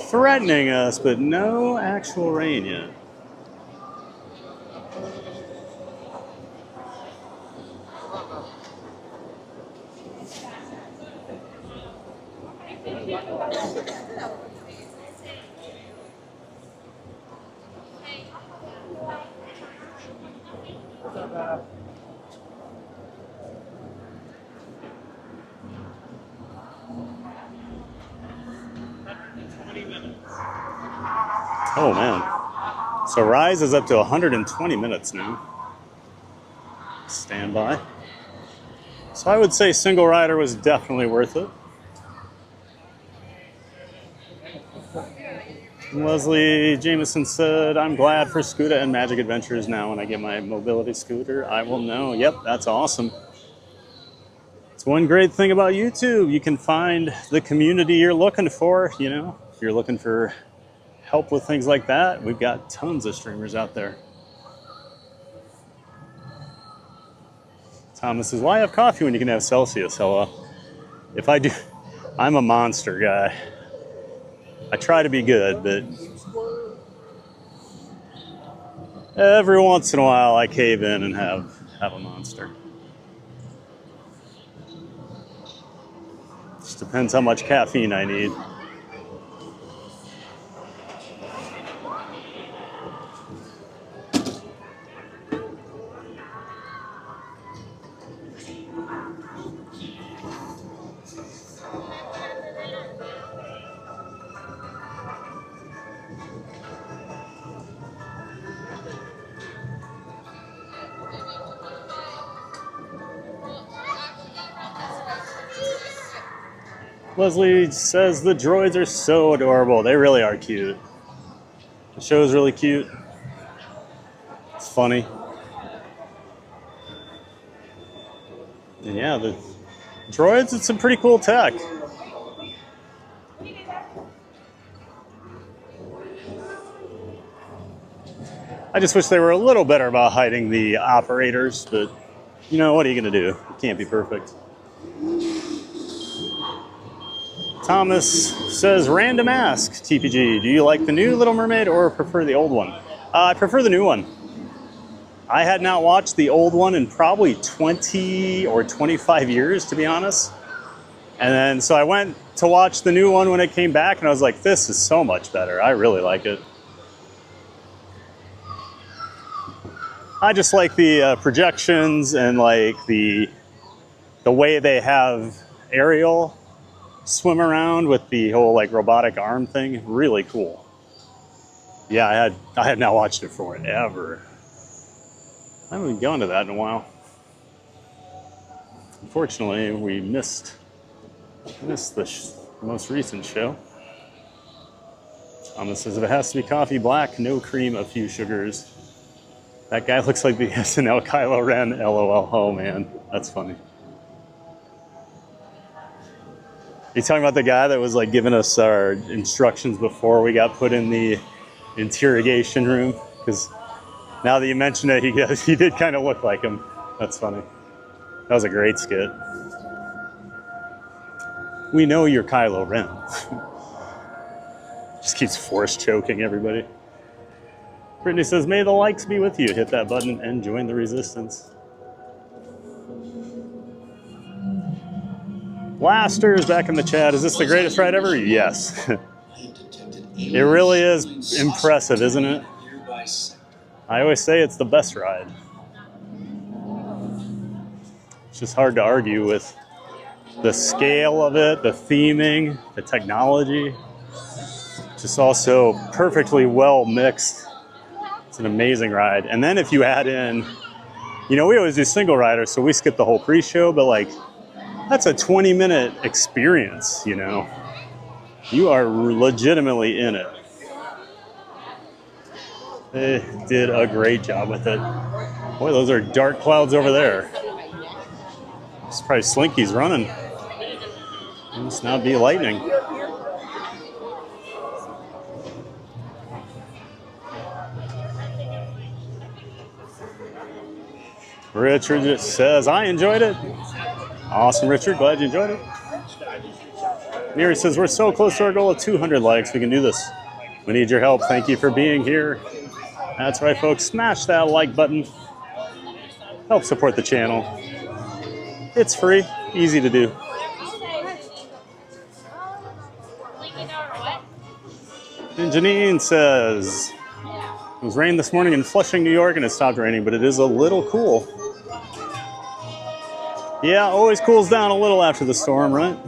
[SPEAKER 3] threatening us, but no actual rain yet. Oh man. So Rise is up to 120 minutes now. Stand by. So I would say single rider was definitely worth it. Leslie Jameson said, I'm glad for Scuda and Magic Adventures now. When I get my mobility scooter, I will know. Yep, that's awesome. It's one great thing about YouTube. You can find the community you're looking for, you know. If you're looking for help with things like that, we've got tons of streamers out there. Thomas says, why have coffee when you can have Celsius? Hello. If I do, I'm a monster guy. I try to be good, but every once in a while I cave in and have a monster. Just depends how much caffeine I need. Leslie says the droids are so adorable. They really are cute. The show is really cute. It's funny. And yeah, the droids, it's some pretty cool tech. I just wish they were a little better about hiding the operators, but you know, what are you gonna do? It can't be perfect. Thomas says, random ask, TPG, do you like the new Little Mermaid or prefer the old one? I prefer the new one. I had not watched the old one in probably 20 or 25 years, to be honest. And then, so I went to watch the new one when it came back, and I was like, this is so much better. I really like it. I just like the projections and like the way they have Ariel swim around with the whole like robotic arm thing. Really cool. Yeah, I had not watched it forever. I haven't gone to that in a while. Unfortunately, we missed the most recent show. Thomas says, if it has to be coffee black, no cream, a few sugars. That guy looks like the SNL Kylo Ren, LOL. Oh man, that's funny. You talking about the guy that was like giving us our instructions before we got put in the interrogation room? Because now that you mention it, he did kind of look like him. That's funny. That was a great skit. We know you're Kylo Ren. Just keeps force choking everybody. Brittany says, may the likes be with you. Hit that button and join the resistance. Blasters back in the chat. Is this the greatest ride ever? Yes. It really is impressive, isn't it? I always say it's the best ride. It's just hard to argue with the scale of it, the theming, the technology. Just also perfectly well mixed. It's an amazing ride. And then if you add in, you know, we always do single rider, so we skip the whole pre-show, but like, that's a 20-minute experience, you know. You are legitimately in it. They did a great job with it. Boy, those are dark clouds over there. It's probably Slinky's running. It must not be lightning. Richard just says, I enjoyed it. Awesome, Richard. Glad you enjoyed it. Miri says, we're so close to our goal of 200 likes. We can do this. We need your help. Thank you for being here. That's right, folks. Smash that like button. Help support the channel. It's free. Easy to do. And Janine says, it was rain this morning in Flushing, New York, and it stopped raining, but it is a little cool. Yeah, always cools down a little after the storm, right?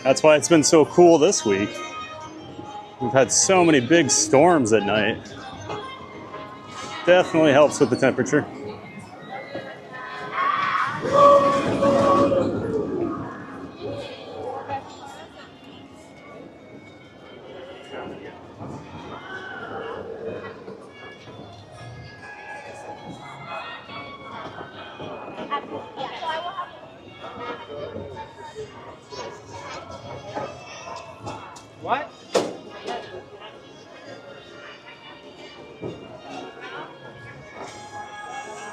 [SPEAKER 3] That's why it's been so cool this week. We've had so many big storms at night. Definitely helps with the temperature.
[SPEAKER 8] What?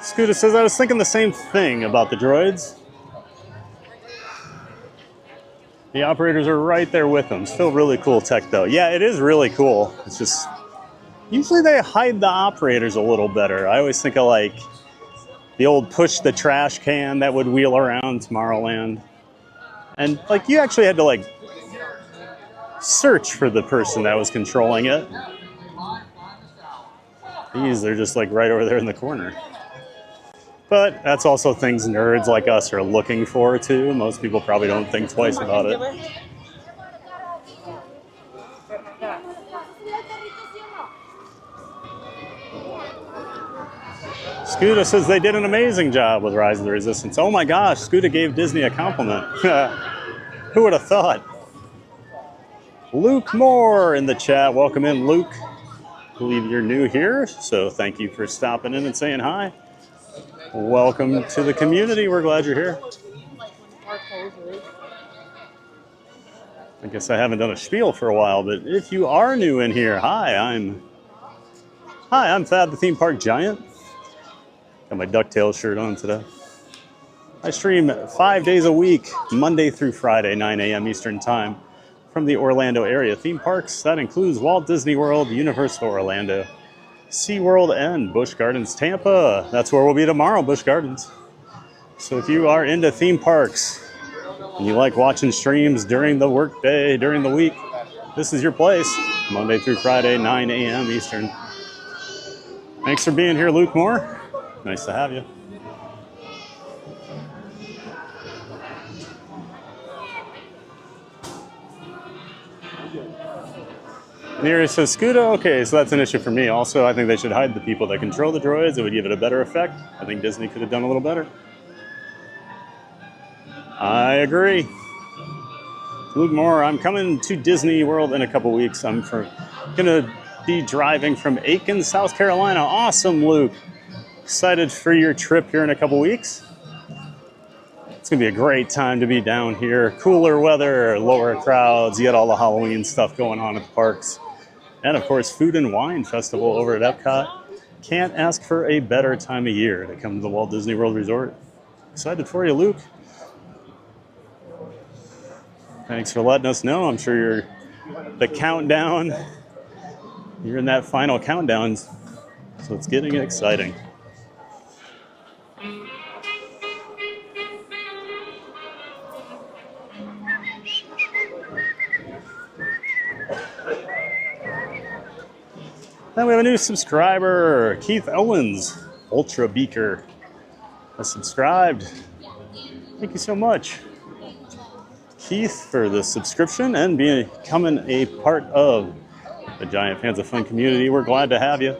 [SPEAKER 3] Scooter says, I was thinking the same thing about the droids. The operators are right there with them. Still really cool tech though. Yeah, it is really cool. It's just, usually they hide the operators a little better. I always think of like the old push the trash can that would wheel around Tomorrowland. And like you actually had to like search for the person that was controlling it. These, they're just like right over there in the corner. But that's also things nerds like us are looking for too. Most people probably don't think twice about it. Scooter says they did an amazing job with Rise of the Resistance. Oh my gosh, Scooter gave Disney a compliment. Who would have thought? Luke Moore in the chat. Welcome in, Luke. I believe you're new here, so thank you for stopping in and saying hi. Welcome to the community. We're glad you're here. I guess I haven't done a spiel for a while, but if you are new in here, hi, I'm Thad, the theme park giant. Got my DuckTales shirt on today. I stream 5 days a week, Monday through Friday, 9 a.m. Eastern Time, from the Orlando area theme parks. That includes Walt Disney World, Universal Orlando, SeaWorld, and Busch Gardens Tampa. That's where we'll be tomorrow, Busch Gardens. So if you are into theme parks and you like watching streams during the workday, during the week, this is your place. Monday through Friday, 9 a.m. Eastern. Thanks for being here, Luke Moore. Nice to have you. Neri says, Scuda, okay, so that's an issue for me. Also, I think they should hide the people that control the droids. It would give it a better effect. I think Disney could have done a little better. I agree. Luke Moore, I'm coming to Disney World in a couple weeks. I'm gonna be driving from Aiken, South Carolina. Awesome, Luke. Excited for your trip here in a couple weeks. It's gonna be a great time to be down here. Cooler weather, lower crowds. You get all the Halloween stuff going on at the parks. And of course, Food and Wine Festival over at Epcot. Can't ask for a better time of year to come to the Walt Disney World Resort. Excited for you, Luke. Thanks for letting us know. I'm sure you're the countdown. You're in that final countdown, so it's getting exciting. Then we have a new subscriber, Keith Owens, Ultra Beaker, has subscribed. Thank you so much, Keith, for the subscription and becoming a part of the Giant Fans of Fun community. We're glad to have you.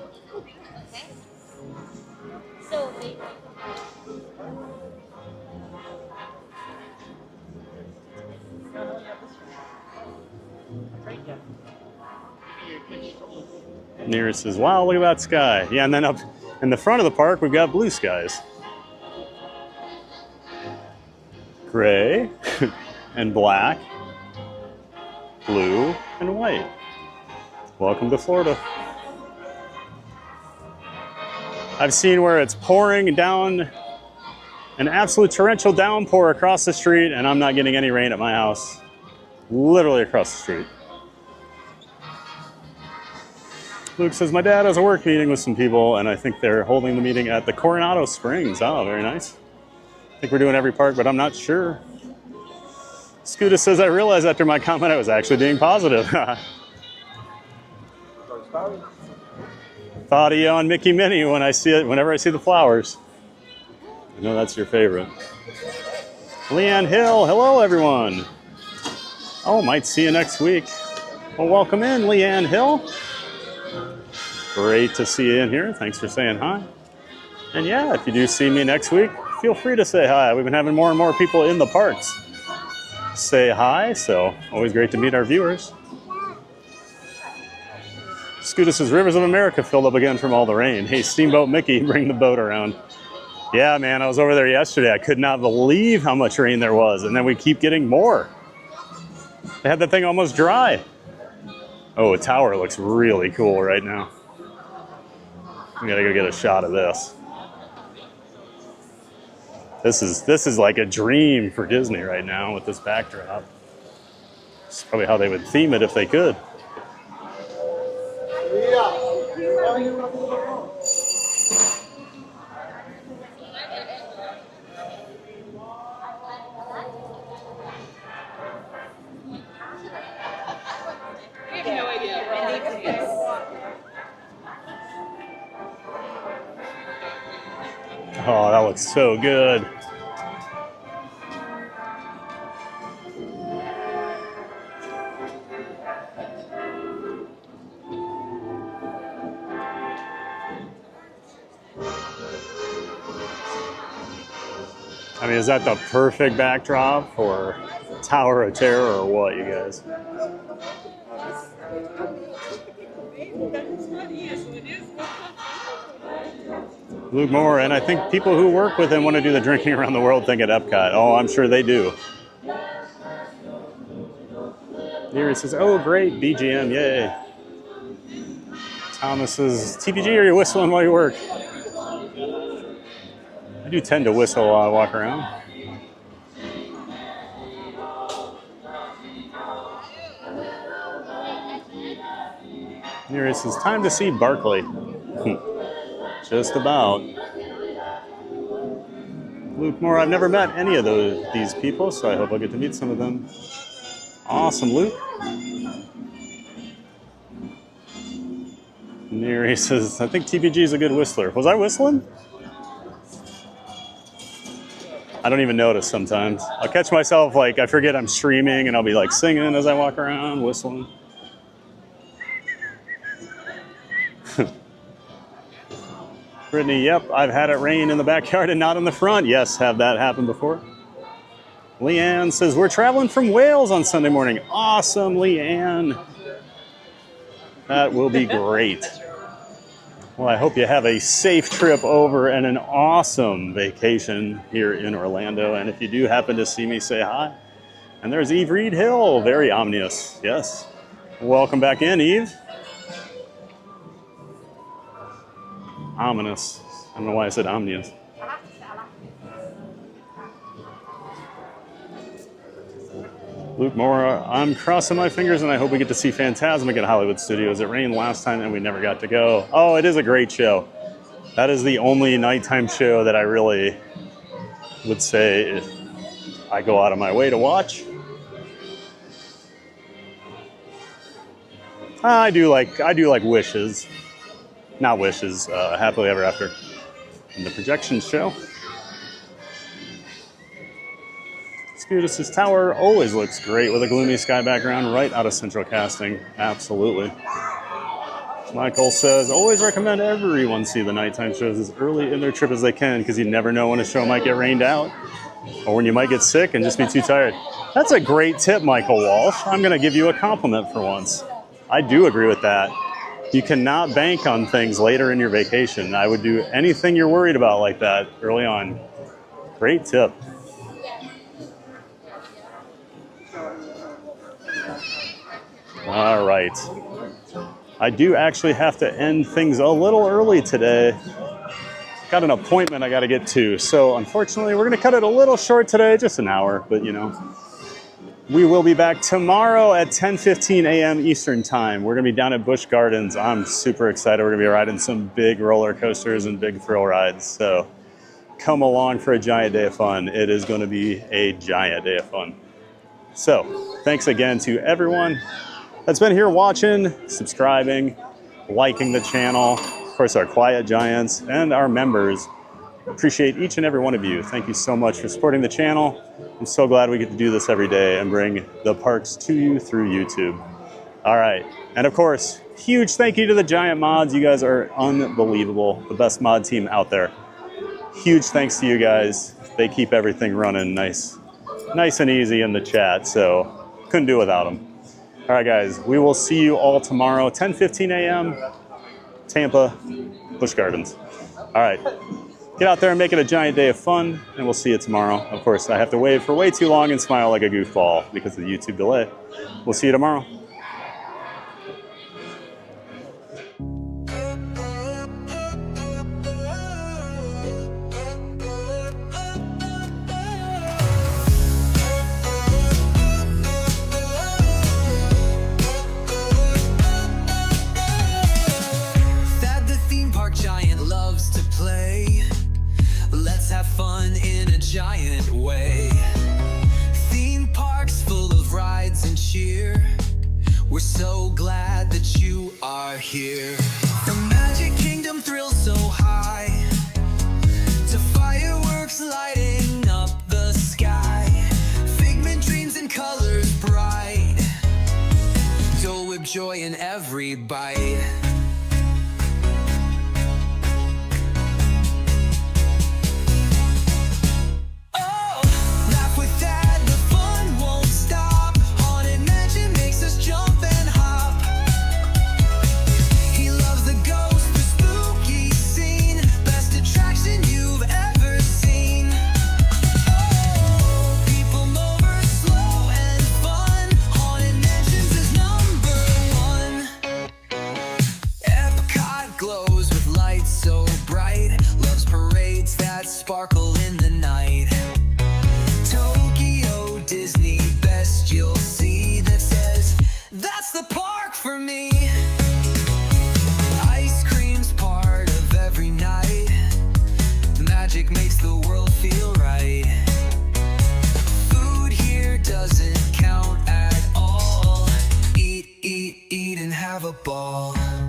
[SPEAKER 3] Nearest says, wow, look at that sky. Yeah, and then up in the front of the park, we've got blue skies. Gray and black, blue and white. Welcome to Florida. I've seen where it's pouring down, an absolute torrential downpour across the street, and I'm not getting any rain at my house. Literally across the street. Luke says, my dad has a work meeting with some people, and I think they're holding the meeting at the Coronado Springs. Oh, very nice. I think we're doing every park, but I'm not sure. Scuda says, I realized after my comment I was actually being positive. Thought of you on Mickey Minnie when I see it, whenever I see the flowers. I know that's your favorite. Leanne Hill, hello everyone. Oh, might see you next week. Well, welcome in, Leanne Hill. Great to see you in here. Thanks for saying hi. And yeah, if you do see me next week, feel free to say hi. We've been having more and more people in the parks say hi, so always great to meet our viewers. Scuda says, Rivers of America filled up again from all the rain. Hey, Steamboat Mickey, bring the boat around. Yeah, man, I was over there yesterday. I could not believe how much rain there was, and then we keep getting more. They had that thing almost dry. Oh, a tower looks really cool right now. We gotta go get a shot of this. This is like a dream for Disney right now with this backdrop. It's probably how they would theme it if they could. Oh, that looks so good. I mean, is that the perfect backdrop for Tower of Terror or what, you guys? Luke Moore, and I think people who work with him want to do the drinking around the world thing at Epcot. Oh, I'm sure they do. Neary says, oh, great, BGM, yay. Thomas says, TPG, are you whistling while you work? I do tend to whistle while I walk around. Nearest is time to see Barkley. Just about. Luke Moore, I've never met any of these people, so I hope I'll get to meet some of them. Awesome, Luke. Neri says, I think TPG is a good whistler. Was I whistling? I don't even notice sometimes. I'll catch myself, like, I forget I'm streaming, and I'll be, like, singing as I walk around, whistling. Brittany, yep, I've had it rain in the backyard and not in the front. Yes, have that happen before. Leanne says, we're traveling from Wales on Sunday morning. Awesome, Leanne. That will be great. Well, I hope you have a safe trip over and an awesome vacation here in Orlando. And if you do happen to see me, say hi. And there's Eve Reed Hill, very ominous. Yes. Welcome back in, Eve. Ominous. I don't know why I said ominous. Luke Moore, I'm crossing my fingers and I hope we get to see Phantasmic at Hollywood Studios. It rained last time and we never got to go. Oh, it is a great show. That is the only nighttime show that I really would say I go out of my way to watch. I do like Wishes. Not Wishes, Happily Ever After. And the projection show. Sputus's tower always looks great with a gloomy sky background right out of central casting. Absolutely. Michael says, always recommend everyone see the nighttime shows as early in their trip as they can because you never know when a show might get rained out or when you might get sick and just be too tired. That's a great tip, Michael Walsh. I'm going to give you a compliment for once. I do agree with that. You cannot bank on things later in your vacation. I would do anything you're worried about like that early on. Great tip. All right. I do actually have to end things a little early today. Got an appointment I got to get to. So unfortunately, we're going to cut it a little short today, just an hour, but you know. We will be back tomorrow at 10:15 a.m. Eastern Time. We're going to be down at Busch Gardens. I'm super excited. We're going to be riding some big roller coasters and big thrill rides. So come along for a giant day of fun. It is going to be a giant day of fun. So thanks again to everyone that's been here watching, subscribing, liking the channel, of course our quiet giants, and our members. Appreciate each and every one of you. Thank you so much for supporting the channel. I'm so glad we get to do this every day and bring the parks to you through YouTube. All right, and of course, huge thank you to the Giant Mods. You guys are unbelievable, the best mod team out there. Huge thanks to you guys. They keep everything running nice and easy in the chat, so couldn't do without them. All right, guys, we will see you all tomorrow, 10:15 a.m., Tampa, Busch Gardens. All right, get out there and make it a giant day of fun, and we'll see you tomorrow. Of course, I have to wave for way too long and smile like a goofball because of the YouTube delay. We'll see you tomorrow.
[SPEAKER 2] Fun in a giant way. Theme parks full of rides and cheer. We're so glad that you are here. The Magic Kingdom thrills so high, to fireworks lighting up the sky. Figment dreams and colors bright. Dole Whip joy in every bite. Sparkle in the night. Tokyo Disney, best you'll see that says that's the park for me. have a ball.